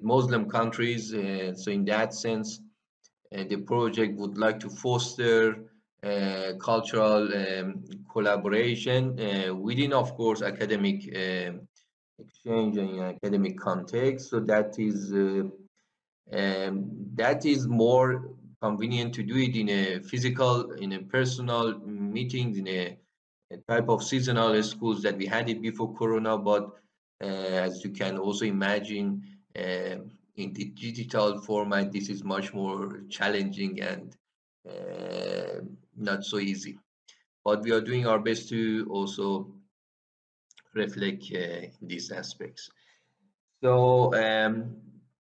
Muslim countries. So in that sense, the project would like to foster cultural collaboration within, of course, academic exchange and academic context. So that is more convenient to do it in a physical, in a personal meeting, in a type of seasonal schools that we had it before Corona, but as you can also imagine, in the digital format, this is much more challenging and not so easy. But we are doing our best to also reflect these aspects. So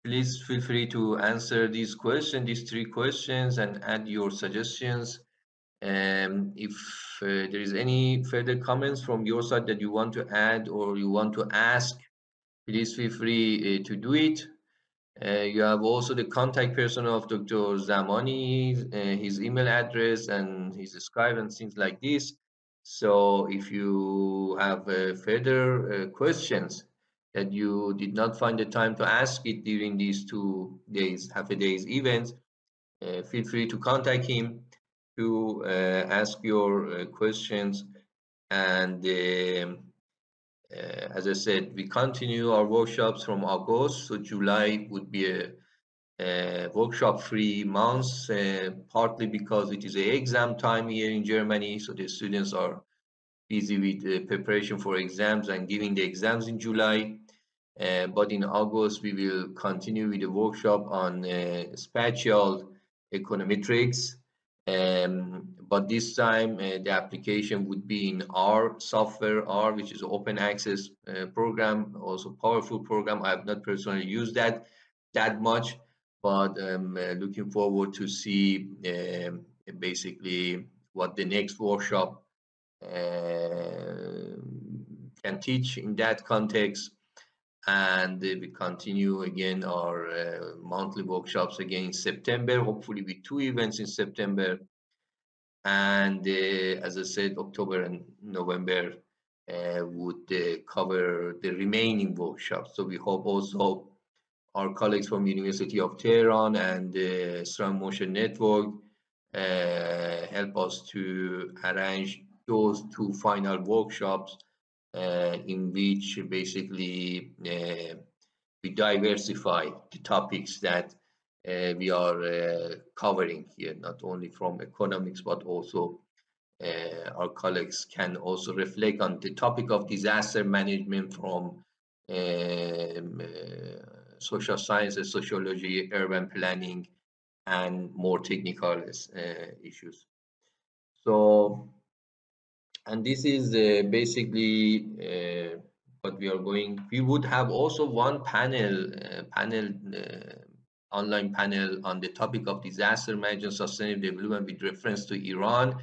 please feel free to answer these questions, these three questions, and add your suggestions. If there is any further comments from your side that you want to add or you want to ask, please feel free to do it. You have also the contact person of Dr. Zamani, his email address and his Skype and things like this. So if you have further questions that you did not find the time to ask it during these 2 days, half a day's events, feel free to contact him to ask your questions. And as I said, we continue our workshops from August, so July would be a workshop-free month, partly because it is an exam time here in Germany, so the students are busy with preparation for exams and giving the exams in July. But in August, we will continue with a workshop on spatial econometrics. But this time, the application would be in R software, R, which is open access program, also powerful program. I have not personally used that much, but I'm looking forward to see basically what the next workshop can teach in that context. And we continue again our monthly workshops again in September, hopefully with 2 events in September. And as I said, October and November would cover the remaining workshops. So we hope also our colleagues from University of Tehran and the Strong Motion Network help us to arrange those 2 final workshops in which basically we diversify the topics that we are covering here, not only from economics, but also our colleagues can also reflect on the topic of disaster management from social sciences, sociology, urban planning, and more technical issues. So, and this is basically what we are going. We would have also one online panel on the topic of disaster management, sustainable development with reference to Iran,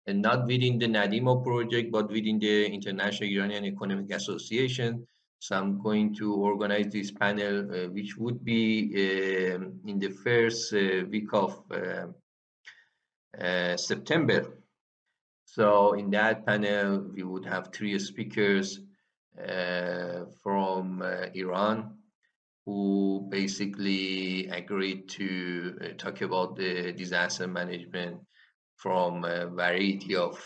and not within the NaDiMa project, but within the International Iranian Economic Association. So I'm going to organize this panel, which would be in the first week of September. So in that panel, we would have 3 speakers from Iran who basically agreed to talk about the disaster management from a variety of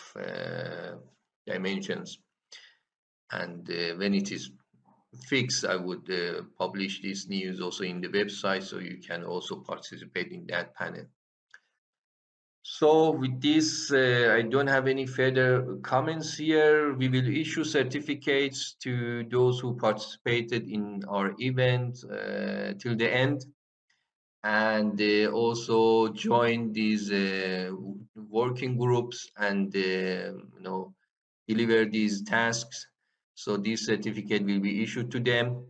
dimensions. And when it is fixed, I would publish this news also in the website, so you can also participate in that panel. So with this, I don't have any further comments here. We will issue certificates to those who participated in our event till the end, and also join these working groups and deliver these tasks. So this certificate will be issued to them.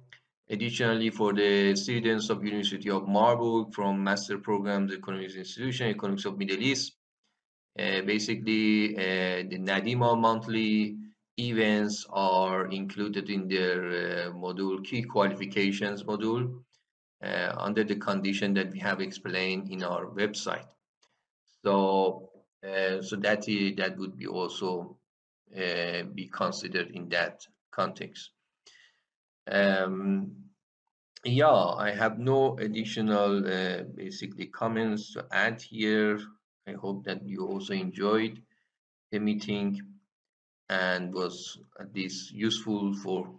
Additionally, for the students of University of Marburg from Master Programs Economics Institution, Economics of Middle East, basically the NaDiMa monthly events are included in their module, key qualifications module, under the condition that we have explained in our website. So, that would be also be considered in that context. Yeah, I have no additional basically comments to add here. I hope that you also enjoyed the meeting and was at least useful for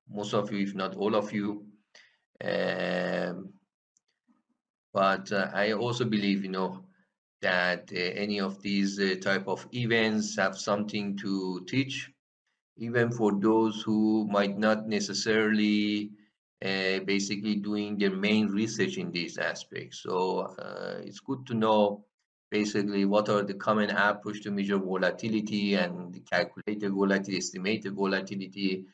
most of you, if not all of you. But I also believe, that any of these type of events have something to teach, even for those who might not necessarily basically doing their main research in these aspects. So it's good to know basically what are the common approach to measure volatility and the calculated volatility, estimated volatility,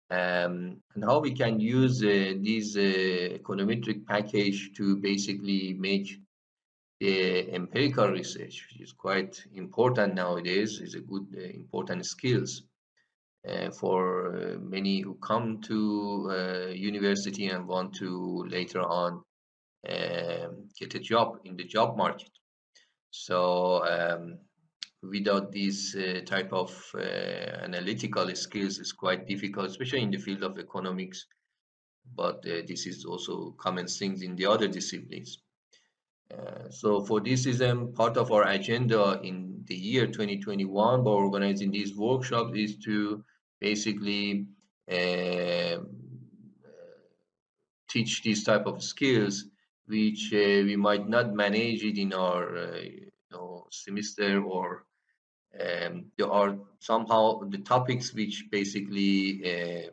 and how we can use these econometric package to basically make the empirical research, which is quite important nowadays, is a good important skills for many who come to university and want to later on get a job in the job market. So without these type of analytical skills, it's quite difficult, especially in the field of economics. But this is also common things in the other disciplines. So for this reason, part of our agenda in the year 2021 by organizing these workshops is to basically teach these type of skills, which we might not manage it in our semester, or there are somehow the topics which basically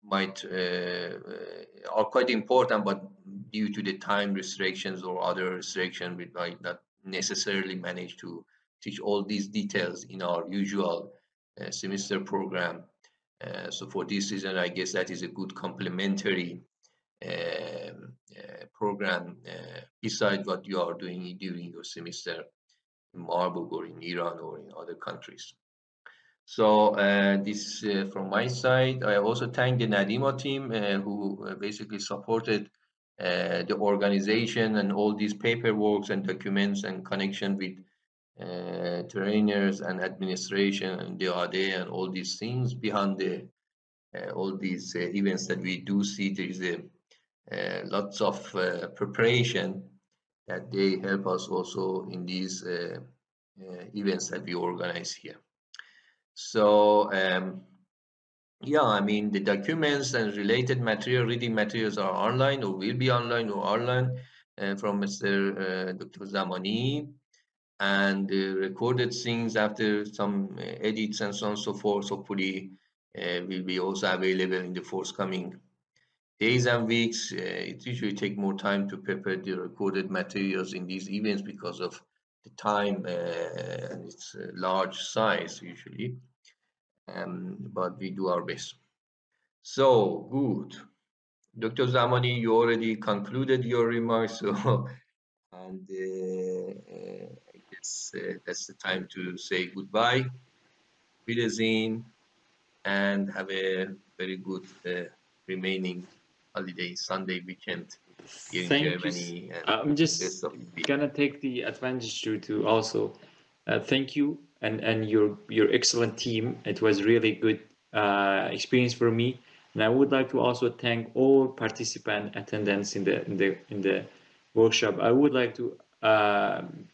might are quite important, but due to the time restrictions or other restrictions, we might not necessarily manage to teach all these details in our usual semester program. So for this reason, I guess that is a good complementary program beside what you are doing during your semester in Marburg or in Iran or in other countries. So this from my side. I also thank the NaDiMa team who basically supported the organization and all these paperwork and documents and connection with trainers and administration and the AD and all these things behind the all these events that we do see. There is lots of preparation that they help us also in these events that we organize here. So yeah, I mean the documents and related material, reading materials are online or will be online from Mr. Dr. Zamani, and recorded things after some edits and so on and so forth, hopefully will be also available in the forthcoming days and weeks. It usually take more time to prepare the recorded materials in these events because of the time and its large size usually. But we do our best. So good. Dr. Zamani, you already concluded your remarks, so and I guess that's the time to say goodbye, Wiedersehen, and have a very good remaining holiday Sunday weekend here in Thank you. Germany and I'm just rest of the week. gonna take the advantage to also thank you and your excellent team. It was really good experience for me, and I would like to also thank all participant attendants in the workshop. I would like to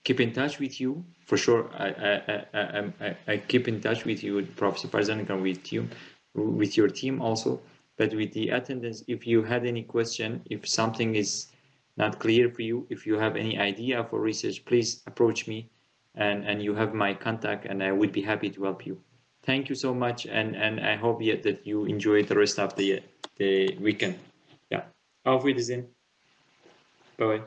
keep in touch with you for sure. I keep in touch with you, Professor Farzan, and with your team also. But with the attendance, if you had any question, if something is not clear for you, if you have any idea for research, please approach me, and you have my contact, and I would be happy to help you. Thank you so much, and I hope that you enjoy the rest of the weekend. Yeah, auf Wiedersehen. Bye.